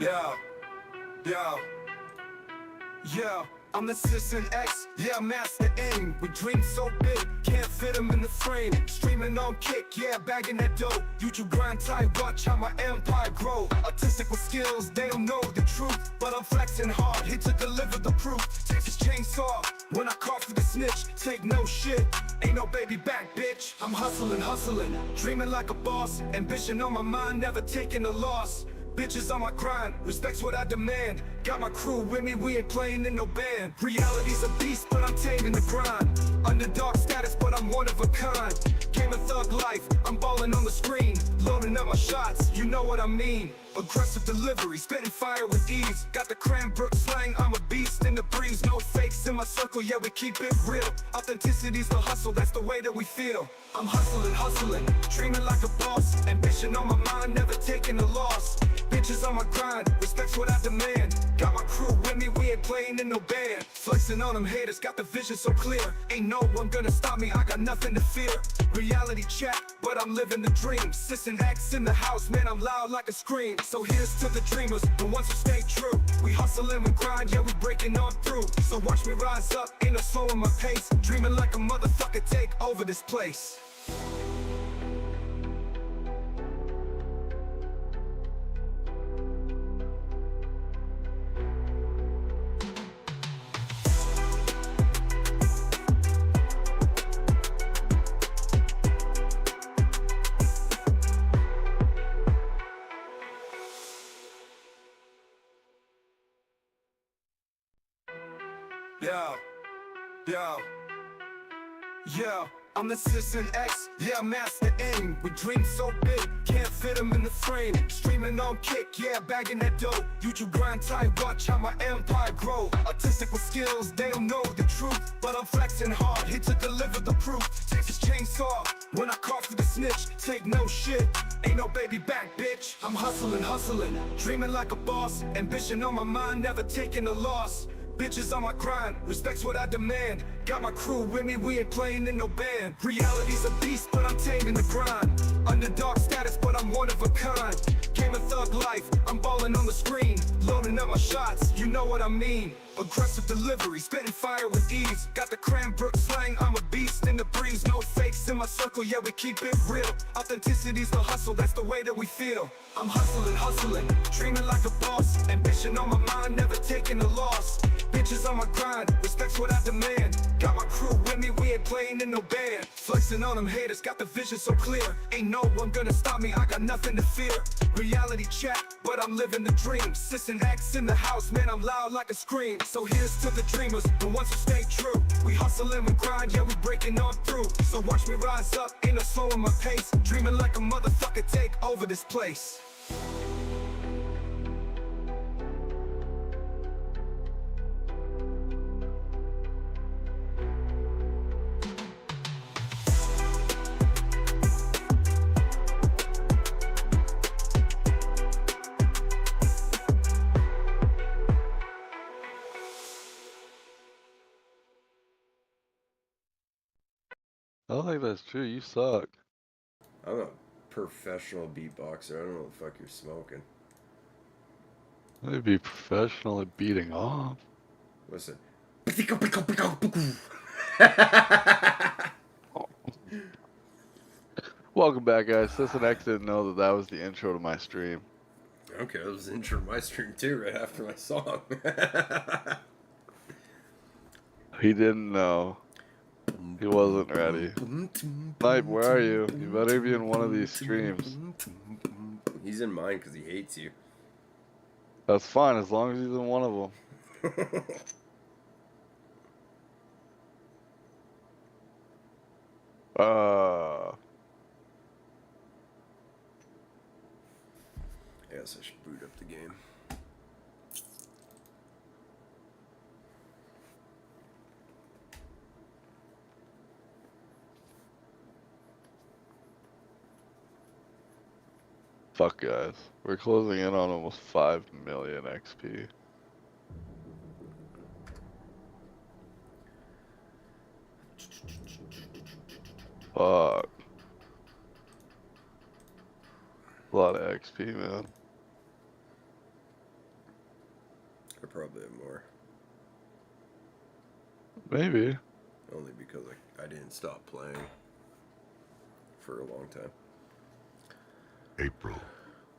Yeah, yeah, yeah. I'm the SissonX, yeah, master aim. We dream so big, can't fit them in the frame. Streaming on kick, yeah, bagging that dough. YouTube grind tight, watch how my empire grow. Artistic with skills, they don't know the truth, but I'm flexing hard, here to deliver the proof. Take this chainsaw, when I call for the snitch. Take no shit, ain't no baby back, bitch. I'm hustling, dreaming like a boss. Ambition on my mind, never taking a loss. Bitches on my grind, respect's what I demand. Got my crew with me, we ain't playing in no band. Reality's a beast, but I'm taming the grind. Underdog status, but I'm one of a kind. Game of thug life, I'm balling on the screen. Loading up my shots, you know what I mean. Aggressive delivery, spitting fire with ease. Got the Cranbrook slang, I'm a beast in the breeze. No fakes in my circle, yeah, we keep it real. Authenticity's the hustle, that's the way that we feel. I'm hustling, dreaming like a boss. Ambition on my mind, never taking a loss. Bitches on my grind, respect's what I demand. Got my crew with me, we ain't playing in no band. Flexing on them haters, got the vision so clear. Ain't no one gonna stop me, I got nothing to fear. Reality check, but I'm living the dream. SissonX in the house, man, I'm loud like a scream. So here's to the dreamers, the ones who stay true. We hustle and we grind, yeah, we breaking on through. So watch me rise up, ain't no slowing my pace. Dreaming like a motherfucker, take over this place. Yeah, I'm the SissonX, yeah, master aim. We dream so big, can't fit them in the frame. Streaming on kick, yeah, bagging that dough. YouTube grind tight, watch how my empire grow. Artistic with skills, they don't know the truth, but I'm flexing hard, here to deliver the proof. Take this chainsaw, when I call for the snitch. Take no shit, ain't no baby back, bitch. I'm hustling, dreaming like a boss. Ambition on my mind, never taking a loss. Bitches on my grind, respect's what I demand. Got my crew with me, we ain't playing in no band. Reality's a beast, but I'm taming the grind. Underdog status, but I'm one of a kind. Game of thug life, I'm balling on the screen. Loading up my shots, you know what I mean. Aggressive delivery, spitting fire with ease. Got the Cranbrook slang, I'm a beast in the breeze. No fakes in my circle, yeah, we keep it real. Authenticity's the hustle, that's the way that we feel. I'm hustling, dreaming like a boss. Ambition on my mind, never taking a loss. Bitches on my grind, respect's what I demand. Got my crew with me, we ain't playing in no band. Flexing on them haters, got the vision so clear. Ain't no one gonna stop me, I got nothing to fear. Reality check, but I'm living the dream. SissonX in the house, man, I'm loud like a scream. So here's to the dreamers, the ones who stay true. We hustle and we grind, yeah, we breaking on through. So watch me rise up, ain't no slowing my pace. Dreaming like a motherfucker, take over this place. I don't think that's true. You suck. I'm a professional beatboxer. I don't know what the fuck you're smoking. I'd be professional at beating off. Listen. Welcome back, guys. SissonX didn't know that was the intro to my stream. Okay, that was the intro to my stream too, right after my song. He didn't know. He wasn't ready. Snipe, where are you? You better be in one of these streams. He's in mine because he hates you. That's fine, as long as he's in one of them. I guess I should boot up the game. Fuck, guys. We're closing in on almost 5 million XP. Fuck. A lot of XP, man. I probably have more. Maybe. Only because I didn't stop playing for a long time. April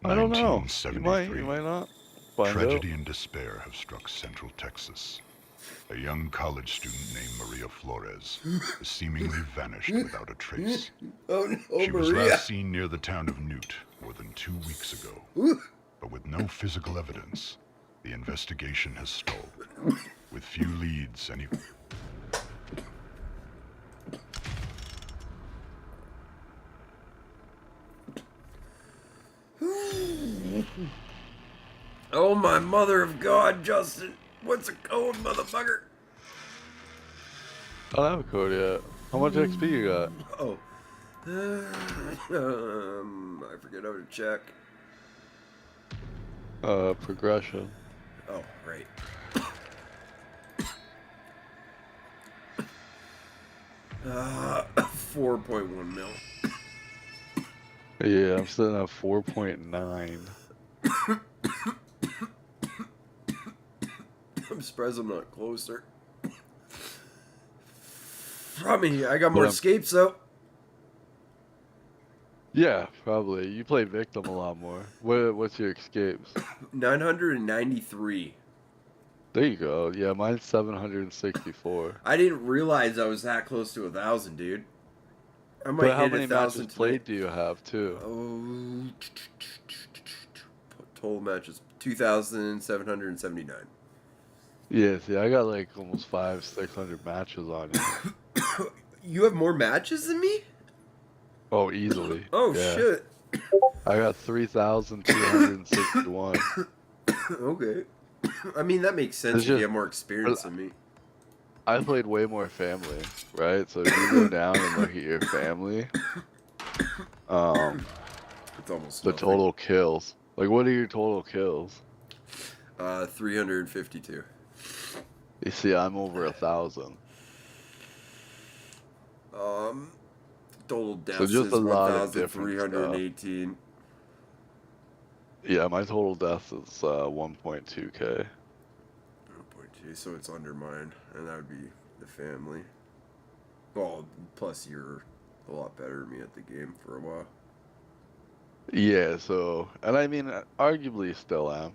I don't know. You 1973. might not. Find Tragedy and despair have struck Central Texas. A young college student named Maria Flores has seemingly vanished without a trace. Oh no, She was Maria! last seen near the town of Newt more than 2 weeks ago. But with no physical evidence, the investigation has stalled. With few leads, any... Oh my mother of God, Justin! What's a code, motherfucker? I don't have a code yet. How much XP you got? Oh. I forget how to check. Progression. Oh, right. Uh, 4.1 mil. Yeah, I'm sitting at 4.9. I'm surprised I'm not closer. I mean, I got more escapes though. Yeah, probably. You play Victim a lot more. What's your escapes? 993. There you go. Yeah, mine's 764. I didn't realize I was that close to 1,000, dude. I might But how hit many 1,000 matches played do you have, too? Oh, total matches 2,779. Yeah, see, I got like almost 500-600 matches on you. You have more matches than me? Oh, easily. Oh yeah. shit. I got 3,261. Okay. I mean, that makes sense if you have more experience than me. I played way more family, right? So if you go down and look at your family, It's almost the nothing. total kills. Like, what are your total kills? 352. You see, I'm over 1,000. Total deaths So just is a lot of different 1,318. Yeah, my total death is 1.2k. 1.2, so it's under mine, and that would be the family. Well, plus you're a lot better than me at the game for a while. Yeah, so, and I mean, arguably still am.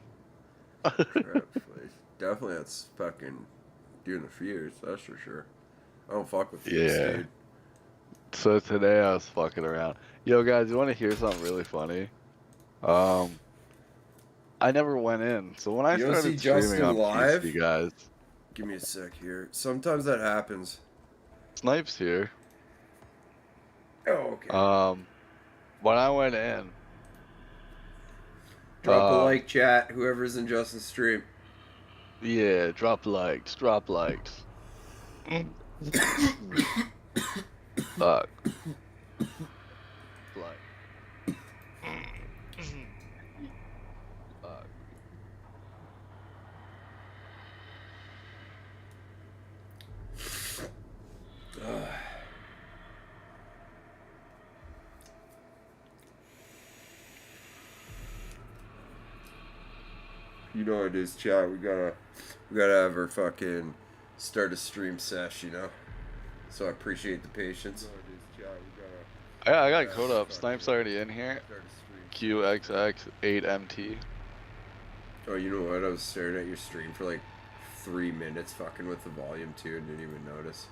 Crap, like, definitely that's fucking doing the fears, that's for sure. I don't fuck with fears, Yeah. dude. So today I was fucking around. Yo, guys, you want to hear something really funny? I never went in. So when I You wanna see started streaming Justin on live? PC, guys, Give me a sec here. Sometimes that happens. Snipes here. Oh, okay. When I went in, Drop a like, chat, whoever's in Justin's stream. yeah, drop likes, drop likes. Fuck. Like. Fuck. You know it is, chat. We gotta have her fucking start a stream sesh, you know. So I appreciate the patience. I got code up. Snipe's already in here. QXX8MT. Oh, you know what? I was staring at your stream for like 3 minutes, fucking with the volume too, and didn't even notice.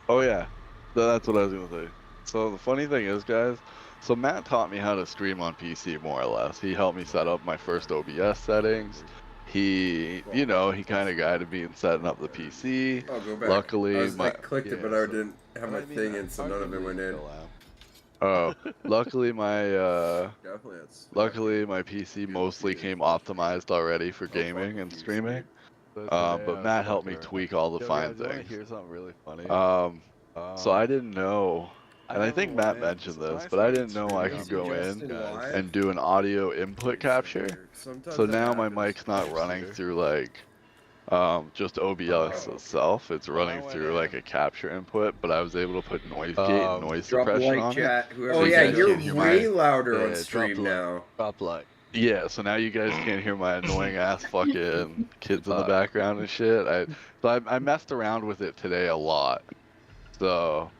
Oh yeah, that's what I was gonna say. So the funny thing is, guys, so Matt taught me how to stream on PC more or less. He helped me set up my first OBS settings. He, you know, he kind of guided me in setting up the PC. I'll go back. Luckily, I clicked it, but I didn't have my thing in, so none of it went in. Oh, luckily my Definitely, that's. luckily my PC mostly came optimized already for gaming and streaming. But Matt helped me tweak all the fine things. Here's something really funny. So I didn't know, and I think Matt mentioned this, but I didn't know I could go in and do an audio input capture. So now my mic's not running through like just OBS itself. It's running through like a capture input, but I was able to put noise gate and noise Drop a suppression like, on chat. it. Oh yeah, you you're guys way can- louder on yeah, stream drop now. Drop like. Yeah, so now you guys can't hear my annoying ass fucking kids in the background and shit. I messed around with it today a lot. So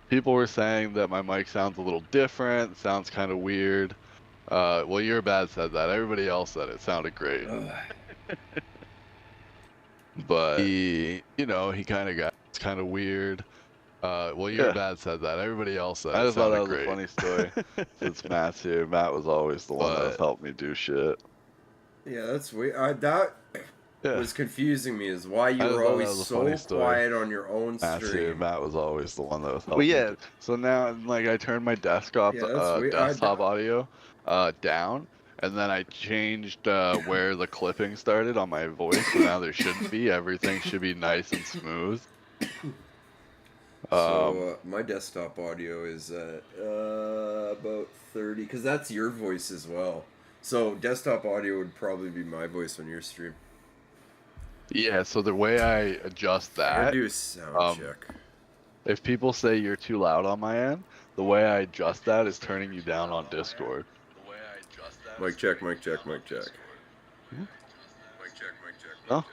people were saying that my mic sounds a little different, sounds kind of weird. Well, your bad said that. Everybody else said it sounded great. But he kind of got it's kind of weird. Well, your bad said that. Everybody else said I it just thought that sounded was great. a funny story. Since Matt's here, Matt was always the one that was helping me do shit. Yeah, that's weird. That was confusing me. Is why you were always so quiet on your own stream. Matt was always the one that was helping. Well, yeah. So now, like, I turned my desktop audio down, and then I changed where the clipping started on my voice. So now there shouldn't be. Everything should be nice and smooth. So my desktop audio is at about 30, because that's your voice as well. So desktop audio would probably be my voice on your stream. Yeah, so the way I adjust that... I do a sound check. If people say you're too loud on my end, the way I adjust that is turning you down on Discord. Mic check, mic check, mic check. Hmm? Mic check, mic check, mic Oh. check.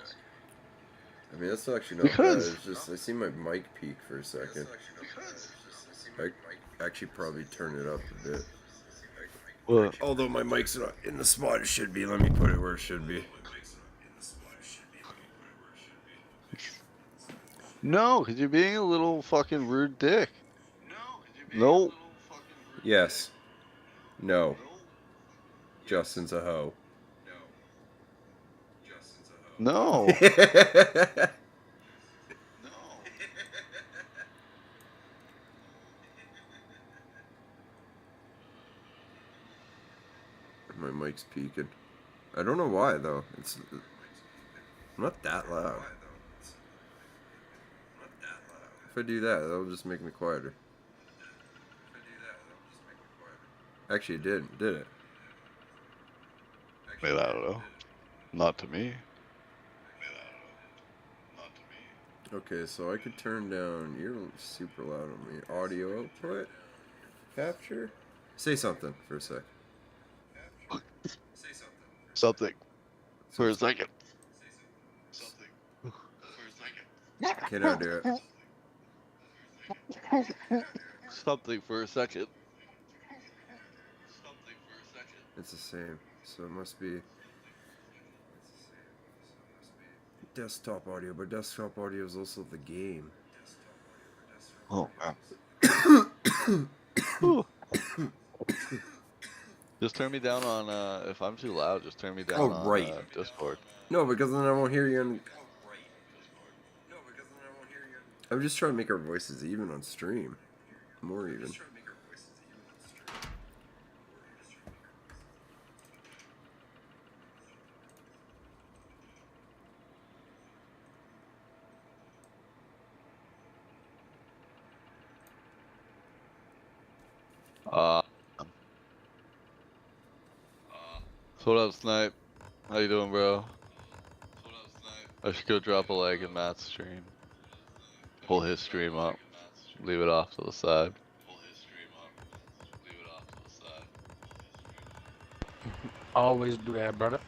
I mean, that's actually not bad. It's just, I see my mic peak for a second. I actually probably turn it up a bit. Well, although my mic's not in the spot it should be, let me put it where it should be. No, because you're being a little fucking rude dick. No. Yes. No. Justin's a hoe. No. My mic's peaking. I don't know why though. It's not that loud. If I do that, that'll just make me quieter. Actually, it did it? I don't know. Not to me. Okay, so I could turn down. You're super loud on me. Audio output, capture. Say something for a sec. Something. For a second. Okay, now do it. Something for a second. It's the same, so it must be desktop audio, but desktop audio is also the game. Oh, just turn me down on, if I'm too loud, just turn me down on Discord. No, because then I won't hear you on... I'm just trying to make our voices even on stream. More even. So what up, Snipe? How you doing, bro? I should go drop a like in Matt's stream. Pull his stream up. Leave it off to the side. Always do that, brother.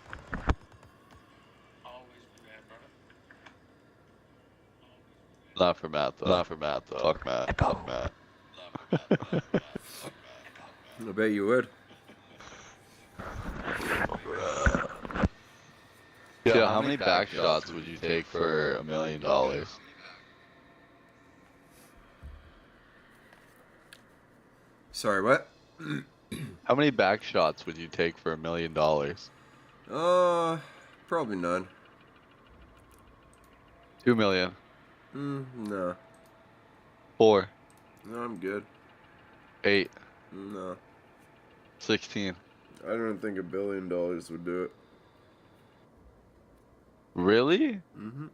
Not for Matt, though. Not for Matt, though. Fuck Matt. Fuck Matt. I bet you would. Yeah, how many back shots would you take for $1 million? Sorry, what? How many back shots would you take for $1 million? Probably none. 2 million. No. 4. No, I'm good. 8. No. 16. I don't think $1 billion would do it. Really? Mm-hmm.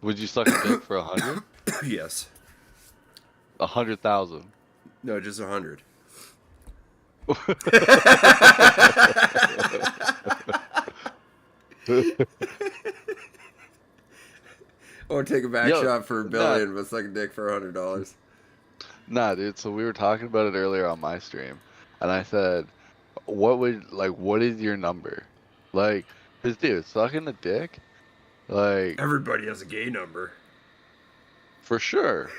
Would you suck a dick for 100? Yes. 100,000. No, just 100. Or take a back shot for $1 billion, but suck a dick for $100. Nah, dude. So we were talking about it earlier on my stream, and I said what is your number? Like, 'cause dude, sucking a dick, like, Everybody has a gay number. for sure.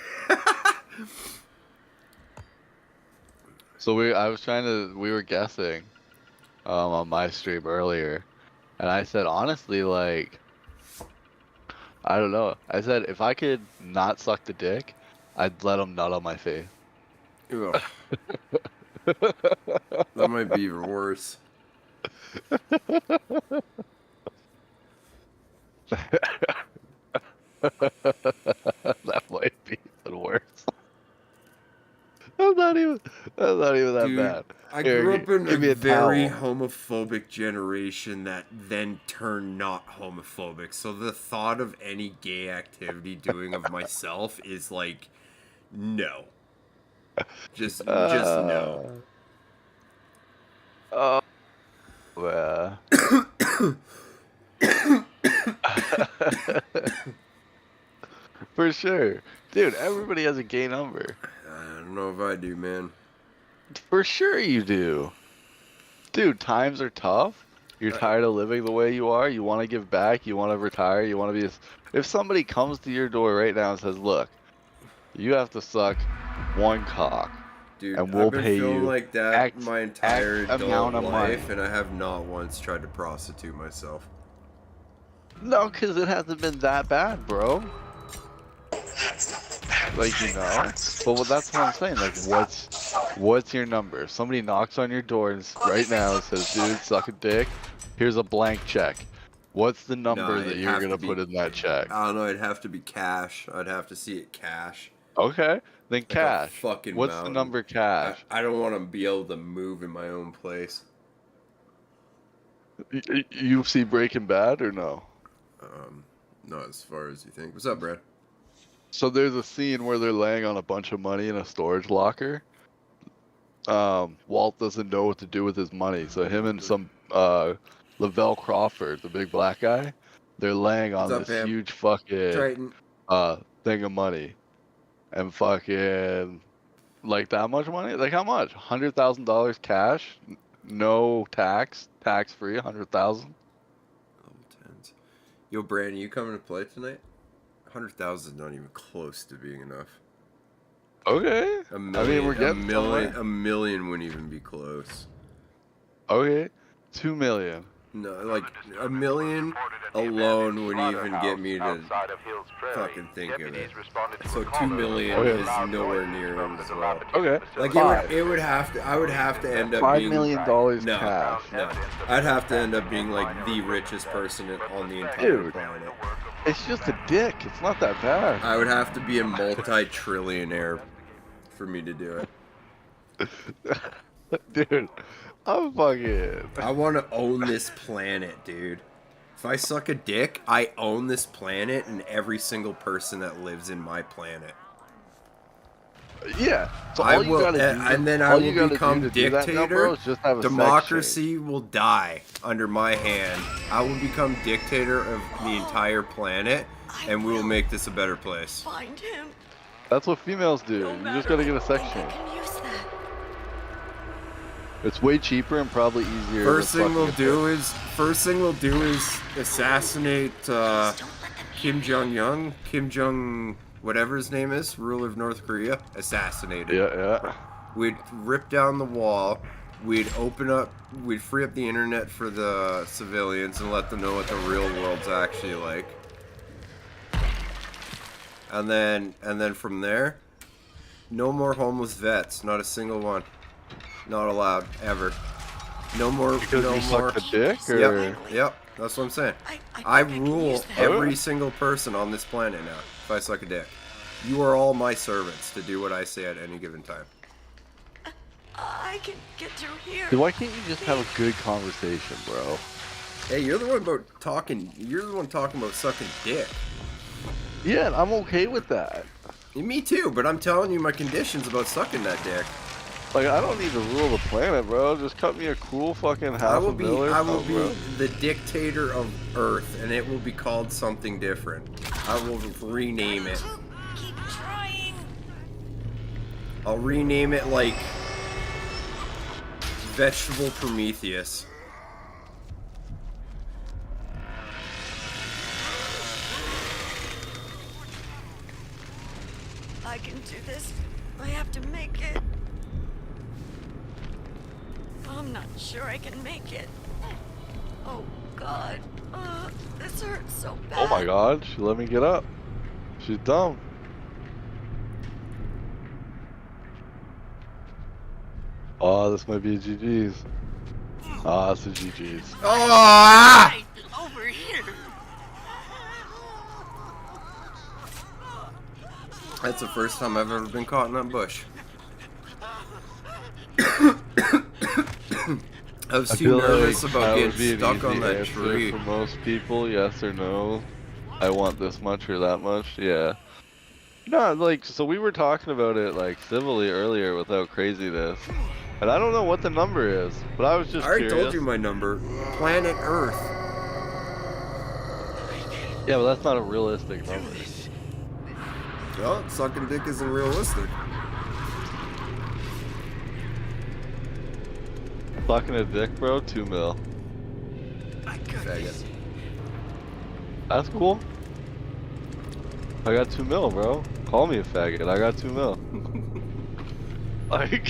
So we were guessing, on my stream earlier, and I said, honestly, like, I don't know. I said, if I could not suck the dick, I'd let him nut on my face. Ugh. That might be even worse. That might be even worse. That's not even that Dude, bad. I Here, grew up in give me a very towel. homophobic generation that then turned not homophobic. So the thought of any gay activity doing of myself is like, no. Just no. Oh, well. For sure. Dude, everybody has a gay number. I don't know if I do, man. For sure you do. Dude, times are tough. You're tired of living the way you are. You want to give back. You want to retire. You want to be... If somebody comes to your door right now and says, look, you have to suck one cock. Dude, And we'll I've been pay feeling you like that X- my entire X adult amount of life, money. and I have not once tried to prostitute myself. No, because it hasn't been that bad, bro. Like, you know? But that's what I'm saying. Like, what's your number? If somebody knocks on your door and right now and says, dude, suck a dick, here's a blank check. What's the number that you're going to put in that check? I don't know, it'd have to be cash. I'd have to see it cash. Okay, then Like cash. a fucking What's mountain. the number cash? I don't want to be able to move in my own place. You see Breaking Bad or no? Not as far as you think. What's up, Brad? So there's a scene where they're laying on a bunch of money in a storage locker. Walt doesn't know what to do with his money, so him and some Lavelle Crawford, the big black guy, they're laying on What's up, this Pam? huge fucking Triton. thing of money, and fucking like that much money. Like how much? $100,000 cash, no tax free, 100,000. Level 10s. Yo, Brandon, you coming to play tonight? 100,000 is not even close to being enough. Okay. A million, I mean, we're getting a million wouldn't even be close. Okay. 2 million. No, like a million alone wouldn't even get me to fucking think of it. So 2 million Okay. is nowhere near it as well. Okay. Like it would have to. I would have to end up $5 being million no, cash. no. I'd have to end up being like the richest person on the entire Dude. planet. It's just a dick. It's not that bad. I would have to be a multi-trillionaire for me to do it. Dude, I'm fucking... I want to own this planet, dude. If I suck a dick, I own this planet and every single person that lives in my planet. Yeah. So I all you will, gotta do, and then I all you will gotta become do to do that now, bro, dictator. is just have a sex Democracy will die under my hand. I will become dictator of the entire planet, and we will make this a better place. Find him. change. That's what females do. No You just matter gotta get a how sex long I change. can use that. It's way cheaper and probably easier. First to thing we'll fucking do is assassinate Kim Jong-un, Kim Jong, whatever his name is, ruler of North Korea. Assassinated. Yeah. We'd rip down the wall. We'd free up the internet for the civilians and let them know what the real world's actually like. And then from there, no more homeless vets. Not a single one. Not allowed ever. No more. Because no you more. suck the dick, or... Yep. That's what I'm saying. I I can rule use that. every single person on this planet now. If I suck a dick, you are all my servants to do what I say at any given time. I can get through here. Dude, why can't you just have a good conversation, bro? Hey, you're the one about talking. You're the one talking about sucking dick. Yeah, I'm okay with that. Me too, but I'm telling you my conditions about sucking that dick. Like, I don't need to rule the planet, bro. Just cut me a cool fucking I half will a be mil or I will something, be bro. the dictator of Earth, and it will be called something different. I will rename it. Keep trying. I'll rename it like Vegetable Prometheus. I can do this. I have to make it. I'm not sure I can make it. Oh, God. This hurts so bad. Oh my god, she let me get up. She's dumb. Oh, this might be a GG's. Ah, it's a GG's. Oh! Right over here. That's the first time I've ever been caught in that bush. I was too nervous about getting stuck on that tree. For most people, yes or no. I want this much or that much. Yeah. No, like, so we were talking about it like civilly earlier without craziness. And I don't know what the number is, but I was just I already curious. told you my number. Planet Earth. Yeah, but that's not a realistic number. Well, sucking dick isn't realistic. Fucking a dick, bro, 2 mil. Faggot. That's cool. I got 2 mil, bro. Call me a faggot. I got 2 mil. Like,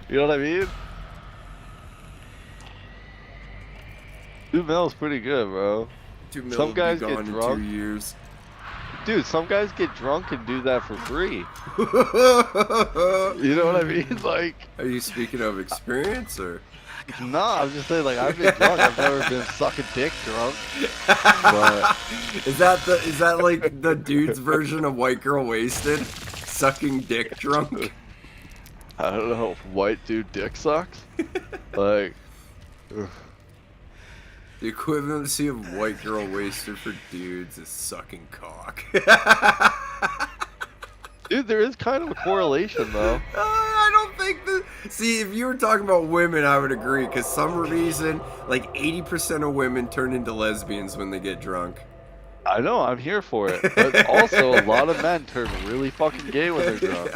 you know what I mean? 2 mil is pretty good, bro. 2 mil Some guys will be get gone drunk. in 2 years. Dude, some guys get drunk and do that for free. You know what I mean? Like, Are you speaking of experience or? no, I'm just saying, like, I've been drunk. I've never been sucking dick drunk. But Is that like the dude's version of white girl wasted? Sucking dick drunk? I don't know, white dude dick sucks? Like, ugh. The equivalency of white girl wasted for dudes is sucking cock. Dude, there is kind of a correlation, though. I don't think that. See, if you were talking about women, I would agree. Because some reason, like 80% of women turn into lesbians when they get drunk. I know, I'm here for it. But also, a lot of men turn really fucking gay when they're drunk.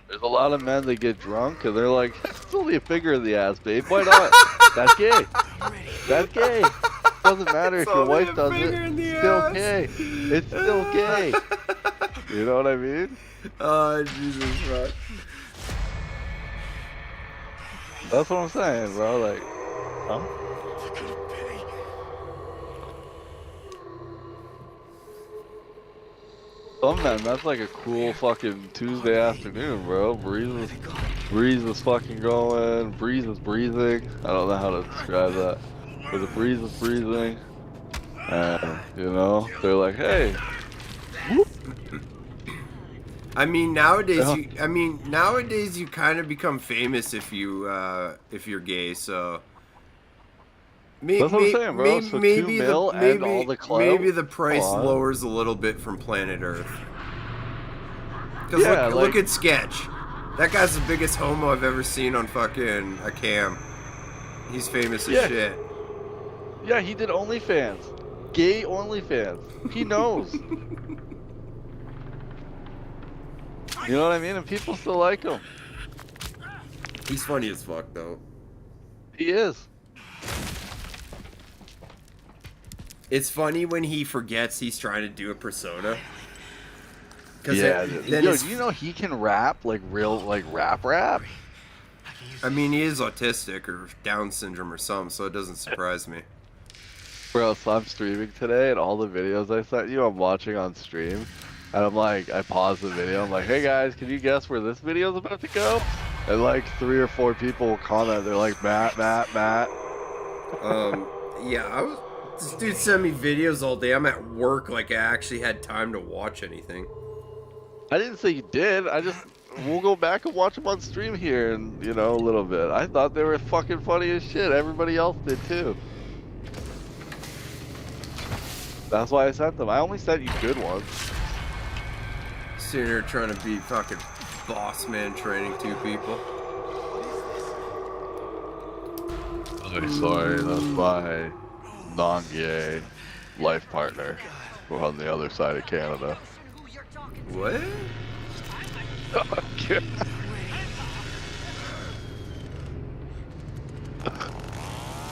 There's a lot of men that get drunk and they're like, it's only a finger in the ass, babe. Why not? That's gay. That's gay. Doesn't matter if your wife does it. It's still gay. It's still gay. You know what I mean? Oh, Jesus fuck. That's what I'm saying, bro. Like, huh? Some men, that's like a cool fucking Tuesday afternoon, bro. Breeze is fucking going. Breeze is breathing. I don't know how to describe that. But the breeze is breathing. And, you know, they're like, hey. Whoop. I mean, nowadays you kind of become famous if you're gay. So That's what I'm saying, bro. So 2 mil and all the clout. Maybe the price lowers a little bit from Planet Earth. Because Yeah, look at Sketch. That guy's the biggest homo I've ever seen on fucking a cam. He's famous as shit. Yeah, he did OnlyFans. Gay OnlyFans. He knows. You know what I mean? And people still like him. He's funny as fuck, though. He is. It's funny when he forgets he's trying to do a persona. Yeah, then yo, do you know he can rap, like real, like rap? I mean, he is autistic or Down syndrome or something, so it doesn't surprise me. Bro, so I'm streaming today, and all the videos I sent you, I'm watching on stream. And I'm like, I pause the video, I'm like, hey guys, can you guess where this video's about to go? And like 3 or 4 people will comment, they're like, Matt. Yeah, this dude sent me videos all day. I'm at work, like I actually had time to watch anything. I didn't say you did, we'll go back and watch them on stream here in, you know, a little bit. I thought they were fucking funny as shit, everybody else did too. That's why I sent them. I only sent you good ones. Sitting here trying to be fucking boss man training 2 people. I'm sorry, that's my non-gay life partner. We're on the other side of Canada. What?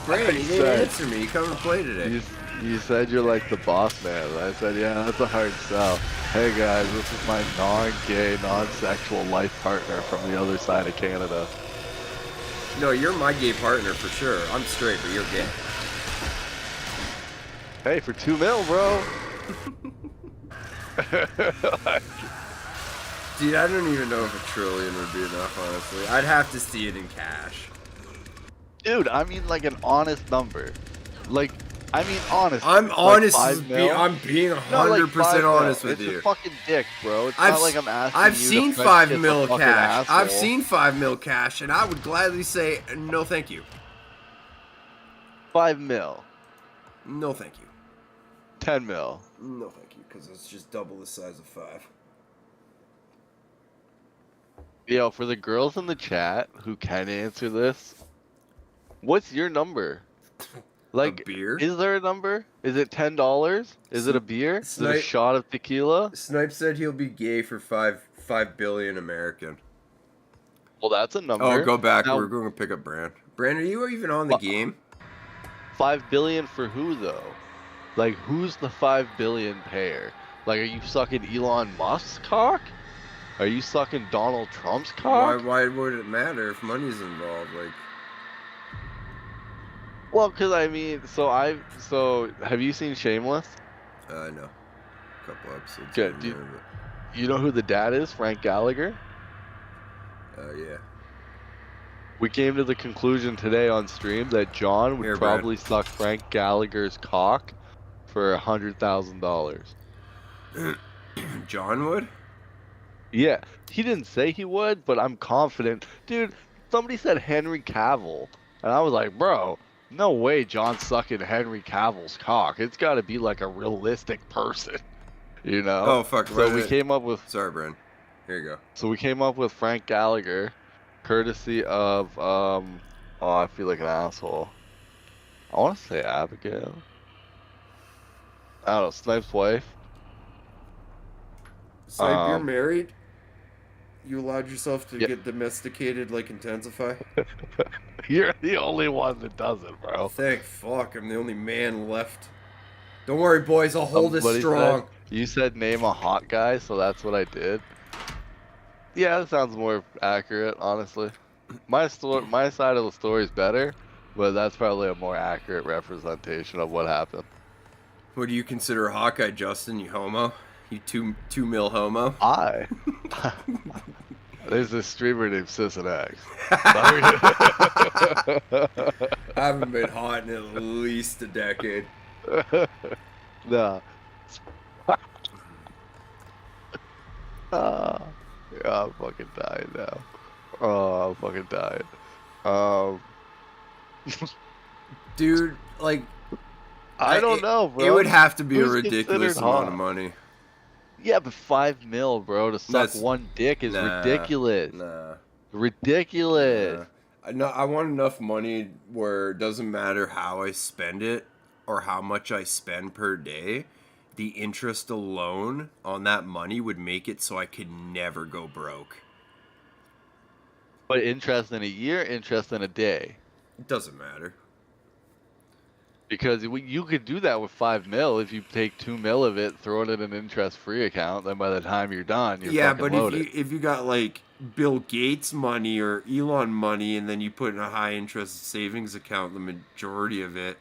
Brandon, you didn't answer me. You come and play today. You said you're like the boss man. I said, yeah, that's a hard sell. Hey guys, this is my non-gay, non-sexual life partner from the other side of Canada. No, you're my gay partner for sure. I'm straight, but you're gay. Hey, for $2 million, bro. Dude, I don't even know if $1 trillion would be enough, honestly. I'd have to see it in cash. Dude, I mean like an honest number. Like, I mean honest. I'm like honest. $5 million? I'm being 100% No, like $5 honest with it's you. It's a fucking dick, bro. It's not like I'm asking I've you seen to French kiss a $5 fucking cash. I've asshole. seen $5 million cash, and I would gladly say no, thank you. $5 million. No, thank you. $10 million. No, thank you, because it's just double the size of 5. Yo, for the girls in the chat who can answer this, what's your number? Like, A beer? is there a number? Is it $10? Is it a beer? Is it a shot of tequila? Snipe said he'll be gay for 5 billion American. Well, that's a number. Oh, go back. Now, We're going to pick up Brand. Brand, are you even on the game? 5 billion for who though? Like, who's the 5 billion payer? Like, are you sucking Elon Musk's cock? Are you sucking Donald Trump's cock? Why would it matter if money's involved? Like, well, cause I mean, so have you seen Shameless? no. A couple episodes. Good. You know who the dad is? Frank Gallagher? Yeah. We came to the conclusion today on stream that John would probably suck Frank Gallagher's cock for $100,000. John would? Yeah, he didn't say he would, but I'm confident. Dude, somebody said Henry Cavill, and I was like, bro, no way John's sucking Henry Cavill's cock. It's got to be like a realistic person, you know? Oh, fuck. So we came up with... Sorry, Brent. Here you go. So we came up with Frank Gallagher, courtesy of, oh, I feel like an asshole. I want to say Abigail. I don't know, Snipe's wife. Snipe, you're married? You allowed yourself to get domesticated like Intensify? You're the only one that does it, bro. Thank fuck, I'm the only man left. Don't worry, boys, I'll hold it strong. You said name a hot guy, so that's what I did. Yeah, that sounds more accurate, honestly. My side of the story is better, but that's probably a more accurate representation of what happened. What do you consider a hot guy, Justin? You homo? You two mil homo? There's this streamer named SissonX. I haven't been hot in at least a decade. No. Yeah, I'm fucking dying now. Oh, I'm fucking dying. Dude, like... I don't know, bro. It would have to be Who's a ridiculous amount of money. Yeah, but $5 million, bro, to suck one dick is ridiculous. Nah. Ridiculous. Nah. I want enough money where it doesn't matter how I spend it or how much I spend per day. The interest alone on that money would make it so I could never go broke. But interest in a year, interest in a day. It doesn't matter. Because you could do that with $5 million if you take $2 million of it, throw it in an interest-free account. Then by the time you're done, you're fucking loaded. If you got like Bill Gates money or Elon money, and then you put in a high-interest savings account, the majority of it,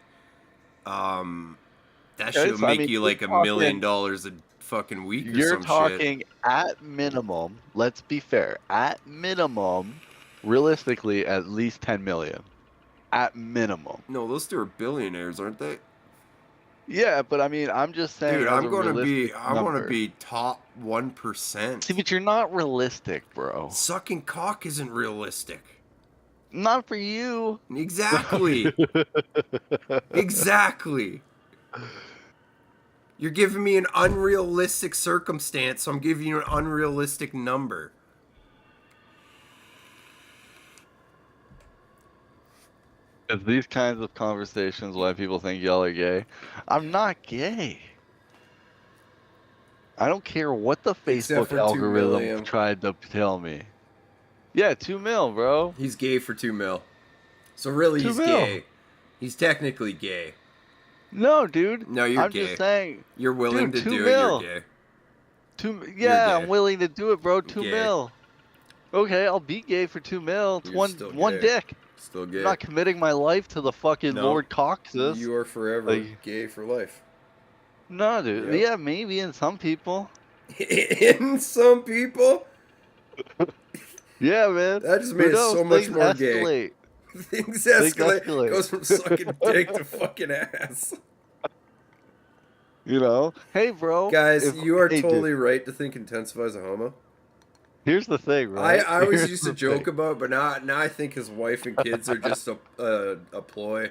that should make you like $1 million a fucking week or some shit. You're talking at minimum. Let's be fair. At minimum, realistically, at least $10 million. At minimum. No, those two are billionaires, aren't they? Yeah, but I mean, I'm just saying. Dude, I want to be top 1%. See, but you're not realistic, bro. Sucking cock isn't realistic. Not for you. Exactly. Exactly. You're giving me an unrealistic circumstance, so I'm giving you an unrealistic number. It's these kinds of conversations why people think y'all are gay. I'm not gay. I don't care what the Except Facebook for 2 algorithm million. tried to tell me. Yeah, 2 mil, bro. He's gay for 2 mil. So really, 2 he's mil. gay. He's technically gay. No, dude. No, you're I'm gay. just saying. You're willing Dude, to 2 do mil. it, you're gay. Yeah, gay. I'm willing to do it, bro. 2 Gay. mil. Okay, I'll be gay for 2 mil. It's You're still one gay. dick. Still I'm gay. not committing my life to the fucking No. Lord Coxus. You are forever Like- gay for life. No, dude. Yep. Yeah, maybe in some people. In some people, Yeah, man. that just Who made it knows? so much Things more gay. escalate. Things escalate. escalate. Goes from sucking dick to fucking ass. You know? Hey, bro. Guys, if- you are hey, dude, totally right to think intensifies a homo. Here's the thing, right? I always Here's used to the joke thing. about, but now I think his wife and kids are just a ploy.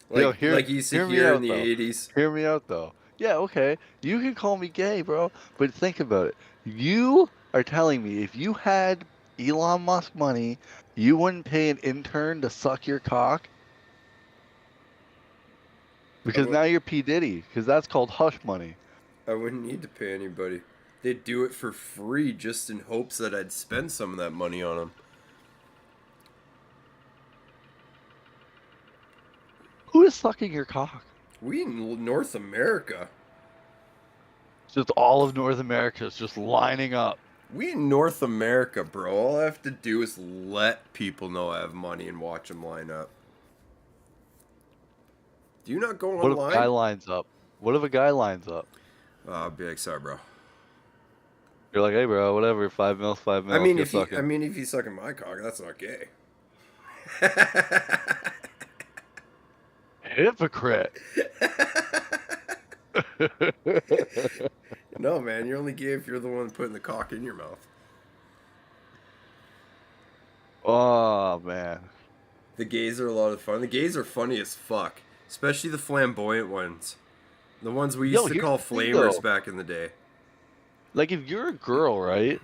Like Yo, hear- like you used to hear me hear out, in the though. 80s. Hear me out, though. Yeah, okay. You can call me gay, bro. But think about it. You are telling me if you had Elon Musk money, you wouldn't pay an intern to suck your cock? Because would- now you're P. Diddy. Because that's called hush money. I wouldn't need to pay anybody. They'd do it for free just in hopes that I'd spend some of that money on them. Who is sucking your cock? We in North America. Just all of North America is just lining up. We in North America, bro. All I have to do is let people know I have money and watch them line up. Do you not go What if a guy online? lines up? What if a guy lines up? I'll be like, sorry, bro. You're like, hey, bro, whatever, 5 mil, 5 mil. I mean, you're if you, sucking. I mean, if he's sucking my cock, that's not gay. Hypocrite. No, man, you're only gay if you're the one putting the cock in your mouth. Oh, man. The gays are a lot of fun. The gays are funny as fuck, especially the flamboyant ones. The ones we used to here's call the thing, flamers though. back in the day. Like, if you're a girl, right?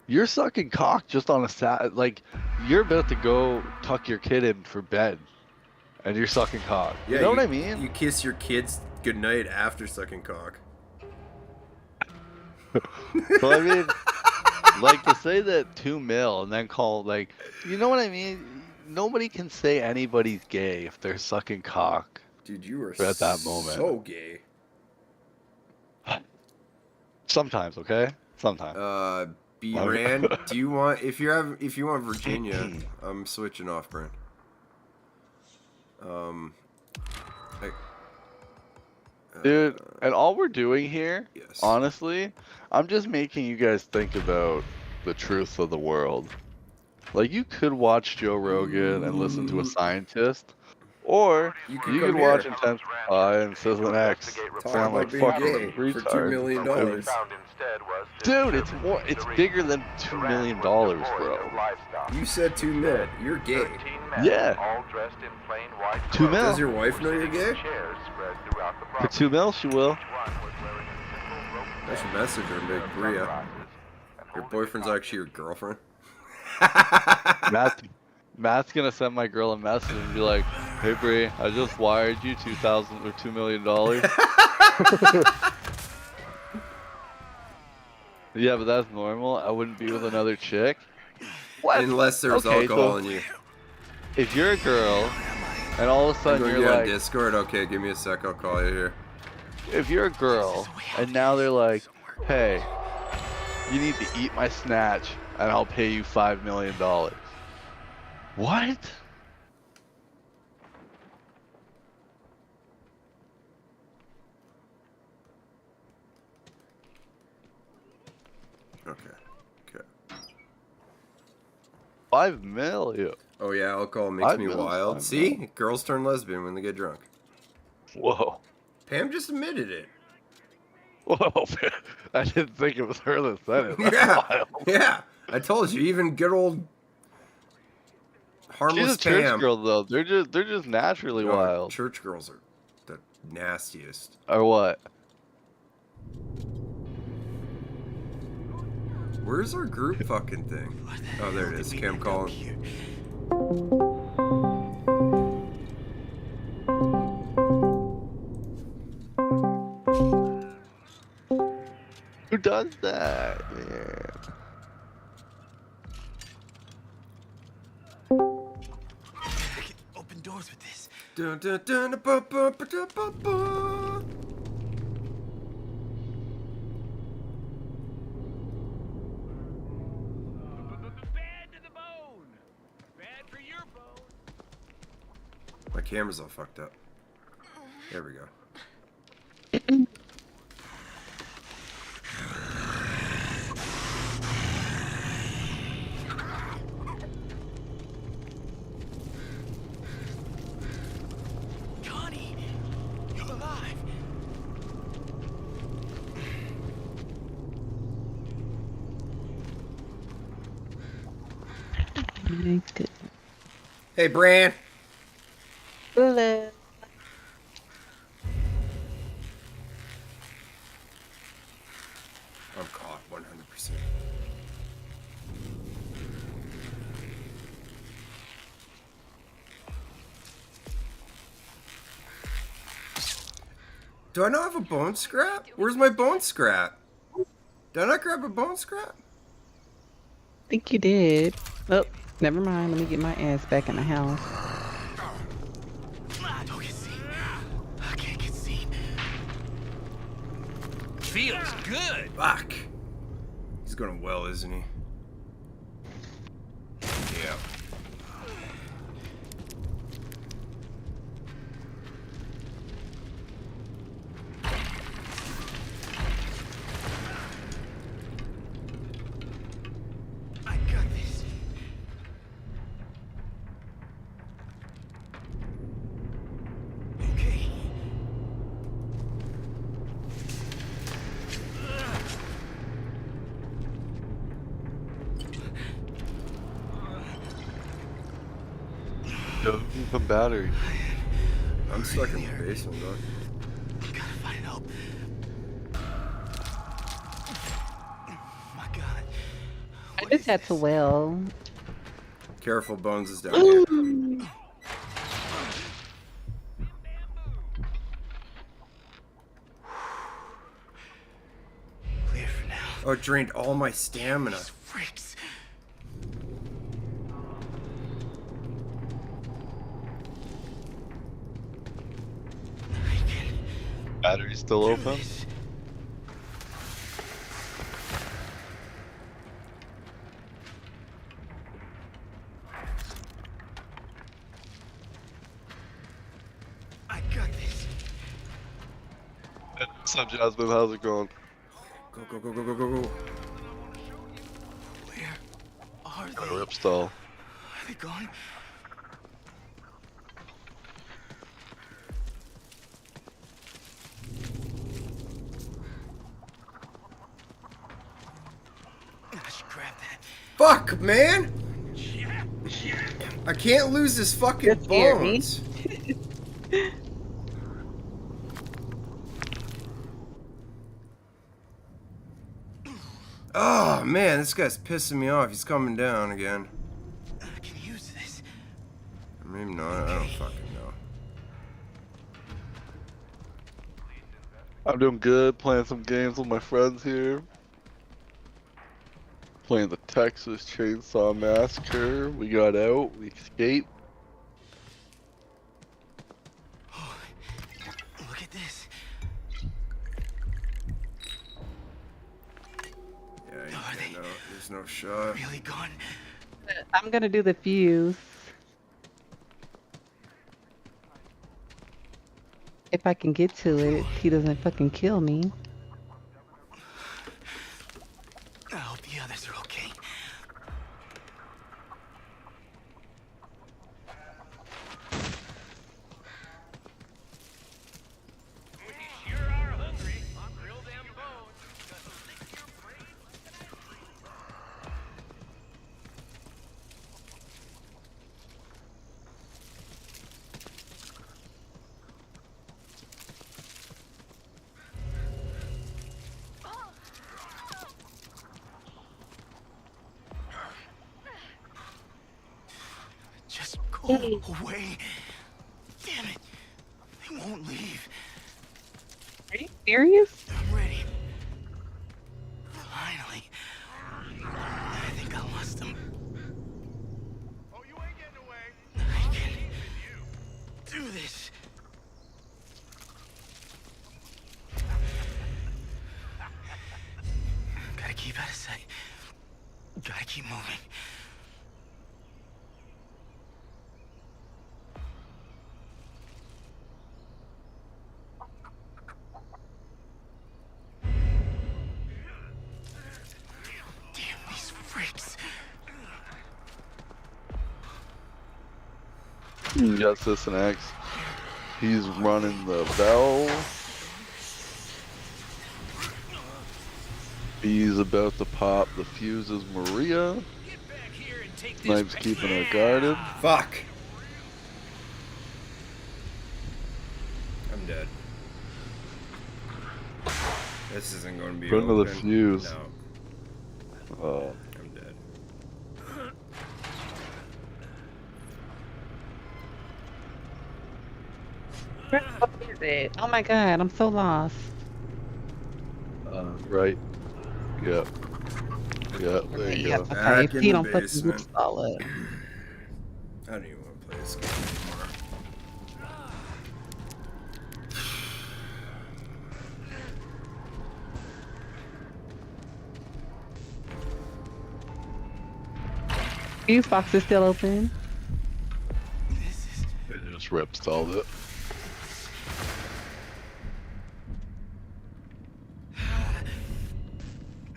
You're sucking cock just on a like, you're about to go tuck your kid in for bed, and you're sucking cock. Yeah, you know what I mean? You kiss your kids goodnight after sucking cock. So I mean, like, to say that 2 mil and then call, like, you know what I mean? Nobody can say anybody's gay if they're sucking cock. Dude, you were At that moment. so gay. Sometimes, okay? Sometimes. B-Ran, do you want, if you want Virginia, I'm switching off, Brent. Dude, and all we're doing here, Yes. honestly, I'm just making you guys think about the truth of the world. Like, you could watch Joe Rogan and listen to a scientist, or You you could could come watch here. Intensify and SissonX. Talk Sound like about being fucking gay for $2 retards. million. Dude, it's bigger than $2 million, bro. You said 2 mil. You're gay. Yeah. 2 mil. Does your wife know you're gay? For 2 mil, she will. I should message her and be like, Bria, your boyfriend's actually your girlfriend? Matt's gonna send my girl a message and be like, "Hey Bree, I just wired you $2 million." Yeah, but that's normal. I wouldn't be with another chick. What? Unless there's Okay, alcohol so in you. If you're a girl, and all of a I'm sudden going you're on like, Discord? Okay, give me a sec, I'll call you here. if you're a girl, and now they're like, "Hey, you need to eat my snatch, and I'll pay you $5 million." What? Okay. 5 million. Oh yeah, alcohol makes me 5 mil, wild. 5 See? mil. Girls turn lesbian when they get drunk. Whoa. Pam just admitted it. Whoa, I didn't think it was her that said it. That's Yeah. wild. Yeah. I told you, even good old harmless She's a church Pam. girl though. They're just naturally No, wild. Church girls are the nastiest. Or what? Where's our group fucking thing? Oh, there it is. Cam calling. was that? Yeah. Open doors with this. Dun, dun, dun, ba, ba, ba, da, ba, ba. My camera's all fucked up. There we go. Connie, you're alive. Good. Hey, Bran. Hello. I'm caught 100%. Do I not have a bone scrap? Where's my bone scrap? Did I not grab a bone scrap? I think you did. Oh, never mind. Let me get my ass back in the house. Don't get seen. I can't get seen. Feels good. Fuck. He's going well, isn't he? Yeah. I got this. Okay. Yo, some battery. I'm stuck in the basement, dog. I gotta find help. My God. I What just is had this? to well. Careful, Bones is down here. Clear for now. Oh, it drained all my stamina. These freaks. I can Battery still do open? this. I got this. What's up, Jasmine? How's it going? Go, go, go, go, go, go, go. Where are Got a they? rip stall. Are they gone? I should grab that. Fuck, man! I can't lose this fucking You're scary. Bones. Oh man, this guy's pissing me off. He's coming down again. I can use this. Maybe not. I don't fucking know. I'm doing good, playing some games with my friends here. Playing the Texas Chainsaw Massacre. We got out, we escaped. Oh, look at this. Yeah, no, there's no shot. Really gone? I'm gonna do the fuse. If I can get to it, he doesn't fucking kill me. I hope the others are okay. Just go away. Damn it. They won't leave. Are you serious? I'm ready. You got SissonX. He's running the bell. He's about to pop the fuses, Maria. Snipe's keeping her guarded. Fuck. I'm dead. This isn't going to be Front of open. the fuse. No. I'm dead. Where the fuck is it? Oh my god, I'm so lost. Right. Yep. Yep, there you go. Okay, Back if in he the don't fucking basement. get solid. I don't even want to play this game anymore. Fuse box is still open. It just rip-stalled it.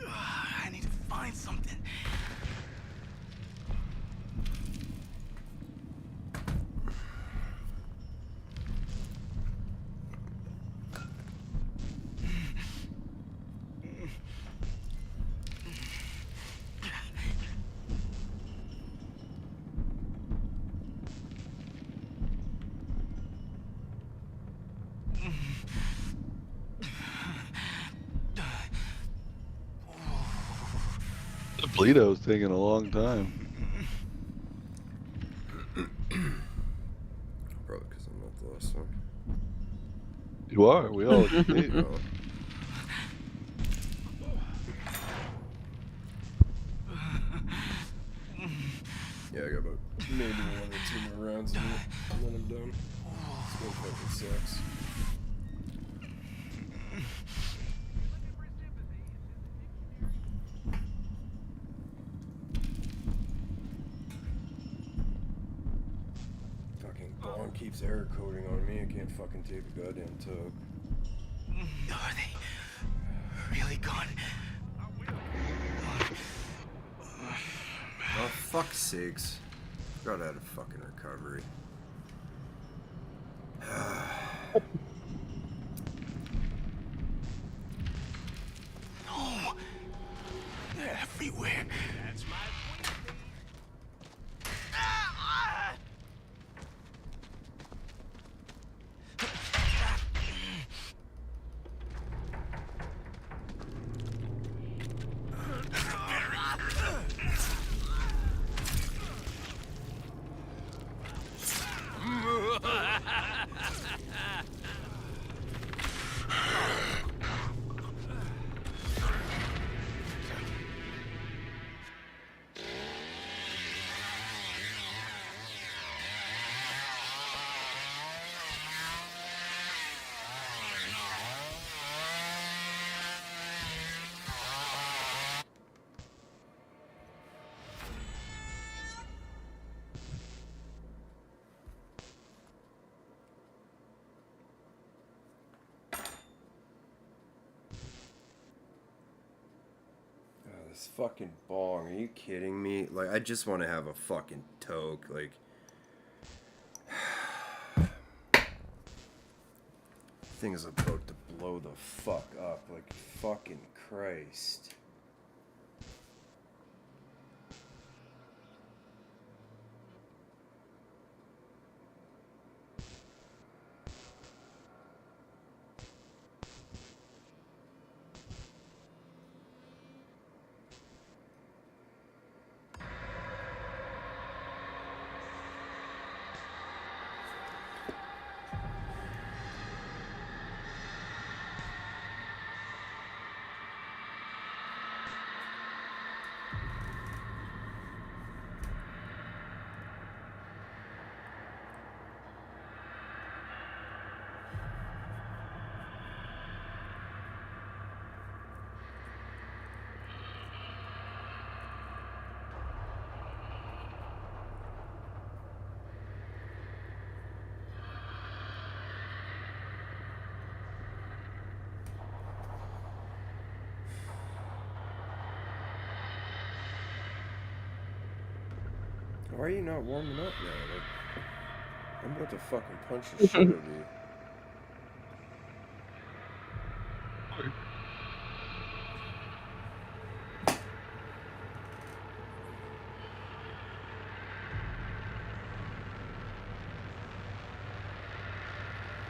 I need to find something. The Bleedo's taking a long time. Probably because I'm not the last one. You are. We all agree. Oh. Yeah, I got about maybe 1 or 2 more rounds in it, and then I'm done. It's gonna fucking sucks. Fucking bomb keeps error coding on me. I can't fucking take a goddamn tug. Are they really gone? Oh, fuck's sakes. Forgot I had a fucking recovery. No. They're everywhere. That's my This fucking bong, are you kidding me? Like, I just want to have a fucking toke, like... Thing is about to blow the fuck up, like, fucking Christ. Why are you not warming up now? Like, I'm about to fucking punch the shit out of you.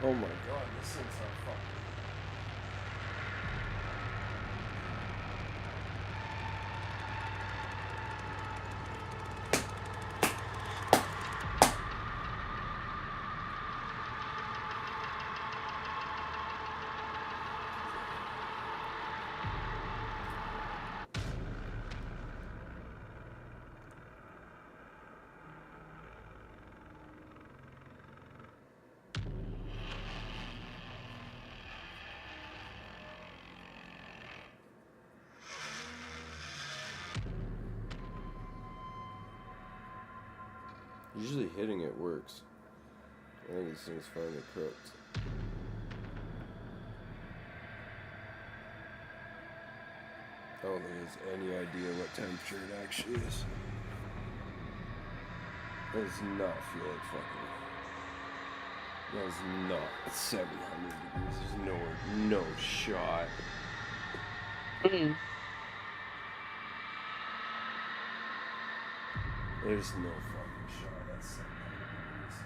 Oh my god, this thing's on fire. Usually hitting it works. I think this thing's finally cooked. I don't think it has any idea what temperature it actually is. That does not feel like fucking. That is not 700 degrees. There's no shot. There's no fucking shot. That's 700 degrees.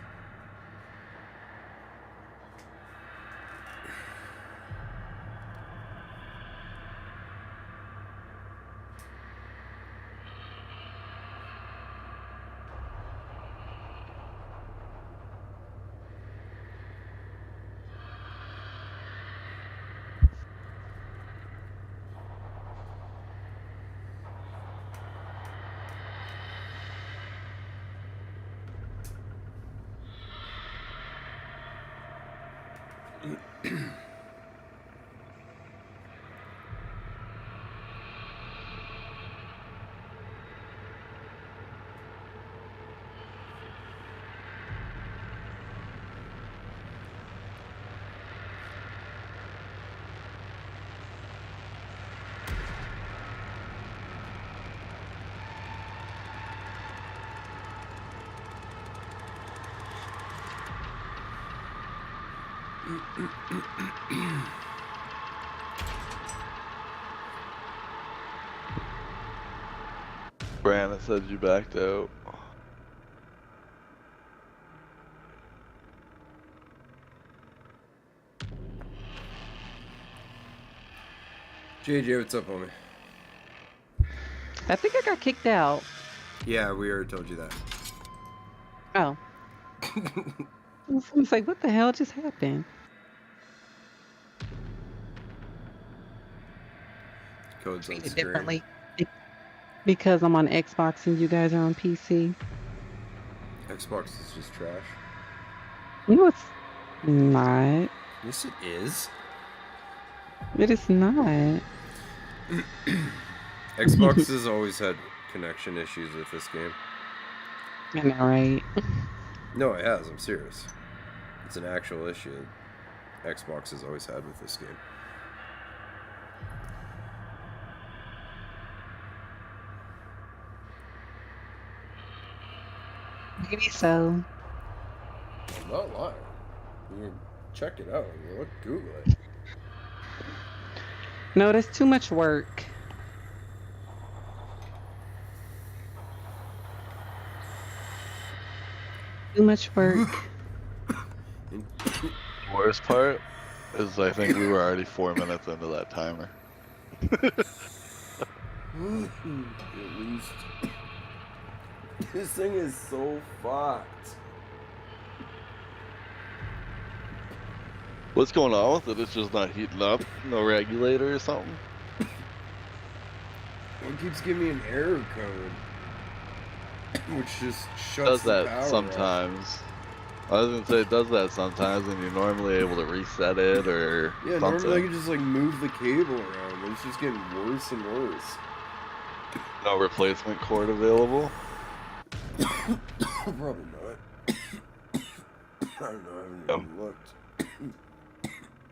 Brandon said you backed out. JJ, what's up, homie? I think I got kicked out. Yeah, we already told you that. Oh. I was like, what the hell just happened? Code's on Treated screen. differently. Because I'm on Xbox and you guys are on PC. Xbox is just trash. No, it's not. Yes, it is. It is not. Xbox has always had connection issues with this game. I know, right? No, it has. I'm serious. It's an actual issue Xbox has always had with this game. Maybe so. I'm not lying. You can check it out. You look, Google it. No, that's too much work. Too much work. Worst part is I think we were already 4 minutes into that timer. At least. This thing is so fucked. What's going on with it? It's just not heating up? No regulator or something? It keeps giving me an error code. Which just shuts Does the that power sometimes. I was gonna say it does that sometimes and you're normally able to reset it or off. Yeah, something. normally I can just like move the cable around, but it's just getting worse and worse. No replacement cord available? Probably not. I don't know, I haven't even looked.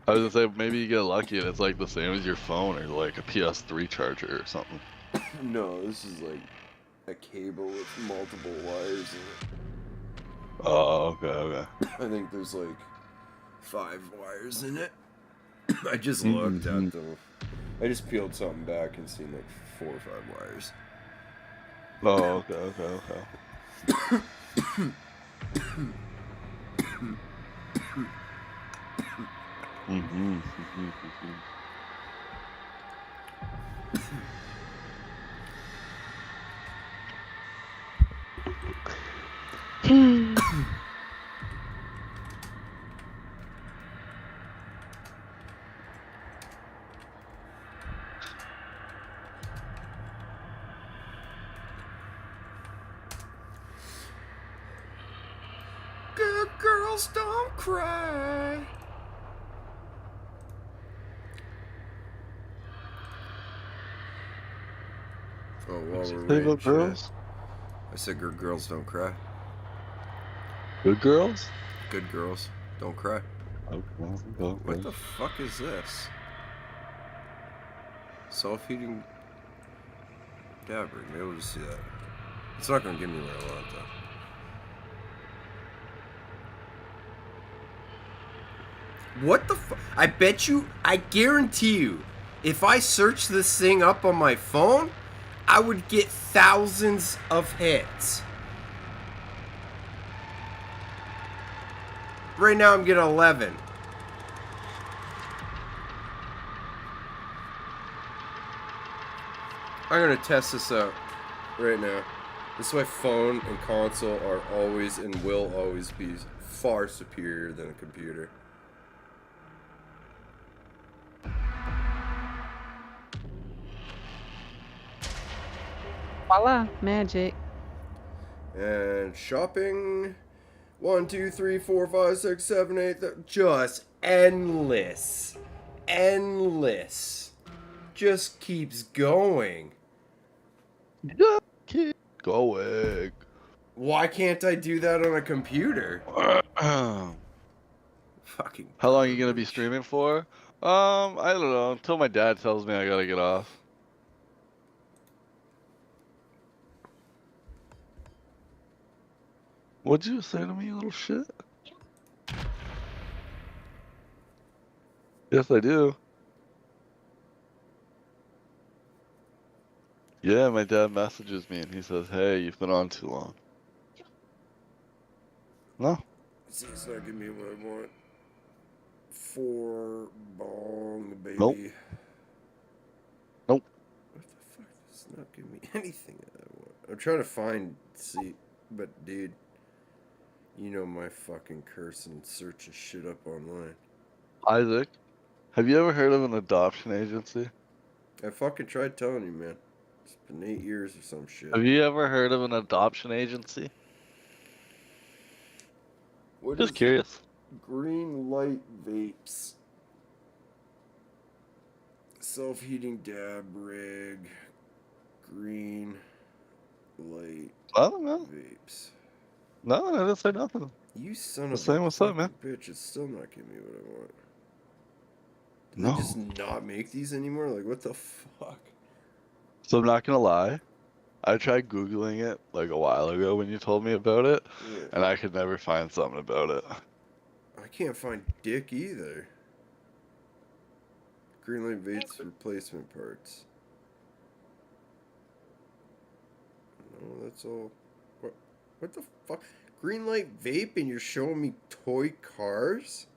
I was gonna say maybe you get lucky and it's like the same as your phone or like a PS3 charger or something. No, this is like a cable with multiple wires in it. Oh, okay, okay. I think there's like 5 wires in it. I just Mm-hmm. looked at them. I just peeled something back and seen like 4 or 5 wires. Oh, okay, okay, okay. Mm-hmm. Good girls don't cry. Oh, while What'd you we're say reading about shit, girls? I said good girls don't cry. Good girls? Good girls don't cry. Okay, What okay. the fuck is this? Self-heating dab rig. Maybe we'll just see that. It's not gonna give me what I want though. What the fuck? I bet you, I guarantee you, if I search this thing up on my phone, I would get thousands of hits. Right now I'm getting 11. I'm gonna test this out right now. This is why phone and console are always and will always be far superior than a computer. Voila, magic. And shopping. 1, 2, 3, 4, 5, 6, 7, 8. Just endless. Endless. Just keeps going. Just keep going. Why can't I do that on a computer? How Fucking long are you gonna be garbage. streaming for? I don't know. Until my dad tells me I gotta get off. What'd you say to me, you little shit? Yes, I do. Yeah, my dad messages me and he says, "Hey, you've been on too long." No. See, it's not giving me what I want. 4 bong, baby. Nope. Nope. What the fuck? It's not giving me anything that I want. I'm trying to find, see, but dude, you know my fucking curse and searching shit up online. Isaac, have you ever heard of an adoption agency? I fucking tried telling you, man. It's been 8 years or some shit. Have you ever heard of an adoption agency? What Just is curious. green light vapes? Self-heating dab rig. Green light I don't know. vapes. No, I didn't say nothing. You son Just of a saying what's up, man. fucking bitch. It's still not giving me what I want. Do No. they just not make these anymore? Like, what the fuck? So I'm not gonna lie. I tried Googling it like a while ago when you told me about it, Yeah. and I could never find something about it. I can't find dick either. Greenlight Vapes replacement parts. No, that's all. What the fuck? Greenlight Vape and you're showing me toy cars?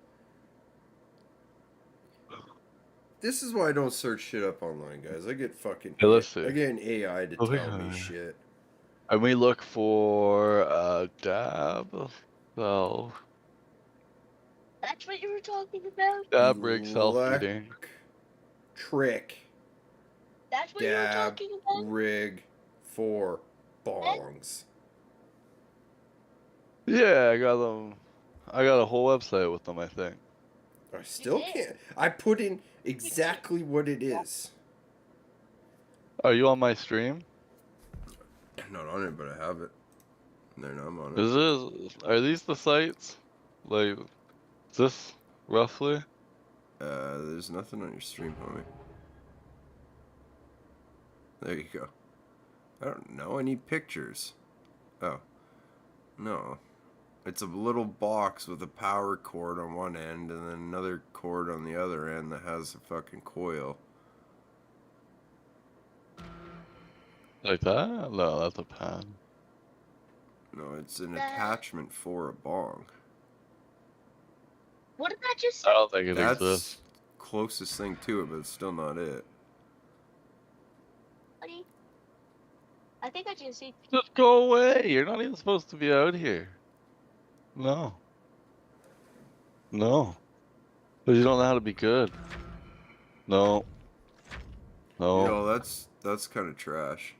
This is why I don't search shit up online, guys. I get fucking. Hey, let's see. I get an AI to Okay. tell me shit. And we look for dab self That's what you were talking about? dab rig self-heating. Trick. That's what you were Dab talking about? rig for bongs. Yeah, I got them. I got a whole website with them, I think. I still can't. I put in exactly what it is. Are you on my stream? I'm not on it, but I have it. No, I'm on it. Are these the sites? Like, is this roughly? There's nothing on your stream, homie. There you go. I don't know. I need pictures. Oh. No. It's a little box with a power cord on one end and then another cord on the other end that has a fucking coil. Like that? No, that's a pen. No, it's an attachment for a bong. What did that just I say? don't think it That's exists. closest thing to it, but it's still not it. Buddy? I think I just see. Just go away. You're not even supposed to be out here. No. No. Because you don't know how to be good. No. No. You know, that's kind of trash.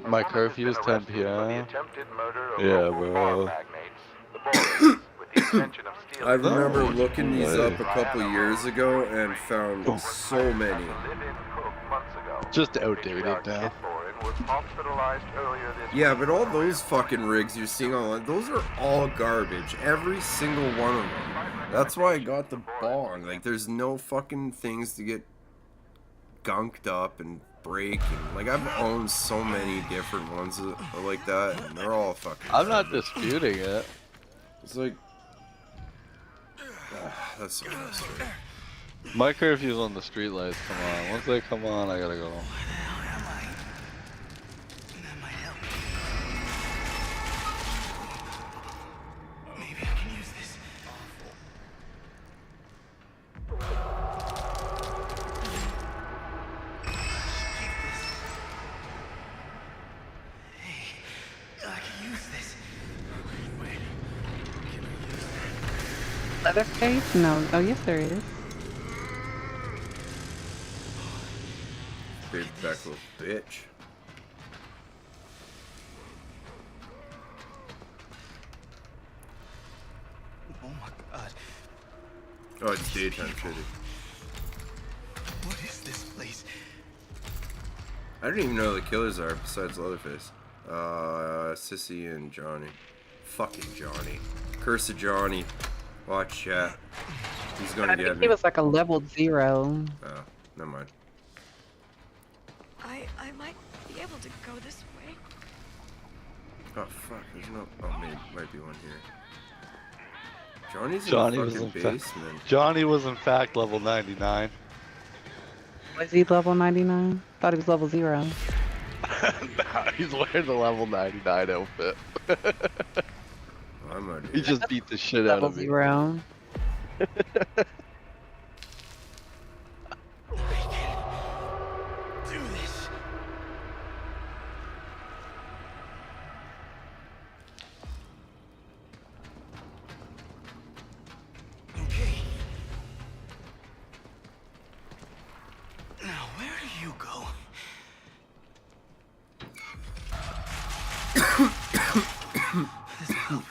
My curfew is 10 p.m. Yeah, bro. I remember No looking these way. up a couple years ago and found so many. Just outdated now. Yeah, but all those fucking rigs you're seeing online, those are all garbage. Every single one of them. That's why I got the bong. Like, there's no fucking things to get gunked up and break. And, like, I've owned so many different ones that are like that, and they're all fucking I'm not garbage. disputing it. It's like... that's so frustrating. My curfew's on the streetlights. Come on. Once they come on, I gotta go. Leatherface? No. Oh, yes, there is. Big back little bitch. Oh my god. Oh, it's daytime shitty. What is this place? I don't even know who the killers are besides Leatherface. Sissy and Johnny. Fucking Johnny. Curse of Johnny. Watch chat. He's gonna I get think me. he was like a level 0. Oh, never mind. I might be able to go this way. Oh fuck, there's no. Oh, maybe might be one here. Johnny's in Johnny the was fucking in fact. basement. Johnny was in fact level 99. Was he level 99? Thought he was level 0. Nah, he's wearing the level 99 outfit. I'm not He here. just beat the shit out Level of me. 0. Do this. Okay. Now, where do you go? This will help.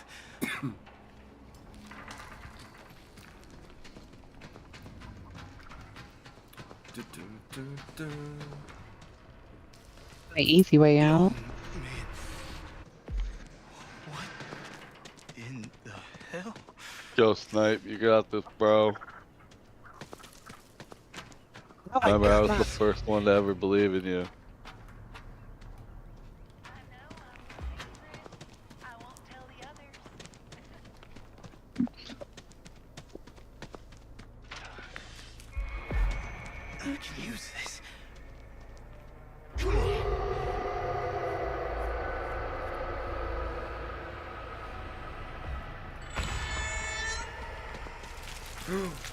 The easy way out. Man. What in the hell? Go Snipe, you got this, bro. Oh, Remember, I was God. the first one to ever believe in you. I can use this. Come on.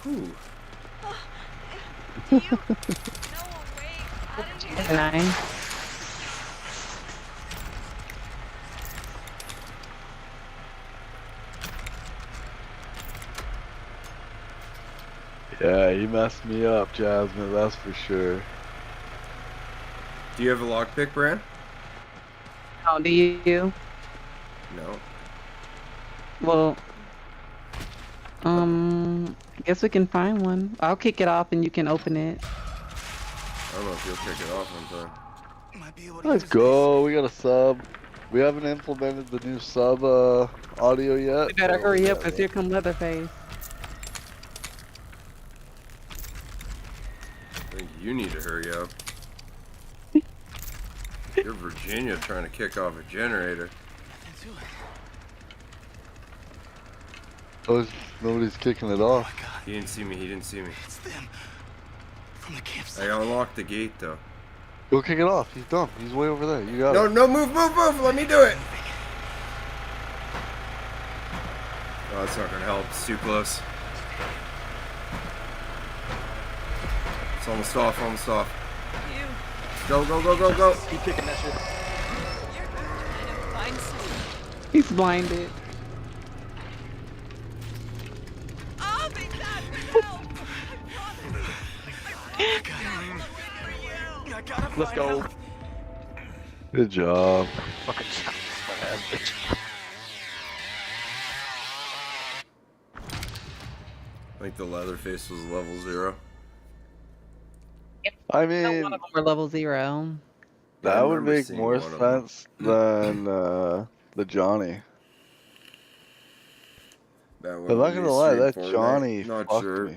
Ooh. Do you know a way out of here? 9. Yeah, he messed me up, Jasmine, that's for sure. Do you have a lockpick, Bran? Oh, do you? No. Well, I guess we can find one. I'll kick it off and you can open it. I don't know if you'll pick it off one time. Might be able to Let's use go, we got a sub. We haven't implemented the new sub audio yet. We better so hurry yeah, up because here come Leatherface. I think you need to hurry up. You're Virginia trying to kick off a generator. this. Do it. Oh, nobody's kicking it off. He didn't see me. He didn't see me. It's them. From the I unlocked the gate though. Go kick it off. He's done. He's way over there. You got No, it. no, move. Let me do it. Oh, that's not gonna help. It's too close. It's almost off. You, Go. Keep kicking that shit. you're trying to find some. He's blinded. I'll be back with help. I promise. I gotta Let's find go. help. Good job. Fucking ass bitch. I think the Leatherface was level 0. I One mean, of them were level 0. Yeah, I that would remember make seeing more one of them. sense than the Johnny. That one I'm not when gonna we lie, streamed that Fortnite. Johnny Not fucked sure. me.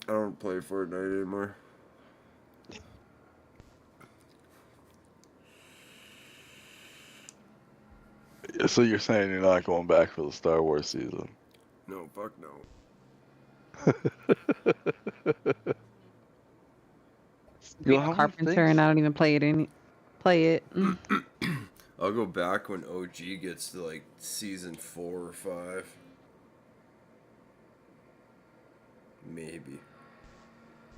I don't play Fortnite anymore. So you're saying you're not going back for the Star Wars season? No, fuck no. You know how many Carpenter, and I don't even play it. I'll go back when OG gets to like season 4 or 5. Maybe.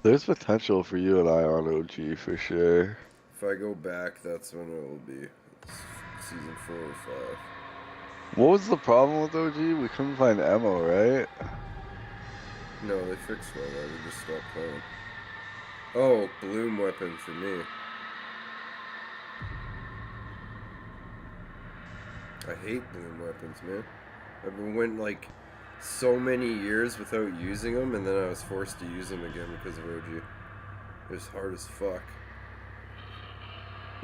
There's potential for you and I on OG for sure. If I go back, that's when it will be. Season 4 or 5. What was the problem with OG? We couldn't find ammo, right? No, they fixed all that. We just stopped playing. Oh, bloom weapon for me. I hate bloom weapons, man. I went like so many years without using them, and then I was forced to use them again because of OG. It was hard as fuck.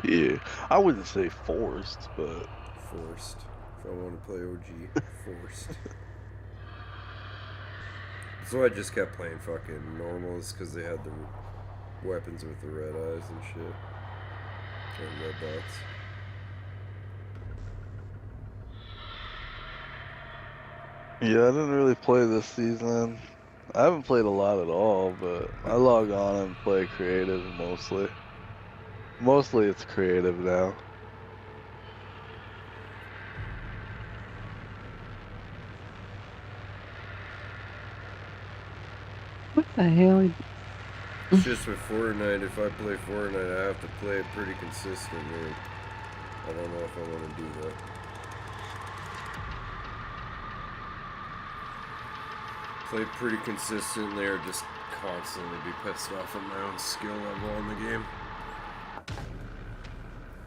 Yeah, I wouldn't say forced, but Forced. If I want to play OG, forced. So I just kept playing fucking normals because they had the weapons with the red eyes and shit. And red dots. yeah, I didn't really play this season. I haven't played a lot at all, but I log on and play creative mostly. Mostly it's creative now. What the hell? It's just with Fortnite, if I play Fortnite, I have to play it pretty consistently. I don't know if I want to do that. Play pretty consistently or just constantly be pissed off at my own skill level in the game.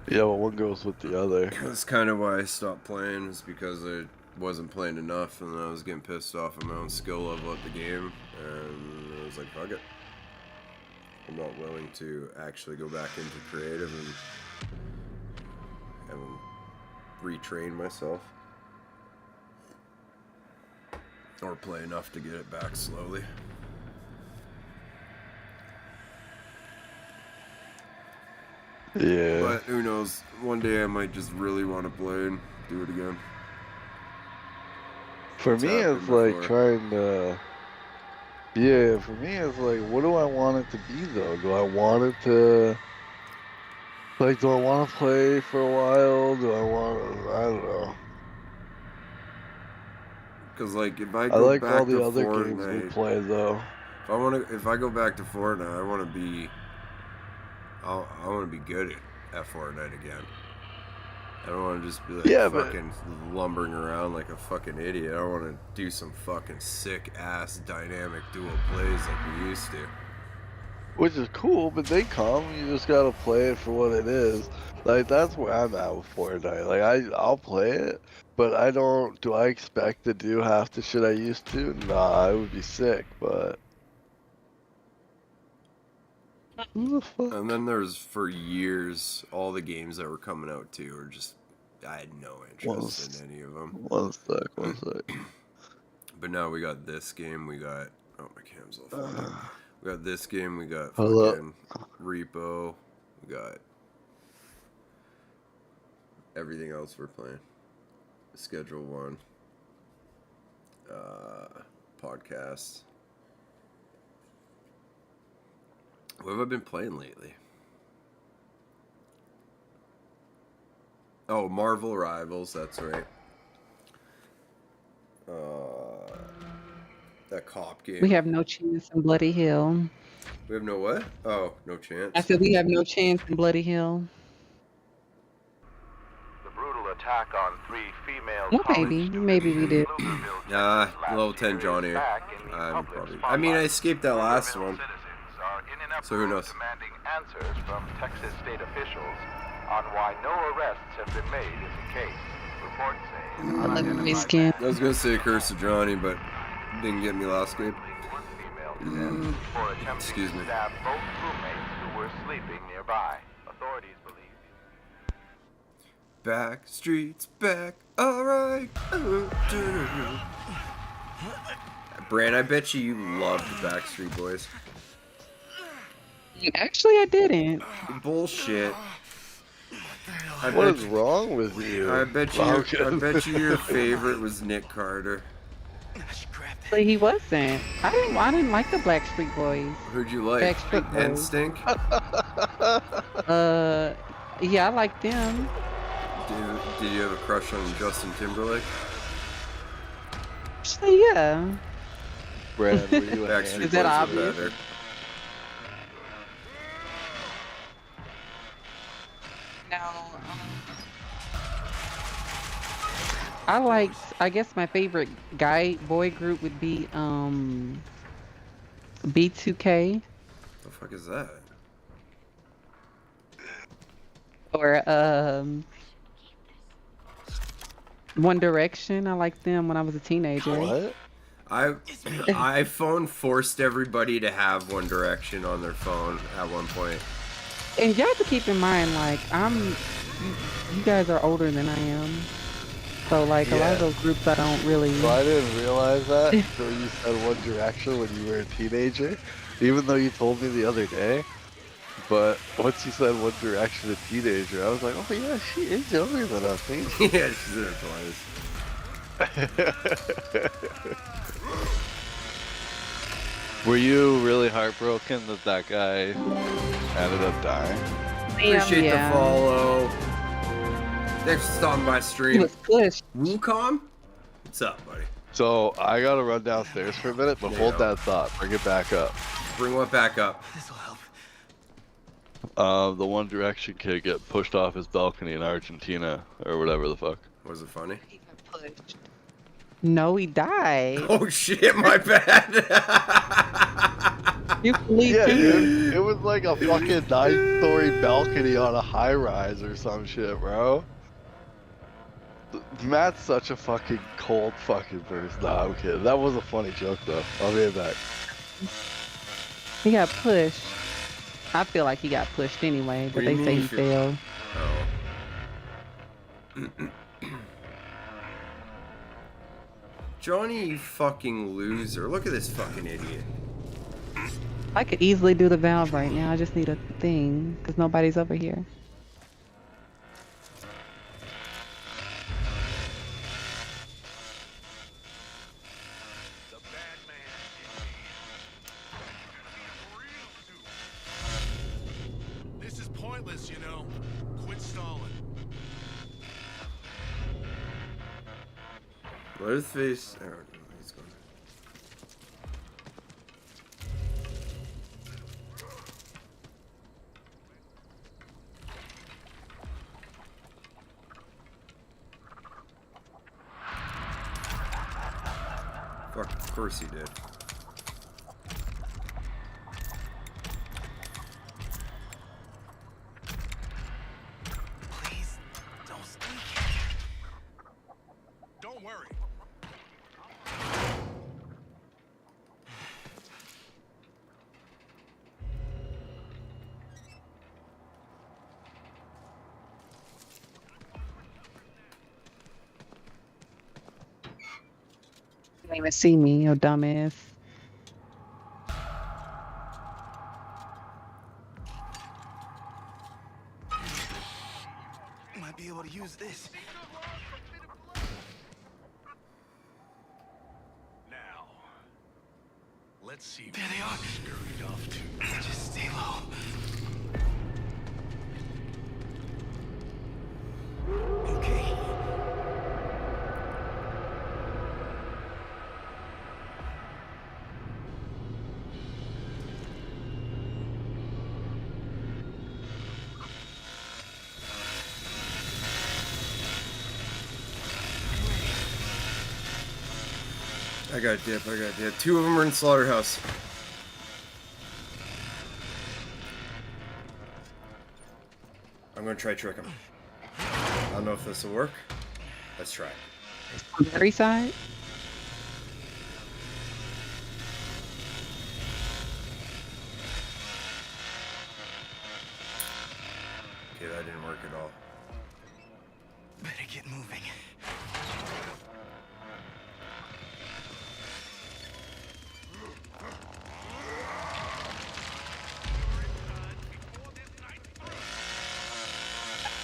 Yeah, well, one goes with the other. That's kind of why I stopped playing, is because I wasn't playing enough and I was getting pissed off at my own skill level at the game, and I was like, fuck it. I'm not willing to actually go back into creative and retrain myself. Or play enough to get it back slowly. Yeah. But who knows? One day I might just really want to play and do it again. For It's me, happened it's like before. trying to. Yeah, for me, it's like, what do I want it to be though? Do I want it to. Like, do I want to play for a while? Do I want to. I don't know. Because like if I I go like back all the to other games we Fortnite, play though. if I go back to Fortnite, I want to be. I want to be good at Fortnite again. I don't want to just be like Yeah, but- fucking lumbering around like a fucking idiot. I want to do some fucking sick ass dynamic dual plays like we used to. Which is cool, but they come, you just gotta play it for what it is. Like, that's where I'm at with Fortnite. Like, I'll play it, but I don't, do I expect to do half the shit I used to? Nah, it would be sick, but. Who the fuck? And then there's, for years, all the games that were coming out too were just, I had no interest in any of them. One sec. But now we got this game, we got, oh, my cam's all fucked up. We got this game, we got Hold up. fucking Repo, we got everything else we're playing. Schedule 1. podcast. What have I been playing lately? Oh, Marvel Rivals, that's right. That cop game. We have no chance in Bloody Hill. We have no what? Oh, no I chance. said we have no chance in Bloody Hill. The brutal attack on 3 female Well, college maybe. students Maybe we in did. Pflugerville, Nah, Texas last level 10 year is Johnny. back in the I'm public probably. I spotlight. mean, I escaped that last one. Citizens are in an So who knows? demanding answers from Texas state officials on why no arrests have been made in the case. Reports say I love my skin. I was gonna say Curse of Johnny, but didn't get me last game. one female is dead for attempting Excuse me. to stab both roommates who were sleeping nearby. Authorities believe. Back streets back, alright. Brand, I bet you loved the Backstreet Boys. Actually, I didn't. Bullshit. What is wrong with you? I bet you your favorite was Nick Carter. But he wasn't. I didn't like the Blackstreet Boys. Who'd you like? Backstreet Boys. Instinct? Yeah, I like them. Did you have a crush on Justin Timberlake? Actually, yeah. Brandon, were you a Backstreet Is that Boys are obvious? better. I guess my favorite boy group would be B2K The fuck is that? or One Direction. I liked them when I was a teenager. What? iPhone forced everybody to have One Direction on their phone at one point. And you have to keep in mind, like, you guys are older than I am. So, like, a lot of those groups I don't really... So I didn't realize that until you said One Direction when you were a teenager, even though you told me the other day. But once you said One Direction a teenager, I was like, oh yeah, she is younger than us, ain't she? Yeah, she's in her 20s. Were you really heartbroken that guy ended up dying? Appreciate the follow. Thanks for stopping by He stream. was pushed. Wukong? What's up, buddy? So I gotta run downstairs for a minute, but hold that thought. Bring it back up. Bring what back up? The One Direction kid get pushed off his balcony in Argentina or whatever the fuck. Was it funny? He got pushed. No, he died. Oh shit, my bad. You believe Yeah, him? dude. It was like a fucking 9-story balcony on a high rise or some shit, bro. Matt's such a fucking cold fucking person. Nah, I'm kidding. That was a funny joke though. I'll be right back. He got pushed. I feel like he got pushed anyway, but What do they you say mean he if you're- fell. Oh. Johnny, you fucking loser. Look at this fucking idiot. I could easily do the valve right now. I just need a thing because nobody's over here. This is pointless, you know. Quit stalling. Leatherface. I don't know. He's gone. Fuck, of course he did. Please, don't speak. Don't worry. You didn't even see me, you dumbass. Might be able to use this. let's see. There they are. Scurried off to. Just stay low. Okay. I got dip. Two of them are in slaughterhouse. I'm gonna try trick him. I don't know if this will work. Let's try it. On the tree side? Okay, that didn't work at all. Better get moving.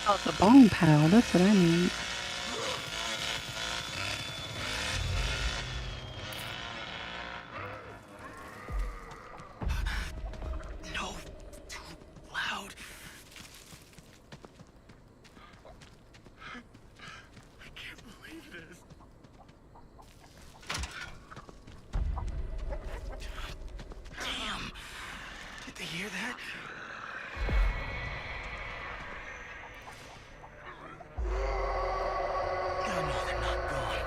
Oh, the bone pile. That's what I need. No, too loud. I can't believe this. Damn. Did they hear that? Oh no, they're not gone.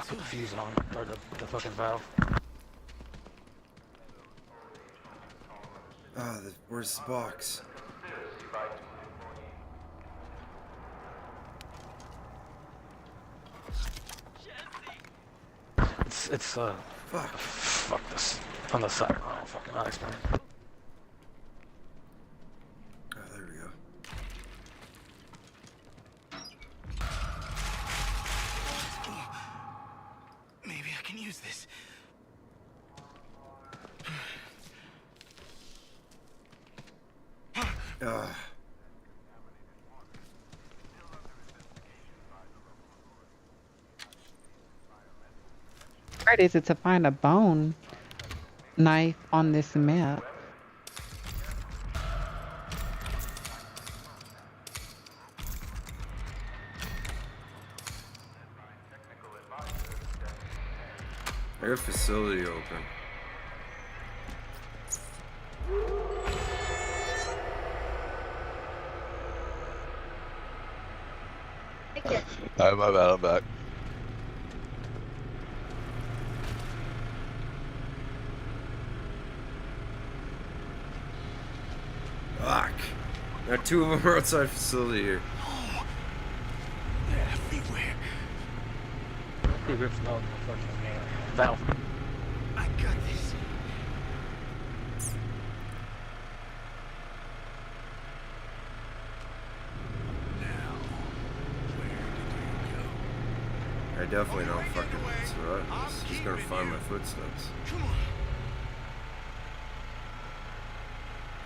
Put the fuse on, or the fucking valve. Ah, where's the box? It's fuck this. On the side. Oh, fucking not explain. Oh, there we go. Maybe I can use this. Hard is it to find a bone knife on this map? I got facility open. Alright, my bad, I'm back. Fuck. Now two of them are outside facility here. Oh, they're everywhere. He rips out the fucking valve. I got this. Now, where did you go? I definitely don't fucking survive this. He's gonna find my footsteps. Come on.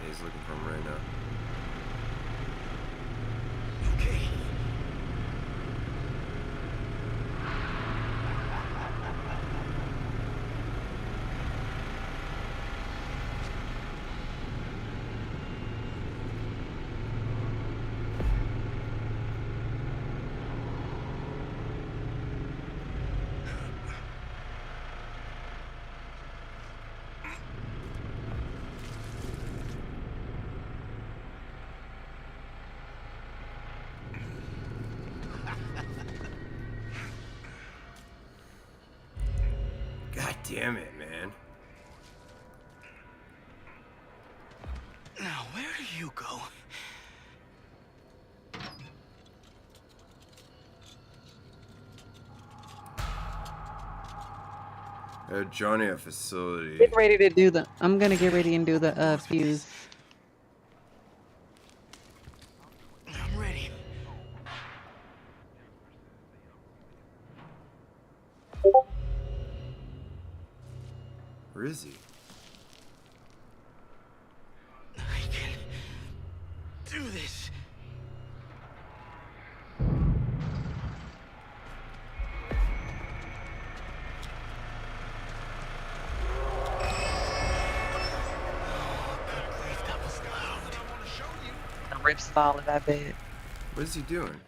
He's looking for him right now. Okay. God damn it, man. Now, where do you go? Johnny at facility. Get ready to do the. I'm gonna get ready and do the fuse. I'm ready. Where is he? I can do this. Rip solid, I bet. What is he doing?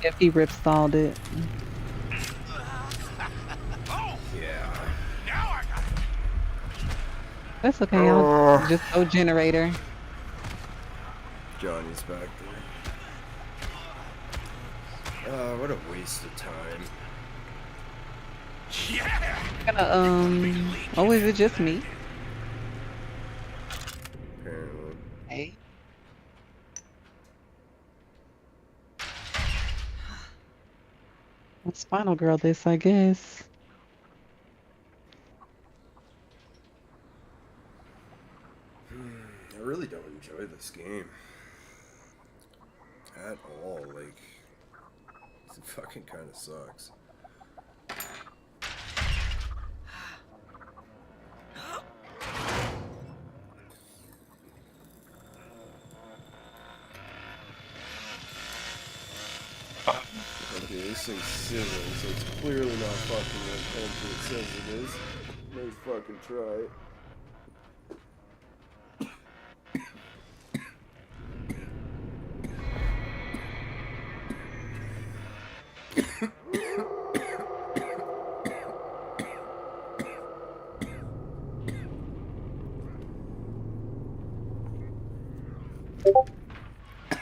If he rip stalled it. Yeah. That's okay. I'll just go generator. Johnny's back there. What a waste of time. Yeah. Oh, is it just me? Apparently. Hey. Let's Final Girl this, I guess. I really don't enjoy this game. At all. Like, it fucking kind of sucks. Okay, this thing's sizzling, so it's clearly not fucking as empty as it says it is. Let's fucking try it.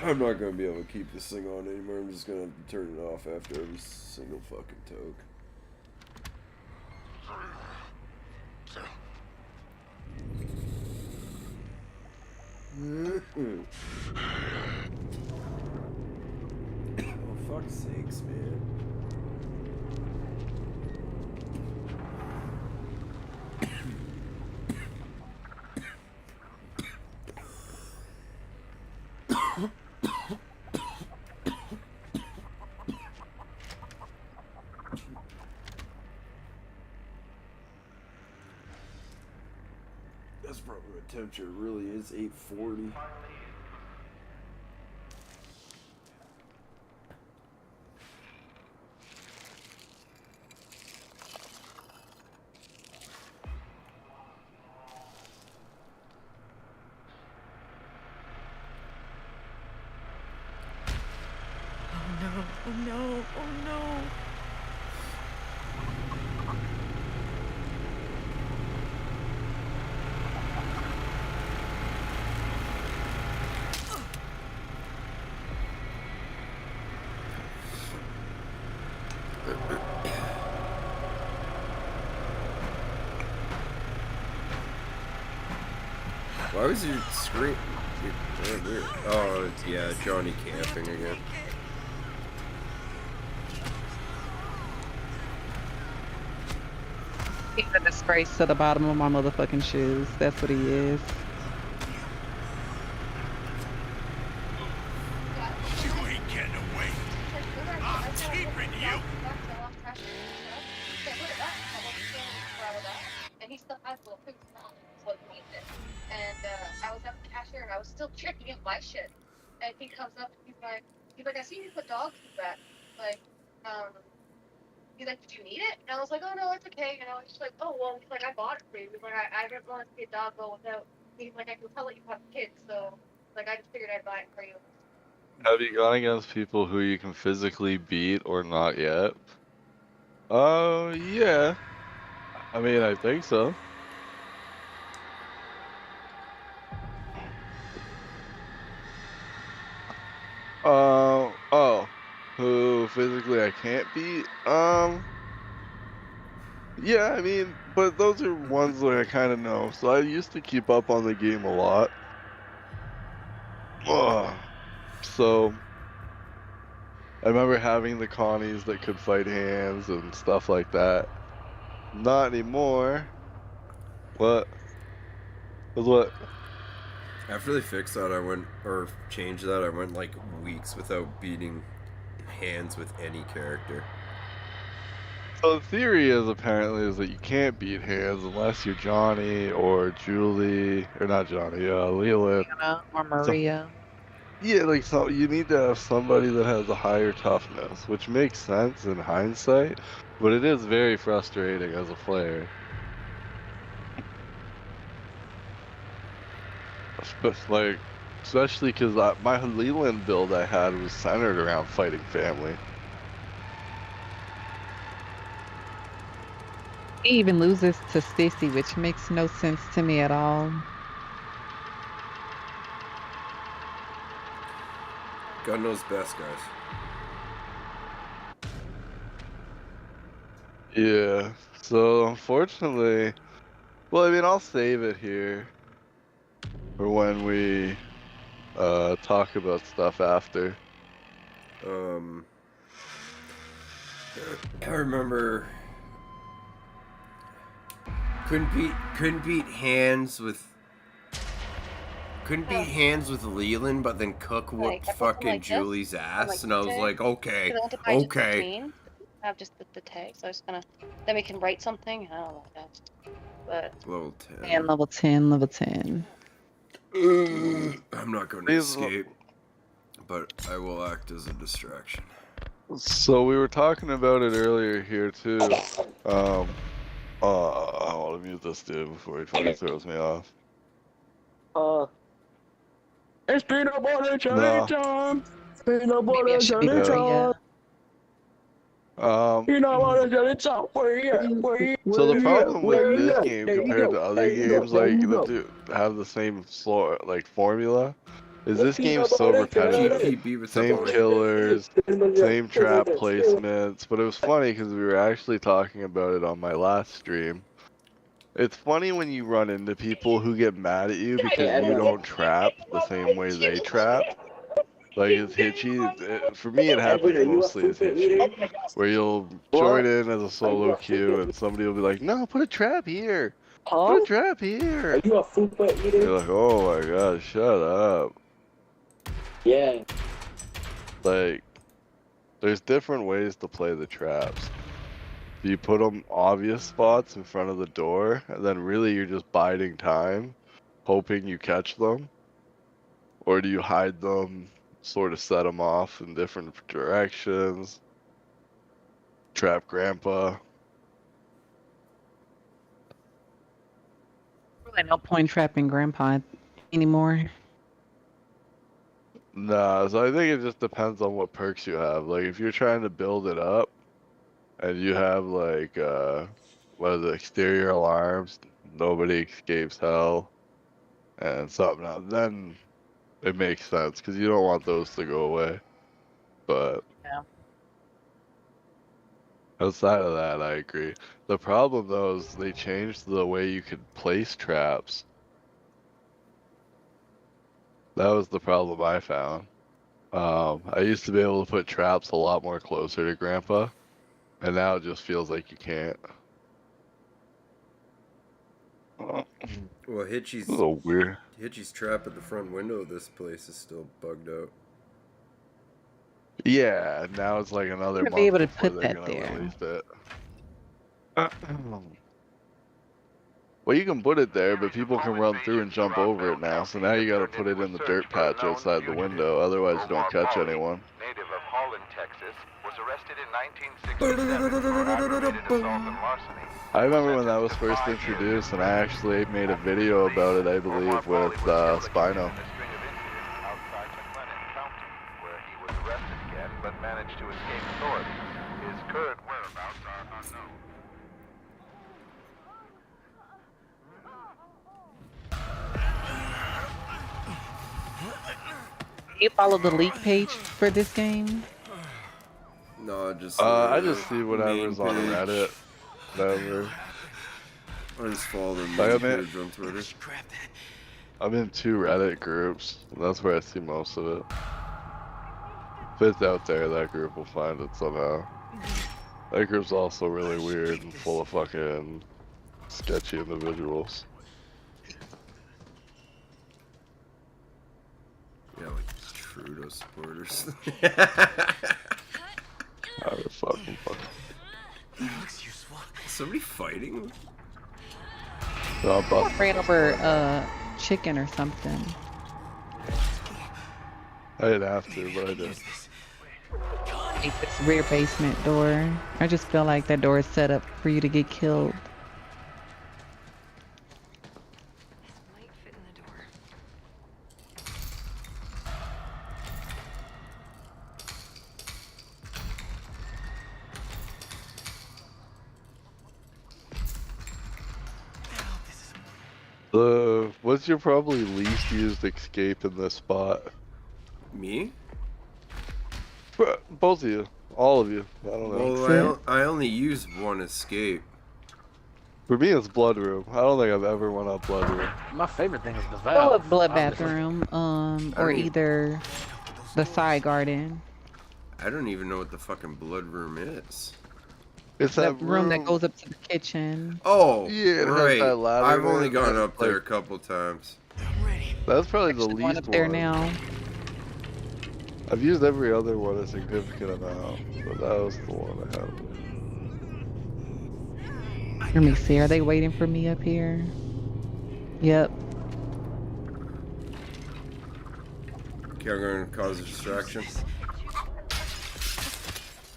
I'm not gonna be able to keep this thing on anymore. I'm just gonna have to turn it off after every single fucking toke. Oh, fuck's sakes, man. That's probably what temperature really is, 840. Oh no, oh no, oh no. Why was your screen? Oh, it's, yeah, Johnny camping again. He's a disgrace to the bottom of my motherfucking shoes. That's what he is. You ain't getting away. I'm keeping you. And he still has little food so he needs it. And I was at the cashier and I was still checking in my shit. And he comes up and he's like, I see you put dog food back. Like, he's like, did you need it? And I was like, oh no, it's okay. And I was just like, oh well, he's like, I bought it for you. He's like, I didn't want to see a dog go without. He's like, I can tell that you have kids, so like I just figured I'd buy it for you. Have you gone against people who you can physically beat or not yet? Oh, yeah. I mean, I think so. Oh, who physically I can't beat? Yeah, I mean, but those are ones that I kind of know. So I used to keep up on the game a lot. So I remember having the Connies that could fight hands and stuff like that. Not anymore. What? What? After they fixed that, I went, or changed that, I went like weeks without beating hands with any character. So the theory is apparently is that you can't beat hands unless you're Johnny or Julie, or not Johnny, Leland. Anna or So, Maria. yeah, like so you need to have somebody that has a higher toughness, which makes sense in hindsight, but it is very frustrating as a player. Like, especially because my Leland build I had was centered around fighting family. He even loses to Stacy, which makes no sense to me at all. God knows best, guys. Yeah, so unfortunately, well, I mean, I'll save it here for when we talk about stuff after. I remember couldn't beat hands with Leland, but then Cook whooped fucking like this, Julie's ass, like and I was tag. like, okay, Because I want to buy just okay. between. Have just the tag, so I was gonna. Then we can write something. I don't know what else. But Level And 10. level 10, level 10. I'm not going to escape, but I will act as a distraction. So we were talking about it earlier here too. I want to mute this dude before he fucking throws me off. It's peanut butter jelly No. time. Peanut Maybe butter I should be jelly time. Maria. Peanut butter jelly time. Where you at? Where you So the at? problem with Where you this at? game There you compared go. to other There you go. games There like you that go. do have the same floor like formula is this game's Peanut so butter repetitive. jelly. GPB with Same the killers, same trap placements, but it was funny because we were actually talking about it on my last stream. It's funny when you run into people who get mad at you because you don't trap the same way they trap. Like it's Hitchy. For me, it happens mostly as Hitchy, where you'll join in as a solo queue and somebody will be like, "No, put a trap here. Put a trap here." Are you a fupa eater? You're like, "Oh my god, shut up." Yeah. Like, there's different ways to play the traps. You put them obvious spots in front of the door, and then really you're just biding time, hoping you catch them. Or do you hide them, sort of set them off in different directions? Trap Grandpa. Really no point trapping Grandpa anymore. Nah, so I think it just depends on what perks you have. Like, if you're trying to build it up, and you have, like, what is it, exterior alarms, nobody escapes hell, and something else, then it makes sense, because you don't want those to go away. But Yeah. outside of that, I agree. The problem, though, is they changed the way you could place traps. That was the problem I found. I used to be able to put traps a lot more closer to Grandpa, and now it just feels like you can't. Well, Hitchy's A little weird. Hitchy's trap at the front window of this place is still bugged out. Yeah, now it's like another Gonna month be able to before put they're that gonna there. release it. Well, you can put it there, but people can run through and jump over it now. So now you gotta put it in the dirt patch outside the window, otherwise you don't catch anyone. Native of Holland, Texas, was arrested in 1967 for aggravated assault and larceny. I remember when that was first introduced, and I actually made a video about it, I believe, with Spino. Outside McLennan County, where he was arrested again, but managed to escape authorities. His current whereabouts are unknown. You follow the leak page for this game? No, just I just see whatever's main on page. Reddit. Whatever. I just follow the Like, main page on Twitter. I'm in 2 Reddit groups. That's where I see most of it. If it's out there, that group will find it somehow. That group's also really weird and full of fucking sketchy individuals. Yeah, like Trudeau supporters. I would fucking fuck. Somebody fighting? Oh, bust. Ran over chicken or something. I didn't have to, but I did. Like this rear basement door. I just feel like that door is set up for you to get killed. Might fit in the door. What's your probably least used escape in this spot? Me? Both of you. All of you. I don't know. Well, I only used one escape. For me, it's Blood Room. I don't think I've ever went up Blood Room. My favorite thing is the Go valve. up Blood obviously. Bathroom, or either the side garden. I don't even know what the fucking blood room is. It's The that room that goes up to the kitchen. Oh, Yeah, it has right. that ladder I've there only gone that, up there a like- couple times. That's probably the Actually going least up there one. now. I've used every other one a significant amount, but that was the one I had. Let me see. Are they waiting for me up here? Yep. Okay, I'm going to cause a distraction.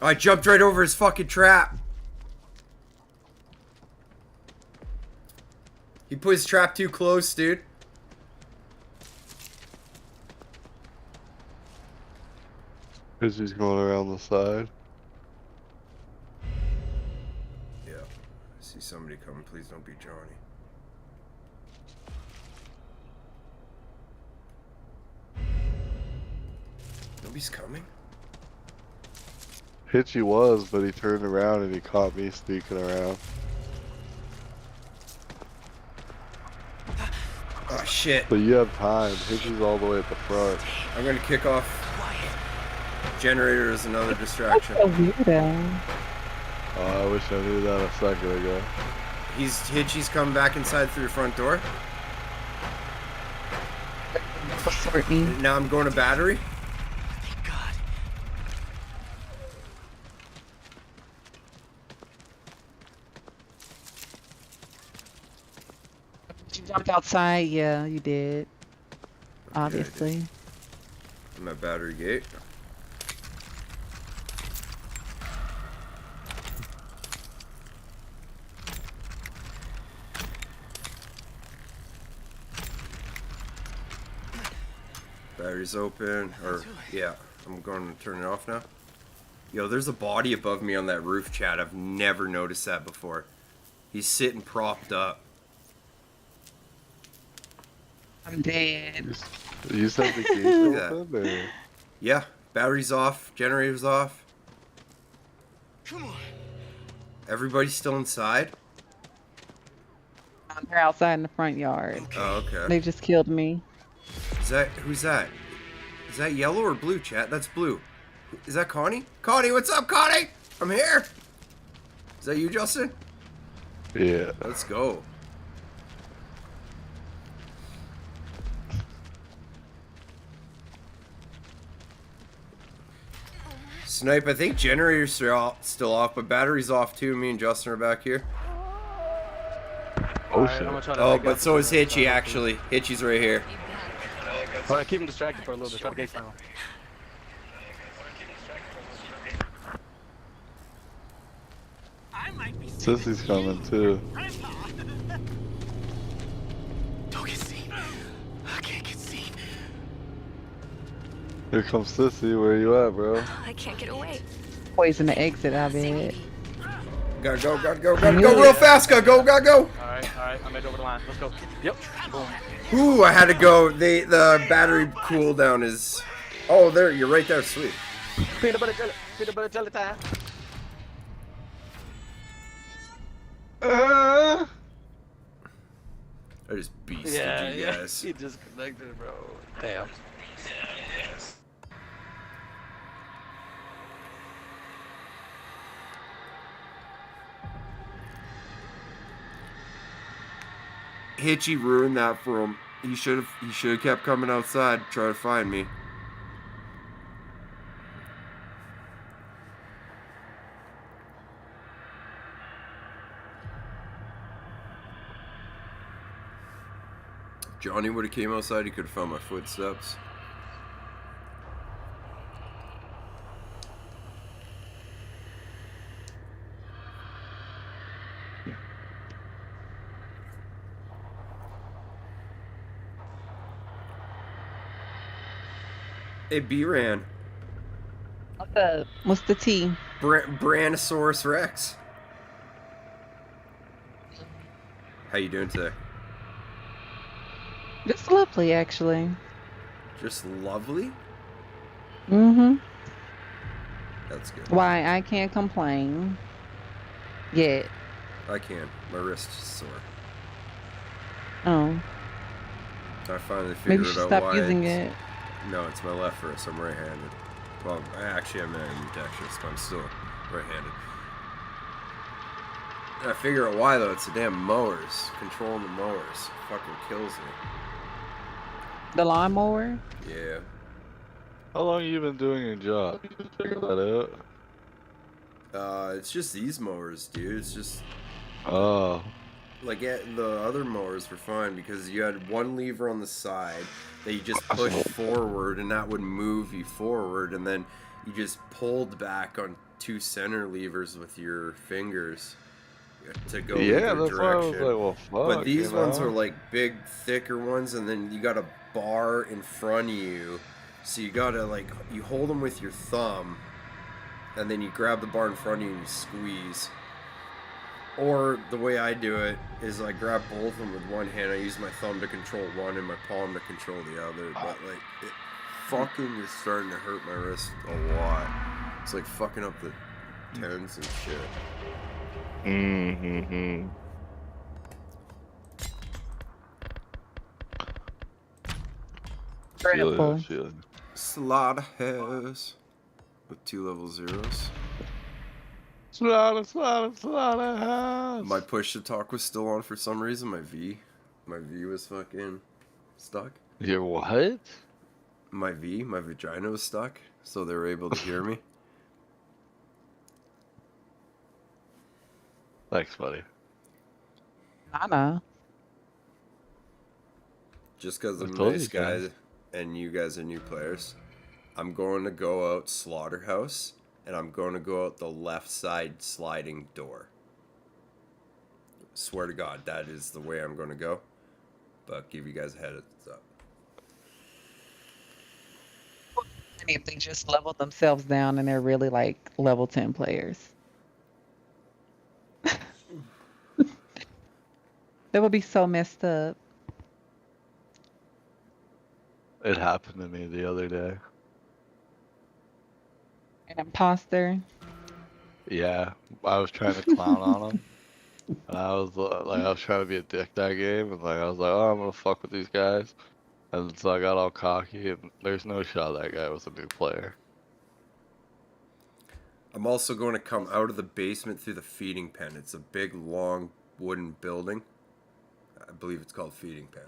I jumped right over his fucking trap. He put his trap too close, dude. Because he's going around the side. Yeah. I see somebody coming. Please don't be Johnny. Nobody's coming? Hitchy was, but he turned around and he caught me sneaking around. Oh, shit. But you have time. Hitchy's all the way at the front. I'm going to kick off. Generator is another distraction. So weirdo. Oh, I wish I knew that a second ago. Hitchy's coming back inside through the front door. Sort me. Now I'm going to battery. You jumped outside? Yeah, you did. Yeah, I Obviously. did. I'm at battery gate. Battery's open, or yeah, I'm going to turn it off now. Yo, there's a body above me on that roof, Chad. I've never noticed that before. He's sitting propped up. I'm dead. You said the gate's Look at open? Or? Yeah, battery's off, generator's off. Come on. Everybody's still inside? They're outside in the front yard. Oh, okay. They just killed me. Who's that? Is that yellow or blue, chat? That's blue. Is that Connie? Connie, what's up, Connie? I'm here. Is that you, Justin? Yeah. Let's go. Snipe, I think generator's still off, but battery's off too. Me and Justin are back here. Oh, Alright, shit. I'm gonna try to Oh, make but up so for is the- Hitchy, actually. Hitchy's right here. Alright, keep him distracted for a little bit. Try to gate down. Sissy's coming too. Don't get seen. I can't get seen. Here comes Sissy. Where you at, bro? I can't get away. Poison the exit, I bet. Gotta go real fast. Gotta go. Alright, I made it over the line. Let's go. Yep. Boom. Ooh, I had to go. The battery cooldown is. Oh, there. You're right there. Sweet. Peanut butter jelly time. I just beasted Yeah, you guys. He disconnected, bro. Damn. Hitchy ruined that for him. He should have kept coming outside, try to find me. Johnny would have came outside, he could have found my footsteps. Hey, B-Ran. What's up? What's the T? Brandosaurus Rex. How you doing today? Just lovely, actually. Just lovely? Mm-hmm. That's good. Why, I can't complain. Yet. I can. My wrist is sore. Oh. I finally Maybe figured you should out stop why using it's... it. No, it's my left wrist. I'm right-handed. Well, actually, I'm ambidextrous, but I'm still right-handed. And I figure out why, though. It's the damn mowers. Controlling the mowers. It fucking kills me. The lawnmower? Yeah. How long you been doing your job? You figure that out? It's just these mowers, dude. It's just... Oh. Like, the other mowers were fine because you had one lever on the side that you just pushed forward and that would move you forward, and then you just pulled back on two center levers with your fingers to go Yeah, either that's why I was direction. like, well, fuck, But these you ones know? are like big, thicker ones, and then you got a bar in front of you, so you gotta like, you hold them with your thumb, and then you grab the bar in front of you and you squeeze. Or the way I do it is I grab both of them with one hand. I use my thumb to control one and my palm to control the other. But like, it fucking is starting to hurt my wrist a lot. It's like fucking up the tendons and shit. Mm-hmm. Feel it. Slaughterhouse with 2 level 0s. Slaughterhouse. My push to talk was still on for some reason. My V was fucking stuck. Your what? My vagina was stuck, so they were able to hear me. Thanks, buddy. I know. Just because I'm a told nice you guy guys. and you guys are new players, I'm going to go out Slaughterhouse, and I'm going to go out the left side sliding door. Swear to God, that is the way I'm going to go. But give you guys a heads up. If they just leveled themselves down and they're really like level 10 players. That would be so messed up. It happened to me the other day. An imposter. Yeah, I was trying to clown on him. And I was like, I was trying to be a dick that game, and like I was like, oh, I'm gonna fuck with these guys. And so I got all cocky, and there's no shot that guy was a new player. I'm also going to come out of the basement through the feeding pen. It's a big, long wooden building. I believe it's called feeding pen.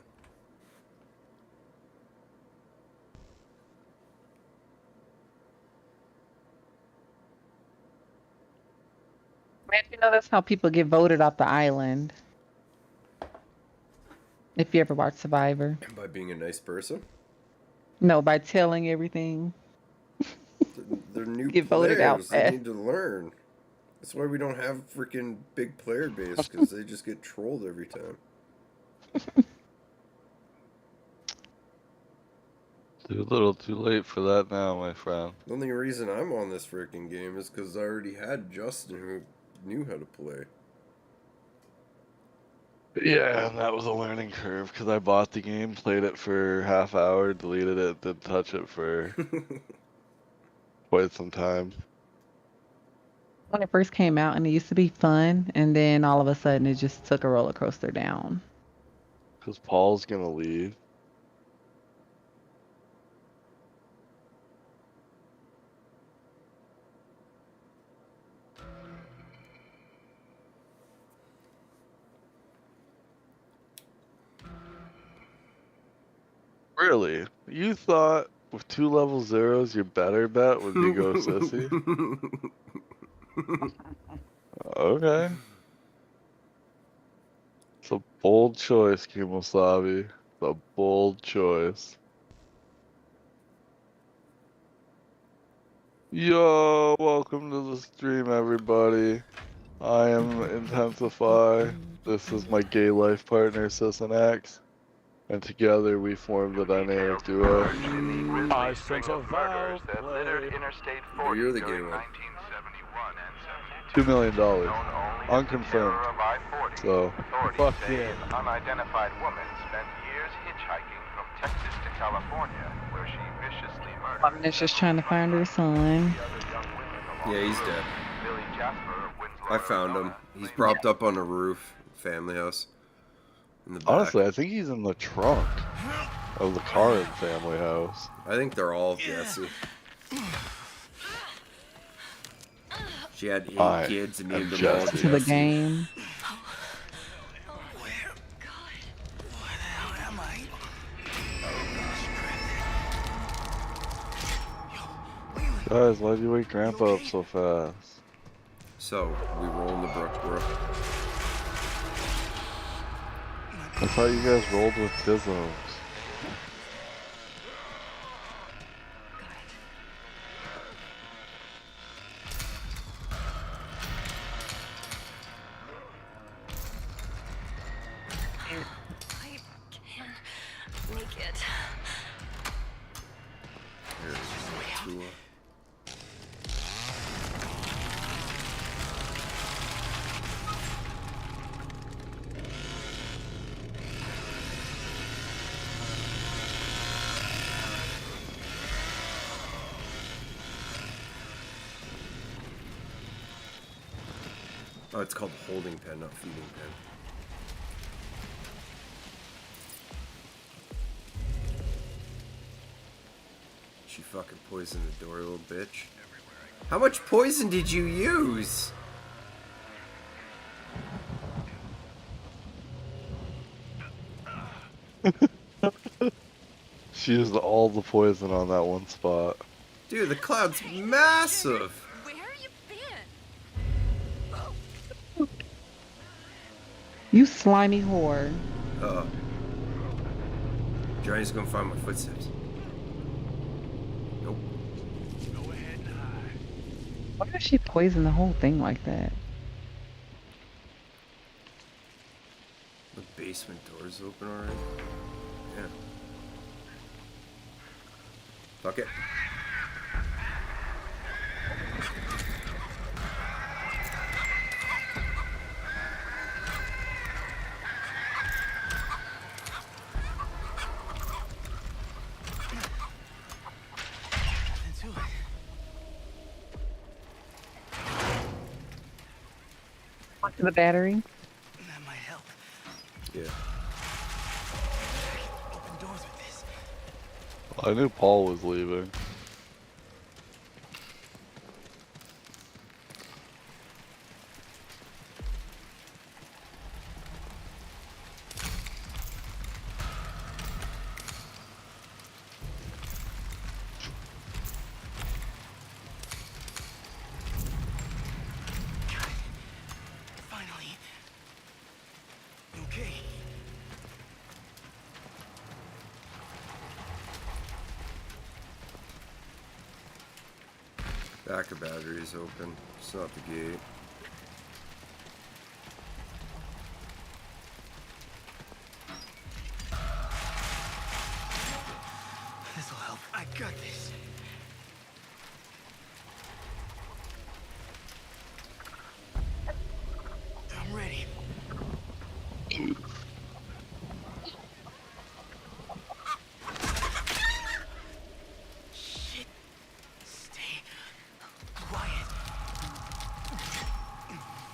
Man, you know that's how people get voted off the island. If you ever watch Survivor. By being a nice person? No, by telling everything. They're new Get voted out players. They fast. need to learn. That's why we don't have freaking big player base, because they just get trolled every time. Too little, too late for that now, my friend. The only reason I'm on this freaking game is because I already had Justin who knew how to play. Yeah, and that was a learning curve because I bought the game, played it for half hour, deleted it, didn't touch it for quite some time. When it first came out and it used to be fun, and then all of a sudden it just took a roller coaster down. Because Paul's gonna leave. Really? You thought with 2 level 0s your better bet would be go Sissy? Okay. It's a bold choice, Kimosabi. a bold choice. Yo, welcome to the stream, everybody. I am Intensify. This is my gay life partner, SissonX. And together we form the dynamic duo. I sense a vow that littered Interstate Oh, 40 you're the gay during one. 1971 and $2 72. million. Known only as the Unconfirmed. terror of I-40. So, Authorities fuck say yeah. an unidentified woman spent years hitchhiking from Texas to California, where she viciously murdered. Mama's just trying to find her son. Yeah, he's dead. Billy Jasper of Winslow, I found him. Arizona, He's claimed propped up on a roof, family house. In the back. Honestly, I think he's in the trunk of the car in Family House. I think they're all Jesse. She had 8 kids and named them all Jesse. To the Jesse. game. Guys, why'd you wake Grandpa up so fast? So, we roll in the brook, bro. I thought you guys rolled with Tizzos. I can't make it. Here's Tua. Oh, it's called holding pen, not feeding pen. She fucking poisoned the door, little bitch. How much poison did you use? She used all the poison on that one spot. Dude, the cloud's massive. Where you been? You slimy whore. Johnny's gonna find my footsteps. Nope. Why does she poison the whole thing like that? The basement door's open already? Yeah. Fuck it. To the battery. That might help. Yeah. Open doors with this. I knew Paul was leaving. Finally. You okay? Backer battery is open. It's not the gate. This'll help. I got this. I'm ready. Shit. Stay quiet.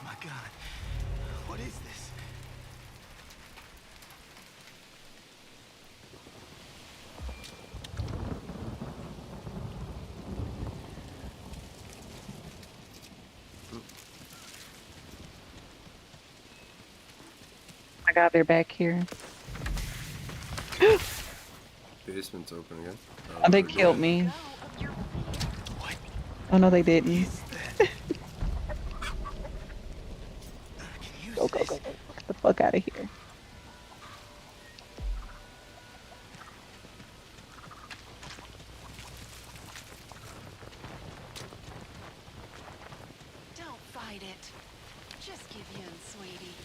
My God. What is this? I got their back here. Basement's open again. Oh, they we're killed good. me. Oh no, they didn't. Go, go, go, go. Get the fuck out of here. Just give in, sweetie.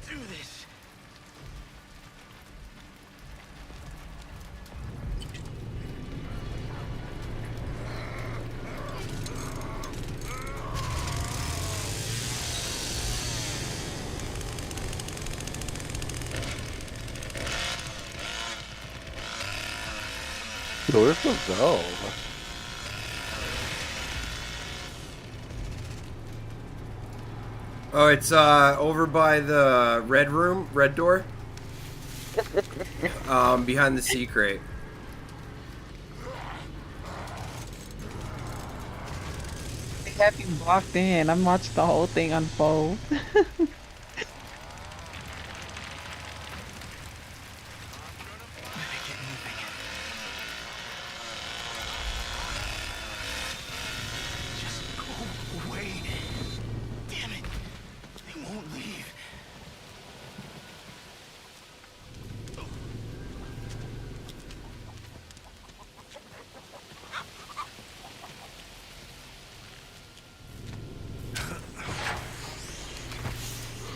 Do this. So where's the bell? Oh, it's over by the red room, red door. Behind the sea crate. They have you blocked in. I'm watching the whole thing unfold. Just go away. Damn it. They won't leave.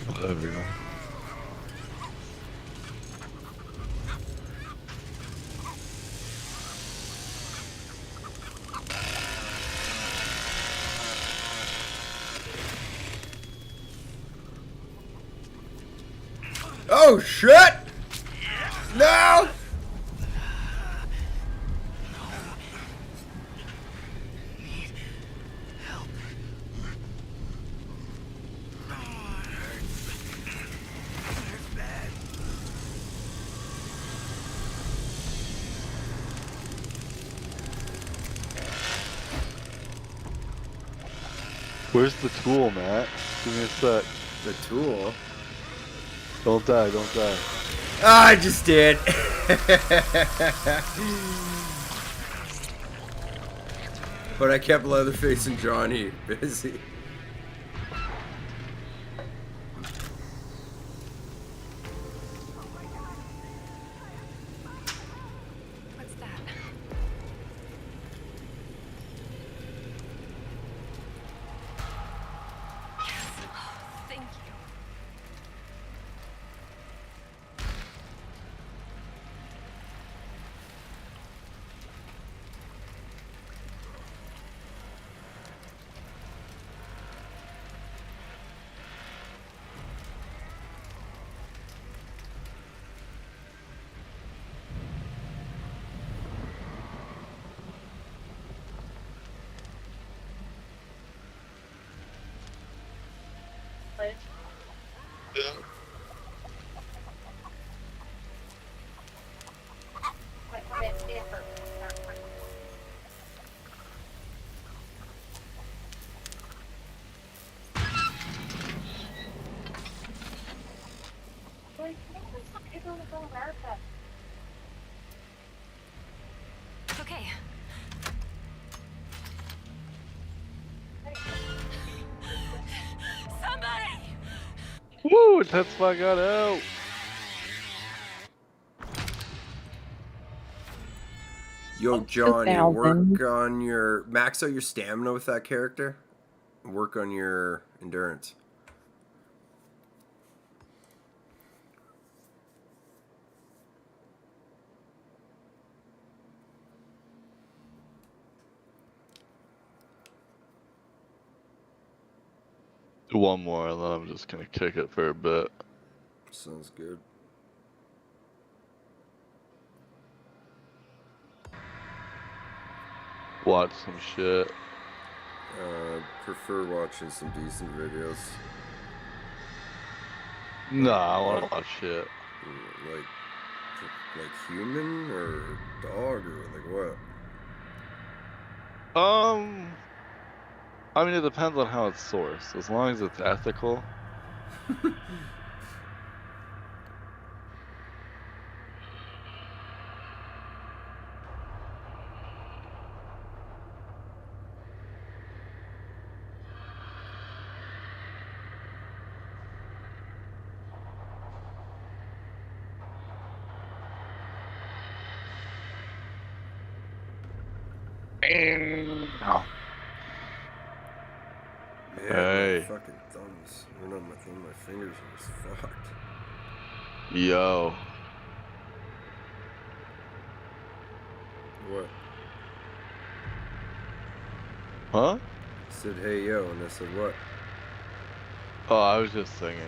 Whatever. Oh shit! No! Need help. Oh, it hurts. It hurts bad. Where's the tool, Matt? Give me a sec. The tool? Don't die, don't die. Ah, I just did. But I kept Leatherface and Johnny busy. What's that? Yes. Oh, thank you. Okay. Somebody! Woo! That's my got out. Yo, Johnny, work on your max out your stamina with that character. Work on your endurance. One more, and then I'm just gonna kick it for a bit. Sounds good. Watch some shit. Prefer watching some decent videos. Nah, I wanna watch shit. Like human or dog or like what? I mean, it depends on how it's sourced. As long as it's ethical. Oh, Man, Hey. my fucking thumbs. Or not my thumb, my fingers are just fucked. Yo. What? Huh? I said, hey, yo, and I said, what? Oh, I was just singing.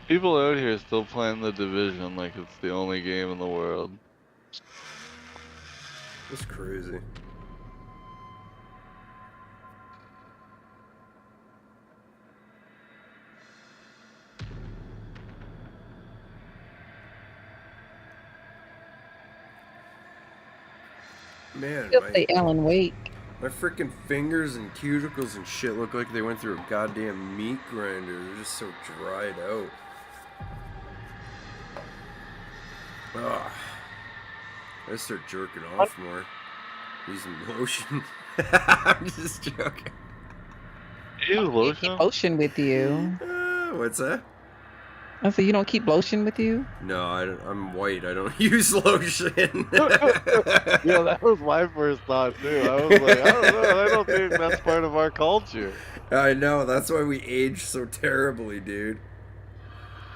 People out here still playing the Division like it's the only game in the world. That's crazy. Man, You'll say Alan Wake. my freaking fingers and cuticles and shit look like they went through a goddamn meat grinder. They're just so dried out. Ugh. I gotta start jerking off more. Using lotion. I'm just joking. You use Keep lotion? lotion with you. What's that? I said, you don't keep lotion with you? No, I'm white. I don't use lotion. Yeah, that was my first thought too. I was like, I don't know. I don't think that's part of our culture. I know. That's why we age so terribly, dude.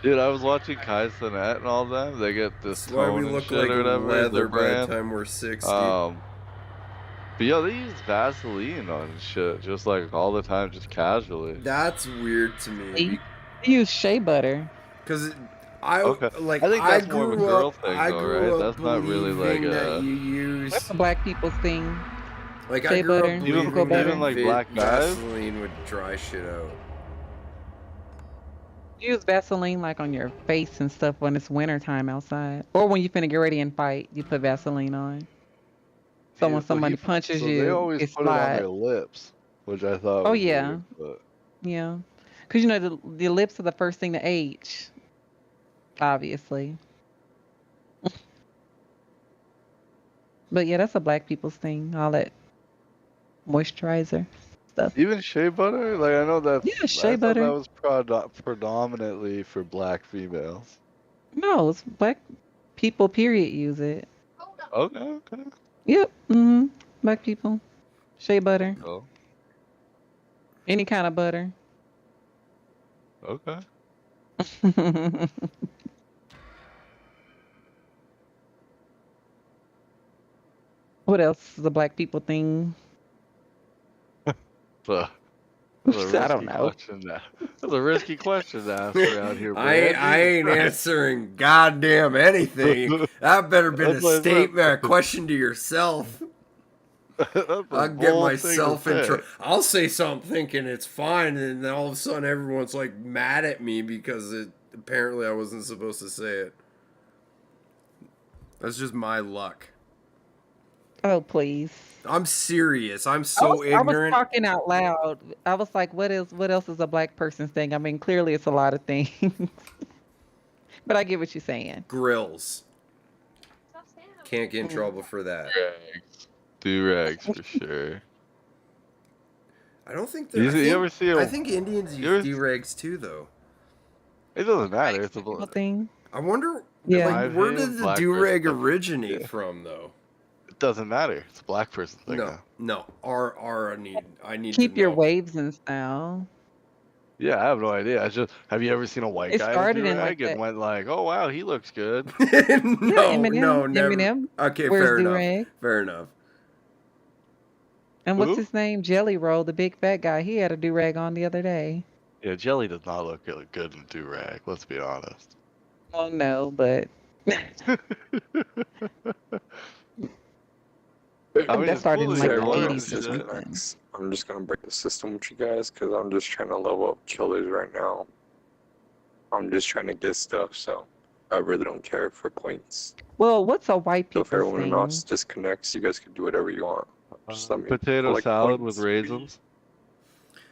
Dude, I was watching Kai Cenat and all them. They get this That's why we tone and look shit like or whatever. leather Their by the brand. time we're 60. But yeah, they use Vaseline on shit just like all the time, just casually. That's weird to me. You use shea butter. Because Okay. like I think that's more of a grew girl up, thing, I though, grew right? up That's not really like believing that you use That's a black people's thing. like shea I grew butter. up Even- believing that even, like, black guys? Vaseline would dry shit out. You use Vaseline like on your face and stuff when it's winter time outside. Or when you finna get ready and fight, you put Vaseline on. So when somebody punches so you, they always it's put it on slide. their lips, which I thought Oh was yeah. weird, but Yeah. Because you know the lips are the first thing to age. Obviously. But yeah, that's a black people's thing. All that moisturizer stuff. even shea butter, like I know that's Yeah, shea I thought butter. that was predominantly for black females. No, it's black people, period, use it. Okay. Yep. Black people. Shea butter. Oh, Any kind of butter. okay. What else is a black people thing? So, that's a I don't risky know. question to- That's a risky question to ask around here, I Brad. ain't answering goddamn anything. That better been a That's what I said. statement, a question to yourself. That's a I'll get bold thing to myself in say. trouble. I'll say something thinking it's fine, and then all of a sudden everyone's like mad at me because apparently I wasn't supposed to say it. That's just my luck. Oh, please. I'm serious. I'm so I was ignorant. talking out loud. I was like, what else is a black person's thing? I mean, clearly it's a lot of things. But I get what you're saying. Grills. Can't get in trouble for that. Do-rags for sure. I don't think You ever see a- I think Indians you ever- use do-rags too, though. It doesn't matter. It's a People thing. I wonder, Yeah. like, where did the Black do-rag person. originate Yeah. from, though? It doesn't matter. It's a black person thing. No, now. no. I need Keep to your know. waves in style. Yeah, I have no idea. I just have you ever seen a white It guy started in a in, like, do-rag and that- went like, "Oh wow, he looks good." no, Eminem, no, never. Eminem Okay, wears fair enough. do-rag. Fair enough. And what's Who? his name? Jelly Roll, the big fat guy. He had a do-rag on the other day. Yeah, Jelly does not look good in do-rag. Let's be honest. Oh no, but I mean, that it's started cool in that like you're the learning 80s or shit. something. I'm just gonna break the system with you guys because I'm just trying to level up killers right now. I'm just trying to get stuff, so I really don't care for points. Well, what's a white So if people's everyone thing? else disconnects, you guys can do whatever you want. Just let me Potato collect salad points. with raisins.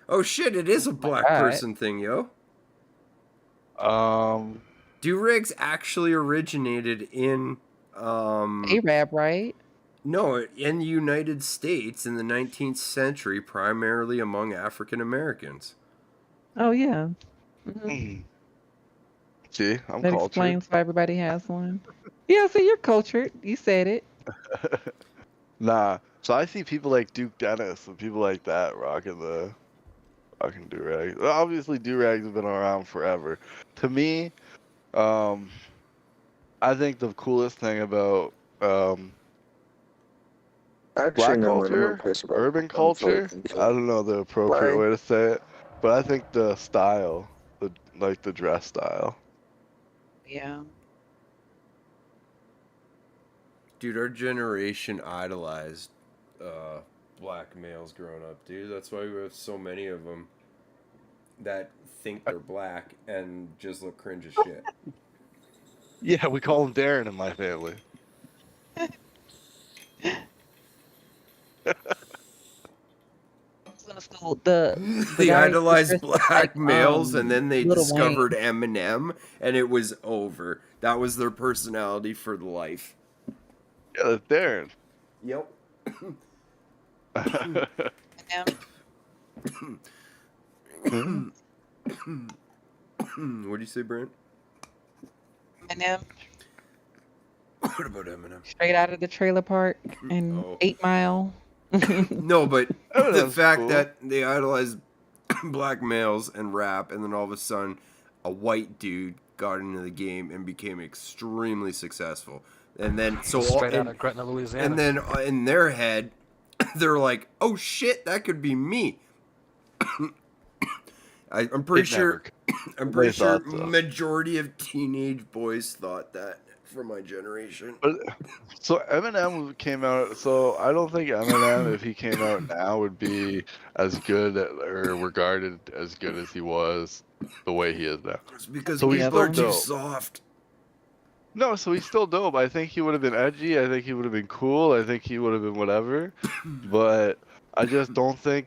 Oh shit, it is a black God. person thing, yo. Do-rags actually originated in Arab, right? no, in the United States in the 19th century, primarily among African Americans. Oh yeah. See, I'm That cultured. explains why everybody has one. Yeah, so you're cultured. You said it. Nah. So I see people like Duke Dennis and people like that rocking do-rags. Well, obviously, do-rags have been around forever. To me, I think the coolest thing about I actually black know another culture, place about urban culture, I don't know the appropriate way to say it, but I think the style, the dress style. Yeah. Dude, our generation idolized black males growing up, dude. That's why we have so many of them that think they're black and just look cringe as shit. Yeah, we call him Darren in my family. They guy idolized dressed black like, males, and then they Lil discovered Eminem, and it was over. That was their personality for life. Yeah, that's Darren. Yep. What do you say, Brent? Eminem. What about Eminem? Straight out of the trailer park and 8 Mile. No, but Oh, the that's fact cool. that they idolize black males and rap, and then all of a sudden, a white dude got into the game and became extremely successful, and then Straight out of Gretna, Louisiana. and then in their head, they're like, "Oh shit, that could be me." I'm pretty sure. I'm pretty sure majority of teenage boys thought that from my generation. But so Eminem came out. So I don't think Eminem, if he came out now, would be as good or regarded as good as he was the way he is now. It's because so he's people are still too dope. soft. No, so he's still dope. I think he would have been edgy. I think he would have been cool. I think he would have been whatever. But I just don't think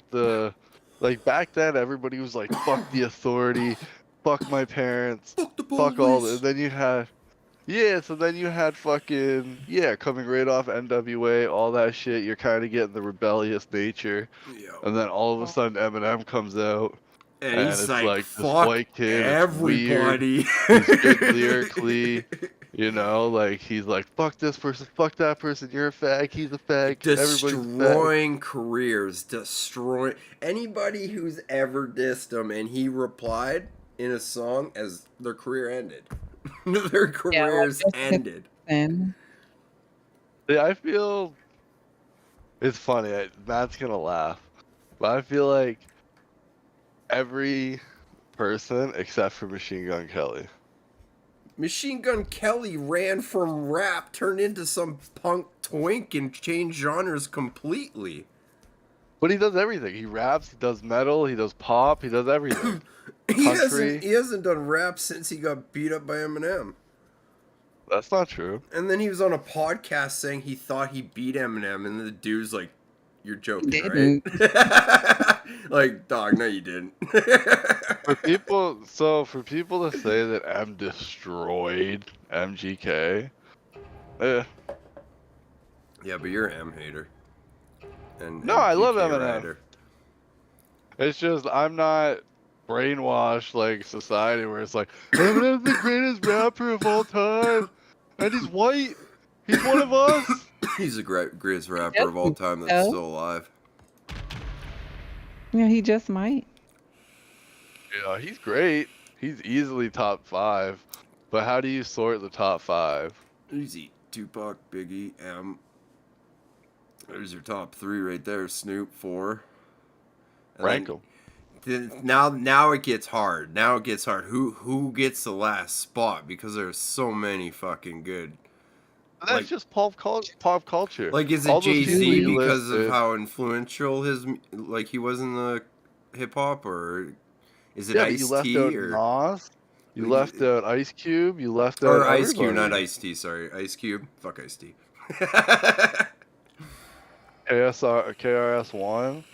like back then everybody was like, fuck the authority, fuck my parents, fuck all this. And then you had so then you had fucking coming right off NWA, all that shit. You're kind of getting the rebellious nature. Yeah. And then all of a sudden Eminem comes out. And he's it's like, this fuck white kid, everybody. It's weird. He's good lyrically. You know, like he's like, fuck this person, fuck that person, you're a fag, he's a fag, Destroying careers, destroying anybody who's ever dissed him, and he replied in a song as their career ended. Their careers ended. Yeah, I feel it's funny. Matt's gonna laugh, but I feel like every person except for Machine Gun Kelly. Machine Gun Kelly ran from rap, turned into some punk twink, and changed genres completely. But he does everything. He raps, he does metal, he does pop, he does everything. He hasn't done rap since he got beat up by Eminem. That's not true. And then he was on a podcast saying he thought he beat Eminem, and the dude's like, "You're joking, right?" Like, dog, no, you didn't. For people to say that M destroyed MGK, yeah, but you're an M hater. And no, I love MGK Eminem. rider. It's just I'm not brainwashed like society where it's like Eminem's the greatest rapper of all time, and he's white. He's one of us. He's the greatest rapper of all time that's still alive. Yeah, he just might. Yeah, he's great. He's easily top 5. But how do you sort the top 5? Easy. Tupac, Biggie, M. There's your top 3 right there. Snoop, 4. Rank them. Now it gets hard. Now it gets hard. Who gets the last spot? Because there's so many fucking good. But that's just pop culture. Like, is it Jay-Z because of how influential he was in the hip hop, or is it Ice-T? You left out Nas. You left out Ice Cube. You left out Ice Cube, not Ice-T. Sorry, Ice Cube. Fuck Ice-T. KRS-One,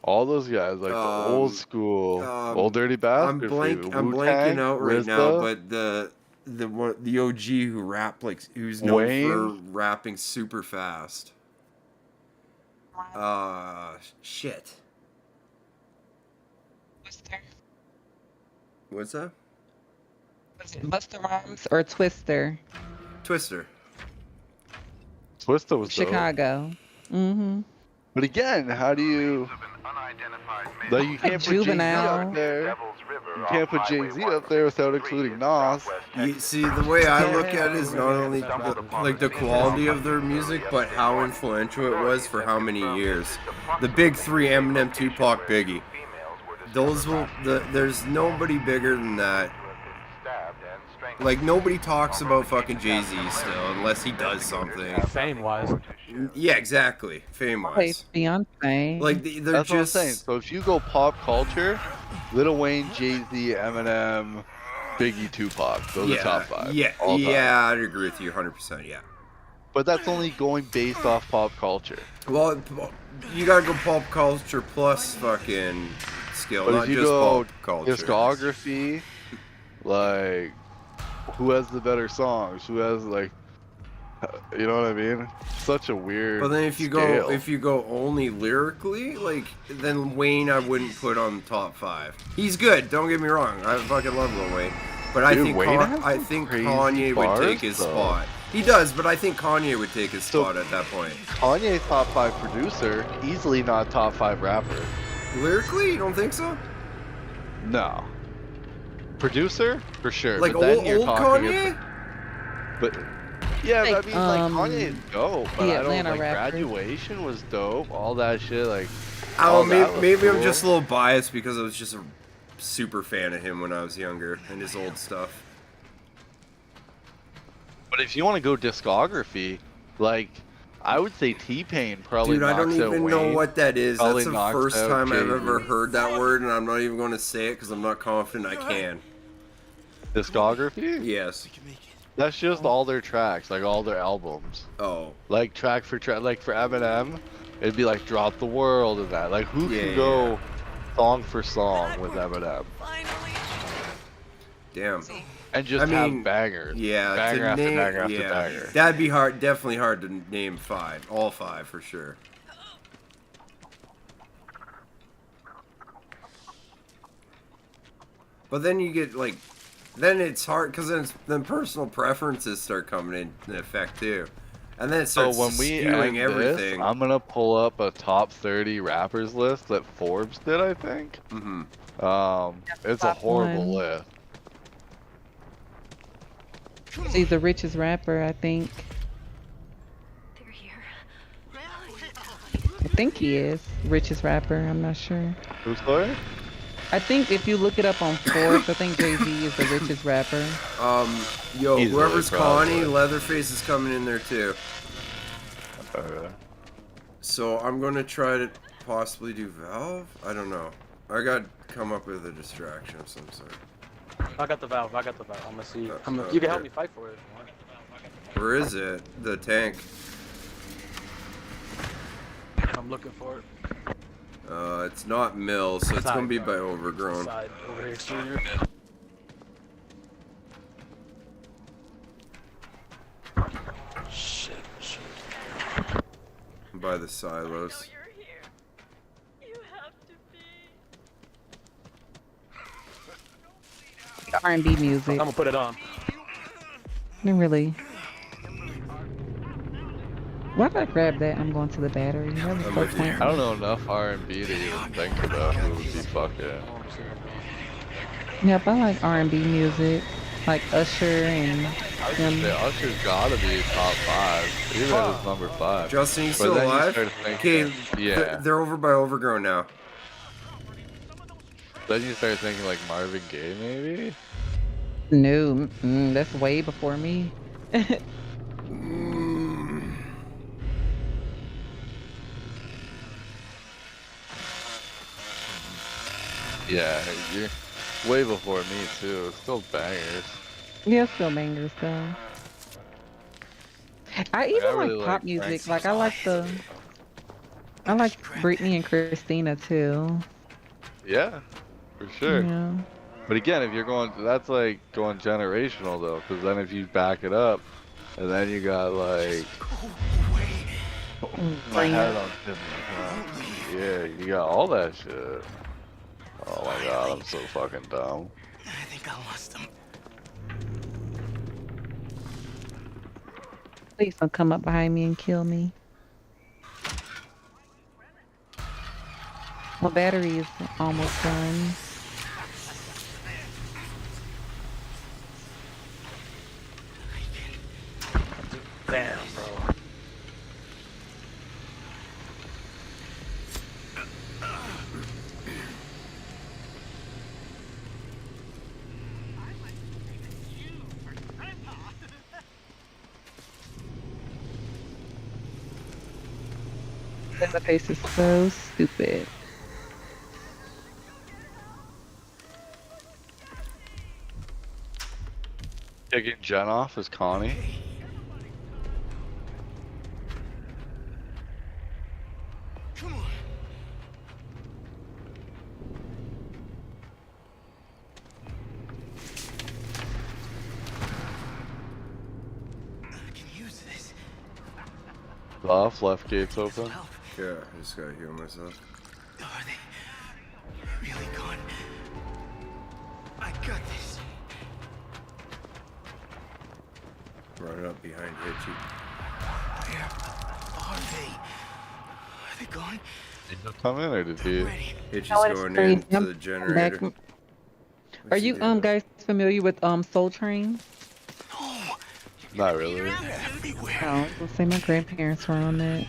all those guys, like the old school, Old Dirty I'm Bastard, for you. I'm blanking Wu-Tang, out right now, RZA, but the OG who rap like who's known for Wayne. rapping super fast. Shit. Twister. What's that? Was it Busta Rhymes or Twister? Twister. Twista was dope. Chicago. Mm-hmm. But again, how do you? Like, you can't put Jay-Z Juvenile. up there. You can't put Jay-Z up there without including Nas. You see, the way I look at it is not only the quality of their music, but how influential it was for how many years. The big three: Eminem, Tupac, Biggie. There's nobody bigger than that. Like, nobody talks about fucking Jay-Z still, unless he does something. Fame-wise. Yeah, exactly. Fame-wise. Beyonce. Like, they're That's just... what I'm saying. So if you go pop culture, Lil Wayne, Jay-Z, Eminem, Biggie, Tupac, those are top five. Yeah, all time. yeah, I'd agree with you 100%, yeah. But that's only going based off pop culture. Well, you gotta go pop culture plus fucking skill, But not if you just go pop culture. discography, like, who has the better songs? Who has, like, you know what I mean? Such a weird. But then if you go only lyrically, like, then Wayne I wouldn't put on the top 5. He's good, don't get me wrong. I fucking love Lil Wayne. But Dude, I think Kanye would take his spot. He does, but I think Kanye would take his spot at that point. Kanye's top 5 producer, easily not top 5 rapper. Lyrically, you don't think so? No. Producer, for sure. Like but then old you're talking Kanye? But yeah, Like, but I mean, like, Kanye is dope. But the I don't Atlanta like rapper. Graduation was dope. All that shit, like. Oh, all that was maybe I'm cool. just a little biased because I was just a super fan of him when I was younger and his old stuff. But if you want to go discography, like, I would say T-Pain probably. Dude, I don't knocks out even know Wayne, what that is. probably That's the knocks first out time I've Jay-Z. ever heard that word, and I'm not even going to say it because I'm not confident I can. Discography? Yes. That's just all their tracks, like all their albums. Oh. Like track for track, like for Eminem, it'd be like Drop the World and that. Like who can go song for song with Eminem? Damn. And just have bangers. Yeah, banger to after name, banger after yeah, banger. that'd be hard. Definitely hard to name 5, all 5 for sure. But then you get like, then it's hard because then personal preferences start coming in effect too, and then it So starts when we skewing end everything. this, I'm gonna pull up a top 30 rappers list that Forbes did, I think. Mm-hmm. It's a horrible list. He's the richest rapper, I think. I think he is richest rapper. I'm not sure. Who's sorry? I think if you look it up on Forbes, I think Jay-Z is the richest rapper. Yo, Easily, whoever's probably. Connie, Leatherface is coming in there too. Okay. So I'm gonna try to possibly do Valve. I don't know. I got to come up with a distraction of some sort. I got the valve. I'm gonna see. You okay. can help me fight for it if you want. Where is it? The tank. I'm looking for it. It's not Mill, so it's gonna be by Overgrown. Side over here, exterior. Shit. By the silos. R&B music. I'm gonna put it on. Didn't really. Why did I grab that? I'm going to the battery. That was so with you. pointless. I don't know enough R&B to even think about who would be fucking. Yep, I like R&B music, like Usher and them. Yeah, Usher's gotta be top 5. Even at his number 5. Justin, you But still then you alive? start Okay, thinking- yeah. they're over by Overgrown now. Then you start thinking like Marvin Gaye, maybe. No, that's way before me. Yeah, you're way before me too. Still bangers. Yeah, still bangers though. I even I really like pop like music. Frank Like I like the. I like Brittany and Christina too. Yeah, for sure. Yeah. But again, if you're going, that's like going generational though, because then if you back it up, and then you got like, my head on Tiffany. Yeah, you got all that shit. Oh my god, I'm so fucking dumb. I think I lost him. Please don't come up behind me and kill me. My battery is almost done. Damn, bro. The face is so stupid. Kicking Jen off is Connie. Come on. I can use this. Off, left gate's open. Yeah, I just gotta heal myself. Are they really gone? I got this. Run it up behind Hitchy. Where are they? Are they gone? Did you come in or did he? Ready. Hitchy's No, it's going crazy. into I'm the back. generator. Are What's he you doing? guys familiar with Soul Train? No. Not really. They're everywhere. Oh, I was gonna say my grandparents were on that.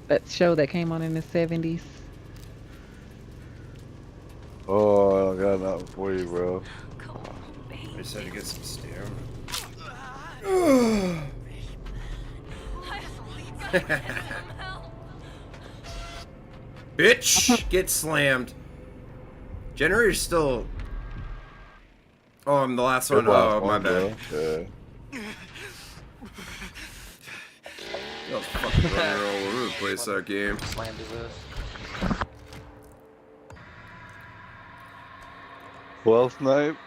That show that came on in the 70s. Oh, I don't got nothing for you, bro. Come on, I just had to get some stamina. Bitch! Get slammed. Generator's still. Oh, I'm the last one. Oh, my bad. Yeah. That was fucking running all over the place, that game. Slammed his ass. Well, Snipe,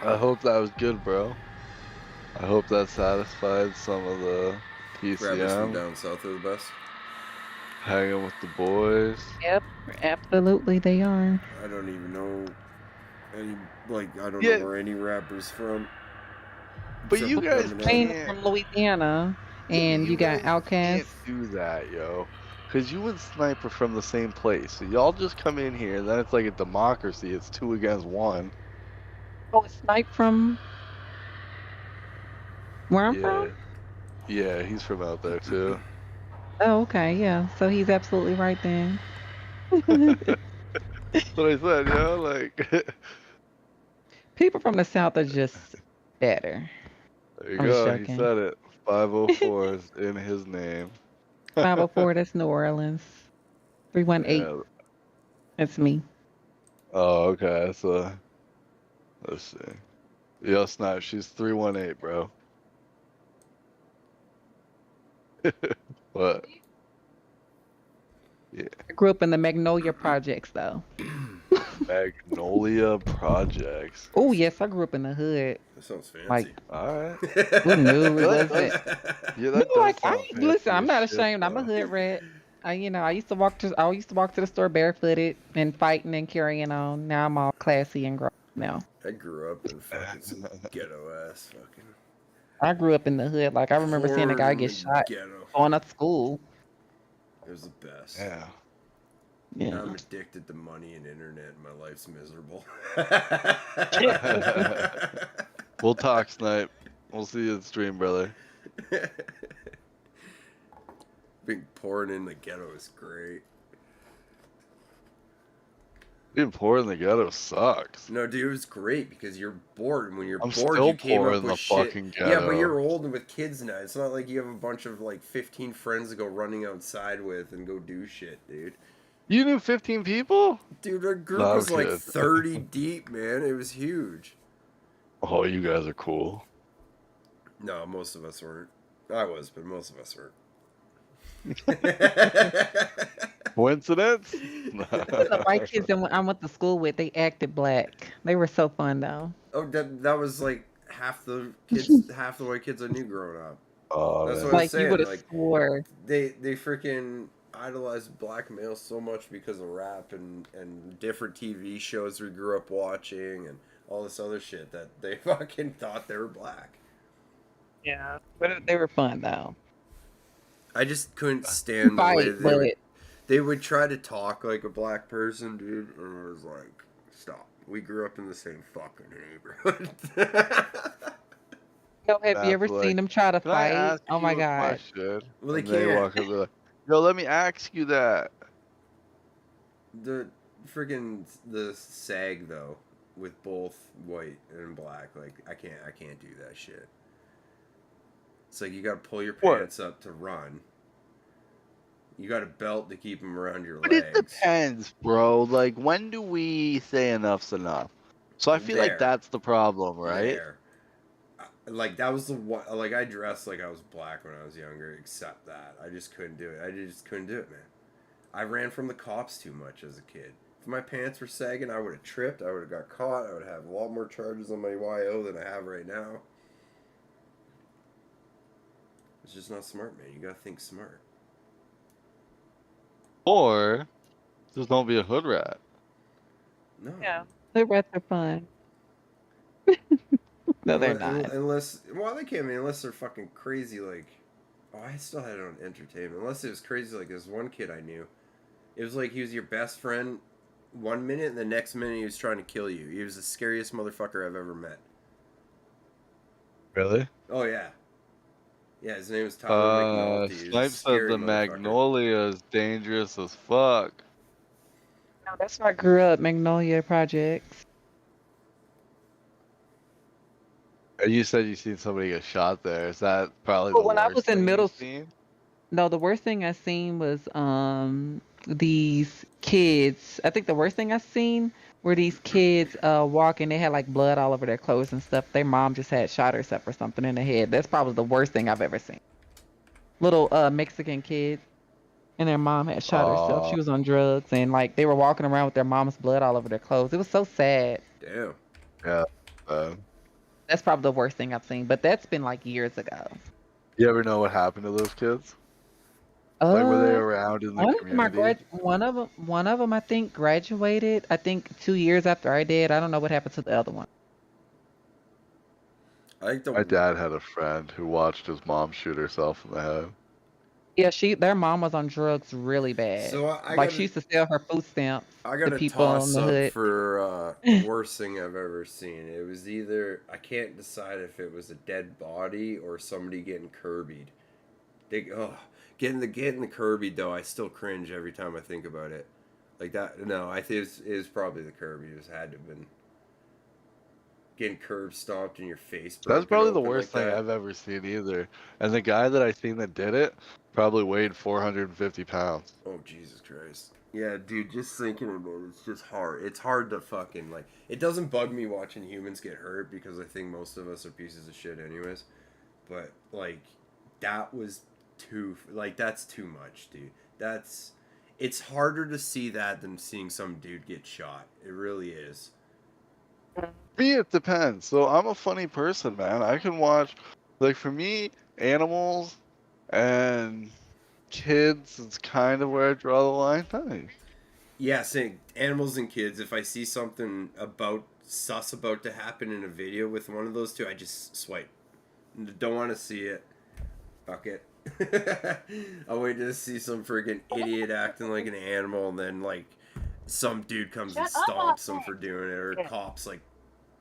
I hope that was good, bro. I hope that satisfied some of the Rappers from PCM, down south are the best. hanging with the boys. Yep, absolutely they are. I don't even know any, like, I don't Yeah. know where any rappers from. But Except you for guys Eminem. Payne can't. from Louisiana, and you got guys can't Outkast. do that, yo. Because you and Snipe are from the same place. So y'all just come in here, and then it's like a democracy. It's 2 against 1. Oh, it's Snipe from where I'm Yeah. from? Yeah, he's from out there, too. Oh, okay, yeah. So he's absolutely right then. That's what I said, yo. Like, People from the South are just better. there you I'm just go. He joking. said it. 504 is in his name. 504, that's New Orleans. 318, Yeah. that's me. Oh, okay. So, let's see. Yo, Snipe, she's 318, bro. What? Yeah. I grew up in the Magnolia Projects, though. Magnolia Projects. Oh, yes, I grew up in the hood. That sounds fancy. Like, Alright. who knew it That wasn't? does- Yeah, No, that does like, sound listen, I'm fancy not as shit, ashamed. I'm a though. hood rat. I used to walk to the store barefooted and fighting and carrying on. Now I'm all classy and grown now. I grew up in fucking some ghetto ass fucking. I grew up in the hood. Like, I remember seeing a guy Horror get in the shot Ghetto. going to school. It was the best. Yeah. Yeah. Now I'm addicted to money and internet, and my life's miserable. We'll talk, Snipe. We'll see you at the stream, brother. Being pouring in the ghetto is great. Being poor in the ghetto sucks. No, dude, it was great because you're bored, and when you're I'm bored, still you came poor up in with the shit. fucking Yeah, but ghetto. you're old and with kids now. It's not like you have a bunch of like 15 friends to go running outside with and go do shit, dude. You knew 15 people? Dude, our group No, I'm was like kidding. 30 deep, man. It was huge. Oh, you guys are cool. No, most of us weren't. I was, but most of us were. Coincidence? The white kids that I went to school with, they acted black. They were so fun though. Oh, that was like half the white kids I knew growing up. Oh, That's man. what I was Like you saying. would have Like swore. they freaking idolized black males so much because of rap and different TV shows we grew up watching and all this other shit that they fucking thought they were black. Yeah, but they were fun though. I just couldn't stand the way Fight, they would try to talk like a black person, dude, and I was like, stop. We grew up in the same fucking neighborhood. Yo, have you That's ever like, seen them try to can I fight? ask Oh you my a god. question? Well, they And they can't. walk up and be like, yo, let me ask you that. The freaking the sag though, with both white and black, like I can't do that shit. It's like you gotta pull your What? pants up to run. You got a belt to keep them around your But legs. it depends, bro. Like, when do we say enough's enough? So I feel like There. that's the problem, right? There. Like that was the one. Like I dressed like I was black when I was younger. Except that I just couldn't do it. I just couldn't do it, man. I ran from the cops too much as a kid. If my pants were sagging, I would have tripped. I would have got caught. I would have a lot more charges on my YO than I have right now. It's just not smart, man. You gotta think smart. Or just don't be a hood rat. No. Yeah, the rats are fun. No, they're not. Unless, well, they can't be unless they're fucking crazy. Like, oh, I still had it on entertainment. Unless it was crazy, like this one kid I knew. It was like he was your best friend one minute, and the next minute he was trying to kill you. He was the scariest motherfucker I've ever met. Really? Oh yeah. Yeah, his name was Tyler McNulty. He was a Snipe said scary the motherfucker. Magnolia is dangerous as fuck. No, that's where I grew up, Magnolia Projects. You said you seen somebody get shot there. Is that probably Well, the when worst I was in thing middle you've seen? No, the worst thing I seen was these kids. I think the worst thing I seen were these kids walking. They had like blood all over their clothes and stuff. Their mom just had shot herself or something in the head. That's probably the worst thing I've ever seen. Little Mexican kids, and their mom had shot herself. She was on drugs, and like they were walking around with their mom's blood all over their clothes. It was so sad. Damn. Yeah. That's probably the worst thing I've seen. But that's been like years ago. You ever know what happened to those kids? Like, were they around in the community? One of them, I think, graduated. I think 2 years after I did. I don't know what happened to the other one. I think My dad had a friend who watched his mom shoot herself in the head. Yeah, their mom was on drugs really bad. So I like gotta- she used to sell her food stamps I got to a people in toss the up hood. for worst thing I've ever seen. It was either I can't decide if it was a dead body or somebody getting Kirby'd. Getting the Kirby though, I still cringe every time I think about it. Like that. No, I think it was probably the Kirby. It had to have been getting curb stomped in your face. That's broken probably the open worst like thing that. I've ever seen either. And the guy that I seen that did it probably weighed 450 pounds. Oh, Jesus Christ. Yeah, dude, just thinking about it, it's just hard. It's hard to fucking, like, it doesn't bug me watching humans get hurt because I think most of us are pieces of shit anyways. But, like, that was that's too much, dude. It's harder to see that than seeing some dude get shot. It really is. Me, it depends. So I'm a funny person, man. I can watch, like, for me, animals and kids is kind of where I draw the line. Nice. Yeah, saying animals and kids, if I see something sus about to happen in a video with one of those two, I just swipe. Don't want to see it. Fuck it. I'll wait to see some freaking idiot acting like an animal, and then, like, some dude comes and stomps him for doing it, or cops, like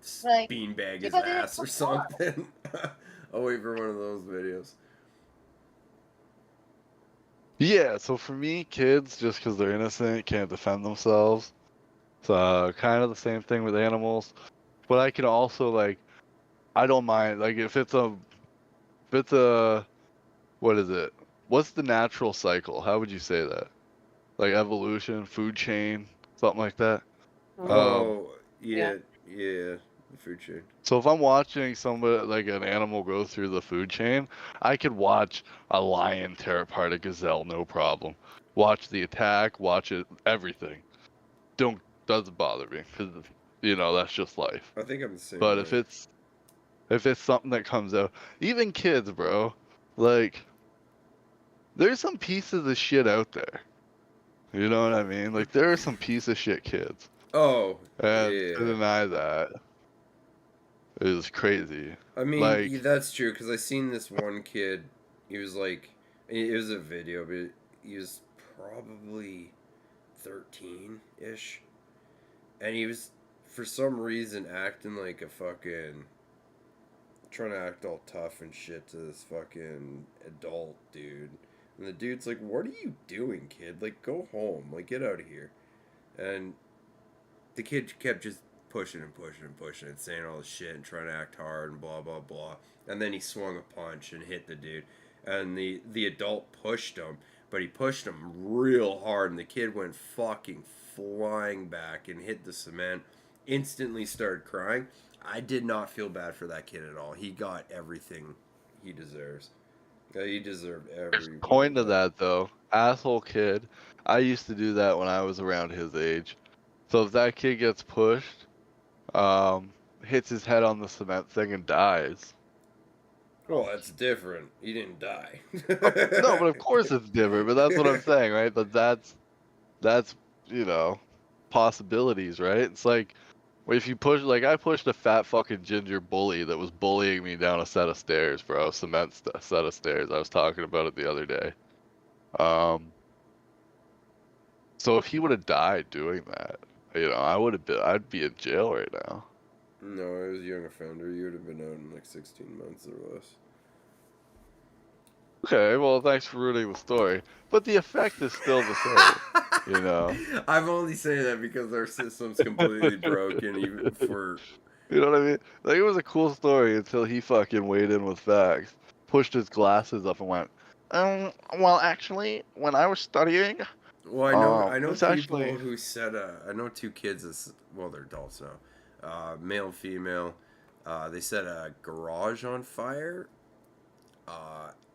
beanbag his ass or something. I'll wait for one of those videos. Yeah, so for me, kids, just because they're innocent, can't defend themselves. So kind of the same thing with animals. But I can also, like, I don't mind. Like, if it's a, what is it? What's the natural cycle? How would you say that? Like evolution, food chain, something like that? Oh, yeah. The food chain. So if I'm watching somebody like an animal go through the food chain, I could watch a lion tear apart a gazelle, no problem. Watch the attack, watch it, everything. Doesn't bother me because that's just life. I think I'm the same But way. if it's something that comes out, even kids, bro, like there's some pieces of shit out there. You know what I mean? Like there are some piece of shit kids, Oh, and yeah. to deny that is crazy. I mean, Like, yeah, that's true because I seen this one kid. He was like, it was a video, but he was probably 13-ish, and he was for some reason acting like a fucking trying to act all tough and shit to this fucking adult dude. And the dude's like, "What are you doing, kid? Like, go home. Like, get out of here." And the kid kept just pushing and pushing and pushing and saying all this shit and trying to act hard and blah blah blah. And then he swung a punch and hit the dude. And the adult pushed him, but he pushed him real hard, and the kid went fucking flying back and hit the cement. Instantly started crying. I did not feel bad for that kid at all. He got everything he deserves. He deserved every point to that though, asshole kid. I used to do that when I was around his age. So if that kid gets pushed, hits his head on the cement thing and dies. Oh, that's different. He didn't die. No, but of course it's different. But that's what I'm saying, right? But that's possibilities, right? It's like if you push, like I pushed a fat fucking ginger bully that was bullying me down a set of stairs, bro, set of stairs. I was talking about it the other day. So if he would have died doing that, I'd be in jail right now. No, I was a young offender. You would have been out in like 16 months or less. Okay, well, thanks for ruining the story, but the effect is still the same. I'm only saying that because our system's completely broken, even for. You know what I mean? Like it was a cool story until he fucking weighed in with facts, pushed his glasses up, and went, well, actually, when I was studying. Well, I know it's people actually... who said, I know two kids, well, they're adults now, male and female, they set a garage on fire.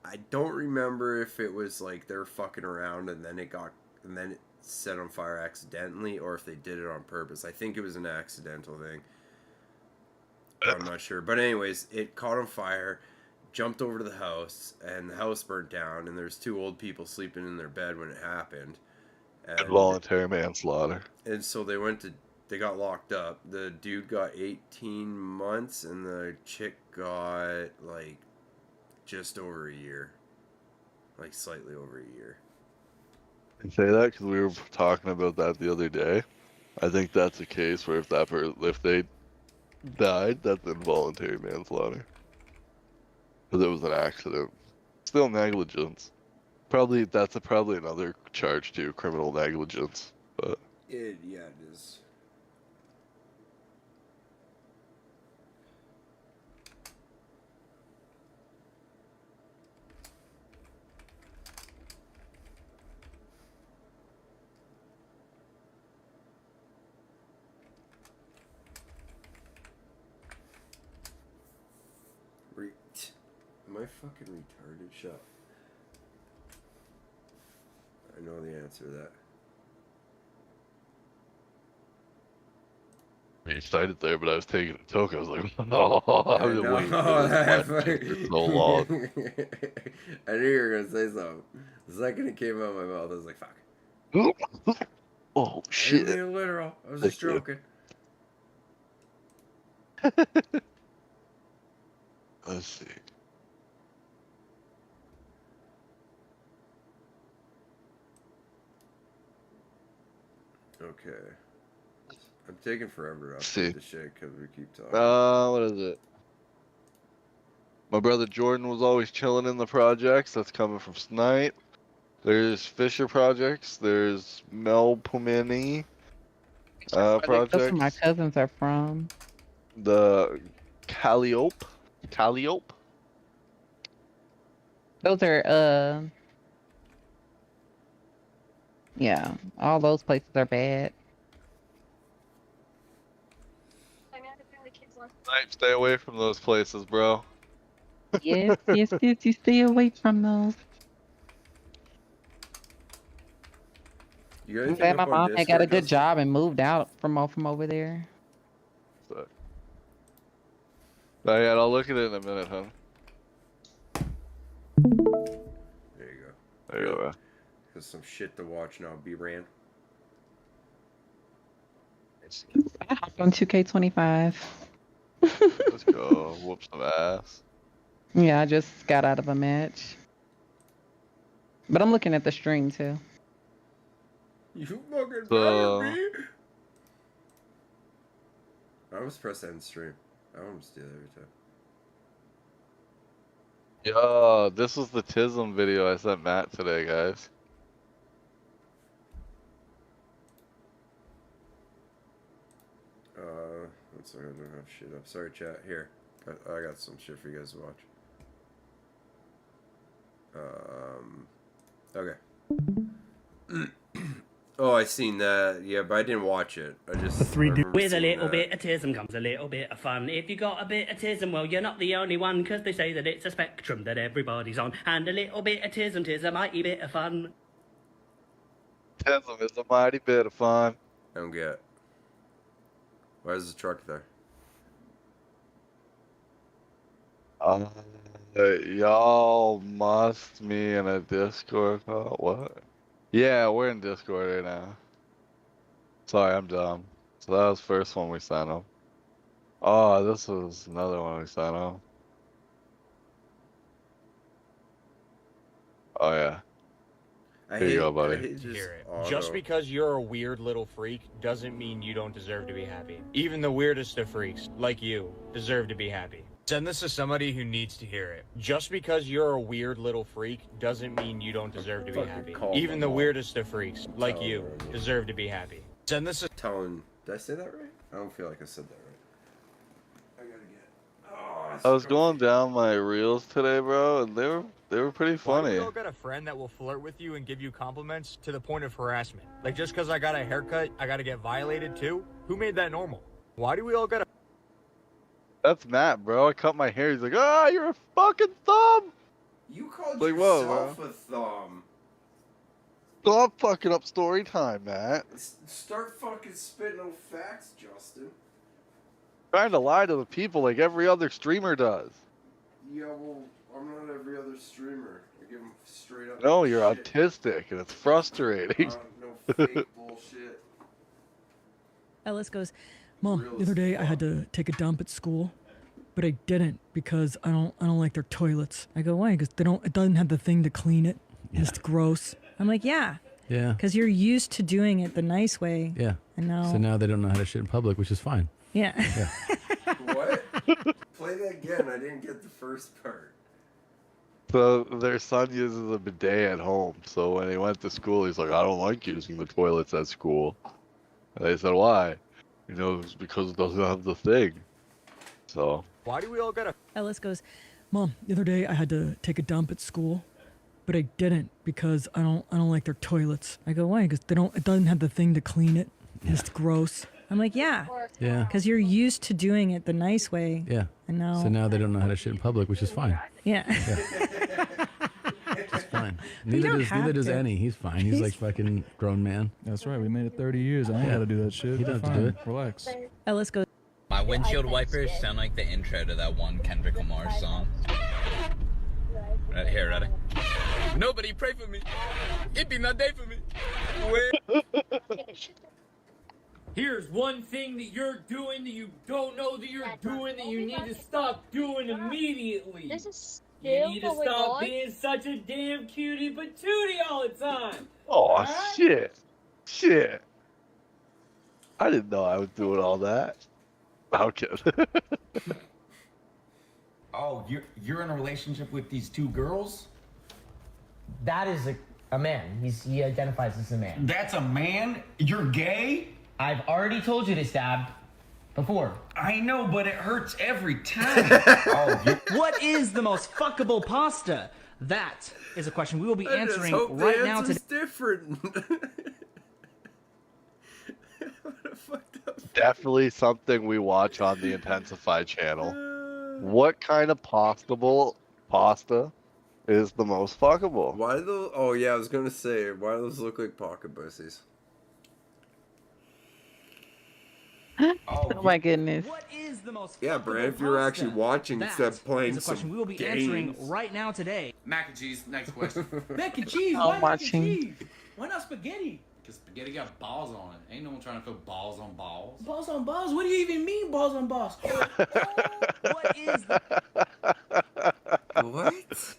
I don't remember if it was like they're fucking around and then it set on fire accidentally, or if they did it on purpose. I think it was an accidental thing. I'm not sure. But anyways, it caught on fire, jumped over to the house, and the house burnt down, and there's two old people sleeping in their bed when it happened. And Involuntary manslaughter. And so they got locked up. The dude got 18 months, and the chick got, like, just over a year. Like, slightly over a year. I say that because we were talking about that the other day. I think that's a case where if they died, that's involuntary manslaughter. Because it was an accident. Still negligence. That's probably another charge too, criminal negligence. But Yeah, it is. Am I fucking retarded? Shut up. I know the answer to that. I'm excited there, but I was taking a toke. I was like, oh, I've been waiting for this for so long. I knew you were gonna say something. The second it came out of my mouth, I was like, fuck. Oh, I shit. didn't mean literal. I was just joking. Let's see. Okay. I'm taking forever to See. update the shit because we keep talking. What is it? My brother Jordan was always chilling in the projects. That's coming from Snipe. There's Fisher projects. There's Mel Pumini projects. That's where my cousins are from. The Calliope. Those are yeah, all those places are bad. I mean, I have to bring the kids lunch Stay away from those places, bro. Yes, yes, yes. You stay away from those. You got I'm anything glad my up on mom had got a Discord, good Justin? job and moved out from over there. So. Not yet. I'll look at it in a minute, huh? There you go. There you go, bro. There's some shit to watch now, B-Ran. I hopped on 2K25. Let's go. Whoop some ass. Yeah, I just got out of a match. But I'm looking at the stream too. You fucking So- better be. I always press end stream. I always do that every time. Yo, this was the Tism video I sent Matt today, guys. One second, I don't have shit up. Sorry, chat. Here, I got some shit for you guys to watch. Okay. Oh, I seen that. Yeah, but I didn't watch it. I just remember With a seeing little that. bit of tism comes a little bit of fun. If you got a bit of tism, well, you're not the only one, 'cause they say that it's a spectrum that everybody's on. And a little bit of tism, 'tis a mighty bit of fun. Tism is a mighty bit of fun. I don't get. Why is the truck there? Y'all must me in a Discord call. What? Yeah, we're in Discord right now. Sorry, I'm dumb. So that was the first one we sent him. Oh, this was another one we sent him. Oh yeah. Here you go, buddy. Just because you're a weird little freak doesn't mean you don't deserve to be happy. Even the weirdest of freaks, like you, deserve to be happy. Send this to somebody who needs to hear it. Just because you're a weird little freak doesn't mean you don't deserve to be happy. Even the weirdest of freaks, like you, deserve to be happy. Send this to Did I say that right? I don't feel like I said that right. I gotta get. I was going down my reels today, bro, and they were pretty Why do funny. we all got a friend that will flirt with you and give you compliments to the point of harassment? Like, just because I got a haircut, I gotta get violated too? Who made that normal? Why do we all gotta... That's Matt, bro. I cut my hair. He's like, ah, you're a fucking thumb. You called Like, whoa, yourself a thumb. Stop fucking up story time, Matt. Start fucking spitting no facts, Justin. Trying to lie to the people like every other streamer does. Yeah, well, I'm not every other streamer. I give them straight up. No, you're shit. autistic, and it's frustrating. No fake bullshit. Ellis goes, Mom, the other day I had to take a dump at school, but I didn't because I don't like their toilets. I go, why? Because it doesn't have the thing to clean it. It's gross. I'm like, yeah. Yeah. Because you're used to doing it the nice way. Yeah. And now. So now they don't know how to shit in public, which is fine. Yeah. What? Play that again. I didn't get the first part. So their son uses a bidet at home. So when he went to school, he's like, I don't like using the toilets at school. And they said, why? You know, it's because it doesn't have the thing. So. Why do we all gotta... Ellis goes, Mom, the other day I had to take a dump at school, but I didn't because I don't like their toilets. I go, why? Because it doesn't have the thing to clean it. It's gross. I'm like, yeah. Yeah. Because you're used to doing it the nice way. Yeah. And now. So now they don't know how to shit in public, which is fine. Yeah. It's fine. We don't Neither have does to. Annie. He's fine. He's like fucking grown man. That's right. We made it 30 years. I ain't Yeah. got to do that shit. He doesn't Fine. have to do it. Relax. Ellis goes, My windshield wipers sound like the intro to that one Kendrick Lamar song. Right here, ready? Nobody pray for me. It be not day for me. Here's one thing that you're doing that you don't know that you're doing that you need to stop doing immediately. This is You still need to going stop on? being such a damn cutie patootie all the time. Oh, Alright? shit. Shit. I didn't know I was doing all that. I'm kidding. Oh, you're in a relationship with these two girls? That is a man. He identifies as a man. That's a man? You're gay? I've already told you this, Dad. Before. I know, but it hurts every time. What is the most fuckable pasta? That is a question we will be I just answering hope the right now answer's today. different. What a fucked up. definitely something we watch on the Intensify channel. What kind of pasta is the most fuckable? Why do those? Oh yeah, I was gonna say, why do those look like pocket pussies? Oh my goodness. What is the most Yeah, Brad, if you're actually watching instead of playing is a question some we will be games. answering right now today. Mac and cheese. Next question. Mac and cheese. I'm Why mac and watching. cheese? Why not spaghetti? Because spaghetti got balls on it. Ain't no one trying to put balls on balls. Balls on balls? What do you even mean balls on balls? What is the... What?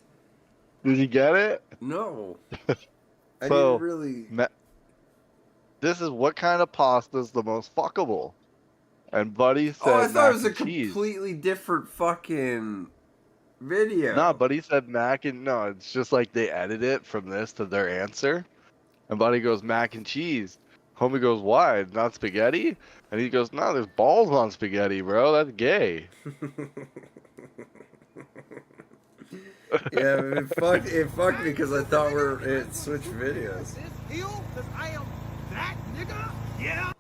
Did you get it? No. I So, didn't really. This is what kind of pasta is the most fuckable? And Buddy said Oh, I thought it was a mac and cheese. completely different fucking video. No, Buddy said mac and no, it's just like they edit it from this to their answer. And Buddy goes mac and cheese. Homie goes, why? Not spaghetti? And he goes, no, there's balls on spaghetti, bro. That's gay. Yeah, it fucked me because I thought it switched videos. Yeah.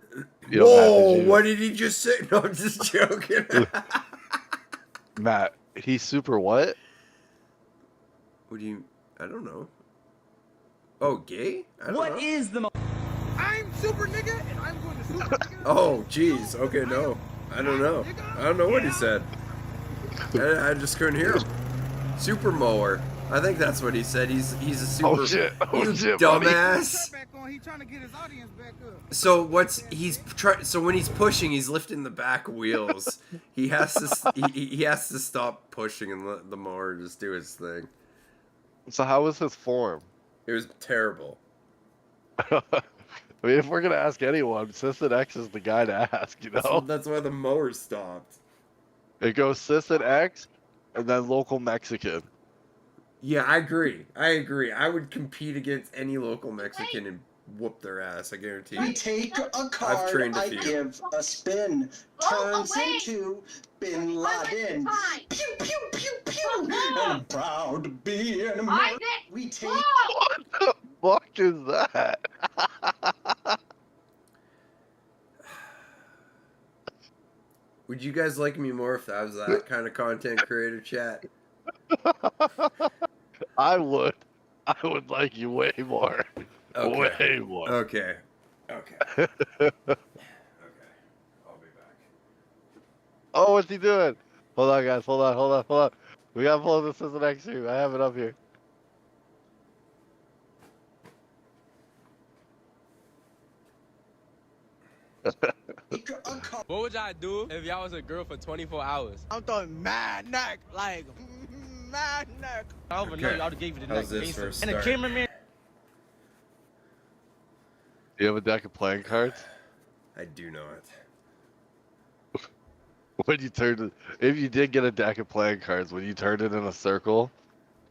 You don't have to Whoa! do- What did he just say? No, I'm just joking. Matt, he's super what? What do you? I don't know. Oh, gay? I don't What know. is the most... I'm super nigga, and I'm going to super nigga. Oh, jeez. Okay, no. I don't know. I don't know what he said. I just couldn't hear him. Super mower. I think that's what he said. He's a super. Oh shit! Oh you shit, buddy. dumbass. He trying to get his audience back up. So so when he's pushing, he's lifting the back wheels. He has to stop pushing and let the mower just do his thing. So how was his form? It was terrible. I mean, if we're gonna ask anyone, SissonX is the guy to ask. You know. That's why the mower stopped. It goes SissonX, and then local Mexican. Yeah, I agree. I would compete against any local Mexican and whoop their ass. I guarantee. I take a I've card, trained a I few. give a spin, turns into Bin Laden. Pew, pew, pew, pew. And I'm proud to be an American. We take... What the fuck is that? Would you guys like me more if that was that kind of content creator chat? I would like you way more. Okay. Way more. Okay. Oh, what's he doing? Hold on, guys. Hold on. We gotta pull this as an extra. I have it up here. What would y'all do if y'all was a girl for 24 hours? I'm throwing mad neck, like mad neck. I don't even know. Y'all gave you the How's next this for a And start? the cameraman... Do you have a deck of playing cards? I do not. When you turned it, if you did get a deck of playing cards, when you turned it in a circle,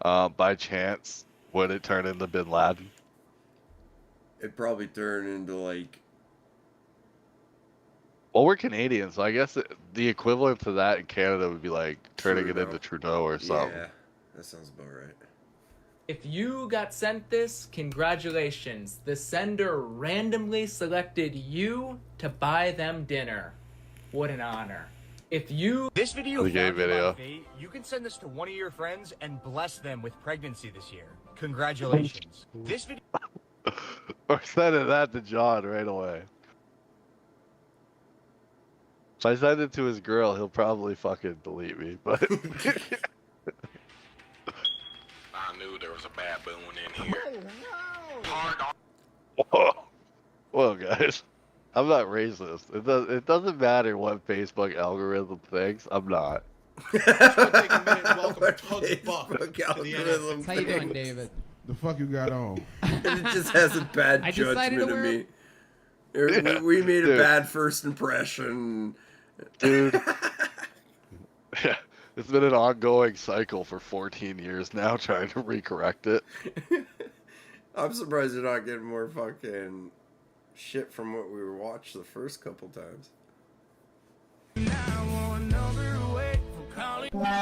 by chance, would it turn into Bin Laden? It'd probably turn into like. Well, we're Canadian, so I guess the equivalent to that in Canada would be like turning it Trudeau. into Trudeau or something. Yeah, that sounds about right. If you got sent this, congratulations. The sender randomly selected you to buy them dinner. What an honor. If you... This video The gay found you by video. fate, you can send this to one of your friends and bless them with pregnancy this year. Congratulations. This video... Or sending that to John right away. If I send it to his girl, he'll probably fucking delete me, but... I knew there was a baboon in here. Whoa, guys. I'm not racist. It doesn't matter what Facebook algorithm thinks. I'm not. Algorithm How you doing, things. David? The fuck you got on? It just has a bad I decided judgment to of wear me. We made a Dude. bad first impression. Dude. Yeah, it's been an ongoing cycle for 14 years now, trying to recorrect it. I'm surprised you're not getting more fucking shit from what we were watched the first couple times.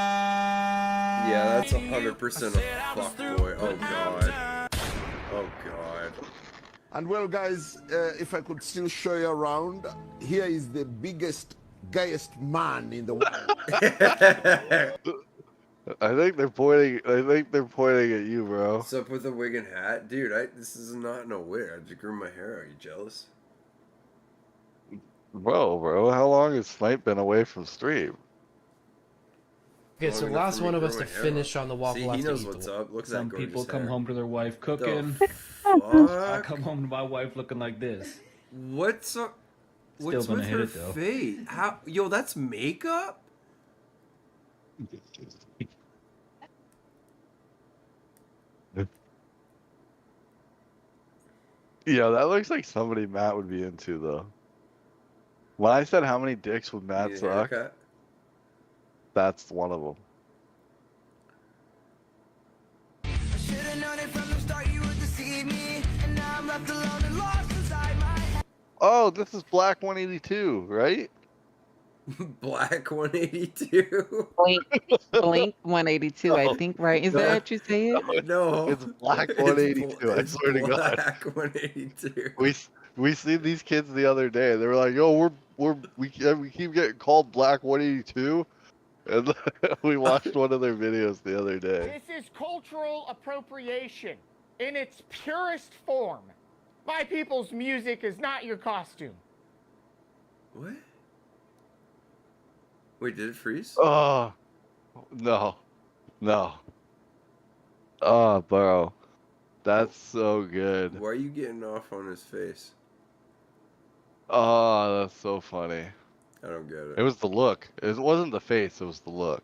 Yeah, that's 100% a fuckboy. Oh god. Oh god. And well, guys, if I could still show you around, here is the biggest, gayest man in the world. I think they're pointing. I think they're pointing at you, bro. What's up with the wig and hat, dude? This is not no wig. I just grew my hair. Are you jealous? Bro, how long has Snipe been away from stream? Okay, so last one of us to finish on the waffle. See, he knows what's up. Look at Some that gorgeous people come hair. home to their wife cooking. Fuck? I come home to my wife looking like this. What's up? Still What's gonna with hit her it, though. face? How? Yo, that's makeup? Yeah, that looks like somebody Matt would be into, though. When I said how many dicks would Matt Need a suck, haircut? that's one of them. Oh, this is Black 182, right? Black 182. Blink 182, I think, right? Is that what you said? No, It's Black 182. I swear to God. Black 182. We seen these kids the other day. They were like, "Yo, we keep getting called Black 182," and we watched one of their videos the other day. This is cultural appropriation in its purest form. My people's music is not your costume. What? Wait, did it freeze? Oh, no. Oh, bro, that's so good. Why are you getting off on his face? Oh, that's so funny. I don't get it. It was the look. It wasn't the face. It was the look.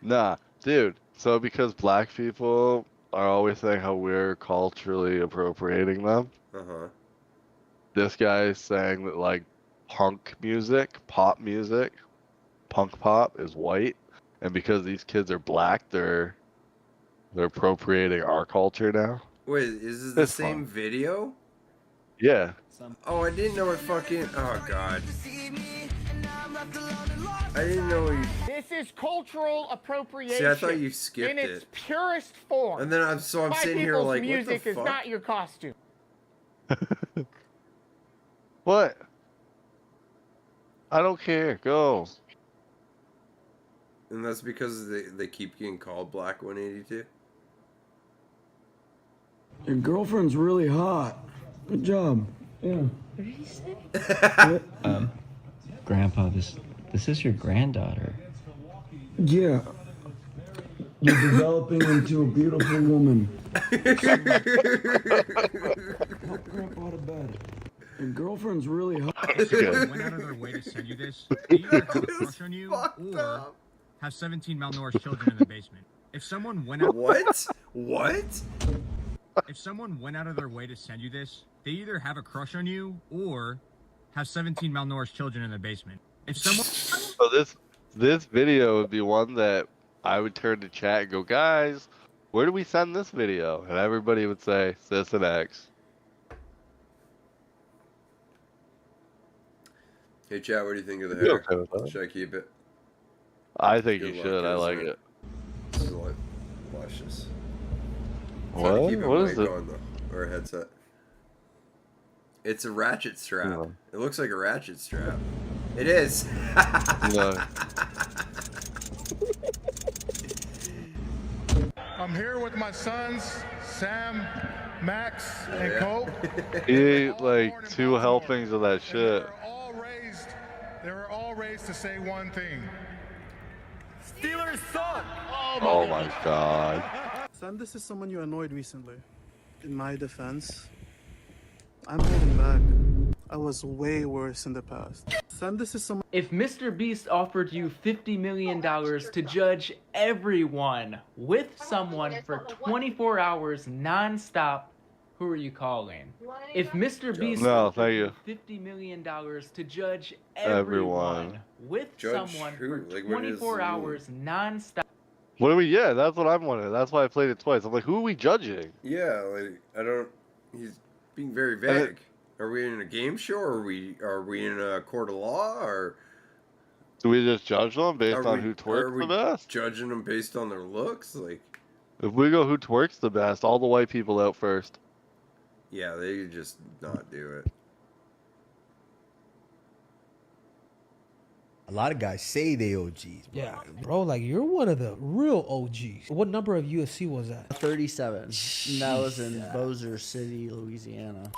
Nah, dude. So because black people are always saying how we're culturally appropriating them, this guy is saying that like punk music, pop music, punk pop is white, and because these kids are black, they're appropriating our culture now. Wait, is this the It's same fun. video? Yeah. Oh, I didn't know it fucking. Oh god. I didn't know you. This is cultural appropriation. See, I thought you skipped in its it. purest form. And then I'm My sitting here people's like, what the music is fuck? not your costume. What? I don't care. Go. And that's because they keep getting called Black 182. Your girlfriend's really hot. Good job. Yeah. What did he say? Grandpa, this is your granddaughter. Yeah. You're developing into a beautiful woman. Grandpa to bed. Your girlfriend's really hot. If someone went out of their way to send you this, they either have a crush on you or have 17 malnourished children in the basement. If someone went out... What? What? If someone went out of their way to send you this, they either have a crush on you or have 17 malnourished children in the basement. If someone... So this video would be one that I would turn to chat and go, guys, where do we send this video? And everybody would say SissonX. Hey, chat, what do you think of the You hair? okay with that? Should I keep it? I think Good you luck, should. I isn't like it. Good luck. Watch this. What? Try to keep a What is mic it? on, though, or a headset. It's a ratchet strap. It looks like a ratchet strap. It is. No. I'm here with my sons, Sam, Max, and Cope. He ate like 2 helpings of that shit. They were all raised to say one thing. Steelers suck! Oh my god. Sam, this is someone you annoyed recently. In my defense, I'm holding back. I was way worse in the past. Sam, this is someone. If Mr. Beast offered you $50 million to judge everyone with someone for 24 hours non-stop, who are you calling? If Mr. Beast No, offered thank you. $50 million to judge Everyone. everyone with Judge someone who? for Like, what is 24 the- hours non-stop. What are we? Yeah, that's what I'm wondering. That's why I played it twice. I'm like, who are we judging? Yeah, like I don't. He's being very vague. Are we in a game show? Or are we in a court of law? Or Do we just judge them based are on we- who are twerks we the best? judging them based on their looks? Like, If we go who twerks the best, all the white people out first. Yeah, they could just not do it. A lot of guys say they OGs. Yeah, bro, like you're one of the real OGs. What number of UFC was that? 37. And that was in Bossier City, Louisiana.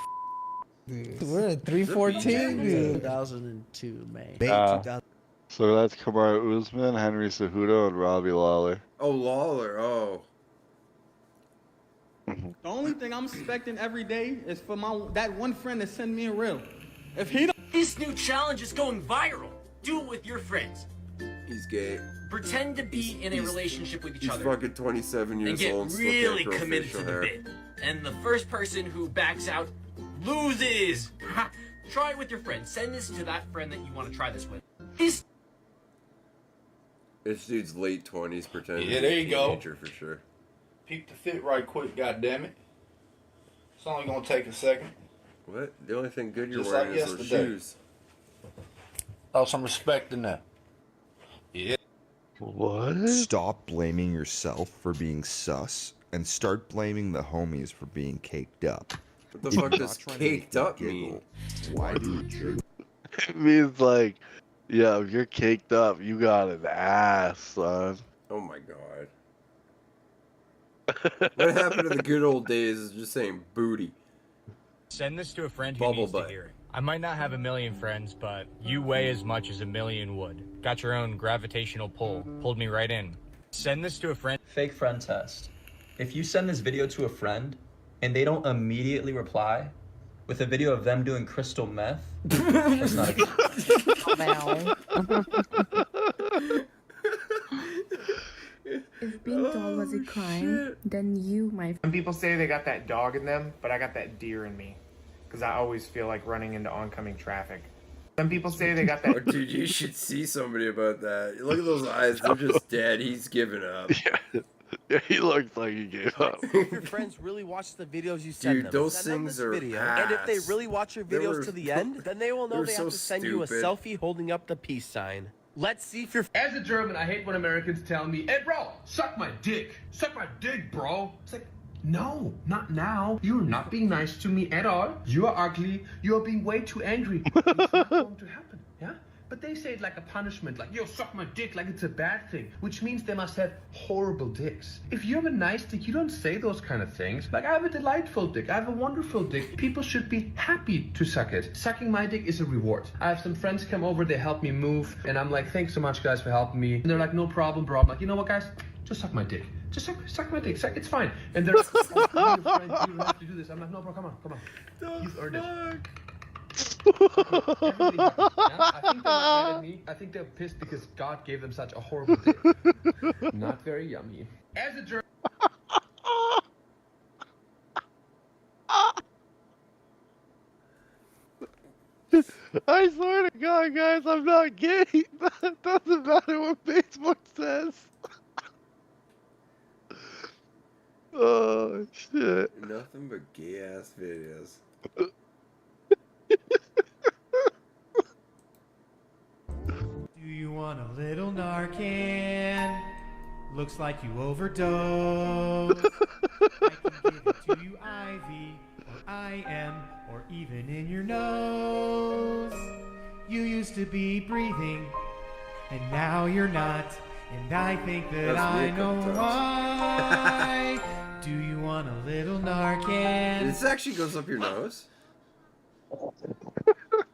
We're at 314, dude. 2002 May. So that's Kamaru Usman, Henry Cejudo, and Robbie Lawler. Oh, Lawler. Oh. The only thing I'm expecting every day is for that one friend to send me a reel. If he don't... This new challenge is going viral. Do it with your friends. He's gay. Pretend to be in a relationship with each He's other. fucking 27 years and old. get Still really can't grow committed facial to the hair. bit. And the first person who backs out loses. Try it with your friends. Send this to that friend that you want to try this with. This dude's late 20s, pretending Yeah, there you go. teenager for sure. Peep the fit right quick, goddammit. It's only gonna take a second. What? The only thing good you're Just wearing like is those yesterday. shoes. Throw some respect in that. Yeah. What? Stop blaming yourself for being sus and start blaming the homies for being caked up. What the If fuck you're does not trying to caked make me up mean? giggle, why do you drink? It means like, yeah, if you're caked up, you got an ass, son. Oh my god. What happened to the good old days is just saying booty. Send this to a friend who Bubble needs butt. to hear it. I might not have a million friends, but you weigh as much as a million would. Got your own gravitational pull. Pulled me right in. Send this to a friend. Fake friend test. If you send this video to a friend and they don't immediately reply with a video of them doing crystal meth, that's not a good If being tall was a crime, then you, my Some people say they got that dog in them, but I got that deer in me. Because I always feel like running into oncoming traffic. Some people say they got Oh, that... dude, you should see somebody about that. Look at those eyes. They're just dead. He's given up. Yeah, he looks like he gave up. If your friends really watch the videos you send Dude, them, those send them things this are video, and if they ass. really watch your They videos were- to the end, then they will know they're they have so to send you a stupid. selfie holding up the peace sign. Let's see if you're... As a German, I hate when Americans tell me, "Hey, bro, suck my dick. Suck my dick, bro." It's like, no, not now. You're not being nice to me at all. You are ugly. You are being way too angry. It's not going to happen, yeah? But they say it like a punishment, like, yo, suck my dick, like it's a bad thing, which means they must have horrible dicks. If you have a nice dick, you don't say those kind of things. Like, I have a delightful dick, I have a wonderful dick. People should be happy to suck it. Sucking my dick is a reward. I have some friends come over, they help me move, and I'm like, thanks so much, guys, for helping me. And they're like, no problem, bro. I'm like, you know what, guys? Just suck my dick. Just suck my dick. It's fine. And they're like, oh, I'm your friend, you don't have to do this. I'm like, no, bro, come on. You've earned it. Everybody happy, yeah? I think they're not mad at me. I think they're pissed because God gave them such a horrible dick. Not very yummy. As a German. I swear to God, guys, I'm not gay. That doesn't matter what Facebook says. Oh, shit. Nothing but gay ass videos. Do you want a little Narcan? Looks like you overdosed. I can give it to you IV, or IM, or even in your nose. You used to be breathing, and now you're not. And I think that That's me I a know couple why. Do you want a little Narcan? This actually goes up your nose?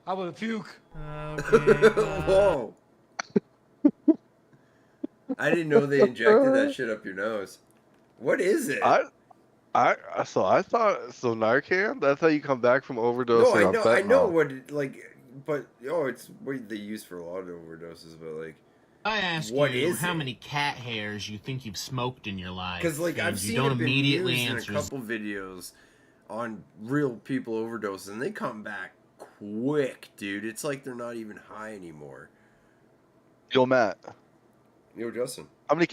I will puke. Whoa. I didn't know they injected that shit up your nose. What is it? I thought so. Narcan. That's how you come back from overdosing. No, on I know fentanyl. what it, like, but it's what they use for a lot of overdoses. But like, I ask what you is how it? many cat hairs you think you've smoked in your life. Because like and I've you seen don't it been immediately used answer. in a couple videos on real people overdoses, and they come back quick, dude. It's like they're not even high anymore. Yo, Matt. Yo, Justin. How many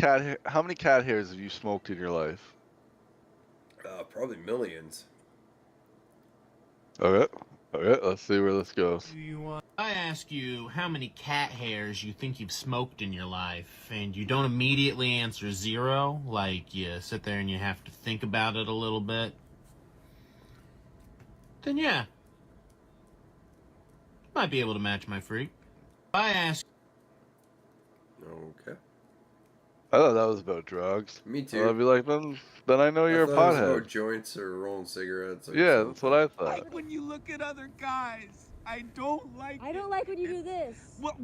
cat hairs have you smoked in your life? Probably millions. Okay. Let's see where this goes. Do you want? I ask you how many cat hairs you think you've smoked in your life, and you don't immediately answer 0, like you sit there and you have to think about it a little bit, then yeah, you might be able to match my freak. If I ask... Okay. I thought that was about drugs. Me too. Well, I'd be like, then I know you're a I thought it was pothead. about joints or rolling cigarettes. Or Yeah, something. that's what I thought. Like when you look at other guys. I don't like I don't like when you do this. What?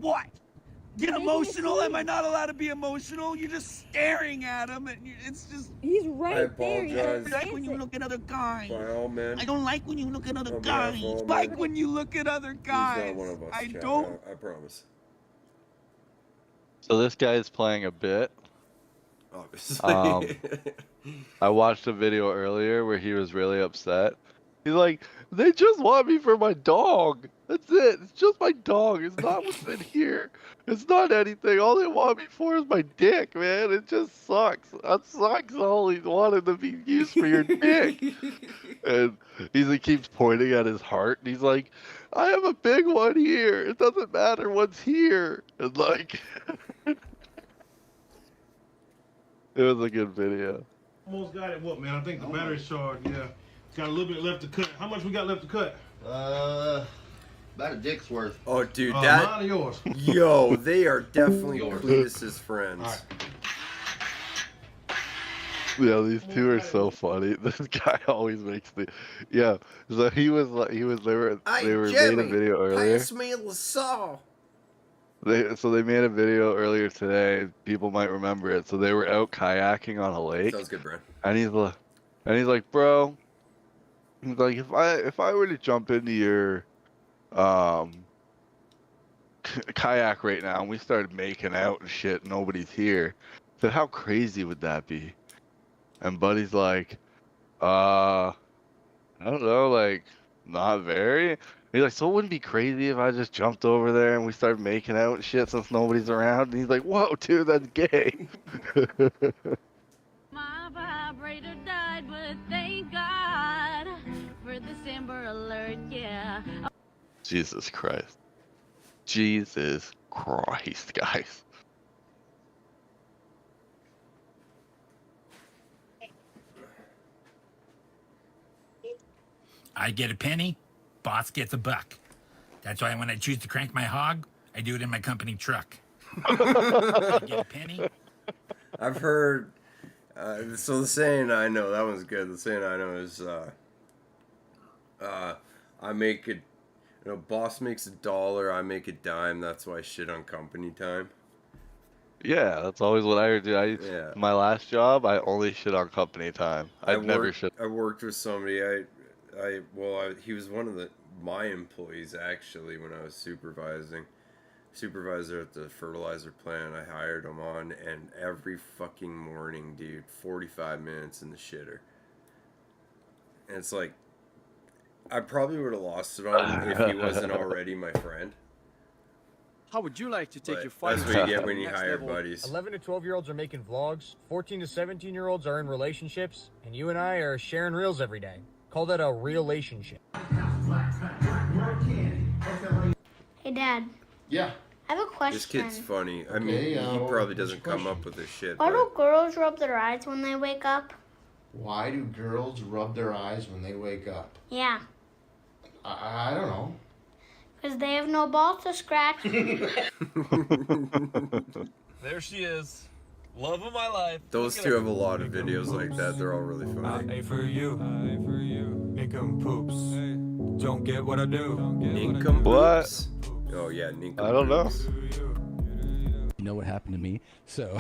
Get You're making emotional? it Am I not allowed to be emotional? You're just staring at him, and it's just. He's right there. I don't like when you look at other guys. By all men. I don't like when you look at other On guys. behalf of all Like men. when you look at other He's guys. not one of us, I Chad, don't. I promise. So this guy's playing a bit. Obviously. I watched a video earlier where he was really upset. He's like, they just want me for my dog. That's it. It's just my dog. It's not what's in here. It's not anything. All they want me for is my dick, man. It just sucks. That sucks. All he wanted to be used for your dick. And he keeps pointing at his heart. And he's like, I have a big one here. It doesn't matter what's here. And like, it was a good video. Almost got it. What, man? I think the battery's charged. Yeah. Got a little bit left to cut. How much we got left to cut? About a dick's worth. Oh, dude, Mine that. or yours? Yo, they are definitely Cletus's friends. Yeah, these two are so funny. This guy always makes the, yeah. So they were made a video earlier. Pass me the saw. They made a video earlier today. People might remember it. So they were out kayaking on a lake. Sounds good, bro. And he's like, bro. He's like, if I were to jump into your kayak right now and we started making out and shit, nobody's here. I said, how crazy would that be? And Buddy's like, I don't know, like, not very. He's like, so it wouldn't be crazy if I just jumped over there and we started making out and shit since nobody's around? And he's like, whoa, dude, that's gay. My vibrator died, but thank God for this Amber Alert, yeah. Jesus Christ. Jesus Christ, guys. I get a penny, boss gets a buck. That's why when I choose to crank my hog, I do it in my company truck. I get a penny. I've heard. So the saying I know, that one's good. The saying I know is, I make it. Boss makes $1, I make a dime. That's why I shit on company time. Yeah, that's always what I do. My last job, I only shit on company time. I worked with somebody. He was one of my employees actually when I was supervisor at the fertilizer plant. I hired him on, and every fucking morning, dude, 45 minutes in the shitter. And it's like, I probably would have lost it on him if he wasn't already my friend. How would you like to take your That's fight? what you get when you hire buddies. 11 to 12-year-olds are making vlogs, 14 to 17-year-olds are in relationships, and you and I are sharing reels every day. Call that a relationship. Hey, Dad. Yeah. I have a question. This kid's funny. I mean, he probably doesn't come up with this shit. Why But do girls rub their eyes when they wake up? Why do girls rub their eyes when they wake up? Yeah. I don't know. Because they have no balls to scratch. There she is. Love of my life. those two have a lot of videos like that. They're all really funny. I for you. Nincompoops. Don't get what I do. Nincompoops? Oh, yeah, nincompoops. I don't know. You know what happened to me? So.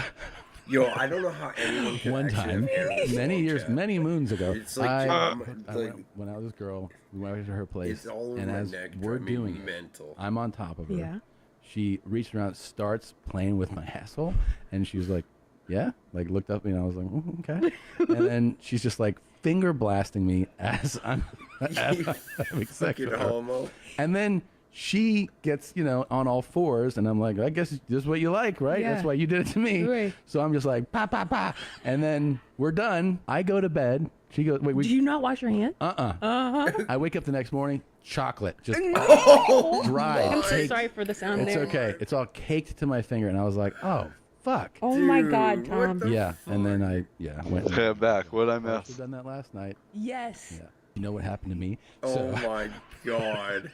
Yo, I don't know how anyone can One actually time, have hair this many long, years, Chad. many moons ago, It's like, I like- went out with this girl. We went over to her place, It's all over and my as neck, we're driving me doing it, mental. I'm on top of her. Yeah. She reached around, starts playing with my asshole, and she was like, "Yeah," like looked up at me, and I was like, "Okay." And then she's just like finger blasting me as I'm having sex Fucking with her. homo. And then she gets, on all fours, and I'm like, I guess this is what you like, right? Yeah. That's why you did it to me. Right. So I'm just like, pa, pa, pa. And then we're done. I go to bed. She goes, wait, Do you not wash your hands? I wake up the next morning, chocolate, just Oh, dried. I'm so caked. sorry for the sound It's there. okay. It's all caked to my finger, and I was like, oh, fuck. Oh my God, Tom. Yeah, and then I went. Okay, I'm back. What'd I I miss? should have done that last night. Yes. Yeah. You know what happened to me? Oh my God.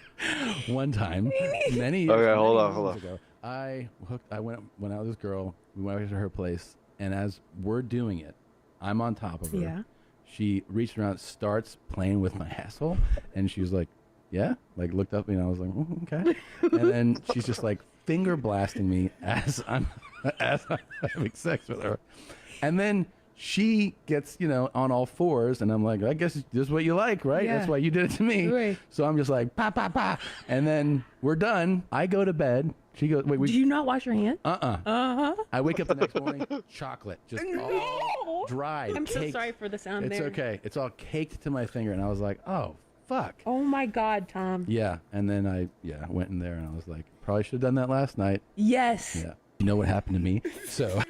One time, many years, Okay, hold many on, hold moons ago, I went out with this girl. We went to her place, and as we're doing it, I'm on top of her. Yeah. She reached around, starts playing with my asshole, and she was like, "Yeah," like looked up, and I was like, "Okay," and then she's just like finger blasting me as I'm having sex with her, and then she gets, on all fours, and I'm like, I guess this is what you like, right? Yeah. That's why you did it to me. Right. So I'm just like, pa, pa, pa. And then we're done. I go to bed. She goes, wait, Do you not wash your hands? I wake up the next morning, chocolate, just all No. dried. I'm so caked. sorry for the sound It's there. okay. It's all caked to my finger, and I was like, oh, fuck. Oh my God, Tom. Yeah. And then I went in there, and I was like, probably should have done that last night. Yes. Yeah. You know what happened to me? So.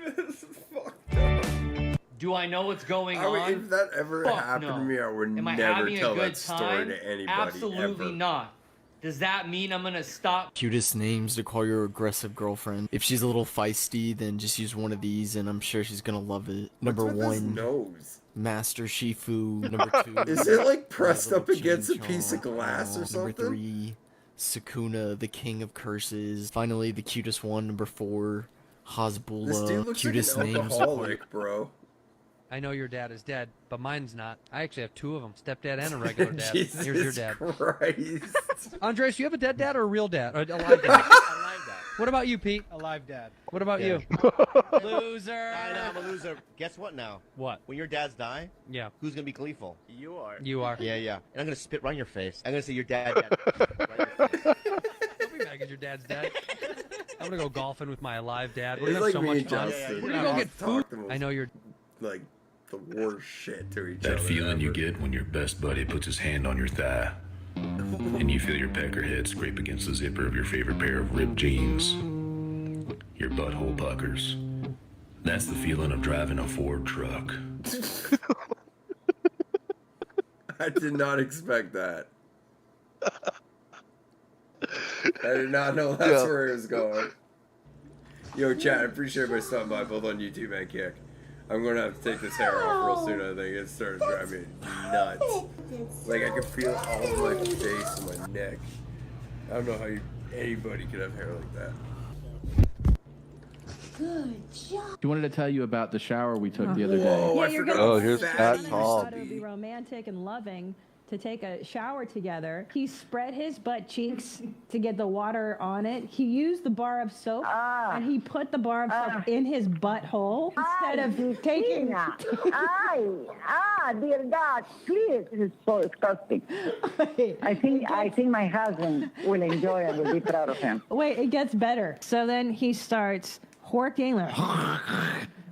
Do I know what's going I would, on? if that ever Fuck happened no. to me, I would Am I never having tell a good that story time? to anybody Absolutely ever. not. Does that mean I'm gonna stop? Cutest names to call your aggressive girlfriend. If she's a little feisty, then just use one of these, and I'm sure she's gonna love it. Number What's with his one, nose? Master Shifu. Number two, Is it like pressed up Little against a Chin piece of Chong. glass or Number something? three, Sukuna, the king of curses. Finally, the cutest one. Number four, This Hasbullah. dude looks Cutest like an names. alcoholic, bro. I know your dad is dead, but mine's not. I actually have two of them, stepdad and a regular dad. Jesus Here's your dad. Christ. Andres, you have a dead dad or a real dad? Or a live dad? What about you, Pete? A live dad. What about you? Loser. I know, I'm a loser. Guess what now? What? When your dads die, Yeah. who's gonna be gleeful? You are. You are. Yeah, yeah. And I'm gonna spit right in your face. I'm gonna say your dad. Right in your face. Don't be mad because your dad's dead. I'm gonna go golfing with my alive dad. We're It's gonna like have so me much and fun. Justin. We're gonna go get food. Talk the most, I know you're. like the worst shit to each other. That feeling ever. you get when your best buddy puts his hand on your thigh and you feel your pecker head scrape against the zipper of your favorite pair of ripped jeans. Your butthole puckers. That's the feeling of driving a Ford truck. I did not expect that. I did not know that's where it was going. Yo, chat, I appreciate everybody stopping by, both on YouTube and Kick. I'm gonna have to take this hair off real soon. I think it started driving me nuts. Like I could feel it all over my face and my neck. I don't know how anybody could have hair like that. Good job. She wanted to tell you about the shower we took the other day. Whoa, I forgot. Oh, here's Fat Tom. It would be romantic and loving to take a shower together. He spread his butt cheeks to get the water on it. He used the bar of soap and he put the bar of soap in his butthole instead of taking. Dear God, please. This is so disgusting. I think my husband will enjoy it and will be proud of him. Wait, it gets better. So then he starts horking,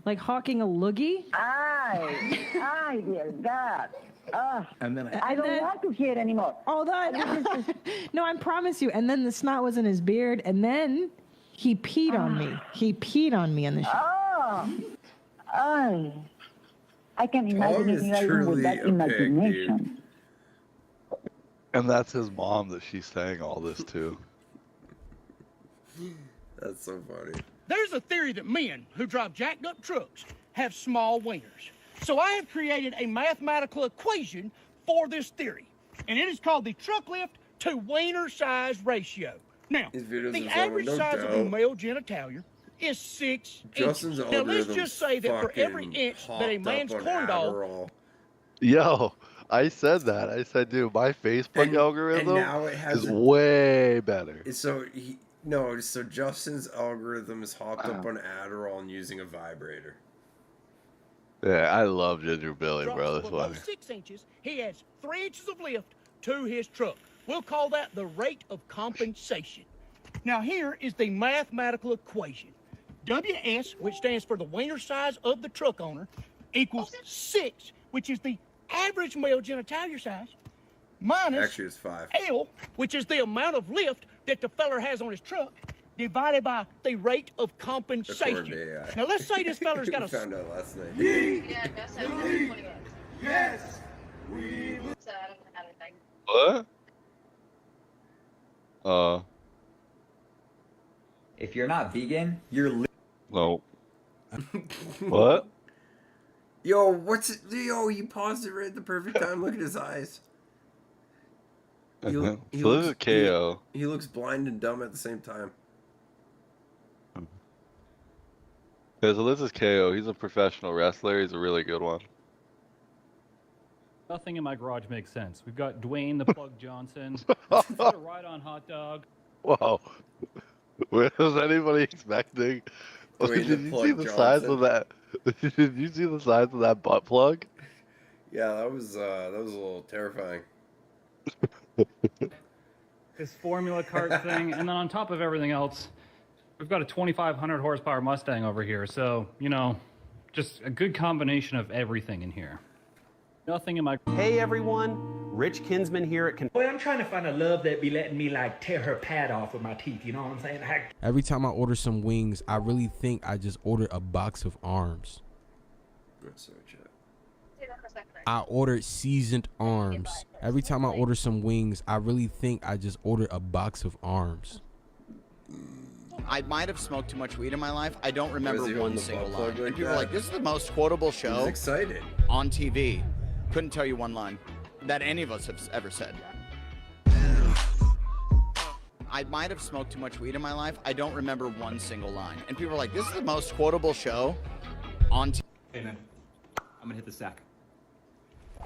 like hawking a loogie. Ay, dear God. And then I don't want to hear it anymore. Hold on. No, I promise you. And then the snot was in his beard, and then he peed on me. He peed on me in the shower. I can imagine it even with that imagination. And that's his mom that she's saying all this to. That's so funny. There's a theory that men who drive jacked up trucks have small wieners. So I have created a mathematical equation for this theory, and it is called the truck lift to wiener size ratio. Now, the average size of a male genitalia is 6 Justin's inches. Now, let's just say that for every fucking inch that a hopped man's up on corn dog... Adderall. Yo, I said that. I said, dude, my Facebook algorithm now it has is a- way better. So so Justin's algorithm is hopped up on Adderall and using a vibrator. Yeah, I love Ginger Billy, bro. That's below funny. 6 inches, he adds 3 inches of lift to his truck. We'll call that the rate of compensation. Now here is the mathematical equation. WS, which stands for the wiener size of the truck owner, equals 6, which is the average male genitalia size, minus Actually, it's 5. L, which is the amount of lift that the feller has on his truck, divided by the rate of compensation. Now let's say this feller's got We a... found out last night. Yes. What? If you're not vegan, you're No. What? Yo, what's it? Yo, you paused it right at the perfect time. Look at his eyes. He So this is KO. He looks blind and dumb at the same time. Yeah, so this is KO. He's a professional wrestler. He's a really good one. Nothing in my garage makes sense. We've got Dwayne the Plug Johnson. We've got a ride-on hot dog. Whoa. Was anybody expecting? Dwayne Did the you Plug see the size of that? Did you see the size of that butt plug? Yeah, that was a little terrifying. This Formula Kart thing, and then on top of everything else, we've got a 2,500 horsepower Mustang over here. So, you know, just a good combination of everything in here. Nothing in my... Hey everyone, Rich Kinsman here at Boy, I'm trying to find a love that be letting me like tear her pad off with my teeth, you know what I'm saying? Every time I order some wings, I really think I just ordered a box of arms. I ordered seasoned arms. Every time I order some wings, I really think I just ordered a box of arms. I might have smoked too much weed in my life. I don't remember Why is he one holding the single butt line. plug like And people are that? like, this is the most quotable show He's excited. on TV. Couldn't tell you one line that any of us have ever said. I might have smoked too much weed in my life. I don't remember one single line. And people are like, this is the most quotable show on TV. Hey man, I'm gonna hit the sack. I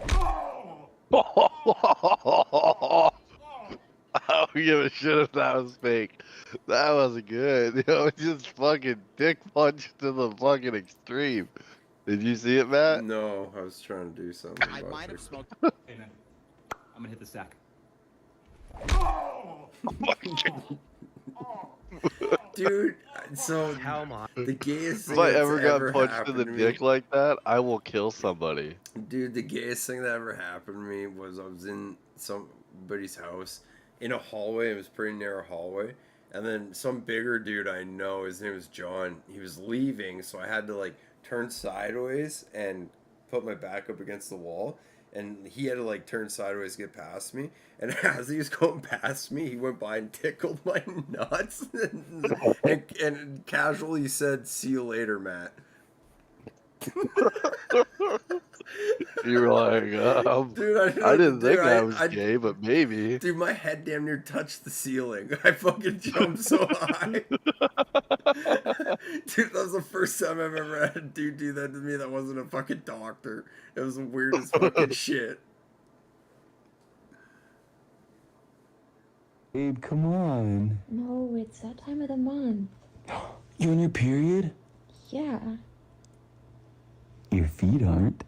don't give a shit if that was fake. That was good. You know, just fucking dick punch to the fucking extreme. Did you see it, Matt? No, I was trying to do something. I might have smoked. Hey man, I'm gonna hit the sack. Dude, so the gayest thing If I that's ever got punched in happened the to dick me, like that, I will kill somebody. dude, the gayest thing that ever happened to me was I was in somebody's house in a hallway. It was a pretty narrow hallway, and then some bigger dude I know, his name was John. He was leaving, so I had to like turn sideways and put my back up against the wall. And he had to like turn sideways to get past me. And as he was going past me, he went by and tickled my nuts and casually said, "See you later, Matt." You were like, Dude, I didn't think dude, I was gay, but maybe. Dude, my head damn near touched the ceiling. I fucking jumped so high. Dude, that was the first time I've ever had a dude do that to me that wasn't a fucking doctor. It was the weirdest fucking shit. Babe, come on. No, it's that time of the month. You on your period? Yeah. Your feet aren't.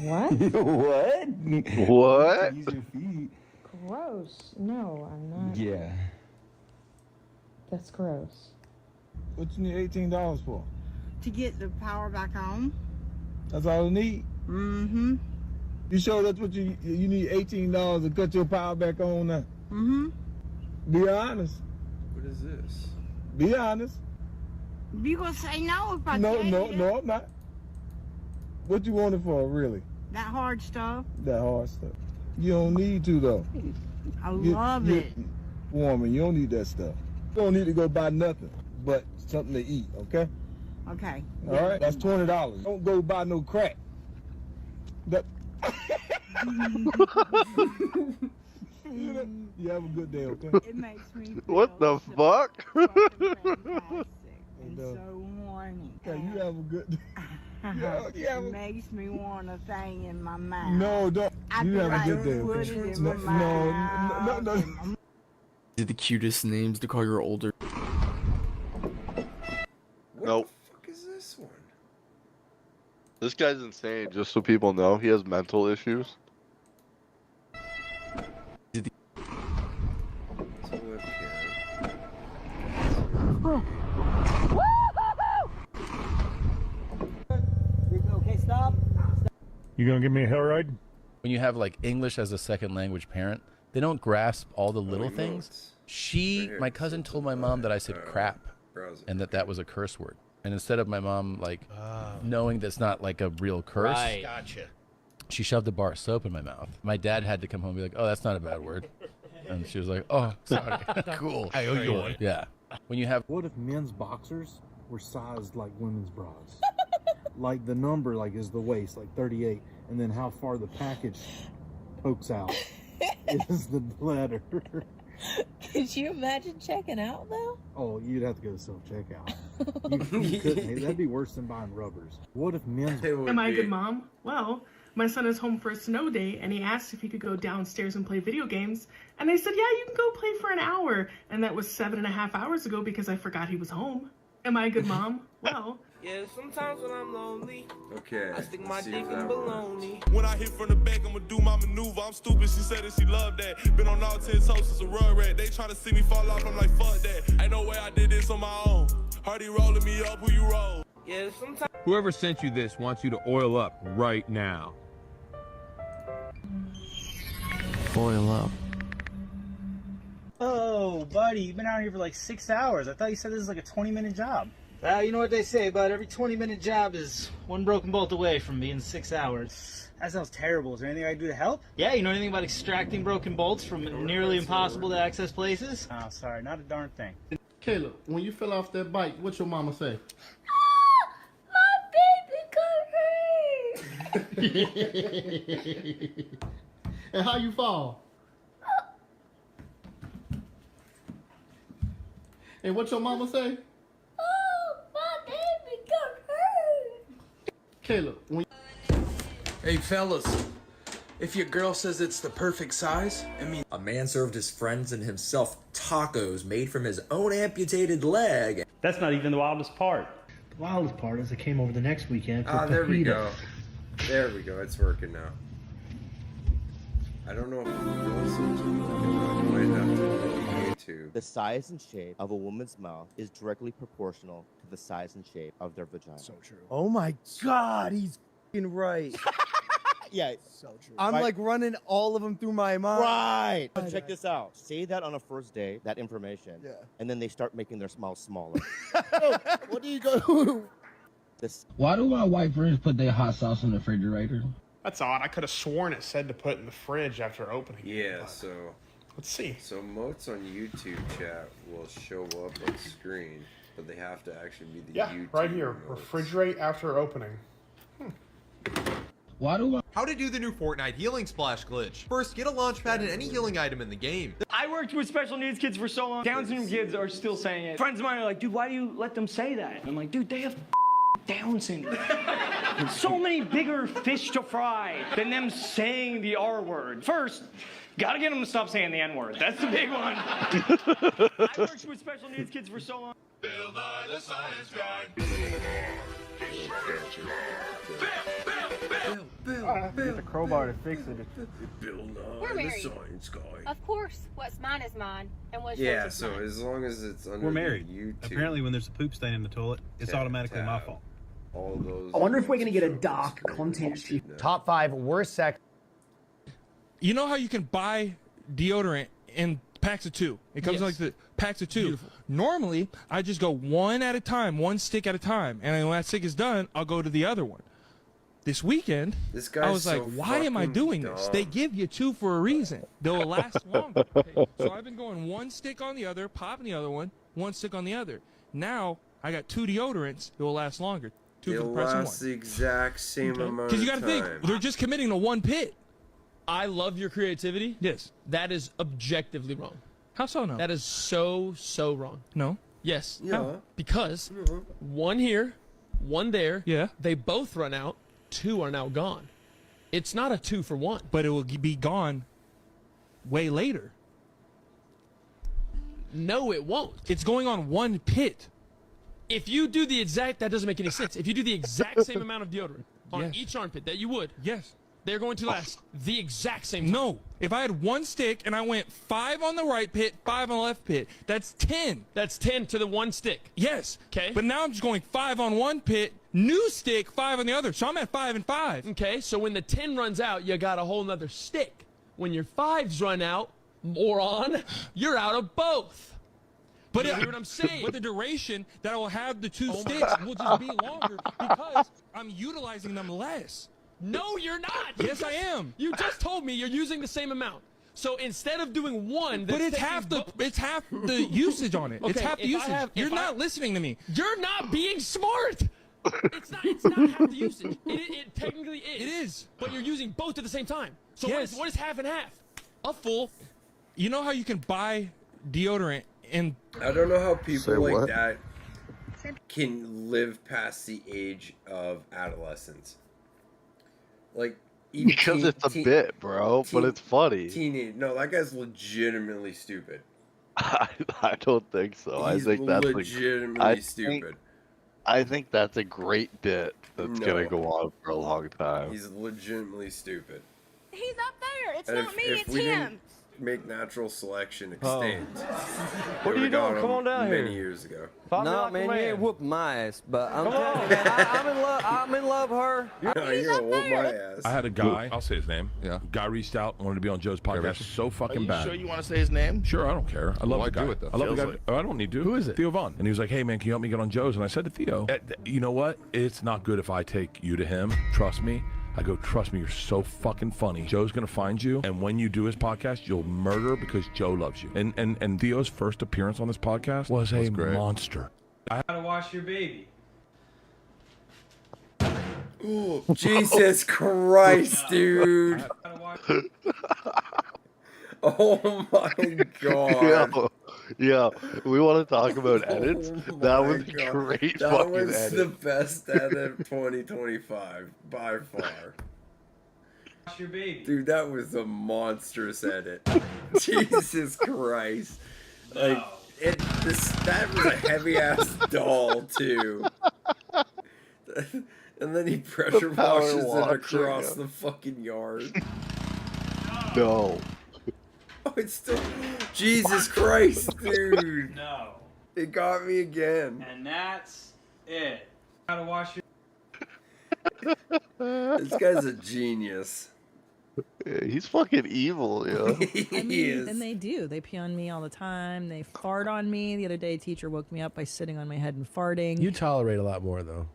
What? What? What? Use your feet. Gross. No, I'm not. Yeah. That's gross. What you need $18 for? To get the power back on. That's all you need? Mm-hmm. You sure that's what you need $18 to cut your power back on now? Mm-hmm. Be honest. What is this? Be honest. You gonna say no if I No, tell no, you no, I'm not. What you want it for, really? that hard stuff? That hard stuff. You don't need to, though. I love it. Woman, you don't need that stuff. You don't need to go buy nothing but something to eat, okay? Okay. All right? That's $20. Don't go buy no crack. That... You have a good day, okay? It makes me feel What the fuck? and so horny. Okay, you have a good day. It makes me want a thing in my mouth. No, don't. I'd You be have like, a good day, put okay? it in No, my no, no, no. These are the cutest names to call your older. Nope. What is this one? This guy's insane, just so people know. He has mental issues. Okay, stop. You gonna give me a hair ride? When you have like English as a second language parent, they don't grasp all the little things. My cousin told my mom that I said crap, and that was a curse word. And instead of my mom like knowing that's not like a real curse, Gotcha. She shoved a bar of soap in my mouth. My dad had to come home and be like, "Oh, that's not a bad word," and she was like, "Oh, sorry." Cool. I owe you one. Yeah. When you have What if men's boxers were sized like women's bras? Like the number like is the waist, like 38, and then how far the package pokes out is the letter. Could you imagine checking out though? Oh, you'd have to go to self-checkout. You couldn't. That'd be worse than buying rubbers. What if men's... Am I a good mom? Well, my son is home for a snow day, and he asked if he could go downstairs and play video games. And I said, yeah, you can go play for an hour. And that was 7.5 hours ago because I forgot he was home. Am I a good mom? Well... Yeah, sometimes when I'm lonely, Okay. I stick my dick in baloney. When I hit from the back, I'ma do my maneuver. I'm stupid, she said that she loved that. Been on all 10 toes since a rug rat. They try to see me fall off, I'm like, fuck that. Ain't no way I did this on my own. Hardy rolling me up, who you roll? Yeah, sometimes. Whoever sent you this wants you to oil up right now. Oil up. Oh, buddy, you've been out here for like 6 hours. I thought you said this was like a 20-minute job. You know what they say, bud. Every 20-minute job is one broken bolt away from being 6 hours. That sounds terrible. Is there anything I can do to help? Yeah, you know anything about extracting broken bolts from nearly impossible to access places? Oh, sorry, not a darn thing. Caleb, when you fell off that bike, what your mama say? My baby got hurt. And how you fall? And what your mama say? Caleb, Hey fellas, if your girl says it's the perfect size, it means a man served his friends and himself tacos made from his own amputated leg. That's not even the wildest part. The wildest part is I came over the next weekend for There we fajita. go. There we go. It's working now. I don't know if I might have to YouTube. The size and shape of a woman's mouth is directly proportional to the size and shape of their vagina. So true. Oh my God, he's f***ing right. Yeah, so true. I'm like running all of them through my mind. Right. But check this out. Say that on a first date, that information. Yeah. And then they start making their mouth smaller. What do you go? Why do my white friends put their hot sauce in the refrigerator? That's odd. I could have sworn it said to put in the fridge after opening. Yeah, so let's see. So motes on YouTube chat will show up on screen, but they have to actually be the YouTube right here. motes. Refrigerate after opening. Why do I... How to do the new Fortnite healing splash glitch. First, get a launch pad and any healing item in the game. I worked with special needs kids for so long. Down syndrome kids are still saying it. Friends of mine are like, dude, why do you let them say that? And I'm like, dude, they have Down syndrome. So many bigger fish to fry than them saying the R word. First, gotta get them to stop saying the N word. That's the big one. I worked with special needs kids for so long. Bill Nye the Science Guy. Get the crowbar to fix it. Bill We're Nye the married. Science Guy. Of course, what's mine is mine, and what's Yeah, yours is so mine. as long as it's under We're married. YouTube. Apparently, when there's a poop stain in the toilet, it's automatically my fault. All those. I wonder if we're gonna get a dark content sheet. Top 5 worst sex. You know how you can buy deodorant in packs of 2? It comes in like the packs of 2. Beautiful. Normally, I just go one at a time, one stick at a time, and then when that stick is done, I'll go to the other one. This weekend, This I guy's was like, so why am I fucking doing this? dumb. They give you 2 for a reason. They'll last longer. Okay? So I've been going one stick on the other, popping the other one stick on the other. Now, I got 2 deodorants that will last longer. 2 for It'll the price of last one. the exact same amount Because you of got to think, time. they're just committing to one pit. I love your creativity. Yes. That is objectively wrong. How so no? That is so wrong. No. Yes. Yeah. How? Because one here, one there. Yeah. They both run out. 2 are now gone. It's not a 2 for 1. But it will be gone way later. No, it won't. It's going on one pit. If you do the exact, that doesn't make any sense. If you do the exact same amount of deodorant on Yes. each armpit that you would, Yes. they're going to last the exact same time. No. If I had one stick and I went 5 on the right pit, 5 on the left pit, that's 10. That's 10 to the one stick. Yes. Okay. But now I'm just going 5 on one pit, new stick, 5 on the other. So I'm at 5 and 5. Okay, so when the 10 runs out, you got a whole nother stick. When your 5s run out, moron, you're out of both. But You hear what I'm saying? But the duration that I will have the 2 sticks will just be longer because I'm utilizing them less. No, you're not. Yes, I am. You just told me you're using the same amount. So instead of doing one, But it's half the usage on it. It's Okay, half the if I usage. have- You're if I- not listening to me. You're not being smart. It's not half the usage. It technically is. It is. But you're using both at the same time. So Yes. what is half and half? A full. You know how you can buy deodorant and I don't know how people Say like what? that can live past the age of adolescence. Like, even Because it's a bit, bro, but it's funny. Teenage. No, that guy's legitimately stupid. I don't think so. I He's think that's legitimately stupid. I think that's a great bit that's No. gonna go on for a long time. He's legitimately stupid. He's up there. It's And not me, if it's we him. didn't make natural selection Oh. extinct, What are you doing? Come on down many here. years ago. Nah, man, you ain't whooping my ass, but I'm telling you, man, I'm in love. I'm in love with her. No, you're gonna whoop my ass. I had a guy, I'll say his name. Yeah. Guy reached out, wanted to be on Joe's podcast. So fucking Are you bad. sure you want to say his name? Sure, I don't care. I love Why the guy. do it, though? I love the Feels guy. like- Oh, I don't need to. Who is it? Theo Vaughn. And he was like, hey, man, can you help me get on Joe's? And I said to Theo, you know what? It's not good if I take you to him. Trust me. I go, trust me, you're so fucking funny. Joe's gonna find you, and when you do his podcast, you'll murder because Joe loves you. And Theo's first appearance on this podcast was a monster. How to wash your baby. Ooh, Jesus Christ, dude. Oh my god. Yeah, we want to talk about edits. That was a God. great That fucking was edit. the best edit of 2025 by far. Wash your baby. Dude, that was a monstrous edit. Jesus Christ. Like that was a heavy ass doll too. And then he pressure power washes it washing, across yeah. the fucking yard. No. Oh, it's still Jesus Christ, dude. No. It got me again. And that's it. How to wash your This guy's a genius. Yeah, he's fucking evil, yo. I mean, and they do. They pee on me all the time. They fart on me. The other day, a teacher woke me up by sitting on my head and farting. You tolerate a lot more, though.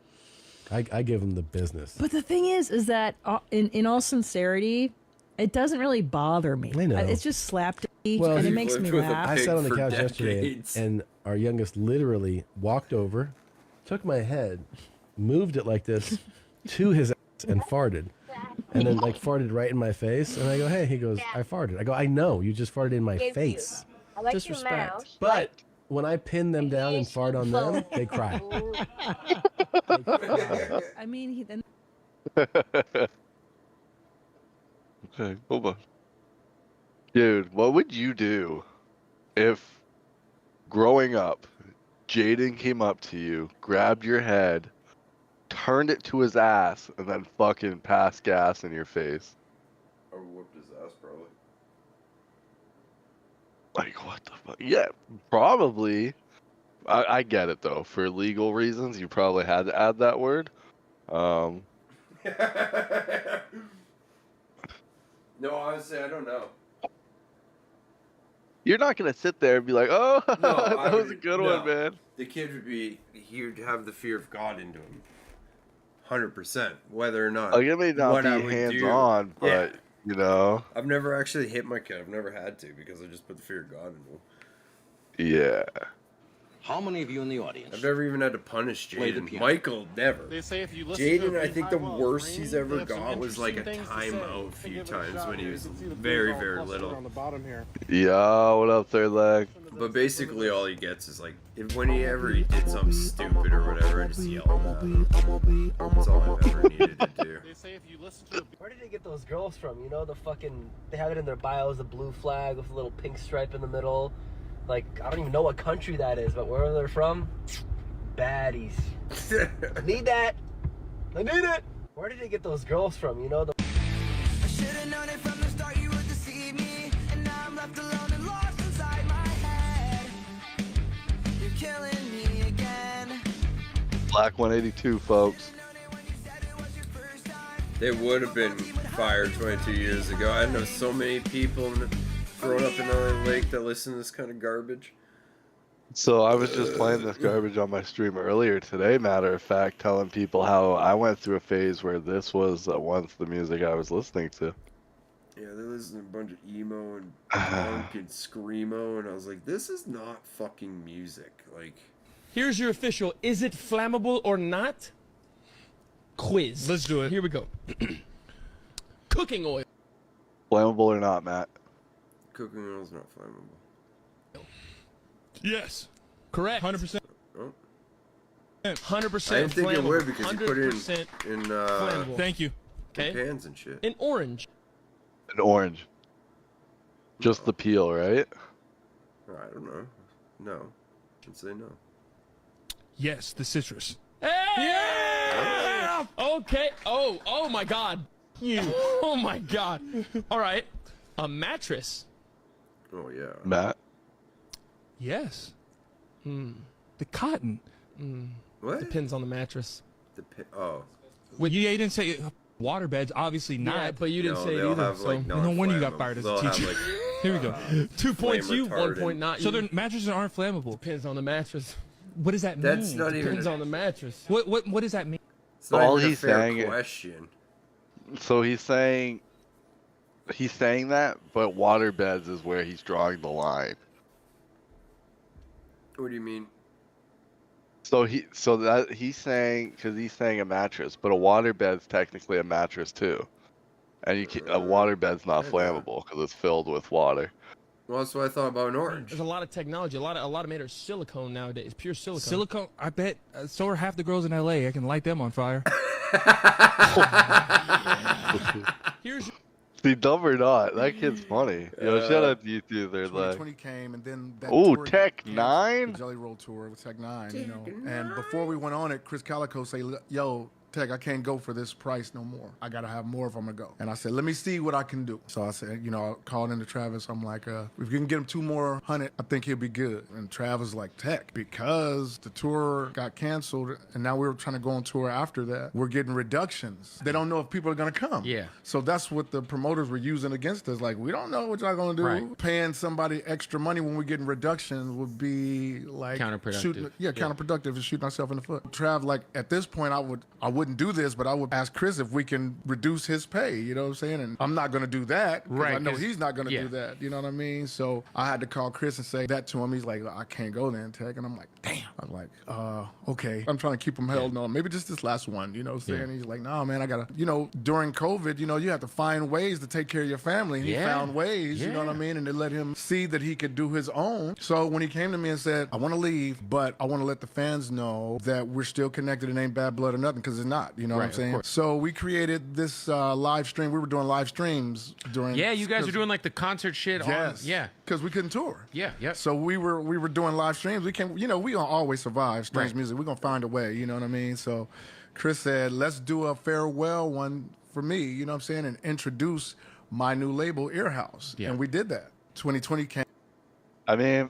I give him the business. But the thing is that in all sincerity, it doesn't really bother me. I know. It's just slapdick, Well, and it you makes me lived with a laugh. I sat on the for couch yesterday, decades. and our youngest literally walked over, took my head, moved it like this to his ass, and farted. And then, like, farted right in my face. And I go, hey, he goes, I farted. I go, I know, you just farted in my face. I like Disrespect. your mouse. But when I pin them down and fart on them, they cry. I mean, he then. Okay, hold on. Dude, what would you do if growing up, Jaden came up to you, grabbed your head, turned it to his ass, and then fucking passed gas in your face? I whooped his ass, probably. Like, what the fuck? Yeah, probably. I get it, though. For legal reasons, you probably had to add that word. No, honestly, I don't know. You're not going to sit there and be like, oh, No, I that was a would- good no. one, man. The kid would be, he would have the fear of God into him. 100%. Whether or not. Like, it may not what I be would do. hands-on, but, Yeah. you know. I've never actually hit my kid. I've never had to because I just put the fear of God into him. Yeah. How many of you in the audience? I've never even had to punish Play the Jaden. piano. Michael, never. They say if you listen to Jaden, a I beat think the high while worst it's he's raining, ever they have some got was like a interesting things to say. timeout a few times when he was very, very little. bottom here. Yo, what up, third leg? But basically, all he gets is like, whenever he did something stupid or whatever, I just yelled at him. That's all I've ever needed to do. Where did they get those girls from? You know, the fucking, they have it in their bios, the blue flag with a little pink stripe in the middle. Like, I don't even know what country that is, but where they're from, baddies. I need that. I need it. Where did they get those girls from? You know, the. I should've known it from the start you would deceive me, and now I'm left alone and lost inside my head. You're killing me again. Black 182, folks. They would have been fired 22 years ago. I know so many people growing up in LA Lake that listen to this kind of garbage. So I was just playing this garbage on my stream earlier today, matter of fact, telling people how I went through a phase where this was once the music I was listening to. Yeah, they listen to a bunch of emo and punk and screamo, and I was like, this is not fucking music. Like, Here's your official is it flammable or not quiz. Let's do it. Here we go. Cooking oil. Flammable or not, Matt? cooking oil is not flammable. Yes. Correct. 100%. Oh. 100% I didn't think it would flammable. because you put it in flammable. Thank you. in pans and shit. An orange. An orange. Just the peel, right? I don't know. No. I'd say no. Yes, the citrus. Yeah! Okay. Oh my God. You. Oh my God. All right. A mattress. Oh yeah. Matt? Yes. The cotton. What? Depends on the mattress. Oh. Well, you didn't say water beds, obviously not. Yeah, but you didn't say it they'll either. have, So like, no wonder you got non-flammable. fired as a They'll have, teacher. like, Here we go. 2 points you, 1 retardant. point not you. So the mattresses aren't flammable. Depends on the mattress. What does that mean? That's not even. Depends on the mattress. What does that mean? It's not All even a he's fair saying question. So he's saying that, but water beds is where he's drawing the line. What do you mean? He's saying, because he's saying a mattress, but a water bed's technically a mattress too, and a water bed's not flammable because it's filled with water. Well, that's what I thought about an orange. There's a lot of technology. A lot of made are silicone nowadays. Pure silicone. Silicone. I bet. So are half the girls in LA. I can light them on fire. Here's. See, dumb or not, that kid's funny. Yo, shout out to you two. They're 2020 like, came, and then that oh, tour Tech got canceled, 9? the Jelly Roll tour with Tech 9, you know. And before we went on it, Chris Calico say, "Yo, Tech, I can't go for this price no more. I gotta have more if I'm gonna go." And I said, "Let me see what I can do." So I said, you know, I called into Travis. I'm like, if you can get him 2 more hundred, I think he'll be good. And Travis like, Tech, because the tour got canceled, and now we're trying to go on tour after that. We're getting reductions. They don't know if people are gonna come. Yeah. So that's what the promoters were using against us. Like, we don't know what y'all gonna do. Right. Paying somebody extra money when we're getting reductions would be like Counterproductive. counterproductive and shooting ourselves in the foot. Trav, like at this point, I wouldn't do this, but I would ask Chris if we can reduce his pay. You know what I'm saying? And I'm not gonna do that. Right, I know 'cause- he's not gonna yeah. do that. You know what I mean? So I had to call Chris and say that to him. He's like, I can't go then, Tech. And I'm like, damn. I'm like, okay. I'm trying to keep him held on. Maybe just this last one. You know what I'm saying? Yeah. He's like, no, man, I gotta. You know, during COVID, you know, you have to find ways to take care of your family. And he Yeah. found ways. You know what I Yeah. mean? And they let him see that he could do his own. So when he came to me and said, I want to leave, but I want to let the fans know that we're still connected. It ain't bad blood or nothing, because it's not. You know what I'm Right, of saying? course. So we created this live stream. We were doing live streams during. Yeah, you guys were doing like the concert shit Yes. on. Yeah. Because we couldn't tour. Yeah, yeah. So we were doing live streams. We can, you know, we gonna always survive strange Right. music. We're gonna find a way. You know what I mean? So Chris said, let's do a farewell one for me. You know what I'm saying? And introduce my new label, Earhouse. Yeah. And we did that. 2020 came. I mean,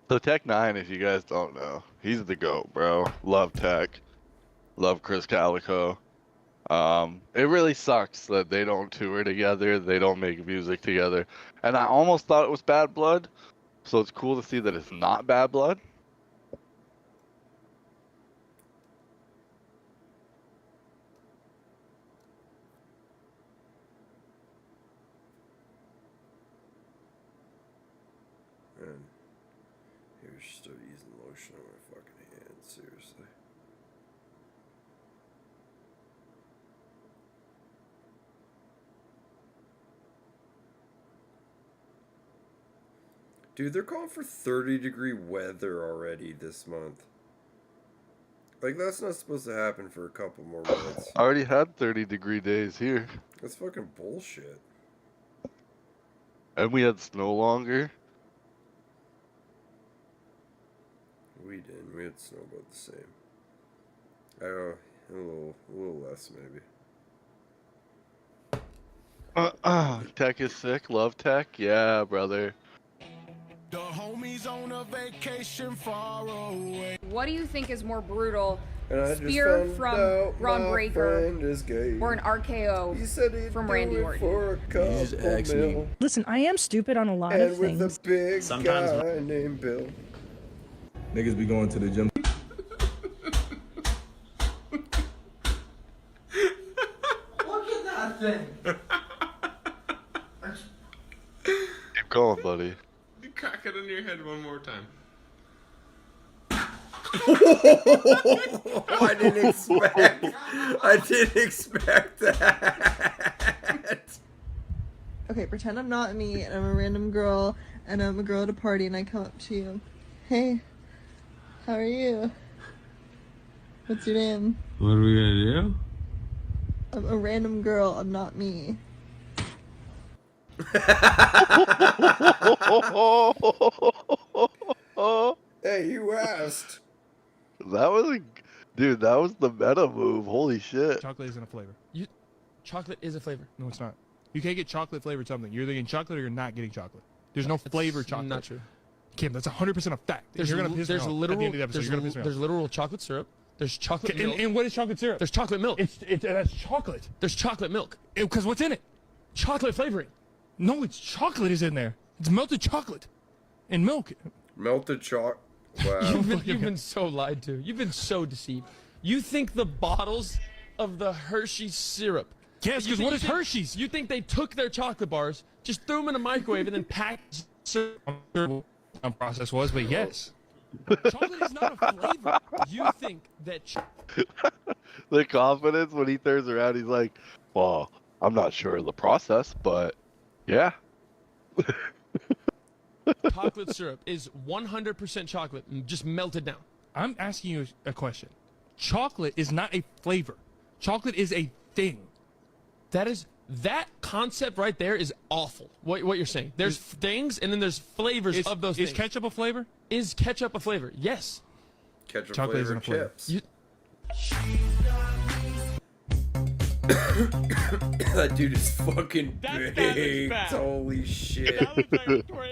so Tech 9, if you guys don't know, he's the GOAT, bro. Love Tech. Love Chris Calico. It really sucks that they don't tour together, they don't make music together. And I almost thought it was Bad Blood, so it's cool to see that it's not Bad Blood. Man, here's still using lotion on my fucking hands, seriously. Dude, they're calling for 30-degree weather already this month. Like, that's not supposed to happen for a couple more months. I already had 30-degree days here. That's fucking bullshit. And we had snow longer. We didn't. We had snow about the same. A little less maybe. Tech is sick. Love Tech. Yeah, brother. The homies on a vacation far away. What do you think is more brutal, And I spear just from found out Ron my Breaker friend is gay. or an RKO from Randy Orton. For a couple mil. Listen, I am stupid on a lot And of with things. a big Sometimes guy named Bill. Niggas be going to the gym. Look at that thing. Keep going, buddy. You crack it in your head one more time. I didn't expect that. Okay, pretend I'm not me and I'm a random girl and I'm a girl at a party and I come up to you. Hey, how are you? What's your name? What are we gonna do? I'm a random girl, I'm not me. Hey, you asked. That was a, dude. That was the meta move. Holy shit. Chocolate isn't a flavor. Chocolate is a flavor. No, it's not. You can't get chocolate flavored something. You're either getting chocolate or you're not getting chocolate. There's no flavored chocolate. Not true. Kim, that's 100% a fact. You're gonna piss me off. At the end of the episode, you're gonna piss me off. There's literal chocolate syrup. There's chocolate milk. And what is chocolate syrup? There's chocolate milk. That's chocolate. There's chocolate milk. Because what's in it? Chocolate flavoring. No, it's chocolate is in there. It's melted chocolate and milk. Melted chocolate. Wow. You've been so lied to. You've been so deceived. You think the bottles of the Hershey's syrup. Yes, because what is Hershey's? You think they took their chocolate bars, just threw them in a microwave, and then packaged syrup? I'm sure what the process was, but yes. Chocolate is not a flavor. You think that The confidence when he turns around, he's like, "Well, I'm not sure of the process, but yeah." chocolate syrup is 100% chocolate, just melted down. I'm asking you a question. Chocolate is not a flavor. Chocolate is a thing. That concept right there is awful. What you're saying? There's things, and then there's flavors of those things. Is ketchup a flavor? Is ketchup a flavor? Yes. Ketchup Chocolate isn't flavored a flavor. chips. That dude is fucking big. Holy shit.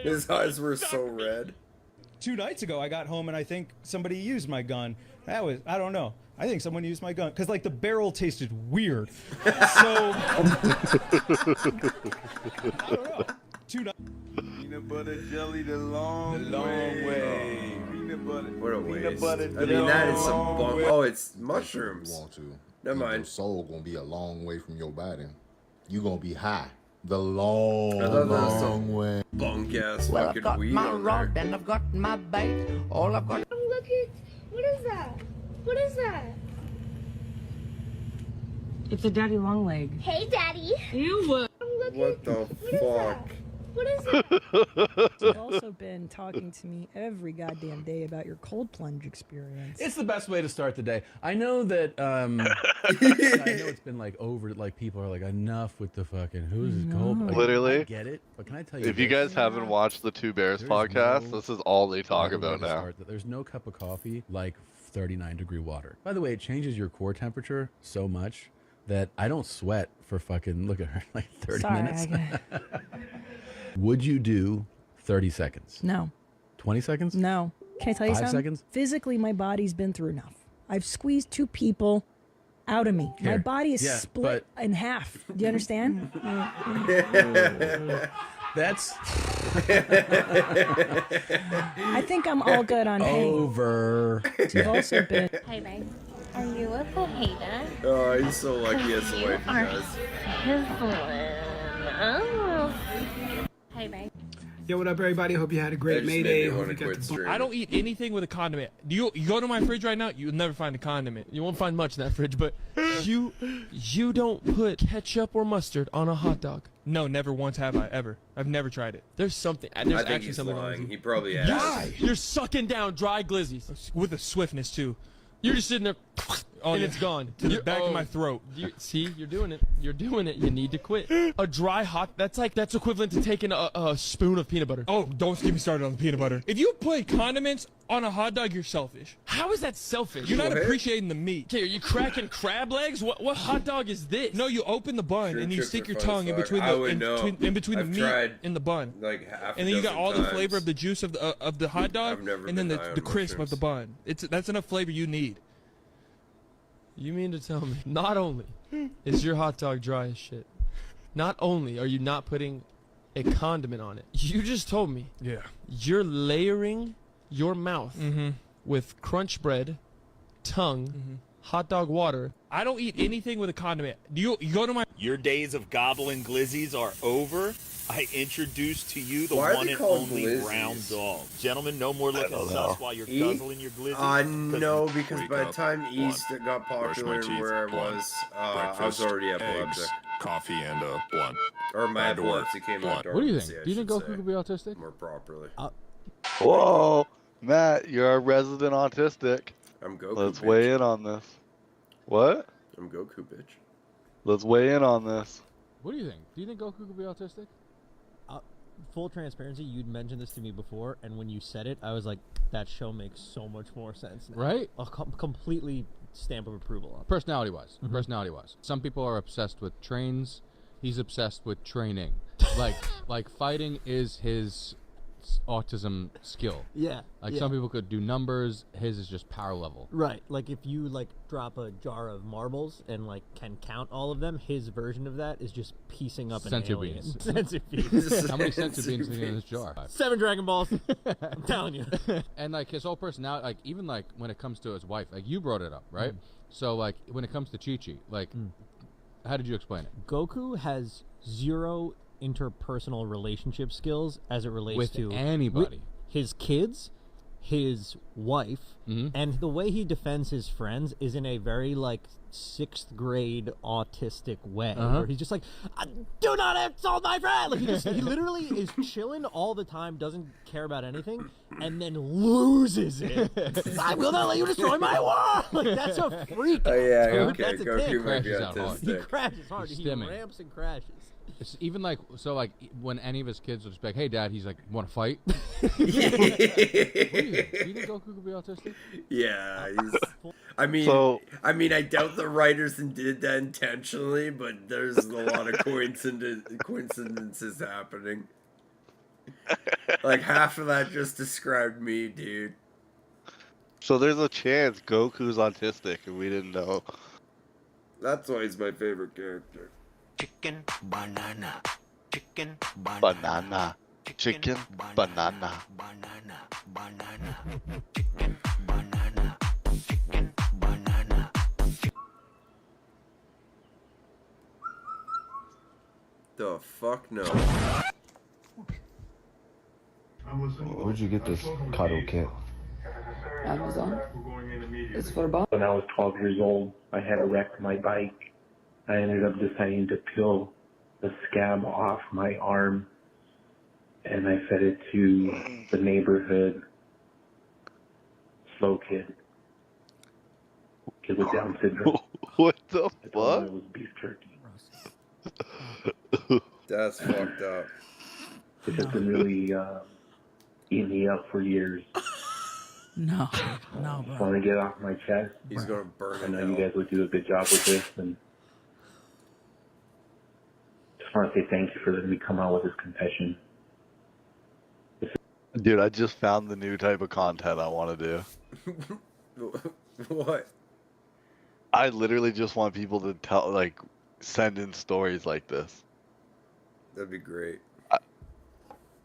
His eyes were so red. 2 nights ago, I got home and I think somebody used my gun. I don't know. I think someone used my gun because like the barrel tasted weird. So I don't know. 2 nights. Peanut butter jelly the long way. Peanut butter. What a peanut waste. butter I mean, that is some long bunk. way. Oh, it's mushrooms. You want to. Never mind. Your soul gonna be a long way from your body. You gonna be high. The long, I thought that was long some way. bunk ass Well, I've fucking got weed my on rod there. and I've got my bait. All I've got. Look at, what is that? What is that? It's a daddy long leg. Hey, Daddy. Ew. What the fuck? What is it? You've also been talking to me every goddamn day about your cold plunge experience. It's the best way to start the day. I know that I know it's been like over, like people are like, enough with the fucking who's cold. Like, Literally. I get it, but can I tell you? If you this? guys haven't watched the Two Bears podcast, this is all they talk about now. There's no cup of coffee like 39-degree water. By the way, it changes your core temperature so much that I don't sweat for fucking, look at her, like 30 minutes. Would you do 30 seconds? No. 20 seconds? No. Can I tell you 5 something? seconds? Physically, my body's been through enough. I've squeezed 2 people out of me. My Here. body is Yeah, split in half. Do you understand? That's. I think I'm all good on pain. Over. You've also been. Hey, babe. Are you a fajita? Oh, he's so lucky he has a wife he does. Oh. Hey, babe. Yo, what up, everybody? Hope you had a great May Day. Hope you got the I don't eat anything with a condiment. You go to my fridge right now, you'll never find a condiment. You won't find much in that fridge, but you don't put ketchup or mustard on a hot dog. No, never once have I ever. I've never tried it. There's something. There's I think actually he's something wrong lying. with you. He probably has. You're sucking down dry glizzies with a swiftness too. You're just sitting there, and it's gone to the back of my throat. See, you're doing it. You're doing it. You need to quit. A dry hot. That's equivalent to taking a spoon of peanut butter. Oh, don't get me started on the peanut butter. If you put condiments on a hot dog, you're selfish. How is that selfish? You're not appreciating the meat. Okay, are you cracking crab legs? What hot dog is this? No, you open the bun and you stick your tongue in between the meat and the bun. Like half and then you got all the times. flavor of the juice of the hot dog, I've never and then been high the on crisp mushrooms. of the bun. That's enough flavor you need. You mean to tell me, not only is your hot dog dry as shit, not only are you not putting a condiment on it, you just told me you're layering your mouth with crunch bread, tongue, hot dog water. I don't eat anything with a condiment. You go to my... Your days of gobbling glizzies are over. I introduce to you the Why are one they and called only glizzies? round dog. Gentlemen, no more looking don't sus know. while you're E? guzzling your glizzy. No, because by the up, time one. East got popular and where I was, I was already epileptic. Coffee, and a blunt. Or my Back to work. epilepsy came out Blunt. What do you dormancy, think? I Do you think should Goku say, could be autistic? more properly. Whoa, Matt, you're a resident autistic. I'm Goku, Let's bitch. weigh in on this. What? I'm Goku, bitch. Let's weigh in on this. What do you think? Do you think Goku could be autistic? Full transparency, you'd mentioned this to me before, and when you said it, I was like, that show makes so much more sense now. Right? A completely stamp of approval on it. Personality-wise. Personality-wise. Some people are obsessed with trains. He's obsessed with training. like fighting is his autism skill. Yeah. Like yeah. some people could do numbers. His is just power level. Right. Like if you like drop a jar of marbles and like can count all of them, his version of that is just piecing up an Senzu alien. beans. Senzu beans. How many senzu beans are in this jar? 7 Dragon Balls. I'm telling you. And like his whole personality, like even like when it comes to his wife, like you brought it up, right? So like when it comes to Chi-Chi, like how did you explain it? Goku has 0 interpersonal relationship skills as it relates With to anybody. his kids, his wife, and the way he defends his friends is in a very like 6th grade autistic way, where he's just like, "Do not insult my friend." Like he literally is chilling all the time, doesn't care about anything, and then loses it. I will not let you destroy my world. Like that's a freak. Oh yeah, dude. okay. That's a Goku thing. might be Crashes out hard. He autistic. crashes hard. He Stimming. ramps and crashes. It's even like so like when any of his kids will just be like, "Hey Dad," he's like, "Want to fight?" Yeah. What do you think? Do you think Goku could be autistic? Yeah, he's. I mean, I doubt the writers did that intentionally, but there's a lot of coincidences happening. Like half of that just described me, dude. So there's a chance Goku's autistic and we didn't know. That's why he's my favorite character. Chicken, banana. Chicken, Banana. Chicken, banana. banana, banana. Chicken, banana. Chicken, banana. The fuck no. Where'd you get this cuddle kit? Amazon. It's for Bob. When I was 12 years old, I had wrecked my bike. I ended up deciding to peel the scab off my arm, and I fed it to the neighborhood slow kid with Down syndrome. What the I told him fuck? it was beef jerky. That's fucked up. It has been really eating me up for years. No, I just want to get off my chest. He's gonna burn I in know hell. you guys would do a good job with this, and just want to say thank you for letting me come out with this confession. Dude, I just found the new type of content I want to do. What? I literally just want people to send in stories like this. That'd be great.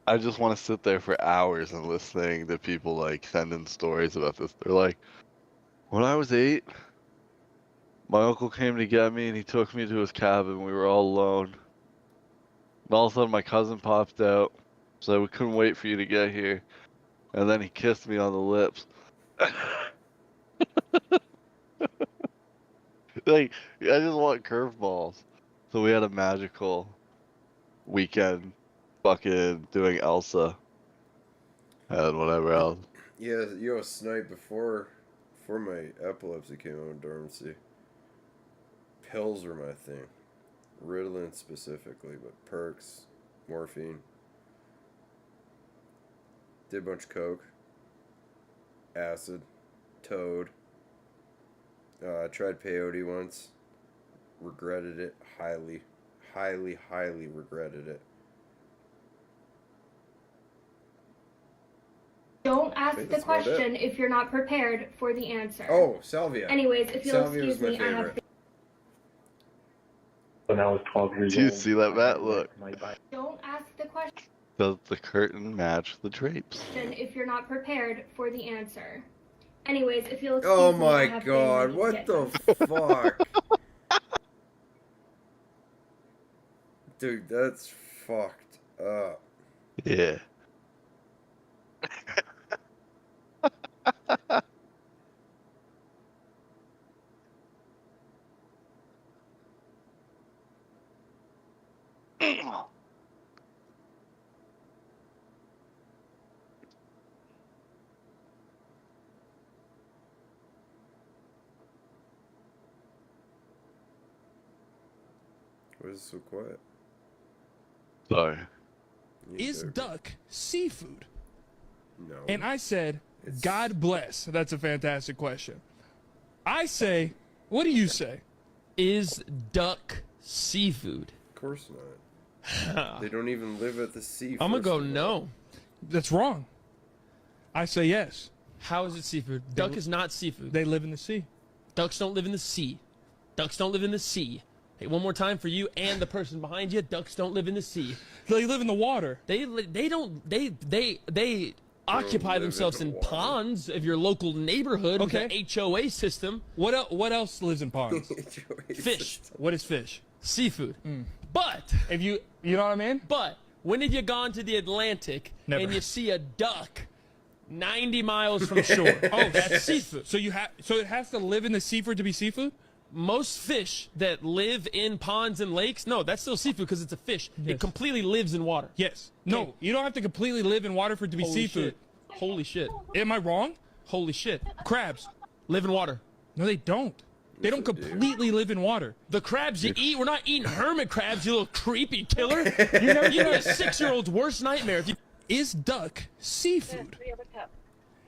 I just want to sit there for hours and listening to people send in stories about this. They're like, when I was 8, my uncle came to get me and he took me to his cabin. We were all alone. And all of a sudden my cousin popped out. So we couldn't wait for you to get here. And then he kissed me on the lips. I just want curveballs. So we had a magical weekend fucking doing Elsa and whatever else. Yeah, you was snipe before my epilepsy came on dormancy. Pills were my thing. Ritalin specifically, but perks, morphine. Did a bunch of coke. Acid. Toad. I tried peyote once. Regretted it. Highly, highly, highly regretted it. Don't ask the question if you're not prepared for the answer. Oh, Salvia. Anyways, if you'll Salvia was excuse my me, I have. favorite. When I was 12 years Do you old, see that, I Matt? had Look. wrecked my bike. Don't ask the question Does the curtain match the drapes? if you're not prepared for the answer. Anyways, if you'll excuse Oh me, I my have god, things I what need the to get fuck? Dude, that's fucked up. Yeah. Why is it so quiet? Sorry. Is duck seafood? No. And I said, God bless. That's a fantastic question. I say, what do you say? Is duck seafood? Of course not. They don't even live at the sea. I'm gonna go first of all. no. That's wrong. I say yes. How is it seafood? Duck is not seafood. They live in the sea. Ducks don't live in the sea. Ducks don't live in the sea. Hey, one more time for you and the person behind you. Ducks don't live in the sea. They live in the water. They occupy live themselves in in the water. ponds of your local neighborhood. Okay. The HOA system. What else lives in ponds? Fish. What is fish? Seafood. But If you know what I mean? But when have you gone to the Atlantic Never. and you see a duck 90 miles from shore? Oh, that's seafood. So it has to live in the sea for it to be seafood? Most fish that live in ponds and lakes, no, that's still seafood because it's a fish. Yes. It completely lives in water. Yes. No, you don't have to completely live in water for it to be Holy seafood. shit. Holy shit. Am I wrong? Holy shit. Crabs. Live in water. No, they don't. They don't completely live in water. The crabs you eat, we're not eating hermit crabs, you little creepy killer. You'd be a 6-year-old's worst nightmare if you. Is duck seafood?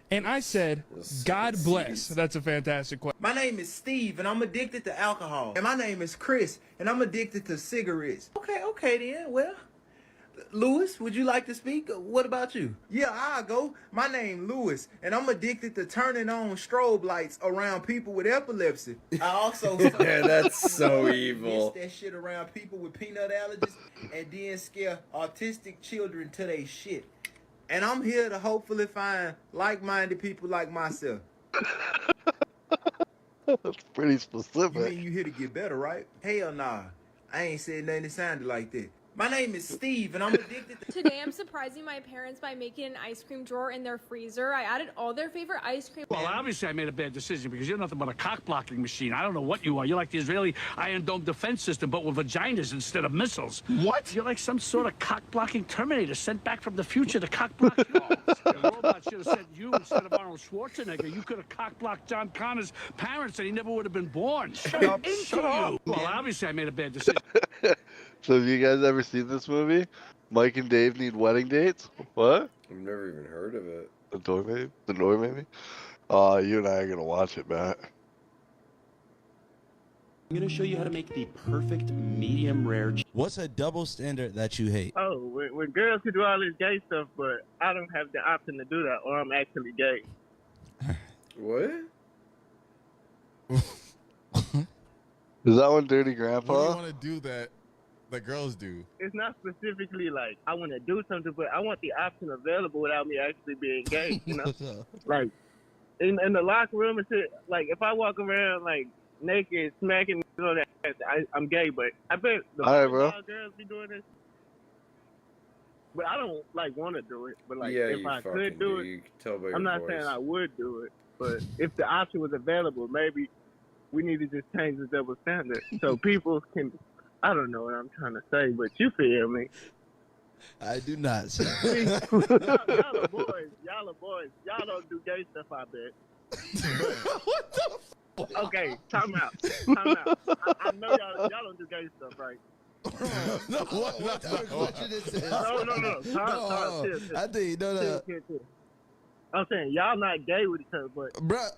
And I said, God bless. That's a fantastic question. My name is Steve, and I'm addicted to alcohol. And my name is Chris, and I'm addicted to cigarettes. Okay then. Well, Lewis, would you like to speak? What about you? Yeah, I'll go. My name Lewis, and I'm addicted to turning on strobe lights around people with epilepsy. I also Yeah, that's so evil. Miss that shit around people with peanut allergies, and then scare autistic children to they shit. And I'm here to hopefully find like-minded people like myself. That's pretty You specific. mean you here to get better, right? Hell nah. I ain't said nothing that sounded like that. My name is Steve, and I'm addicted to... Today I'm surprising my parents by making an ice cream drawer in their freezer. I added all their favorite ice cream. Well, obviously I made a bad decision because you're nothing but a cock-blocking machine. I don't know what you are. You're like the Israeli Iron Dome defense system, but with vaginas instead of missiles. What? You're like some sort of cock-blocking Terminator sent back from the future to cock-block you. The robot should have sent you instead of Arnold Schwarzenegger. You could have cock-blocked John Connor's parents and he never would have been born. Shut up. Shut up. Well, obviously I made a bad decision. So have you guys ever seen this movie? Mike and Dave Need Wedding Dates? What? I've never even heard of it. The door maybe? You and I are gonna watch it, Matt. I'm gonna show you how to make the perfect medium rare. What's a double standard that you hate? Oh, when girls can do all this gay stuff, but I don't have the option to do that, or I'm actually gay. What? Is that one Dirty Grandpa? What do you want to do that girls do? It's not specifically like I want to do something, but I want the option available without me actually being gay. You know, like in the locker room and shit. Like if I walk around like naked, smacking on that, I'm gay. But I bet the All right, bro. girls be doing this. But I don't like want to do it. But like Yeah, if you I fucking could do do. it, You can tell by your I'm not voice. saying I would do it. But if the option was available, maybe we need to just change the double standard so people can. I don't know what I'm trying to say, but you feel me. I do not. y'all are boys. Y'all don't do gay stuff, I bet. What the fuck? Okay, time out. I know y'all don't do gay stuff, right? No, what type of question is this? No. Chill. I think, no. Chill. I'm saying, y'all not gay with each other, but bruh,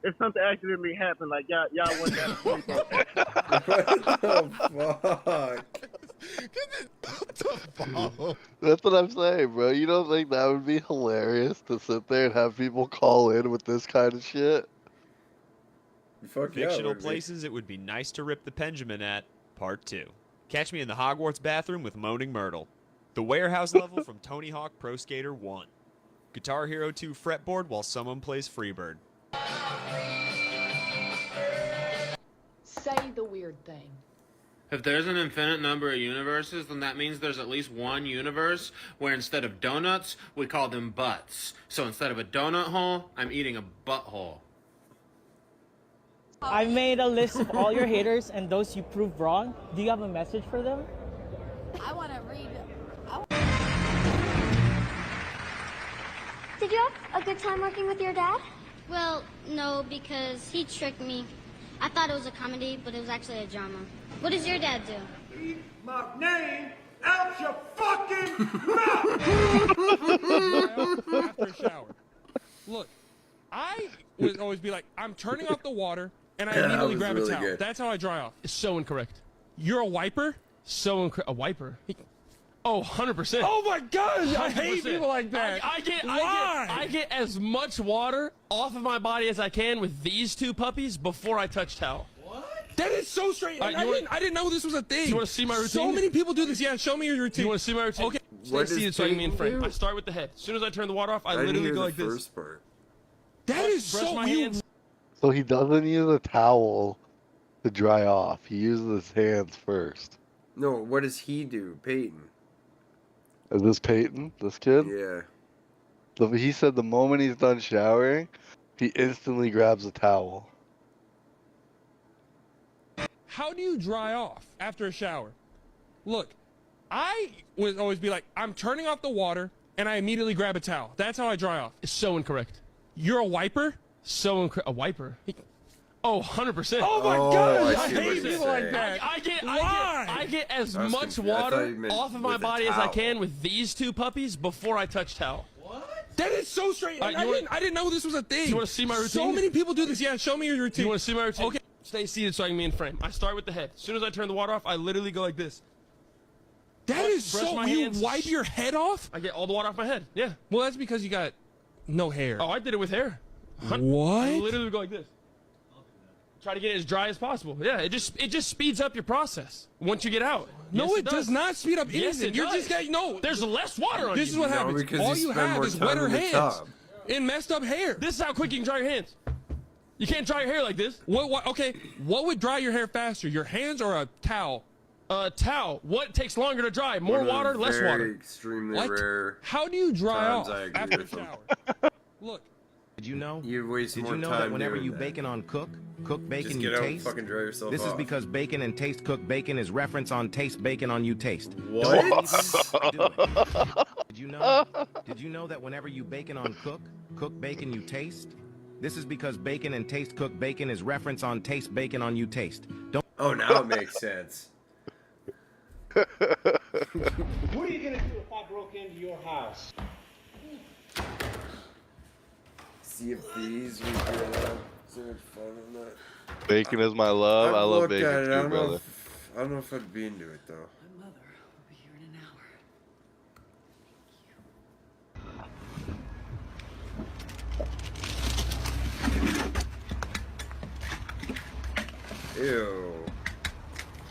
if something accidentally happened, like y'all want that. What the fuck? That's what I'm saying, bro. You don't think that would be hilarious to sit there and have people call in with this kind of shit? Fuck yeah, it Fictional would be. places it would be nice to rip the Benjamin at, Part 2. Catch me in the Hogwarts bathroom with Moaning Myrtle. The warehouse level from Tony Hawk Pro Skater 1. Guitar Hero 2 fretboard while someone plays Freebird. Say the weird thing. If there's an infinite number of universes, then that means there's at least one universe where instead of donuts, we call them butts. So instead of a donut hole, I'm eating a butthole. I made a list of all your haters and those you proved wrong. Do you have a message for them? I want to read. Did you have a good time working with your dad? Well, no, because he tricked me. I thought it was a comedy, but it was actually a drama. What does your dad do? Keep my name out your fucking After a shower. Look, I would always be like, I'm turning off the water, and I immediately grab a towel. good. That's how I dry off. It's so incorrect. You're a wiper? So incorrect. A wiper? Oh, 100%. Oh my god, I hate 100%. people like that. I get as much water off of my body as I can with these two puppies before I touch towel. That is so strange. All right, I didn't know this was a thing. You want to see my routine? So many people do this. Yeah, show me your routine. You want to see my routine? Okay. Stay seated so I can be in frame. I start with the head. As soon as I turn the water off, I literally go like this. First part. That is Brush so my weird. hands. So he doesn't use a towel to dry off. He uses his hands first. No, what does he do, Peyton? Is this Peyton? This kid? Yeah. So he said the moment he's done showering, he instantly grabs a towel. How do you dry off after a shower? Look, I would always be like, I'm turning off the water, and I immediately grab a towel. That's how I dry off. It's so incorrect. You're a wiper? So incorrect. A wiper? Oh, 100%. Oh my Oh, god, I I see what hate you're people like saying. that. I get as I was much confused. I thought water you meant off of my with a body as I towel. can with these two puppies before I touch towel. That is so strange. All right, I didn't know this was a thing. You want to see my routine? So many people do this. Yeah, show me your routine. You want to see my routine? Okay. Stay seated so I can be in frame. I start with the head. As soon as I turn the water off, I literally go like this. That is Brush so. my You hands. wipe your head off? I get all the water off my head. Yeah. Well, that's because you got no hair. Oh, I did it with hair. I What? literally go like this. Try to get it as dry as possible. Yeah, it just speeds up your process once you get out. No, Yes, it does not speed up anything. Yes, it You're does. just getting no. There's less water on This you. is what No, happens. because All you you spend have more is time wetter in the hands tub. and messed up hair. This is how quick you can dry your hands. You can't dry your hair like this. What? Okay. What would dry your hair faster, your hands or a towel? A towel. What takes longer to dry? More One of the water, less very water. Extremely What? rare How do you dry times off I agree after a with him. shower? Look. Did you know? You waste Did more you know time that whenever doing you that. bacon on cook bacon, Just you get out and taste? fucking dry yourself This is off. because bacon and taste cook bacon is reference on taste bacon on you taste. What? Don't even do it. Did you know? Did you know that whenever you bacon on cook bacon you taste? This is because bacon and taste cook bacon is reference on taste bacon on you taste. Don't. Oh, now it makes sense. What are you gonna do if I broke into your house? Sea of Thieves would be allowed. So much fun on that. Bacon is my love. I love looked bacon at it. too, brother. I don't know if I'd be into it though. My mother will be here in an hour. Ew.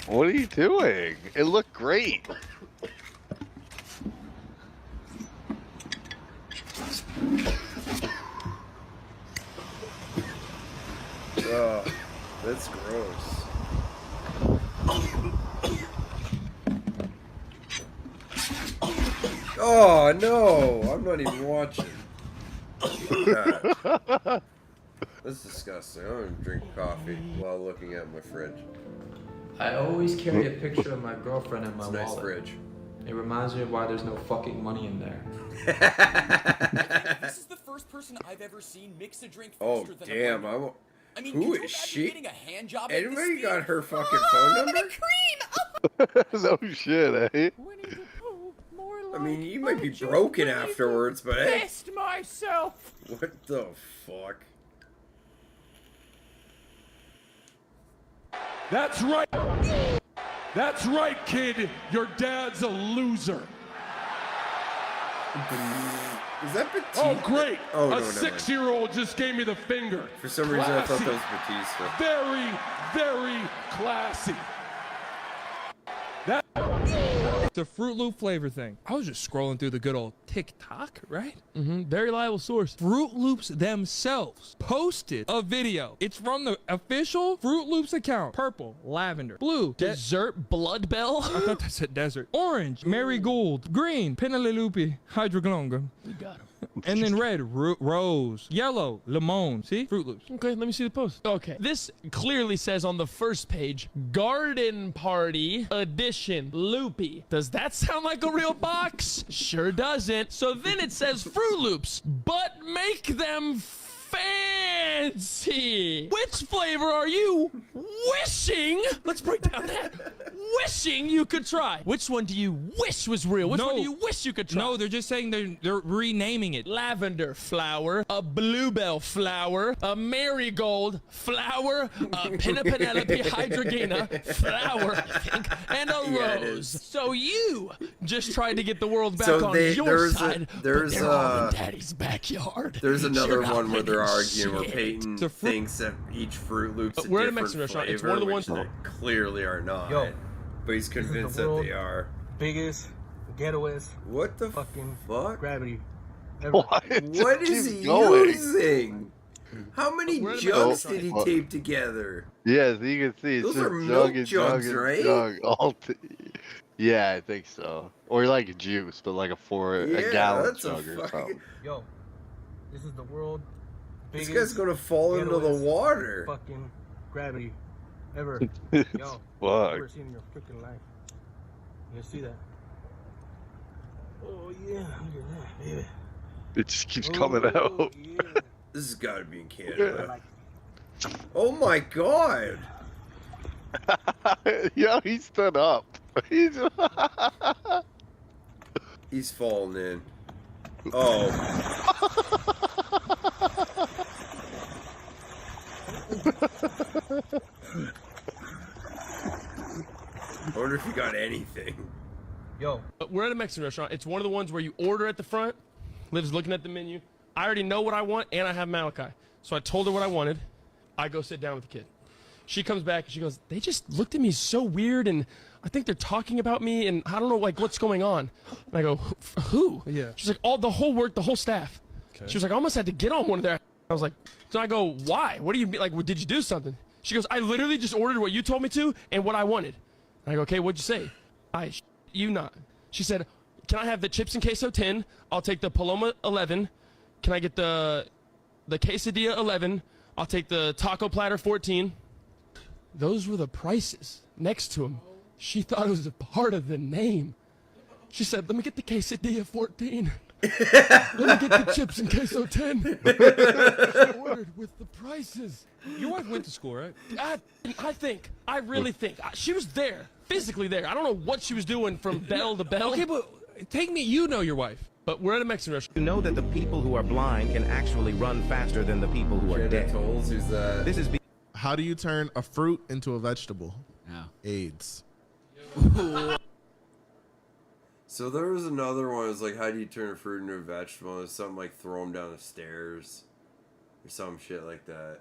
What are you doing? It looked great. Oh, that's gross. Oh no! I'm not even watching. God. That's disgusting. I don't even drink coffee while looking at my fridge. I always carry a picture of my girlfriend in my It's a nice wallet. fridge. It reminds me of why there's no fucking money in there. This is the first person I've ever seen mix a drink Oh faster than damn! a blender. I mean, Who could you is imagine she? getting a hand job at this Anybody speed? got her fucking phone number? No shit, eh? I mean, you might be broken afterwards, but hey, Best myself. what the fuck? That's right. That's right, kid. Your dad's a loser. Is that Batista? Oh, great. Oh, a no, 6-year-old just gave me the finger. For some reason, I thought Classy. that was Batista. Very, very classy. The Fruit Loop flavor thing. I was just scrolling through the good old TikTok, right? Very reliable source. Fruit Loops themselves posted a video. It's from the official Fruit Loops account. Purple, lavender, blue, dessert, blood bell. I thought that said desert. Orange, marigold, green, penelope, hydroglonga. We got him. And then red, rose, yellow, lemon. See? Fruit Loops. Okay, let me see the post. Okay, this clearly says on the first page, Garden Party Edition Loopy. Does that sound like a real box? Sure doesn't. So then it says Fruit Loops, but make them fancy. Which flavor are you wishing? Let's break down that. Wishing you could try. Which one do you wish was real? Which one do you wish you could try? No, they're just saying they're renaming it. Lavender flower, a bluebell flower, a marigold flower, a Penelope hydrogena flower, I think, and a rose. So you just tried to get the world back on your side. There's all in Daddy's backyard. There's another You're not one where they're making arguing where shit. Peyton thinks that each Fruit Loop's a We're at a different Mexican restaurant. It's flavor, one of the which ones- they clearly are not. Yo, but he's convinced that they are. Biggest, ghettoest, what the fucking fuck? gravity. Ever. What is he using? How many jugs did he tape together? Yeah, as you can see, it's Those just are milk jug and jugs, jug and right? jug. Yeah, I think so. Or like juice, but like a gallon that's a jug or fucking- something. Yo, this is the world This biggest. guy's gonna fall into the ghettoest water. Fucking gravity ever. It's Yo, fucked. ever seen in your freaking life. You see that? Oh yeah, look at that, baby. It just keeps coming out. This has got to be in Canada. Oh my god! Yeah, he stood up. He's falling in. Oh. I wonder if he got anything. Yo. We're at a Mexican restaurant. It's one of the ones where you order at the front. Liv's looking at the menu. I already know what I want, and I have Malachi. So I told her what I wanted. I go sit down with the kid. She comes back, and she goes, they just looked at me so weird, and I think they're talking about me, and I don't know, like, what's going on. And I go, who? Yeah. She's like, the whole staff. Okay. She was like, I almost had to get on one of their. I was like, so I go, why? What do you mean? Like, did you do something? She goes, I literally just ordered what you told me to and what I wanted. And I go, okay, what'd you say? You not. She said, can I have the chips and queso 10? I'll take the Paloma 11. Can I get the quesadilla 11? I'll take the taco platter 14. Those were the prices next to them. She thought it was a part of the name. She said, let me get the quesadilla 14. Let me get the chips and queso 10. She ordered with the prices. Your wife went to school, right? I really think. She was there, physically there. I don't know what she was doing from bell to bell. Okay, but take me, you know your wife. But we're at a Mexican restaurant. You know that the people who are blind can actually run faster than the people who are deaf. This is How do you turn a fruit into a vegetable? AIDS. So there was another one. It was like, how do you turn a fruit into a vegetable? It's something like throw them down the stairs, or some shit like that.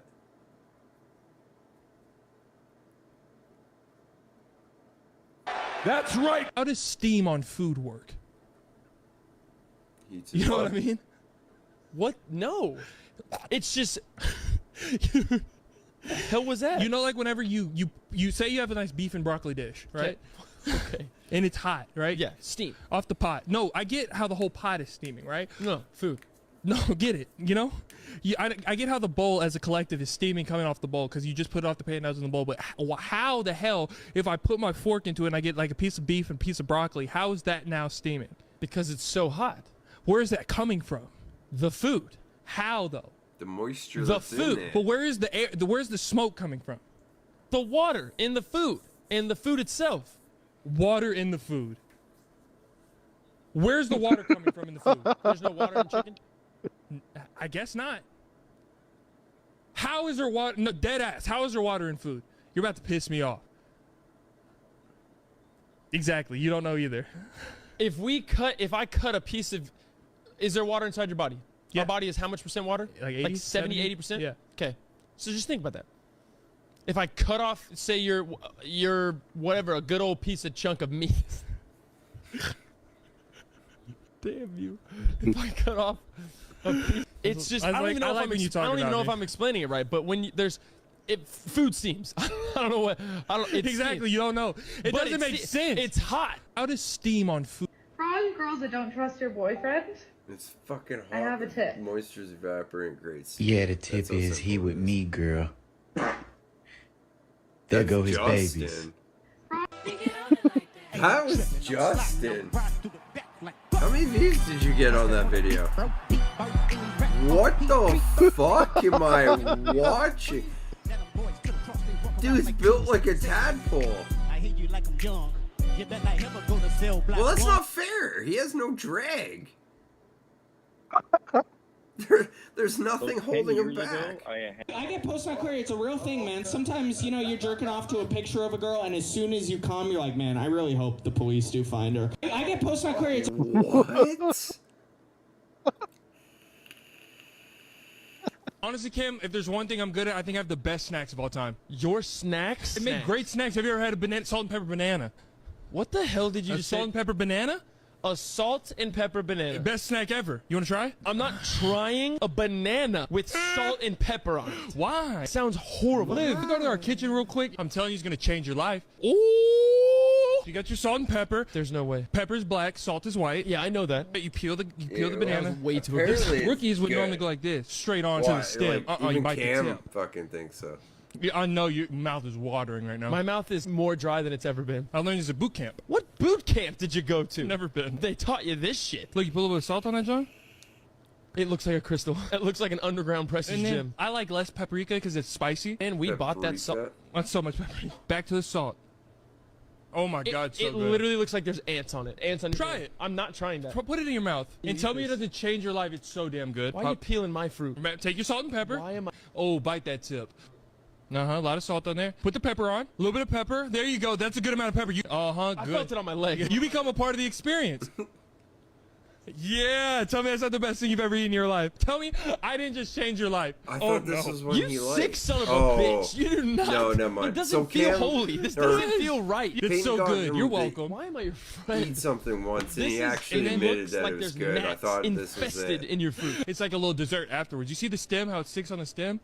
That's right. How does steam on food work? Heats You it know what up. I mean? What? No. It's just. The hell was that? You know, like whenever you say you have a nice beef and broccoli dish, right? Okay. And it's hot, right? Yeah, steam. Off the pot. No, I get how the whole pot is steaming, right? No, food. No, get it. You know? I get how the bowl as a collective is steaming coming off the bowl because you just put it off the pan, now it's in the bowl. But how the hell, if I put my fork into it and I get like a piece of beef and a piece of broccoli, how is that now steaming? Because it's so hot. Where is that coming from? The food. How though? The moisture The that's in food. there. But where is the air? Where's the smoke coming from? The water in the food. In the food itself. Water in the food. Where's the water coming from in the food? There's no water in chicken? I guess not. How is there water? No, dead ass. How is there water in food? You're about to piss me off. Exactly. You don't know either. If I cut a piece of, is there water inside your body? Yeah. Our body is how much percent water? Like 80, like 70, 80%? Yeah. Okay. So just think about that. If I cut off, say your whatever, a good old piece of chunk of meat. Damn you. If I cut off a piece, it's just, I don't even know if I'm explaining it right, but when food steams. I don't know what, exactly, you don't know. It doesn't make sense. It's hot. How does steam on food? For all you girls that don't trust your boyfriend, It's fucking hot. I have a tip. Moisture's evaporating great. Yeah, the tip is he with me, girl. There go his babies. That was Justin. How many views did you get on that video? What the fuck am I watching? Dude's built like a tadpole. Well, that's not fair. He has no drag. There's nothing holding him back. I get post-nut query. It's a real thing, man. Sometimes, you know, you're jerking off to a picture of a girl, and as soon as you come, you're like, man, I really hope the police do find her. I get post-nut query. What? Honestly, Kim, if there's one thing I'm good at, I think I have the best snacks of all time. Your snacks? They make great snacks. Have you ever had a salt and pepper banana? What the hell did you A just say? salt and pepper banana? A salt and pepper banana. Best snack ever. You want to try? I'm not trying a banana with salt and pepper on it. Why? Sounds horrible. Liv, go to our kitchen real quick. I'm telling you, it's going to change your life. Ooh! You got your salt and pepper. There's no way. Pepper's black, salt is white. Yeah, I know that. You peel the banana. That was way too Apparently Rookies would good. normally go like this, straight on to the stem. Like, you even bite the Cam tip. fucking thinks so. Yeah, I know your mouth is watering right now. My mouth is more dry than it's ever been. I learned this at boot camp. What boot camp did you go to? Never been. They taught you this shit. Look, you put a little bit of salt on that, John? It looks like a crystal. It looks like an underground pressure gym. I like less paprika because it's spicy. And we bought that salt. That's so much paprika. Back to the salt. Oh my God, so it good. literally looks like there's ants on it. Ants on your Try hand. it. I'm not trying that. Put it in your mouth and tell me it this. doesn't change your life. It's so damn good. Why are you peeling my fruit? Take your salt and pepper. Why am I? Oh, bite that tip. A lot of salt on there. Put the pepper on. A little bit of pepper. There you go. That's a good amount of pepper. Good. I felt it on my leg. You become a part of the experience. Yeah, tell me that's not the best thing you've ever eaten in your life. Tell me I didn't just change your life. I thought this was one You he liked. sick son of a bitch. You do not. No, never mind. It doesn't So feel Cam- holy. This or- doesn't feel right. It's Peyton so got good. him You're to welcome. Why am I your friend? Eat something once, and he actually it admitted looks that like it was there's good. I gnats thought this was infested it. in your fruit. It's like a little dessert afterwards. You see the stem, how it sticks on the stem?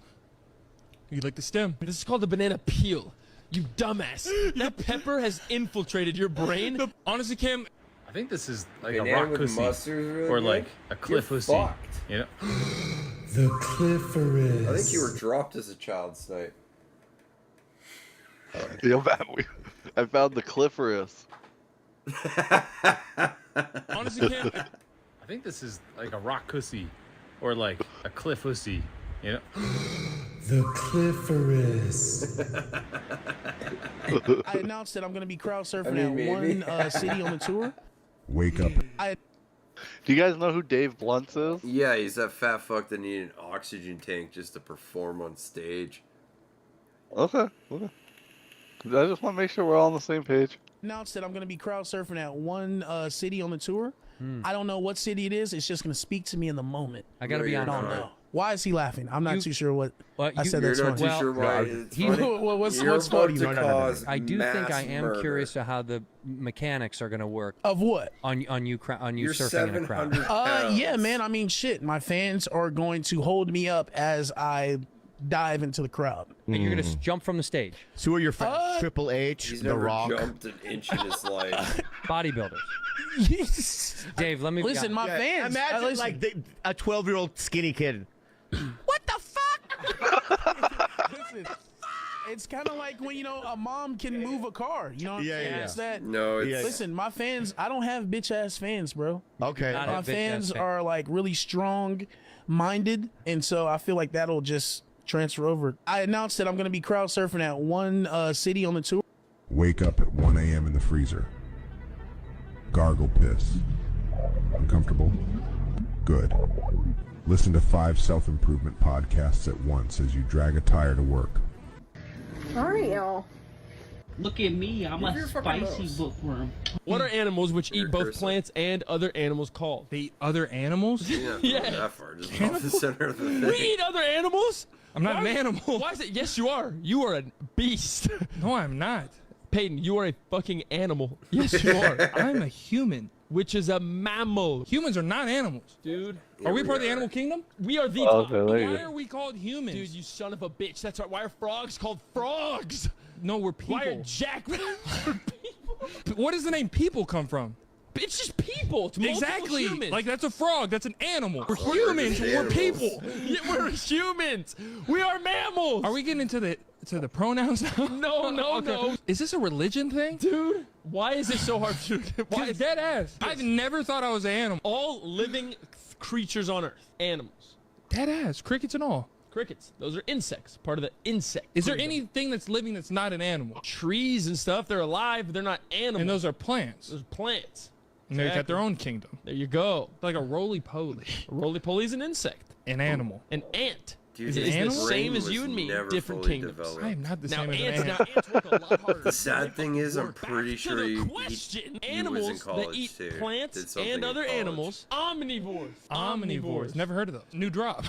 You like the stem. This is called the banana peel. You dumbass. That pepper has infiltrated your brain. Honestly, Kim, I think this is like Banana a rock with pussy mustard is really or good. like a cliff You're pussy. fucked. You know? The clitoris. I think you were dropped as a child tonight. I found the clitoris. honestly, Kim, I think this is like a rock pussy or like a cliff pussy. You know? The clitoris. I announced that I'm going to be crowd surfing I mean, at maybe. one city on the tour. Wake up. Do you guys know who Dave Bluntz is? Yeah, he's that fat fuck that needed an oxygen tank just to perform on stage. Okay. I just want to make sure we're all on the same page. Announced that I'm going to be crowd surfing at one city on the tour. I don't know what city it is. It's just going to speak to me in the moment. I gotta be I honest. don't know. Why is he laughing? I'm not too sure what I said. You're That's not funny. too sure why it's he- funny. what's You're funny? about to cause I do think I mass am murder. curious to how the mechanics are going to work. Of what? On you You're surfing in a crowd. 700 pounds. Yeah, man. I mean, shit. My fans are going to hold me up as I dive into the crowd. And you're going to jump from the stage. So who are your friends? Triple H, He's The never Rock. jumped an inch in his life. Bodybuilders. Dave, let me Listen, my fans. Imagine listen. like a 12-year-old skinny kid. What the fuck? Listen, it's kind of like when a mom can move a car. You know what I'm saying? yeah. It's that. No, it's Listen, my fans. I don't have bitch ass fans, bro. Okay. Not My a bitch-ass fans fan. are like really strong minded, and so I feel like that'll just transfer over. I announced that I'm going to be crowd surfing at one city on the tour. Wake up at 1 a.m. in the freezer. Gargle piss. Uncomfortable? Good. Listen to 5 self-improvement podcasts at once as you drag a tire to work. Mario. Look at me, I'm Move a your fucking spicy nose. bookworm. What are animals which Your eat both cursor. plants and other animals called? They eat other animals? You're not going that far. Just off the center of the thing. We eat other animals? I'm not Why- an animal. Why is it? Yes, you are. You are a beast. No, I'm not. Peyton, you are a fucking animal. Yes, you are. I'm a human. Which is a mammal. Humans are not animals. Dude. Are we part of the animal kingdom? We are the Okay, top. there you Why go. are we called humans? Dude, you son of a bitch. That's right. Why are frogs called frogs? No, we're people. Why are jackrabbits people? What does the name people come from? It's just people. It's multiple Exactly. humans. Like that's a frog. That's an animal. We're we're humans. just We're animals. people. Yeah, we're humans. We are mammals. Are we getting into the pronouns now? No, no, no. Is this a religion thing? Dude, why is it so hard to why Why dead ass? I've never thought I was an animal. all living creatures on Earth, animals, Dead ass. Crickets and all. crickets, those are insects, part of the insect. Is there kingdom. anything that's living that's not an animal? Trees and stuff, they're alive, but they're not animals. And those are plants. Those are plants. And they got Exactly. their own kingdom. There you go. Like a roly-poly. A roly-poly is an insect. An animal. An ant Dude, Is it his an animal? the same brain as you was and me, never different fully kingdoms. developed. I am not the Now same as an ants, ant. now ants work a lot harder. The sad thing is, I'm We're back pretty to sure the he question. was in Animals college that eat too. plants Did something and in other college. animals. Omnivores. Omnivores. Never heard of those. New drop.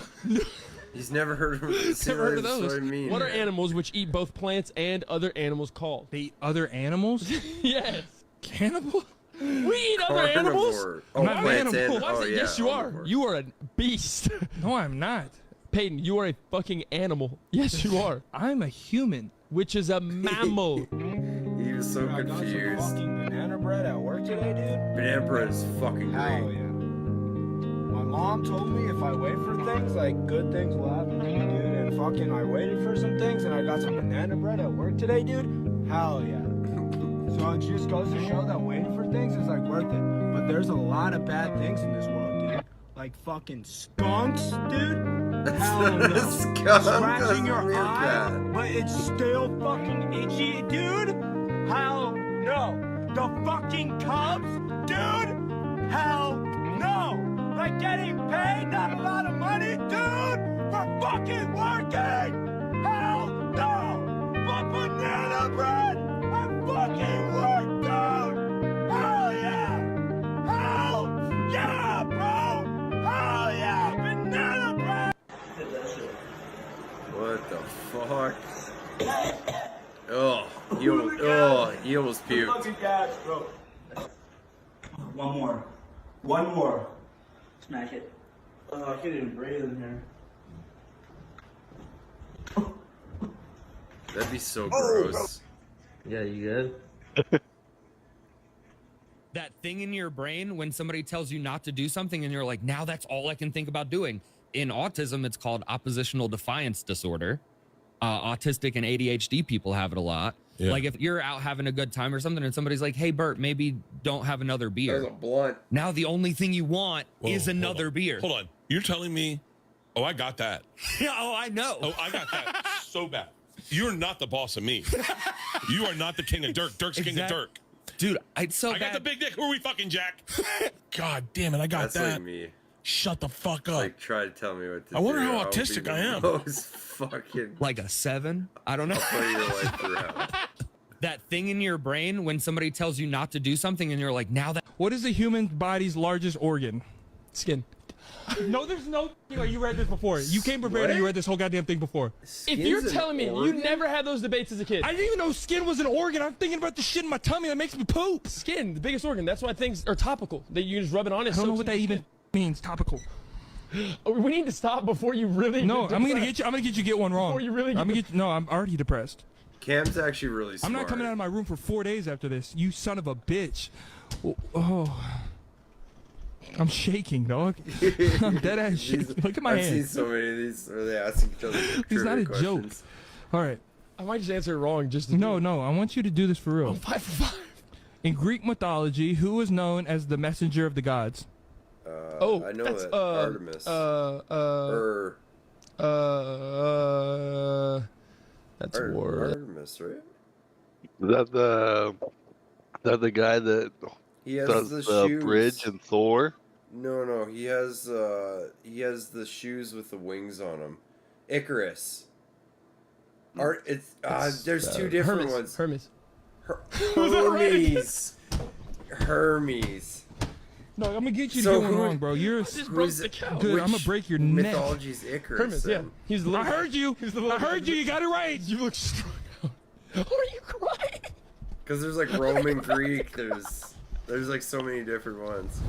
He's never heard of this. Never heard of That's those. What I mean. What are animals which eat both plants and other animals called? They eat other animals? Yes. Cannibal? We eat other animals. Carnivore. I'm not an plants animal. and- Why is it? yeah, Yes, you are. omnivore. You are a beast. No, I'm not. Peyton, you are a fucking animal. Yes, you are. I'm a human. Which is a mammal. He was so I got some confused. fucking banana bread at work today, dude. Banana bread is fucking Hell great. yeah. My mom told me if I wait for things, like good things will happen to you, dude. And fucking I waited for some things and I got some banana bread at work today, dude. Hell yeah. So it just goes to show that waiting for things is like worth it. But there's a lot of bad things in this world, dude. Like fucking skunks, dude. Hell no. Skunk Scratching your doesn't mean eye, that. but it's still fucking itchy, dude. Hell no. The fucking Cubs, dude. Hell no. Like getting paid not a lot of money, dude, for fucking working. Hell no. But banana bread and fucking work, dude. Hell yeah. Hell yeah, bro. Hell yeah. Banana bread. What the fuck? Oh, he almost puked. Fucking gas, bro. One more. One more. Smack it. Oh, I can't even breathe in here. That'd be so gross. Yeah, you good? That thing in your brain when somebody tells you not to do something and you're like, now that's all I can think about doing. In autism, it's called oppositional defiance disorder. Autistic and ADHD people have it a lot. Yeah. Like if you're out having a good time or something and somebody's like, hey, Bert, maybe don't have another beer. That was a blunt. Now the only thing you want is hold another on. beer. Hold on. You're telling me, oh, I got that. Yeah, oh, I know. Oh, I got that so bad. You're not the boss of me. You are not the king of Dirk. Dirk's king of Dirk. Dude, it's so I got the big dick. Who are we fucking, Jack? God damn it, I got That's that. like me. Shut the fuck up. Like, try to tell me what to do. I wonder how I'll be autistic the I am. Most fucking. Like a 7? I don't know. I'll play your life around. That thing in your brain when somebody tells you not to do something and you're like, now that. What is the human body's largest organ? Skin. No, there's no. You read this before. You came prepared and you read this whole goddamn thing before. If you're telling me you never had those debates as a kid. I didn't even know skin was an organ. I'm thinking about the shit in my tummy that makes me poop. Skin, the biggest organ. That's why things are topical. That you just rub it on. I don't know what that even means. Topical. We need to stop before you really. No, get I'm gonna depressed. get you. I'm gonna get you get one wrong. Before you really I'm get gonna get. No, I'm already depressed. Cam's actually really I'm smart. not coming out of my room for 4 days after this. You son of a bitch. Oh. I'm shaking, dog. I'm dead ass shaking. Look at my I've hand. seen so many of these where they ask each other. He's not a trivia joke. questions. All right. I might just answer it wrong just to No, no. I want you to do this for real. I'm 5 for 5. In Greek mythology, who was known as the messenger of the gods? I know that's, that Artemis. That's a word. Artemis, right? Is that the guy that He has does the the shoes. bridge in Thor? No, he has the shoes with the wings on them. Icarus. There's two different ones. Hermes. Hermes. Hermes. No, I'm gonna get you So doing who- wrong, bro. You're just broke the couch. Good. I'm gonna Which break your neck. mythology's Icarus, Hermes, yeah. then? He's the little I guy. heard you. He's the little I heard guy. you. You got it right. You look strung out. Why are you crying? Because there's like Roman Greek. There's like so many different ones.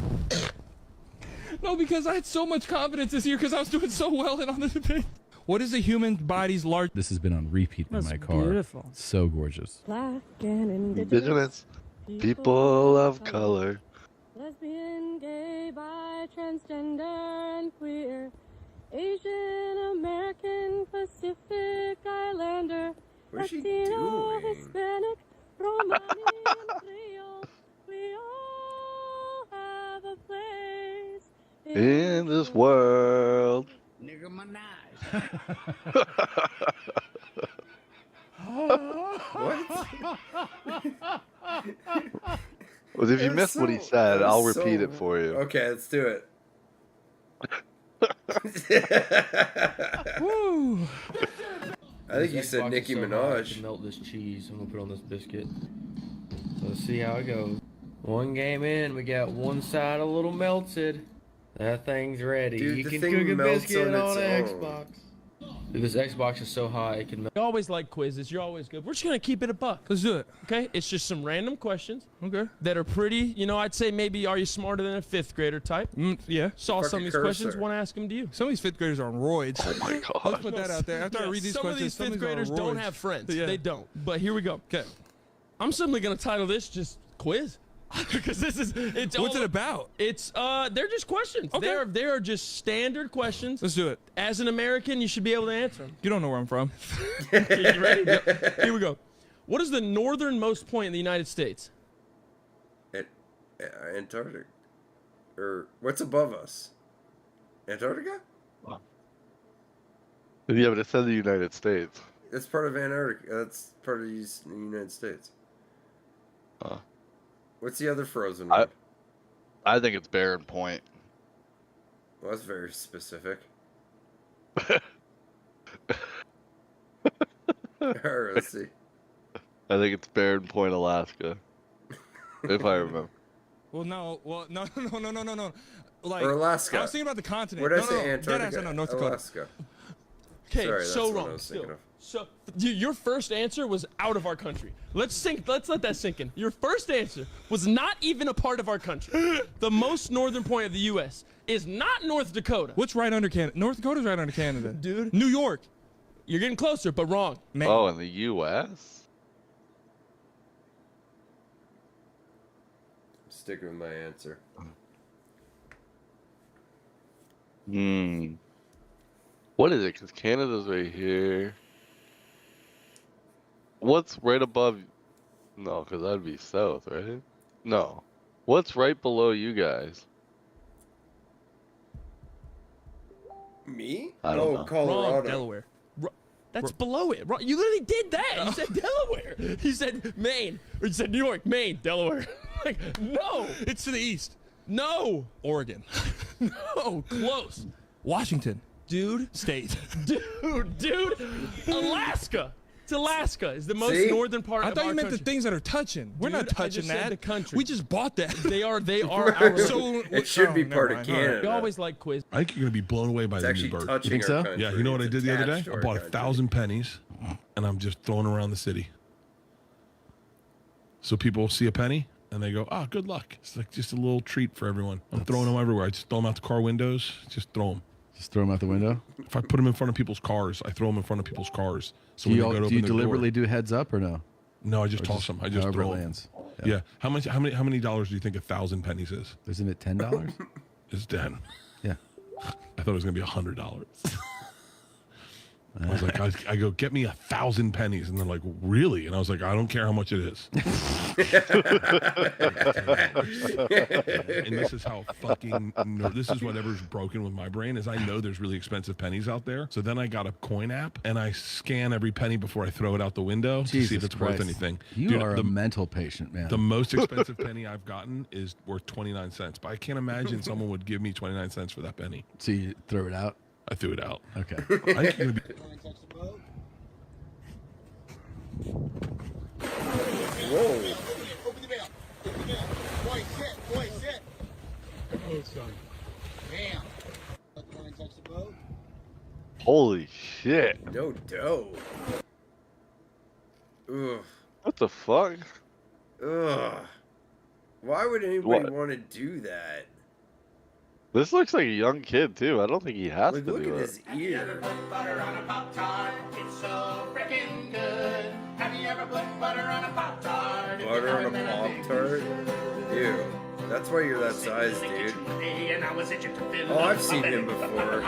No, because I had so much confidence this year because I was doing so well in on the debate. What is a human body's large? This has been on repeat in That's my car. beautiful. So gorgeous. Black and Indigenous people of color. lesbian, gay, bi, transgender, and queer, Asian, American, Pacific Islander, What is she Latino, doing? Hispanic, Romani, and Creole. We all have a place In this world. Nigga Minaj. Well, if you missed what he said, I'll repeat it for you. Okay, let's do it. Woo! I think you said Nicki Minaj. Melt this cheese. I'm gonna put on this biscuit. So let's see how it goes. One game in, we got one side a little melted. That thing's ready. Dude, you the can thing cook a melts biscuit on on its own. Xbox. Dude, this Xbox is so hot it can melt. You always like quizzes. You're always good. We're just gonna keep it a buck. Let's do it. Okay? It's just some random questions. Okay. That are pretty. You know, I'd say maybe are you smarter than a 5th grader type? Yeah. Saw some of these questions. Want to ask them to you. Some of these 5th graders are on roids. Oh my god. Let's put that out there. After I read these some questions, of these 5th graders don't have friends. They don't. But here we go. Okay. I'm simply gonna title this just quiz. Because this is What's it about? It's they're just questions. Okay. They are just standard questions. Let's do it. As an American, you should be able to answer them. You don't know where I'm from. Okay, you ready? Here we go. What is the northernmost point in the United States? Antarctica. Or what's above us? Antarctica? Yeah, but it said the United States. That's part of Antarctica. That's part of the United States. What's the other frozen one? I think it's Barren Point. Well, that's very specific. Alright, let's see. I think it's Barren Point, Alaska. If I remember. Well, no. Like, Or Alaska. I was thinking about the continent. What did I No, say? no, Antarctica. no, North Dakota. Alaska. Okay, Sorry, that's so what I wrong. was thinking of. So your first answer was out of our country. Let's let that sink in. Your first answer was not even a part of our country. The most northern point of the U.S. is not North Dakota. What's right under Canada? North Dakota's right under Canada. Dude. New York. You're getting closer, but wrong. Man. Oh, in the U.S.? Sticking with my answer. What is it? Because Canada's right here. What's right above? No, because that'd be south, right? No. What's right below you guys? Me? I don't know. Colorado. Wrong, Delaware. That's below it. Wrong. You literally did that. You said Delaware. You said Maine. Or you said New York, Maine, Delaware. Like, no. It's to the east. No. Oregon. No. Close. Washington. Dude. State. Dude. Alaska. It's Alaska. Is the most See? northern part I of thought our you meant country. the things that are touching. We're Dude, not I touching just said that. the country. We just bought that. They are our So It should be never part of mind. Canada. You always like quiz. I think you're going to be blown away by It's the new actually bird. touching think our so? country. Yeah, you know what I It's did the other day? attached to I our bought country. 1,000 pennies, and I'm just throwing around the city. So people see a penny, and they go, "Ah, good luck." It's like just a little treat for everyone. I'm throwing them everywhere. I just throw them out the car windows. Just throw them. Just throw them out the window. If I put them in front of people's cars, I throw them in front of people's cars. So Do when you, they go to do you open their deliberately door, do heads up or no? no, I just Or toss them. I just however throw it them. lands. Yeah. How many dollars do you think 1,000 pennies is? Isn't it $10? It's 10. Yeah. I thought it was gonna be $100. I was like, I go, get me 1,000 pennies, and they're like, really? And I was like, I don't care how much it is. And this is how fucking this is whatever's broken with my brain is I know there's really expensive pennies out there. So then I got a coin app and I scan every penny before I throw it out the window to see if Jesus it's Christ. worth anything. You Dude, are a mental patient, man. the most expensive penny I've gotten is worth 29 cents, but I can't imagine someone would give me 29 cents for that penny. So you throw it out? I threw it out. Okay. I think you're gonna be- Whoa. Holy shit. No dough. Ugh. What the fuck? Ugh. Why would anybody want to do that? This looks like a young kid too. I don't think he has Like, to look do at it. his ear. Butter on a Pop-Tart, it's so freaking good. Have you ever put butter on a Pop-Tart? Butter on a Pop-Tart? Ew. That's why you're that size, dude. Oh, I've seen him before.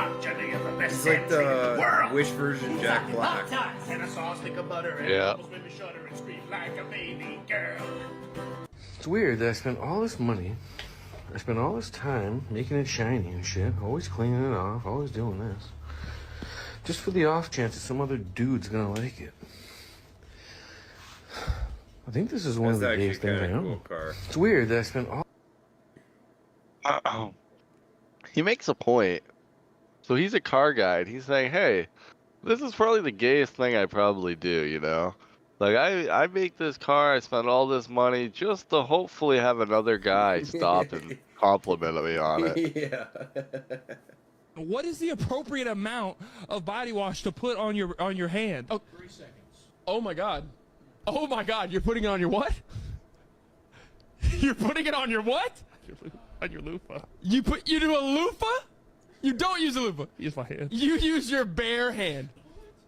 He's like the Wish version Jack Black. Yeah. It's weird that I spent all this money, I spent all this time making it shiny and shit, always cleaning it off, always doing this, just for the off chance that some other dude's gonna like it. I think this is one of the gayest things I own. It's weird that I spent all. He makes a point. So he's a car guy, and he's saying, hey, this is probably the gayest thing I probably do, you know? Like, I make this car, I spend all this money just to hopefully have another guy stop and compliment me on it. Yeah. What is the appropriate amount of body wash to put on your hand? Oh, 3 seconds. Oh my god. Oh my god, you're putting it on your what? You're putting it on your what? on your loofah. You do a loofah? You don't use a loofah. Use my hand. You use your bare hand.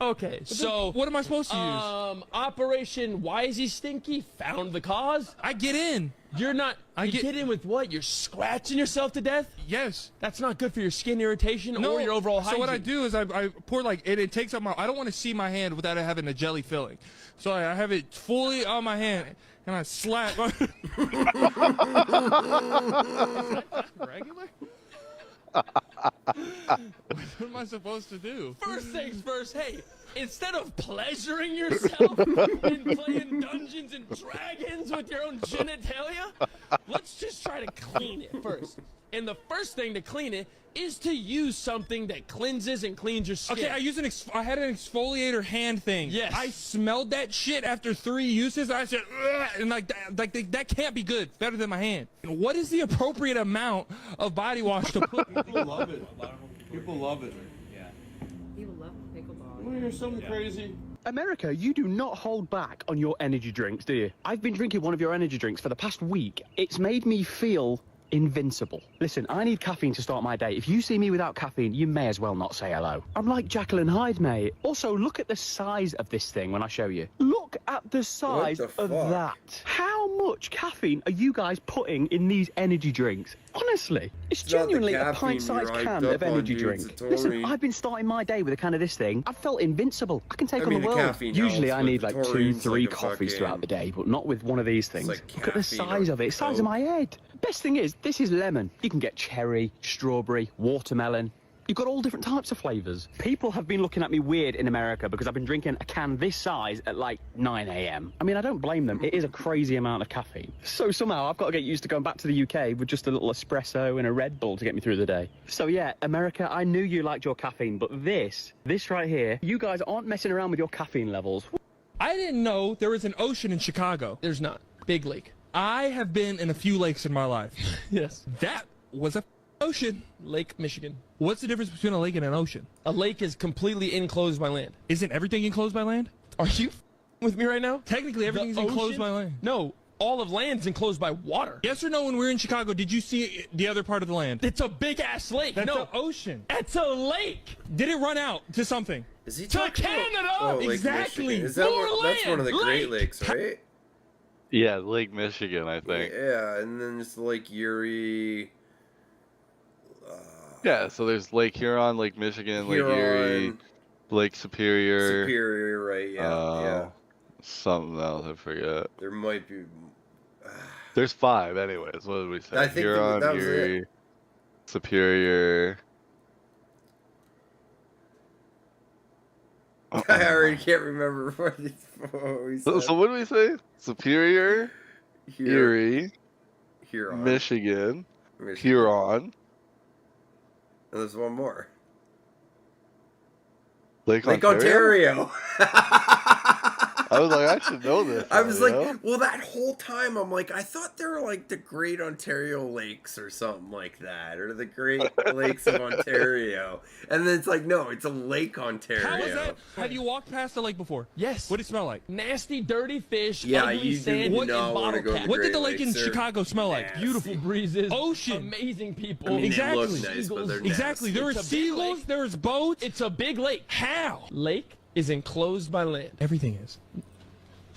Okay, so what am I supposed to use? Operation Why Is He Stinky found the cause. I get in. You're not. You get in with what? You're scratching yourself to death? Yes. That's not good for your skin irritation or your overall hygiene. So what I do is I pour like it takes up my. I don't want to see my hand without it having a jelly filling. So I have it fully on my hand and I slap. Regular? What am I supposed to do? First things first, hey, instead of pleasuring yourself in playing Dungeons and Dragons with your own genitalia, let's just try to clean it first. And the first thing to clean it is to use something that cleanses and cleans your skin. Okay, I had an exfoliator hand thing. Yes. I smelled that shit after 3 uses. I said, ugh, and that can't be good. Better than my hand. What is the appropriate amount of body wash to put? People love it. People love it. Yeah. People love pickleball. Want to hear something crazy? America, you do not hold back on your energy drinks, do you? I've been drinking one of your energy drinks for the past week. It's made me feel invincible. Listen, I need caffeine to start my day. If you see me without caffeine, you may as well not say hello. I'm like Jekyll and Hyde, mate. Also, look at the size of this thing when I show you. Look at the size of that. How much caffeine are you guys putting in these energy drinks? Honestly, it's genuinely a pint-sized can of energy drink. Listen, I've been starting my day with a can of this thing. I've felt invincible. I can take on the world. Usually I need like 2-3 coffees throughout the day, but not with one of these things. Look at the size of it. It's the size of my head. Best thing is, this is lemon. You can get cherry, strawberry, watermelon. You've got all different types of flavors. People have been looking at me weird in America because I've been drinking a can this size at like 9 a.m. I mean, I don't blame them. It is a crazy amount of caffeine. So somehow I've got to get used to going back to the UK with just a little espresso and a Red Bull to get me through the day. So yeah, America, I knew you liked your caffeine, but this right here, you guys aren't messing around with your caffeine levels. I didn't know there was an ocean in Chicago. There's not. Big lake. I have been in a few lakes in my life. Yes. That was a ocean. Lake Michigan. What's the difference between a lake and an ocean? A lake is completely enclosed by land. Isn't everything enclosed by land? Are you with me right now? Technically, everything's enclosed by land. No, all of land's enclosed by water. Yes or no, when we were in Chicago, did you see the other part of the land? It's a big-ass lake. That's no, an ocean. It's a lake. Did it run out to something? Is he to talking Canada? About, Lake exactly. Michigan. Is that More land. That's one of the Great Lakes, right? Yeah, Lake Michigan, I think. Yeah, and then it's Lake Erie. Yeah, so there's Lake Huron, Lake Michigan, Lake Erie, Lake Superior. Superior, right? Yeah, yeah. Something else, I forget. There might be. There's 5, anyways. What did we say? I think Huron, that was Erie, it. Superior. I already can't remember what we said. So what did we say? Superior, Erie, Huron, Michigan, Huron. And there's one more. Lake Ontario. I was like, I should know this. I was you like, know? well, that whole time, I'm like, I thought they were like the Great Ontario Lakes or something like that, or the Great Lakes of Ontario. And then it's like, no, it's a Lake Ontario. How was that? Have you walked past the lake before? Yes. What did it smell like? Nasty, dirty fish, Yeah, ugly you do sand, not and wanna bottle go to cap. What did the Great lake in Lakes are Chicago smell like? nasty. Beautiful breezes, Ocean. amazing people. I mean, Exactly. they look nice, but they're Exactly. nasty. There were It's a big seagulls. lake. There was boats. It's a big lake. How? Lake is enclosed by land. Everything is.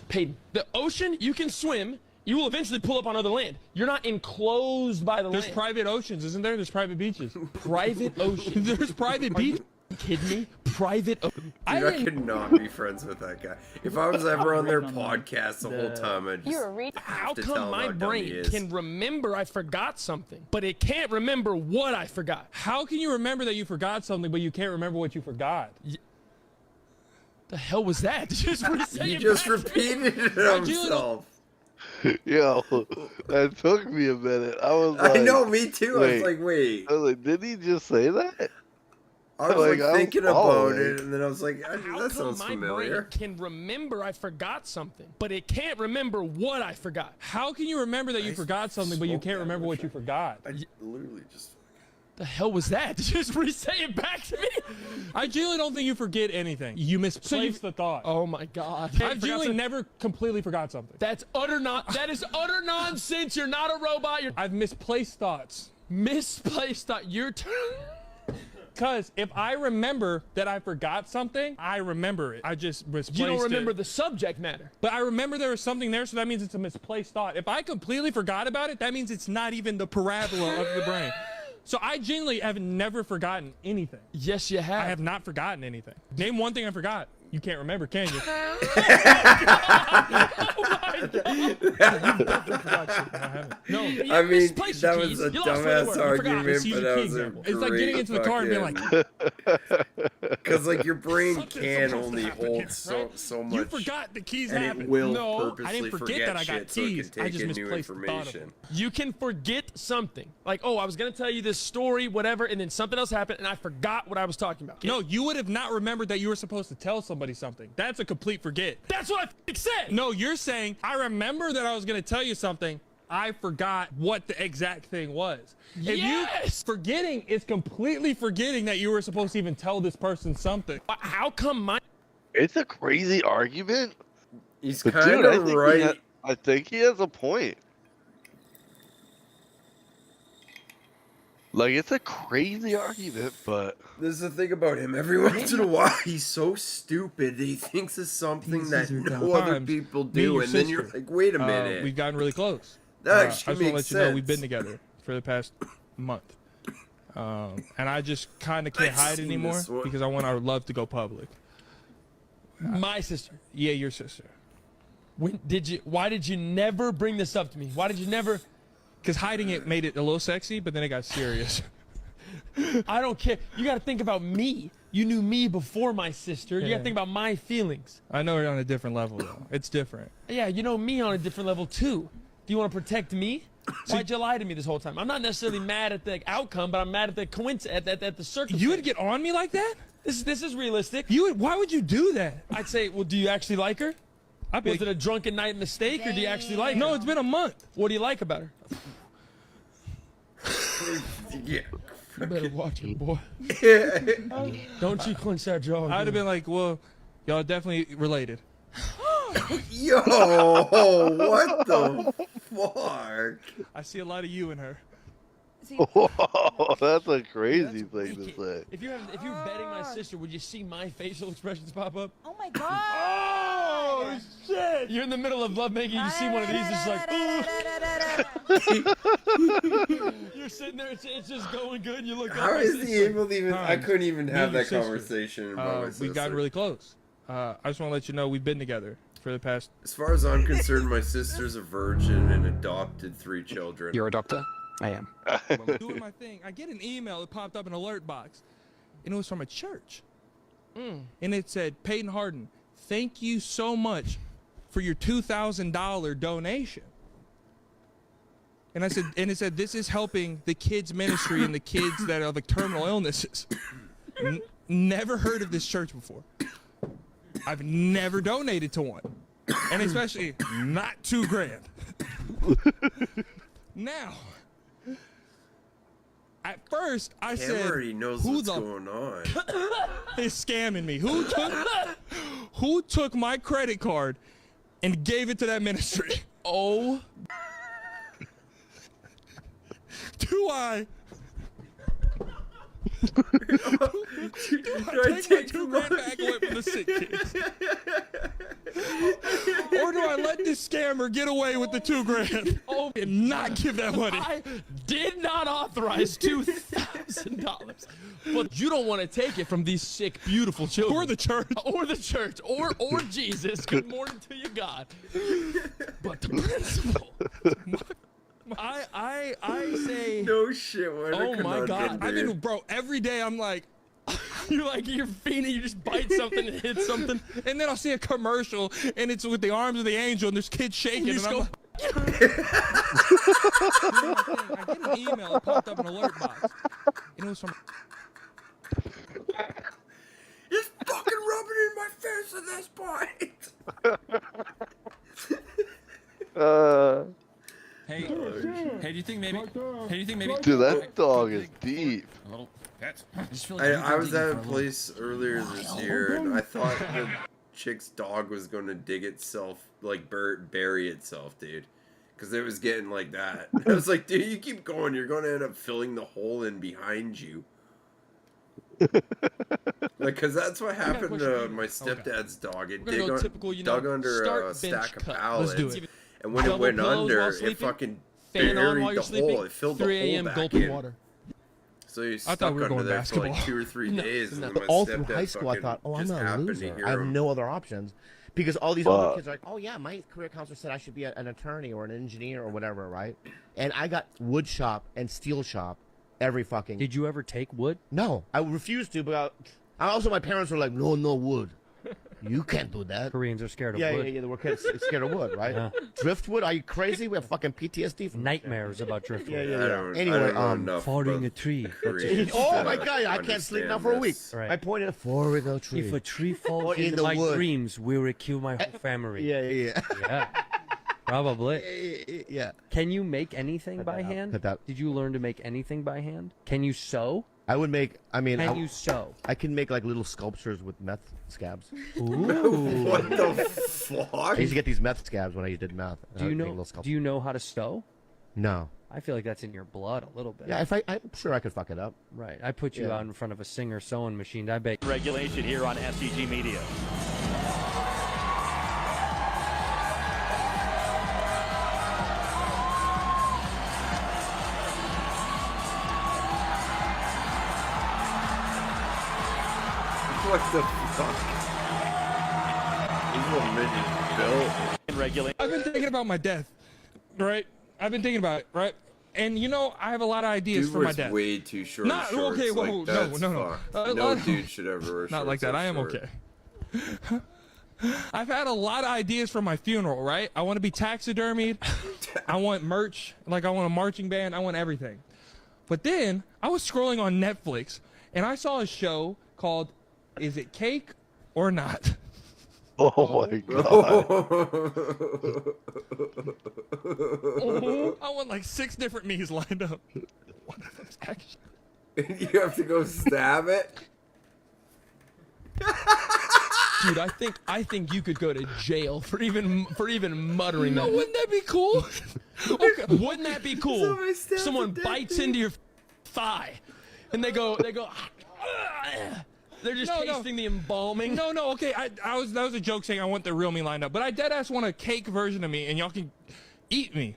Peyton, the ocean, you can swim. You will eventually pull up on other land. You're not enclosed by the There's land. private oceans, isn't there? There's private beaches. Private ocean. There's private beaches. Kidding me? Private ocean. Dude, I could not be friends with that guy. If I was ever on their podcast the whole time, I'd just How have to tell come him my how dumb he brain is. can remember I forgot something, but it can't remember what I forgot? How can you remember that you forgot something, but you can't remember what you forgot? The hell was that? Just He just repeated it himself. Yo, that took me a minute. I was I like, know, me too. I was like, wait. I was like, did he just say that? I was like I was thinking about following. it, and then I was like, How that come sounds my familiar. brain can remember I forgot something, but it can't remember what I forgot? How can you remember that you forgot something, but you can't remember what you forgot? I literally just. The hell was that? Just re-say it back to me. I genuinely don't think you forget anything. You misplaced the thought. Oh my god. I've genuinely never completely forgot something. That is utter nonsense. You're not a robot. I've misplaced thoughts. Misplaced thought. Your turn. Because if I remember that I forgot something, I remember it. I just misplaced it. You don't remember the subject matter. But I remember there was something there, so that means it's a misplaced thought. If I completely forgot about it, that means it's not even the parabola of the brain. So I genuinely have never forgotten anything. Yes, you have. I have not forgotten anything. Name one thing I forgot. You can't remember, can you? No. I mean, that was a dumbass argument, but that was a great It's like getting into the car and being like, because like your brain can only hold so much. you forgot the keys and happened. it will No, purposely I didn't forget that I got shit so it keys. can I take just in new misplaced the thought of information. it. You can forget something. Like, oh, I was going to tell you this story, whatever, and then something else happened, and I forgot what I was talking about. No, you would have not remembered that you were supposed to tell somebody something. That's a complete forget. That's what I said. No, you're saying, I remember that I was going to tell you something. I forgot what the exact thing was. If Yes! Forgetting is completely forgetting that you were supposed to even tell this person something. How come my... It's a crazy argument. He's But kind dude, of right. I think he has a point. Like, it's a crazy argument, but... This is the thing about him. Every once in a while, he's so stupid that he thinks of something that no other people do, and then you're like, wait a minute. We've gotten really close. That I actually just want to makes let you know we've sense. been together for the past month. And I just kind of can't I've hide seen anymore this one. because I want our love to go public. My sister. Yeah, your sister. Why did you never bring this up to me? Why did you never... Because hiding it made it a little sexy, but then it got serious. I don't care. You got to think about me. You knew me before my sister. You got Yeah. to think about my feelings. I know we're on a different level, though. It's different. Yeah, you know me on a different level, too. Do you want to protect me? Why'd you lie to me this whole time? I'm not necessarily mad at the outcome, but I'm mad at the coincidence, at the circumstance. You would get on me like that? This is realistic. Why would you do that? I'd say, well, do you actually like her? Was it a drunken night mistake, or do you actually like her? No, it's been a month. What do you like about her? Yeah. You better watch it, boy. Don't you clench that jaw. I'd have been like, well, y'all are definitely related. Yo, what the fuck? I see a lot of you in her. Whoa, that's a crazy thing to say. If you're betting my sister, would you see my facial expressions pop up? Oh my god! Oh shit! You're in the middle of lovemaking, you see one of these, it's like, you're sitting there, it's just going good. You look. How up, is it's he like, able to even? I couldn't even Me have and your that sister. conversation about my sister. We've gotten really close. I just want to let you know we've been together for the past. As far as I'm concerned, my sister's a virgin and adopted 3 children. You're a doctor? I am. Doing my thing. I get an email that popped up an alert box, and it was from a church. And it said, Peyton Harden, thank you so much for your $2,000 donation. And I said, and it said, this is helping the kids ministry and the kids that have like terminal illnesses. Never heard of this church before. I've never donated to one. and especially not $2,000. Now, at first I Cam said, already knows "Who what's the going on." is scamming me? Who took my credit card and gave it to that ministry?" Oh. Do I? Do I take my $2,000 back away from the sick kids? Or do I let this scammer get away with the $2,000 and not give that money? I did not authorize $2,000, but you don't want to take it from these sick, beautiful children, Or the church. or the church, or Jesus. Good morning to you, God. But the principle. I say. No shit. What Oh my God. I mean, bro, every day I'm like, You're fiending, you just bite something and hit something. and then I'll see a commercial and it's with the arms of the angel and there's kids shaking. You And just I'm go. like, I get an email, it popped up an alert box. And it was from. It's fucking rubbing in my face at this point. Hey, do you think maybe? Dude, that dog is deep. A little pet. I just feel like I was at a place earlier this year, and I thought the chick's dog was going to dig itself, like bury itself, dude. Because it was getting like that. I was like, dude, you keep going, you're going to end up filling the hole in behind you. Like, because that's what happened to my stepdad's dog. It dug under a stack of pallets. And when it went under, it fucking buried the hole. It filled the hole back in. So he's stuck under there for like 2 or 3 days. And then my All through stepdad high school, I thought, oh, I'm just not a happened to loser. hear I have him. no other options. Because all these other kids are like, oh, yeah, my career counselor said I should be an attorney or an engineer or whatever, right? And I got wood shop and steel shop every fucking... Did you ever take wood? No, I refused to, but also my parents were like, no wood. You can't do that. Koreans are scared of wood. wood. Yeah, we're scared of wood, right? Yeah. Driftwood? Are you crazy? We have fucking PTSD from Nightmares about driftwood. Yeah. Anyway, falling a tree. oh my God, I can't sleep now for a week. Right. I pointed at falling a tree. If a tree falls in into the my wood. dreams, will it kill my whole family? Yeah. Yeah. Probably. Yeah. Can you make anything by hand? Did you learn to make anything by hand? Can you sew? I would make, Can you sew? I can make like little sculptures with meth scabs. Ooh. What the fuck? I used to get these meth scabs when I did meth. Do you know how to sew? No. I feel like that's in your blood a little bit. Yeah, I'm sure I could fuck it up. Right. I put you out in front of a Singer sewing machine. I bet. Regulation here on SCG Media. What the fuck? These little midgets built. I've been thinking about my death, right? I've been thinking about it, right? And you know, I have a lot of ideas Dude for my wears death. way too short Not shorts. okay. Like, Whoa, that's no. fucked. No dude should ever wear Not like shorts that. I am short. okay. I've had a lot of ideas for my funeral, right? I want to be taxidermied. I want merch. Like, I want a marching band. I want everything. But then I was scrolling on Netflix and I saw a show called Is It Cake or Not? Oh my God. I want like 6 different me's lined up. One of them's actually. You have to go stab it? Dude, I think you could go to jail for even muttering that. Wouldn't that be cool? Okay, wouldn't that be cool? Someone bites into your thigh, and they go. They're just tasting the embalming. No, okay. That was a joke saying I want the real me lined up, but I dead ass want a cake version of me, and y'all can eat me.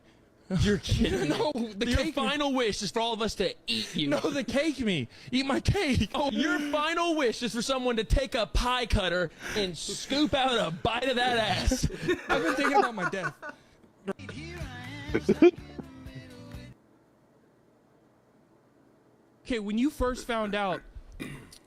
You're kidding. No, Your final wish is for all of us to eat you. No, the cake me. Eat my cake. Oh, your final wish is for someone to take a pie cutter and scoop out a bite of that ass. I've been thinking about my death. Okay, when you first found out.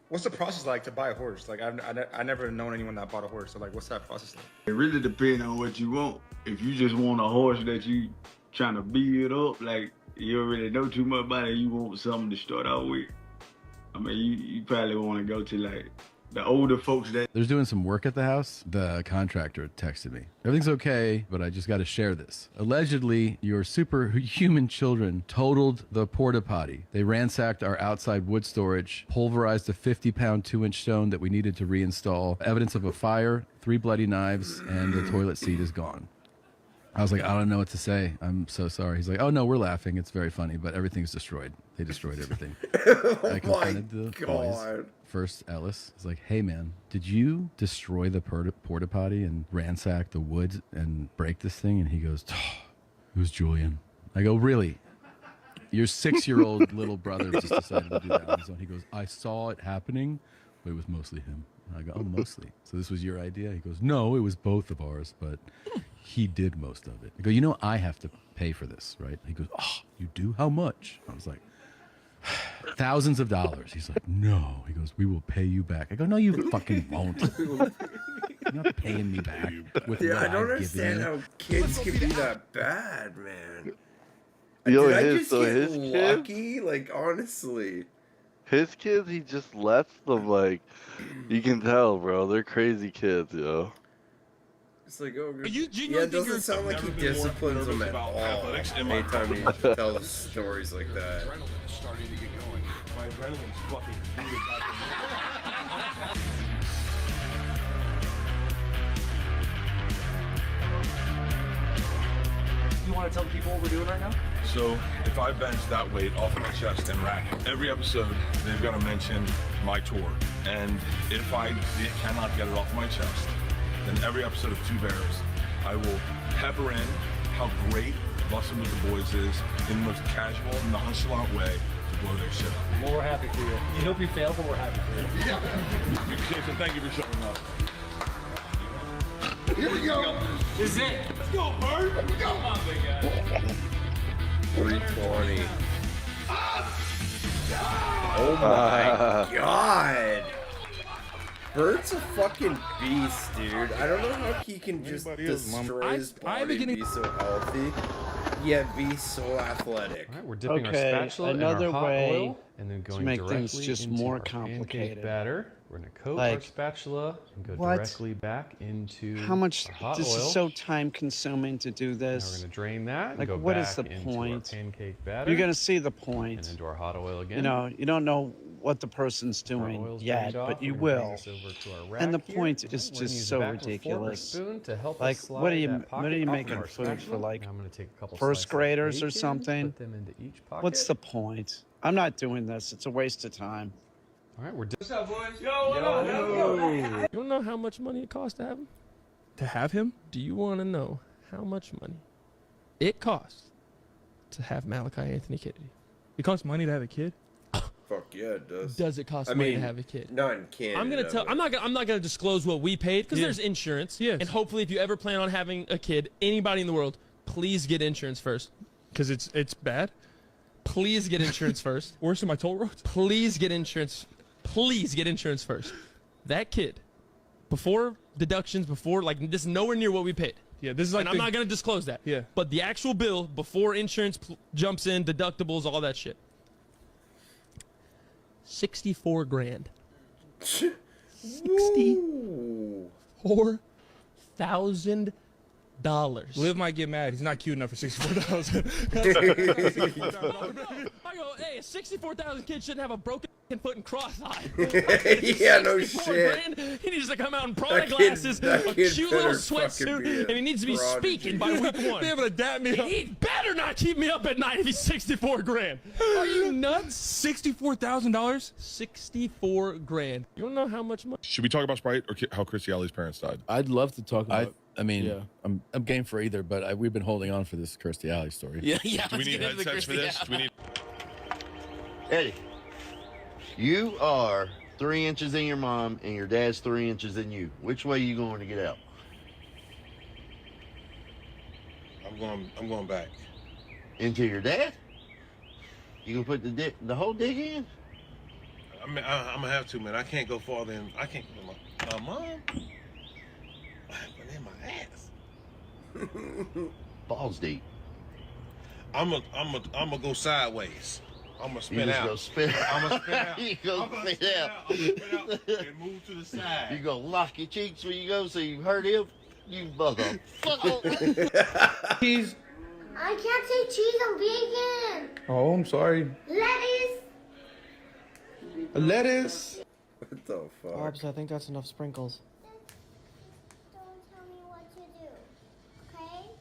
What's the process like to buy a horse? Like, I never known anyone that bought a horse. So, like, what's that process like? It really depends on what you want. If you just want a horse that you trying to build up, like, you don't really know too much about it, you want something to start out with. I mean, you probably want to go to, like, the older folks that There's doing some work at the house. The contractor texted me. Everything's okay, but I just got to share this. Allegedly, your superhuman children totaled the porta potty. They ransacked our outside wood storage, pulverized a 50-pound 2-inch stone that we needed to reinstall, evidence of a fire, 3 bloody knives, and the toilet seat is gone. I was like, I don't know what to say. I'm so sorry. He's like, oh, no, we're laughing. It's very funny, but everything's destroyed. They destroyed everything. I confronted the boys. First, Ellis is like, hey, man, did you destroy the porta potty and ransack the woods and break this thing? And he goes, oh, it was Julian. I go, really? Your 6-year-old little brother just decided to do that on his own. He goes, I saw it happening, but it was mostly him. And I go, oh, mostly. So this was your idea? He goes, no, it was both of ours, but he did most of it. I go, you know, I have to pay for this, right? He goes, oh, you do? How much? I was like, thousands of dollars. He's like, no. He goes, we will pay you back. I go, no, you fucking won't. You're not paying me back with what I don't I've understand given you. how kids can be that bad, man. Yo, Did I his- just so get his kid- lucky? Like, honestly. His kids, he just lets them, like, you can tell, bro. They're crazy kids, yo. It's like, oh, you yeah, it doesn't sound like he disciplines them at all. Anytime he tells stories like that. Starting to get going. My adrenaline's fucking. You want to tell the people what we're doing right now? So, if I bench that weight off of my chest and rack it, every episode they've got to mention my tour. And if I cannot get it off my chest, then every episode of Two Bears, I will pepper in how great Bustin' with the Boys is in the most casual, nonchalant way to blow their shit up. Well, we're happy for you. We hope you fail, but we're happy for you. Jason, thank you for showing up. Here we go. This is it. Let's go, Bird. Here we go. Come on, big guy. 320. Oh my god. Bert's a fucking beast, dude. I don't know how he can just destroy his body and be so healthy, yet be so athletic. We're dipping our spatula in our hot oil and then going to make directly things just into more our pancake complicated. batter. We're gonna coat Like, our spatula and go what? directly back into How much? our hot This oil. is so time consuming to do Now this. we're gonna drain that and Like, go what back is the into our point? pancake batter. You're gonna see the and point. into our hot oil again. You know, you don't know what the person's Our doing oil's yet, drained off. but you We're gonna bring will. this over to our And the rack here. point is We're gonna just use so a back with a fork or ridiculous. spoon to help Like, us what slide are you? that What pocket are you off of making our food spatula. for? Like Now I'm gonna take a couple first slices of graders or bacon, something? Put them into each pocket. What's the point? I'm not doing this. It's a waste of time. All right, we're done. What's up, boys? Yo, what up? You don't know how much money it costs to have him? To have him? Do you want to know how much money it costs to have Malachi Anthony Kennedy? It costs money to have a kid. Fuck yeah, it does. Does it cost I money mean, to have a kid? Not in Canada. I'm gonna tell. but- I'm not gonna disclose what we paid because Yeah. there's insurance. Yes. And hopefully, if you ever plan on having a kid, anybody in the world, please get insurance first. Because it's bad. Please get insurance first. Worse than my toll roads. Please get insurance. Please get insurance first. That kid, before deductions, before like this, is nowhere near what we paid. Yeah, this is like And I'm not gonna disclose that. Yeah. But the actual bill before insurance jumps in, deductibles, all that shit. 64 grand. $64,000. Liv might get mad. He's not cute enough for $64,000. I go, hey, a 64,000 kid shouldn't have a broken foot and cross-eye. Yeah, no 64 shit. grand, he needs to come out in Prada That kid- glasses, that a kid cute little better fucking sweatsuit, be a and he needs to be prodigy. speaking by week one. Be able to dap me up. He better not keep me up at night if he's 64 grand. Are you nuts? $64,000? 64 grand. You don't know how much money? Should we talk about Sprite or how Chrissy Alley's parents died? I'd love to talk about. I mean, Yeah. I'm game for either, but we've been holding on for this Kirstie Alley story. Yeah. Do we need headsets for this? Do we need? Eddie, you are 3 inches in your mom, and your dad's 3 inches in you. Which way are you going to get out? I'm going back. Into your dad? You gonna put the whole dick in? I'm gonna have to, man. I can't go farther than I can't go with my mom. But in my ass. Balls deep. I'm gonna go sideways. I'm gonna You spin just out. go spin. I'm gonna spin out. You go I'm gonna spin out. I'm gonna spin out and move to the side. You go lock your cheeks when you go, so you hurt him. You motherfucker. Cheese. I can't say cheese, I'm vegan. Oh, I'm sorry. Lettuce. Lettuce. What the fuck? Barbs, I think that's enough sprinkles. Don't tell me what to do, okay?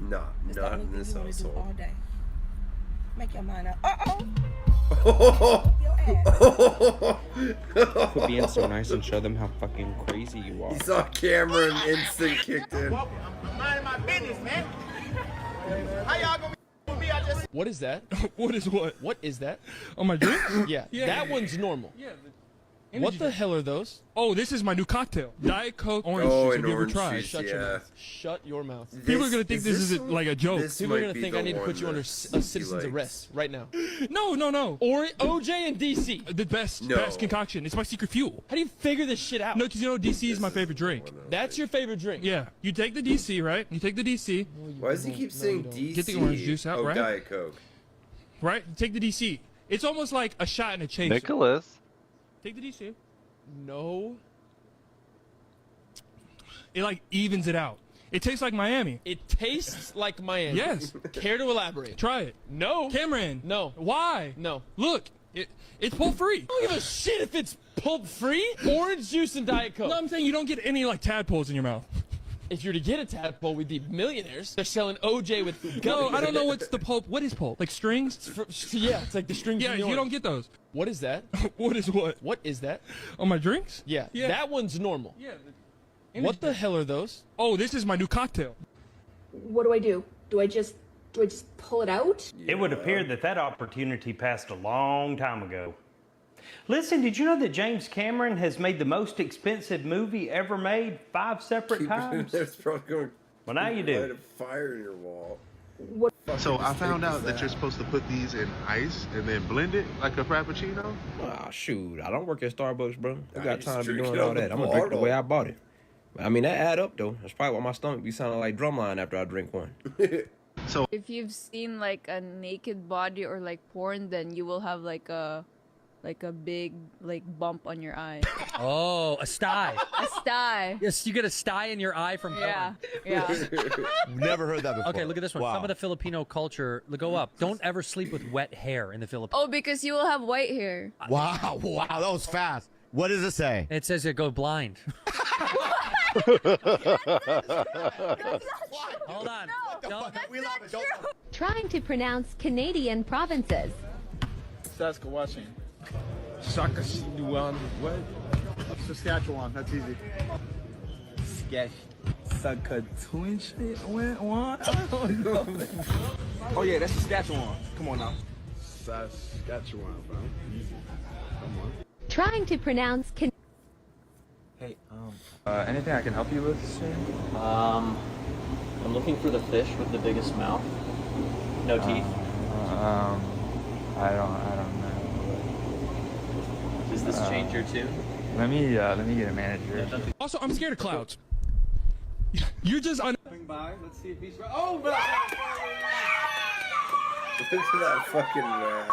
Nah, not in this household. All day. Make your mind up. Uh-oh. Quit being so nice and show them how fucking crazy you are. He saw camera and instant kicked in. I'm minding my business, man. How y'all gonna be with me? I just. What is that? What is what? What is that? On my drink? Yeah, that one's normal. Yeah. What the hell are those? Oh, this is my new cocktail. Diet Coke, orange Oh, juice. and Have you ever orange tried? juice, Shut your yeah. mouth. Shut your mouth. People are gonna think this is like a joke. People are gonna think I need to put you under a citizen's arrest right now. No. Or OJ and DC. The best concoction. It's my secret fuel. How do you figure this shit out? No, because you know DC is my favorite drink. That's your favorite drink. Yeah. You take the DC, right? You take the DC. Why does he keep saying DC? Get the orange juice out, right? Diet Coke. Right? Take the DC. It's almost like a shot in a chaser. Nicholas. Take the DC. No. It like evens it out. It tastes like Miami. It tastes like Miami. Yes. Care to elaborate? Try it. No. Cameron. No. Why? No. Look. It's pulp free. I don't give a shit if it's pulp free. Orange juice and Diet Coke. No, I'm saying you don't get any like tadpoles in your mouth. If you were to get a tadpole, we'd be millionaires. They're selling OJ with gummies. No, I don't know what's the pulp. What is pulp? Like strings? Yeah, it's like the strings. Yeah, you don't get those. What is that? What is what? What is that? On my drinks? Yeah, that one's normal. Yeah. What the hell are those? Oh, this is my new cocktail. What do I do? Do I just pull it out? It would appear that opportunity passed a long time ago. Listen, did you know that James Cameron has made the most expensive movie ever made 5 separate times? There's probably going. Well, now you do. Light a fire in your wall. So I found out that you're supposed to put these in ice and then blend it like a frappuccino. Ah, shoot, I don't work at Starbucks, bro. I I got just time to be drink doing it all out the that. I'm gonna drink it the bottle. way I bought it. I mean, that add up though. That's probably why my stomach be sounding like drumline after I drink one. If you've seen like a naked body or like porn, then you will have like a big like bump on your eye. Oh, a sty. A sty. Yes, you get a sty in your eye from porn. Yeah. Never heard that before. Okay, look at this one. Wow. Some of the Filipino culture, go up. Don't ever sleep with wet hair in the Philippines. Oh, because you will have white hair. Wow, that was fast. What does it say? It says you go blind. Hold on. Trying to pronounce Canadian provinces. Saskatchewan. Saskatchewan. What? Saskatchewan. That's easy. Saskatchewan shit? What? I don't know. Oh yeah, that's Saskatchewan. Come on now. Saskatchewan, bro. Easy. Come on. Trying to pronounce Hey, anything I can help you with, sir? I'm looking for the fish with the biggest mouth. No teeth. I don't know. Does this change your tune? Let me get a manager. Also, I'm scared of clouds. You're just Coming by. Let's see if he's. Oh, man! Look at that fucking rat.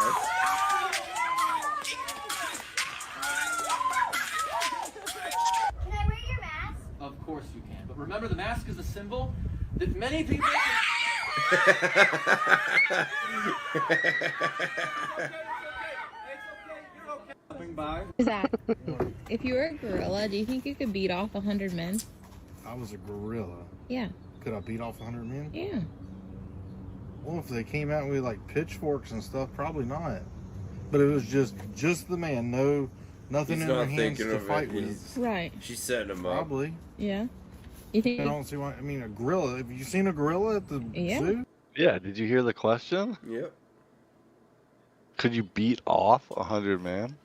Can I wear your mask? Of course you can. But remember, the mask is a symbol that many people. Coming by. Zach, if you were a gorilla, do you think you could beat off 100 men? I was a gorilla. Yeah. Could I beat off 100 men? Yeah. Well, if they came out with like pitchforks and stuff, probably not. But it was just the man, nothing He's in their not hands thinking to of it. fight He's- with. Right. She's setting him up. Probably. Yeah. You think? I don't see why. I mean, a gorilla. Have you seen a gorilla at the Yeah. zoo? Yeah, did you hear the question? Yep. Could you beat off 100 man?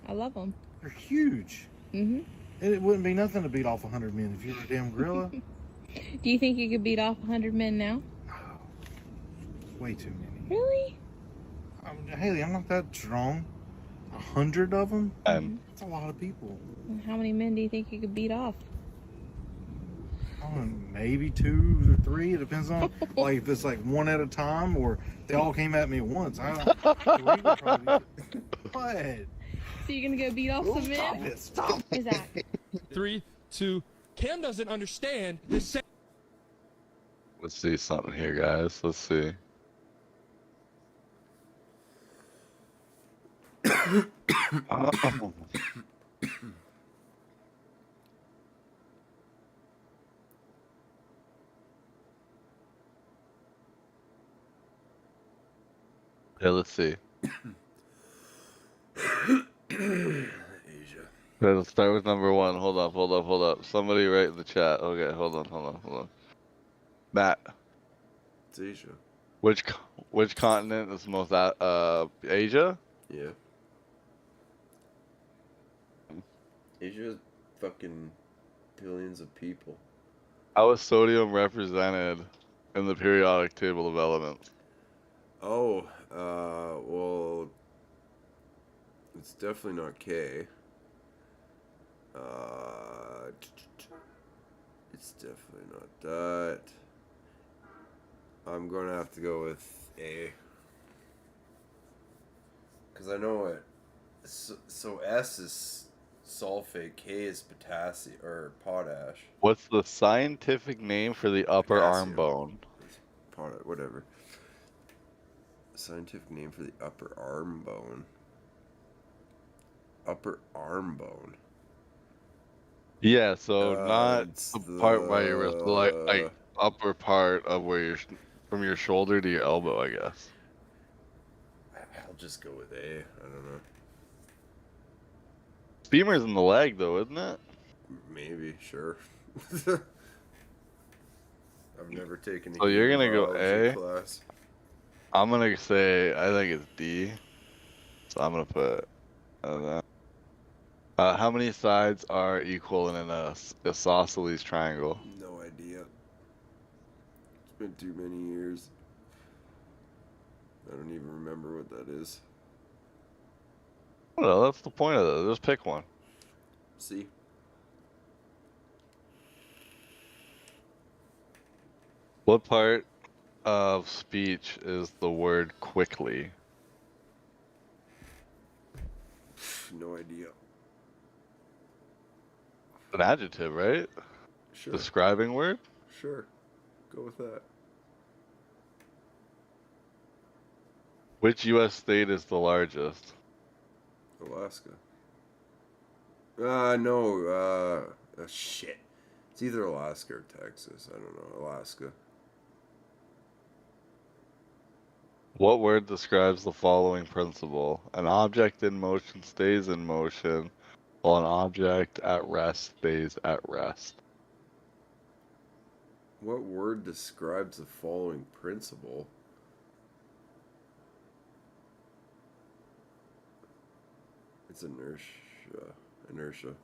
I love them. They're huge. Mm-hmm. It wouldn't be nothing to beat off 100 men if you were a damn gorilla. Do you think you could beat off 100 men now? Way too many. Really? Haley, I'm not that strong. 100 of them? That's a lot of people. How many men do you think you could beat off? maybe 2 or 3. It depends on like if it's like one at a time or they all came at me at once. I don't. 3 would probably be. What? So you're gonna go beat off some Stop men? it! Stop. Zach. 3, 2. Cam doesn't understand the Let's see something here, guys. Let's see. Okay, let's see. Asia. Okay, let's start with number 1. Hold up. Somebody write in the chat. Okay, hold on. Matt. It's Asia. Which continent is most Asia? Yeah. Asia, fucking billions of people. How is sodium represented in the periodic table of elements? Oh, well, it's definitely not K. It's definitely not that. I'm going to have to go with A. Because I know it. So S is sulfate, K is potassium, or potash. What's the scientific name for the upper arm bone? Whatever. Scientific name for the upper arm bone. Upper arm bone. Yeah, so not the part by your wrist, but like upper part of where you're from your shoulder to your elbow, I guess. I'll just go with A. I don't know. Femur's in the leg, though, isn't it? Maybe, sure. I've never taken a So you're gonna go biology A. class. I'm gonna say I think it's D. So I'm gonna put that. How many sides are equal in an isosceles triangle? No idea. It's been too many years. I don't even remember what that is. Well, that's the point of it. Just pick one. See? What part of speech is the word quickly? No idea. An adjective, right? Sure. Describing word? Sure. Go with that. Which U.S. state is the largest? Alaska. No. Shit. It's either Alaska or Texas. I don't know. Alaska. What word describes the following principle? An object in motion stays in motion, while an object at rest stays at rest. What word describes the following principle? It's inertia. Inertia.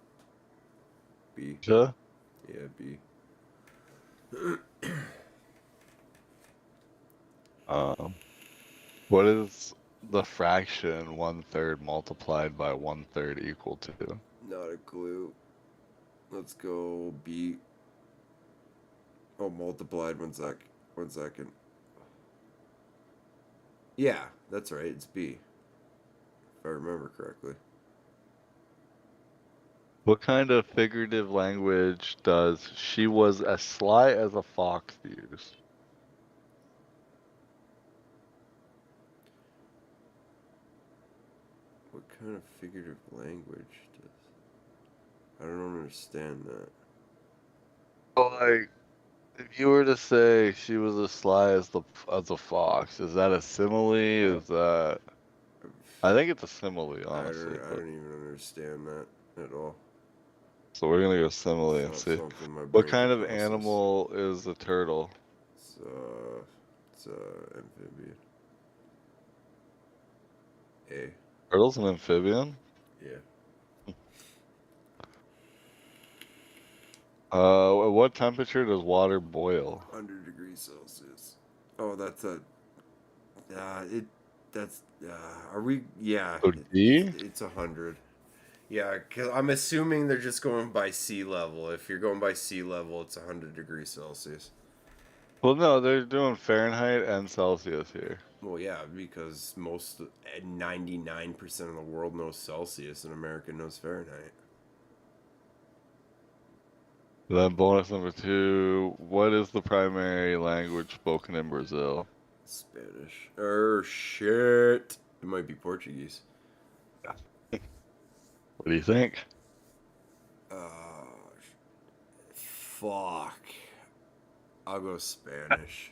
B. Sure. Yeah, B. What is the fraction 1/3 multiplied by 1/3 equal to? Not a clue. Let's go B. Oh, multiplied 1 sec. 1 second. Yeah, that's right. It's B. If I remember correctly. What kind of figurative language does "she was as sly as a fox" use? What kind of figurative language does... I don't understand that. Well, like, if you were to say she was as sly as a fox, is that a simile? Is that... I think it's a simile, honestly. I don't even understand that at all. So we're gonna go simile and see. What kind of animal is a turtle? It's amphibian. A. Turtle's an amphibian? Yeah. At what temperature does water boil? 100 degrees Celsius. Oh, that's a... Are we... Yeah. So D? It's 100. Yeah, because I'm assuming they're just going by sea level. If you're going by sea level, it's 100 degrees Celsius. Well, no, they're doing Fahrenheit and Celsius here. Well, yeah, because 99% of the world knows Celsius and America knows Fahrenheit. Then bonus number 2, what is the primary language spoken in Brazil? Spanish. Shit. It might be Portuguese. What do you think? Fuck. I'll go Spanish.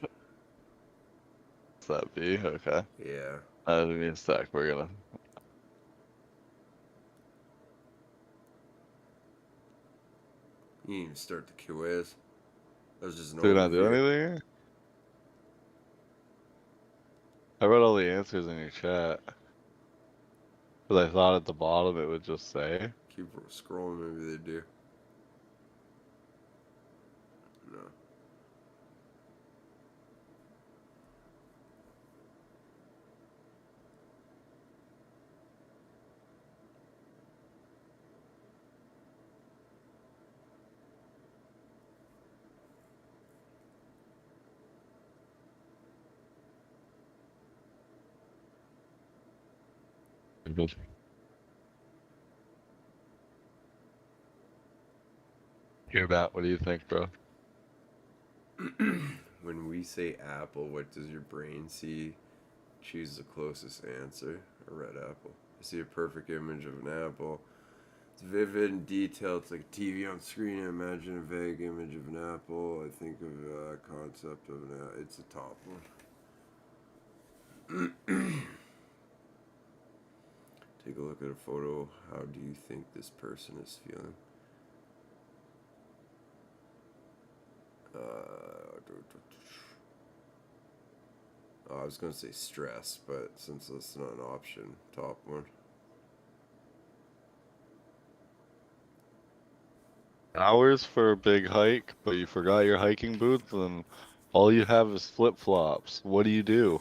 What's that be? Okay. Yeah. Give me a sec. We're gonna. You didn't even start the quiz. That was just an Did I do overview. anything here? I read all the answers in your chat. Because I thought at the bottom it would just say. Keep scrolling, maybe they do. No. Good. Hear about, what do you think, bro? When we say apple, what does your brain see? Choose the closest answer. A red apple. I see a perfect image of an apple. It's vivid and detailed. It's like a TV on screen. I imagine a vague image of an apple. I think of a concept of an apple. It's a top one. Take a look at a photo. How do you think this person is feeling? I was going to say stress, but since that's not an option, top one. Hours for a big hike, but you forgot your hiking boots, and all you have is flip-flops. What do you do?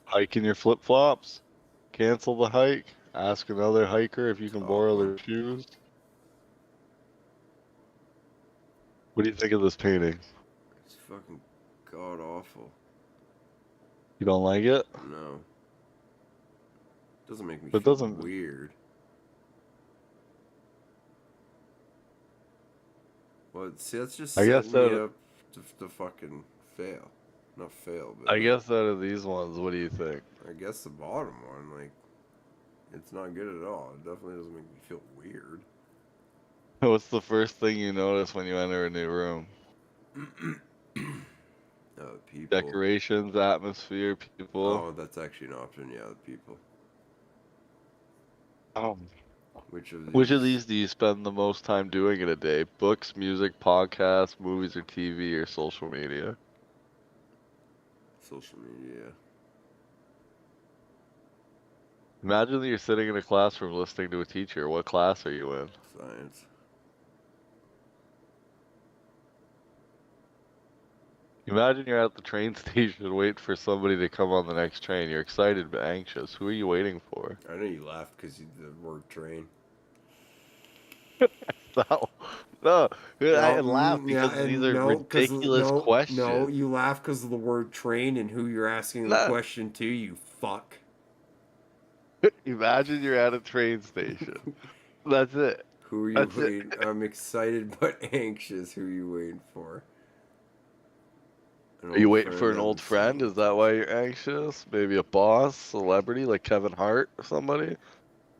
Hike in your flip-flops? Cancel the hike? Ask another hiker if you can borrow their shoes? What do you think of this painting? It's fucking god awful. You don't like it? No. Doesn't make me It feel doesn't. weird. Well, see, that's just I guess setting me that- up to fucking fail. Not fail, but I guess out of these ones, what do you think? I guess the bottom one, like, it's not good at all. It definitely doesn't make me feel weird. What's the first thing you notice when you enter a new room? The people. Decorations, atmosphere, people. Oh, that's actually an option. Yeah, the people. Which of these do you spend the most time doing in a day? Books, music, podcasts, movies or TV, or social media? Social media. Imagine that you're sitting in a classroom listening to a teacher. What class are you in? Science. Imagine you're at the train station waiting for somebody to come on the next train. You're excited but anxious. Who are you waiting for? I know you laughed because you the word train. No, I laugh because these are ridiculous questions. No, you laugh because of the word train and who you're asking the question to, you fuck. Imagine you're at a train station. That's it. Who are you waiting? I'm excited but anxious. Who are you waiting for? Are you waiting for an old friend? Is that why you're anxious? Maybe a boss, celebrity like Kevin Hart or somebody?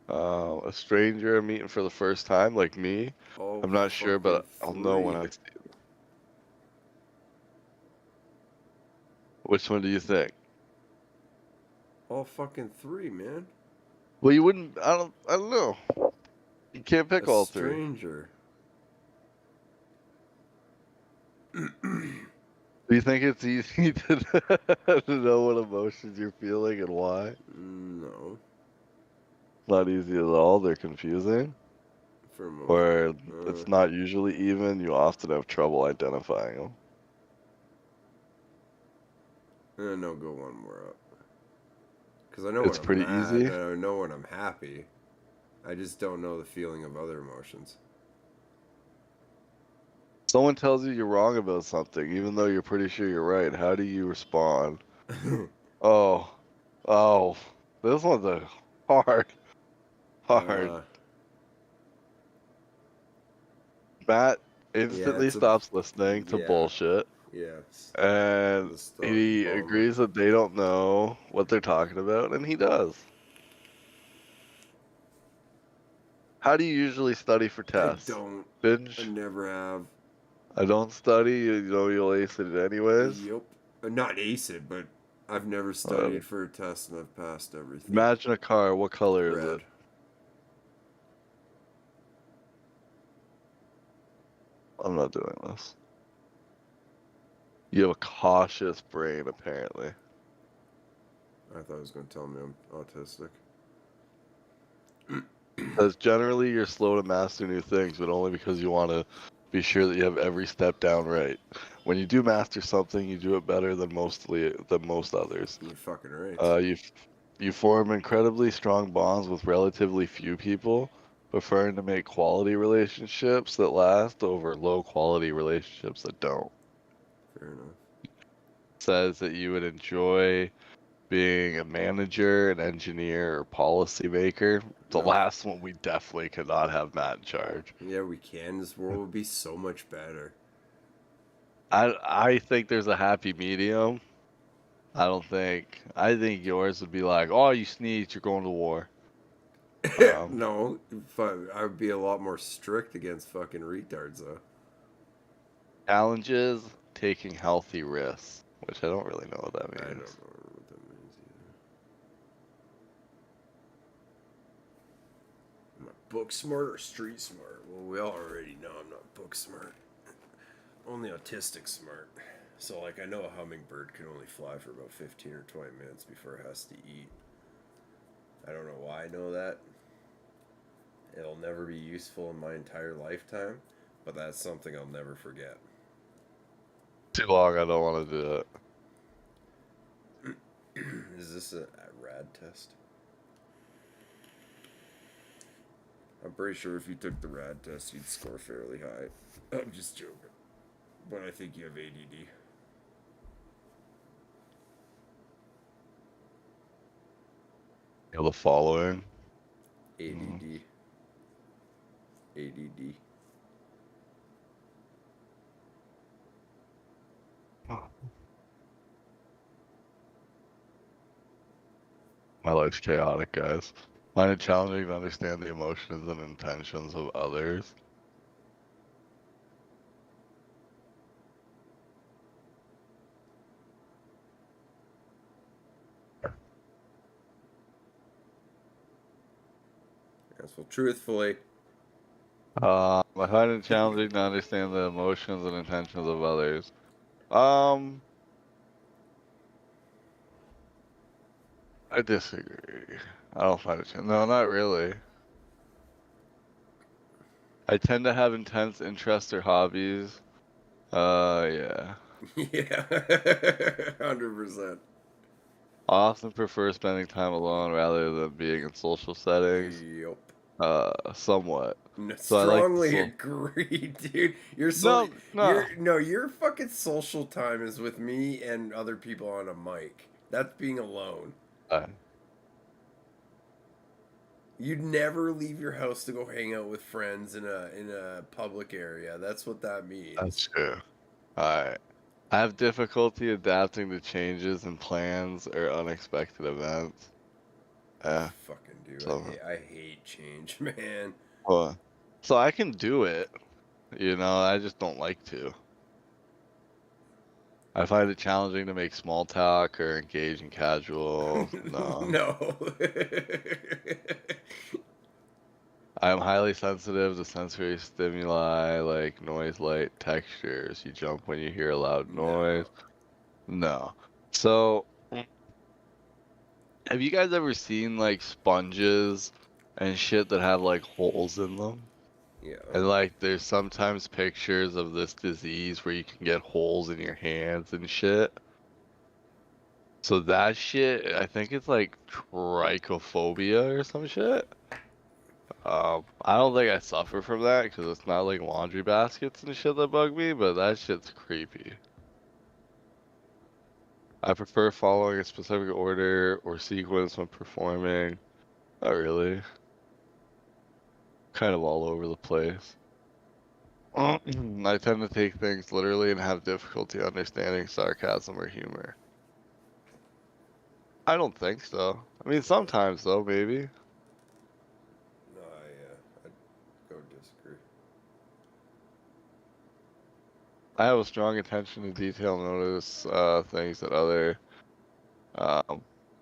A stranger meeting for the first time like me? I'm not sure, but I'll know when I see it. Which one do you think? All fucking three, man. Well, you wouldn't. I don't know. You can't pick all three. Stranger. Do you think it's easy to know what emotions you're feeling and why? No. Not easy at all. They're confusing. For most. Or it's not usually even. You often have trouble identifying them. No, go one more up. Because I know It's when I'm pretty mad, easy. and I know when I'm happy. I just don't know the feeling of other emotions. Someone tells you you're wrong about something, even though you're pretty sure you're right. How do you respond? Oh, this one's a hard. Matt instantly stops listening to bullshit, and he agrees that they don't know what they're talking about, and he does. How do you usually study for tests? I don't. Binge? I never have. I don't study. You know you'll ace it anyways. Yep. Not ace it, but I've never studied for a test and I've passed everything. Imagine a car. What color is it? I'm not doing this. You have a cautious brain, apparently. I thought it was going to tell me I'm autistic. Because generally you're slow to master new things, but only because you want to be sure that you have every step down right. When you do master something, you do it better than most others. You're fucking right. You form incredibly strong bonds with relatively few people, preferring to make quality relationships that last over low quality relationships that don't. Fair enough. Says that you would enjoy being a manager, an engineer, or policymaker. The last one we definitely could not have Matt in charge. Yeah, we can. This world would be so much better. I think there's a happy medium. I think yours would be like, oh, you sneezed, you're going to war. No, I would be a lot more strict against fucking retards, though. Challenges, taking healthy risks, which I don't really know what that means. I don't know what that means either. Am I book smart or street smart? Well, we already know I'm not book smart. Only autistic smart. So, like, I know a hummingbird can only fly for about 15 or 20 minutes before it has to eat. I don't know why I know that. It'll never be useful in my entire lifetime, but that's something I'll never forget. Too long, I don't want to do it. Is this a rad test? I'm pretty sure if you took the rad test, you'd score fairly high. I'm just joking. But I think you have ADD. The following. ADD. ADD. My life's chaotic, guys. Find it challenging to understand the emotions and intentions of others. Yes, well, truthfully. I find it challenging to understand the emotions and intentions of others. I disagree. I don't find it no, not really. I tend to have intense interests or hobbies. Yeah. Yeah. 100%. I often prefer spending time alone rather than being in social settings. Yep. Somewhat. No, So strongly agree, dude. Your your fucking social time is with me and other people on a mic. That's being alone. You'd never leave your house to go hang out with friends in a public area. That's what that means. That's true. Alright. I have difficulty adapting to changes in plans or unexpected events. Fucking dude. I hate change, man. So I can do it. I just don't like to. I find it challenging to make small talk or engage in casual. No. I am highly sensitive to sensory stimuli like noise, light, textures. You jump when you hear a loud noise. No. So, have you guys ever seen like sponges and shit that have like holes in them? Yeah. And like there's sometimes pictures of this disease where you can get holes in your hands and shit. So that shit, I think it's like trichophobia or some shit. I don't think I suffer from that because it's not like laundry baskets and shit that bug me, but that shit's creepy. I prefer following a specific order or sequence when performing. Not really. Kind of all over the place. I tend to take things literally and have difficulty understanding sarcasm or humor. I don't think so. I mean, sometimes though, maybe. No, I go disagree. I have a strong attention to detail, notice things that other.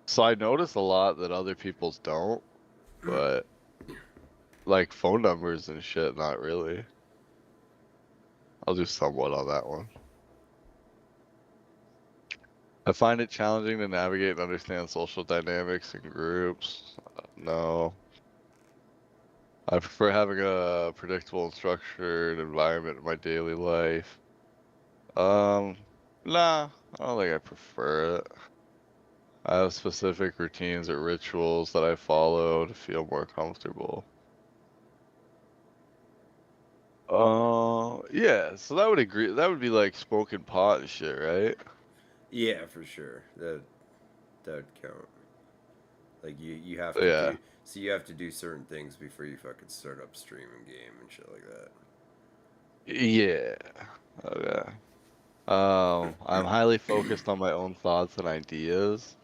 So I notice a lot that other people's don't, but like phone numbers and shit, not really. I'll do somewhat on that one. I find it challenging to navigate and understand social dynamics in groups. No. I prefer having a predictable and structured environment in my daily life. Nah, I don't think I prefer it. I have specific routines or rituals that I follow to feel more comfortable. Yeah, so that would agree. That would be like smoking pot and shit, right? Yeah, for sure. That would count. Like you have to Yeah. do so you have to do certain things before you fucking start up streaming game and shit like that. Yeah. Okay. I'm highly focused on my own thoughts and ideas.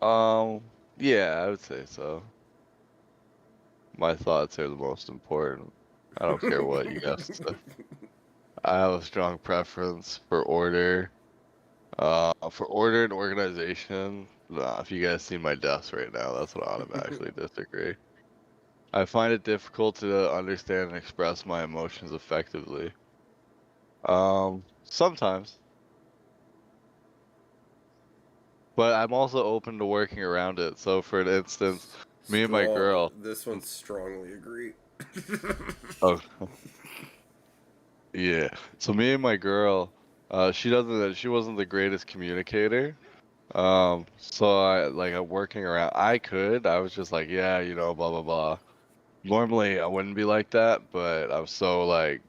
Yeah, I would say so. My thoughts are the most important. I don't care what you guys say. I have a strong preference for order. For order and organization. Nah, if you guys see my desk right now, that's what I automatically disagree. I find it difficult to understand and express my emotions effectively. Sometimes. But I'm also open to working around it. So for an instance, me and my girl. This one strongly agree. Oh. Yeah. So me and my girl, she wasn't the greatest communicator. So I'm working around. I was just like, yeah, blah blah blah. Normally I wouldn't be like that, but I was so like,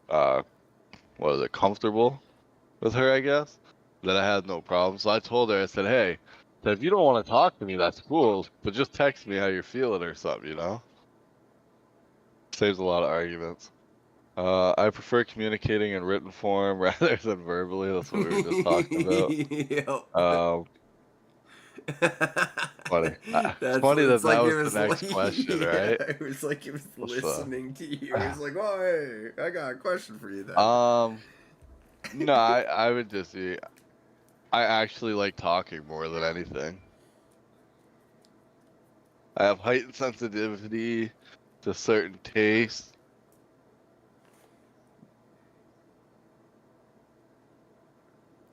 uh, what is it, comfortable with her, I guess, that I had no problem. So I told her, I said, hey, if you don't want to talk to me, that's cool, but just text me how you're feeling or something. Saves a lot of arguments. I prefer communicating in written form rather than verbally. That's what we were just talking about. Yep. Funny. It's That's funny that it's that like it was the was next like question, yeah, right? it was like it was What's the... listening to you. It was like, oh hey, I got a question for you then. No, I would just be. I actually like talking more than anything. I have heightened sensitivity to certain tastes.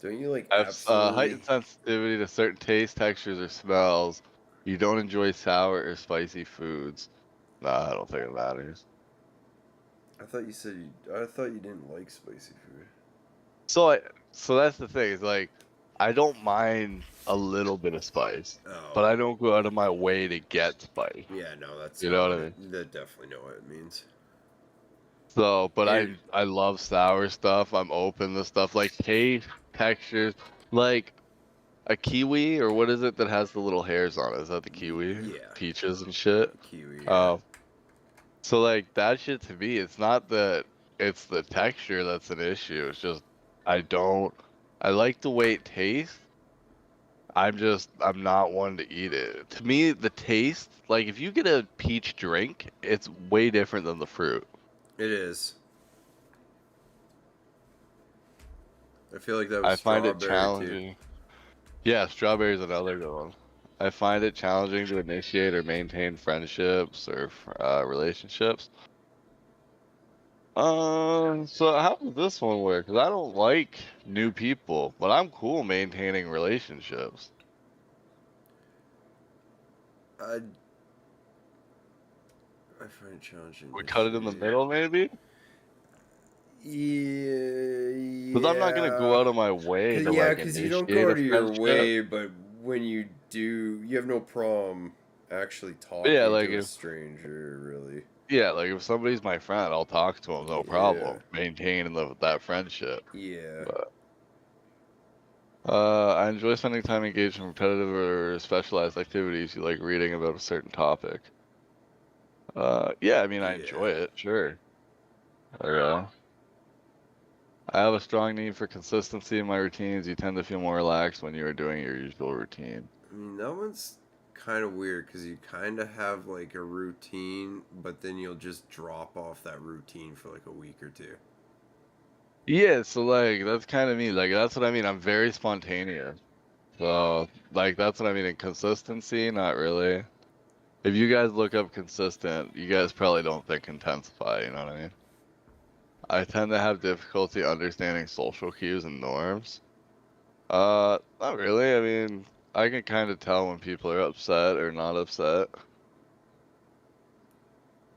Don't you like I have absolutely heightened sensitivity to certain tastes, textures, or smells. You don't enjoy sour or spicy foods. Nah, I don't think it matters. I thought you didn't like spicy food. So that's the thing. Is like, I don't mind a little bit of spice, but I don't go out of my way to get spice. Yeah, no, that's You not know what what I mean? that definitely know what it means. So, but And- I love sour stuff. I'm open to stuff like taste, textures, like a kiwi or what is it that has the little hairs on it? Is that the kiwi? Yeah. Peaches and shit. Kiwi. Yeah. So like that shit to me, it's not that it's the texture that's an issue. It's just I like the way it tastes. I'm not one to eat it. To me, the taste, like if you get a peach drink, it's way different than the fruit. It is. I feel like that was I find it strawberry challenging. Yeah, strawberry's another good one. I find it challenging to initiate or maintain friendships or relationships. So how does this one work? Because I don't like new people, but I'm cool maintaining relationships. too. I find it challenging. We cut it in the middle, maybe? Yeah. Because I'm not gonna go out of my way to like Because you don't initiate go a out of your friendship. way, but when you do, you have no problem actually talking Yeah, like to a if stranger, really. yeah, like if somebody's my friend, I'll talk to them, no problem. Maintaining that friendship. Yeah. But I enjoy spending time engaged in repetitive or specialized activities. You like reading about a certain topic. Yeah, I mean, I enjoy it, sure. I have a strong need for consistency in my routines. You tend to feel more relaxed when you are doing your usual routine. I mean, that one's kind of weird because you kind of have like a routine, but then you'll just drop off that routine for like a week or two. Yeah, so like that's kind of me. Like that's what I mean. I'm very spontaneous. So like that's what I mean. In consistency, not really. If you guys look up consistent, you guys probably don't think intensify. You know what I mean? I tend to have difficulty understanding social cues and norms. Not really. I mean, I can kind of tell when people are upset or not upset.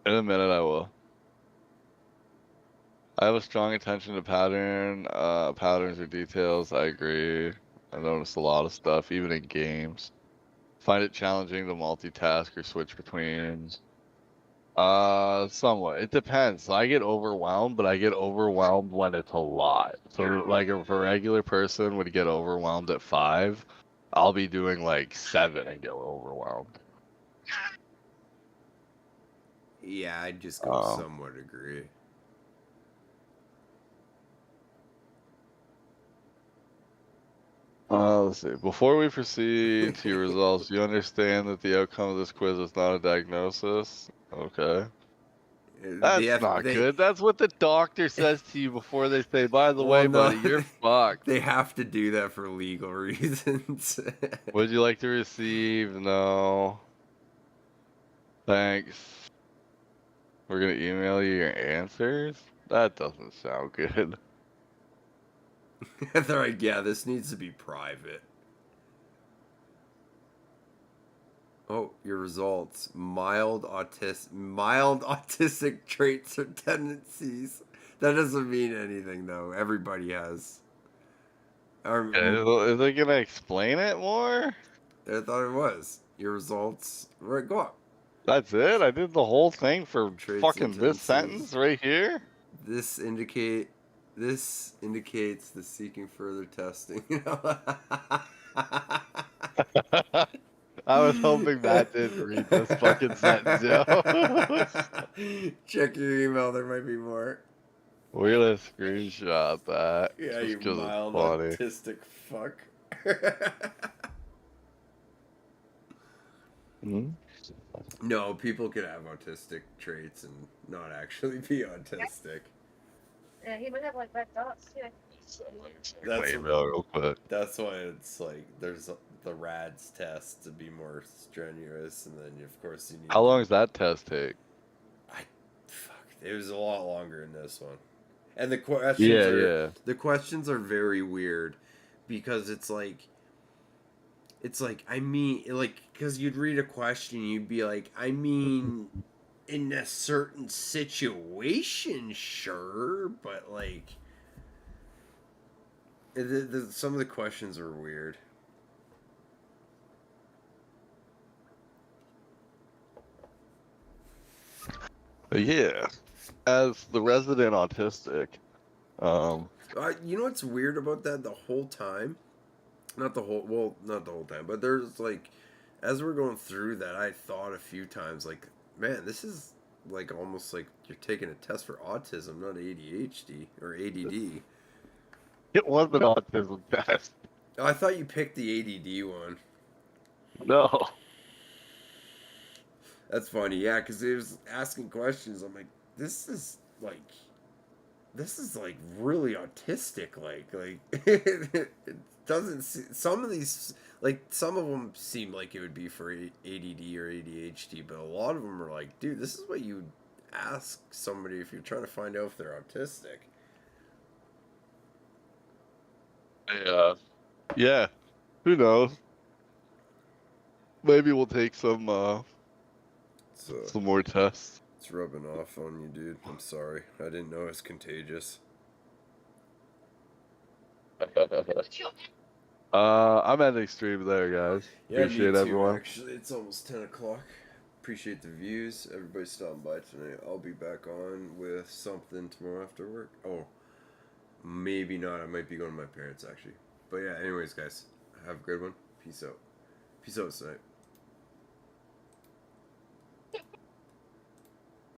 In a minute, I will. I have a strong attention to patterns or details. I agree. I notice a lot of stuff, even in games. Find it challenging to multitask or switch between. Somewhat. It depends. I get overwhelmed, but I get overwhelmed when it's a lot. So, like, if a regular person would get overwhelmed at 5, I'll be doing like 7 and get overwhelmed. Yeah, I'd just go somewhat agree. Let's see. Before we proceed to your results, you understand that the outcome of this quiz is not a diagnosis? Okay. That's not good. That's what the doctor says to you before they say, by the way, buddy, you're fucked. They have to do that for legal reasons. Would you like to receive? No. Thanks. We're going to email you your answers? That doesn't sound good. They're like, yeah, this needs to be private. Oh, your results. Mild autistic traits or tendencies. That doesn't mean anything, though. Everybody has. Is it going to explain it more? I thought it was. Your results. Right, go on. That's it? I did the whole thing for Traits fucking this sentence right here? This indicates the seeking further testing. I was hoping Matt didn't read this fucking sentence, yo. Check your email, there might be more. We're gonna screenshot that. Yeah, just you 'cause mild it's funny. autistic fuck. No, people can have autistic traits and not actually be autistic. Yeah, he would have like red dots too. That's why it's like there's the RADS test to be more strenuous, and then of course you need. How long does that test take? It was a lot longer in this one, and the questions the questions are very weird because it's like I mean, like, because you'd read a question, you'd be like, I mean, in a certain situation, sure, but like, some of the questions are weird. Yeah, as the resident autistic, You know what's weird about that? The whole time, not the whole time, but there's like, as we're going through that, I thought a few times, like, man, this is like almost like you're taking a test for autism, not ADHD or ADD. It was an autism test. Oh, I thought you picked the ADD one. No. That's funny, yeah, because it was asking questions. I'm like, this is really autistic. Like it doesn't. Some of these, like some of them seem like it would be for ADD or ADHD, but a lot of them are like, dude, this is what you would ask somebody if you're trying to find out if they're autistic. Yeah. Who knows? Maybe we'll take some more tests. It's rubbing off on you, dude. I'm sorry. I didn't know it was contagious. I'm ending stream there, guys. Yeah, Appreciate me too, everyone. actually. It's almost 10 o'clock. Appreciate the views. Everybody stopping by tonight. I'll be back on with something tomorrow after work. Oh, maybe not. I might be going to my parents, actually. But yeah, anyways, guys, have a good one. Peace out. Peace out tonight.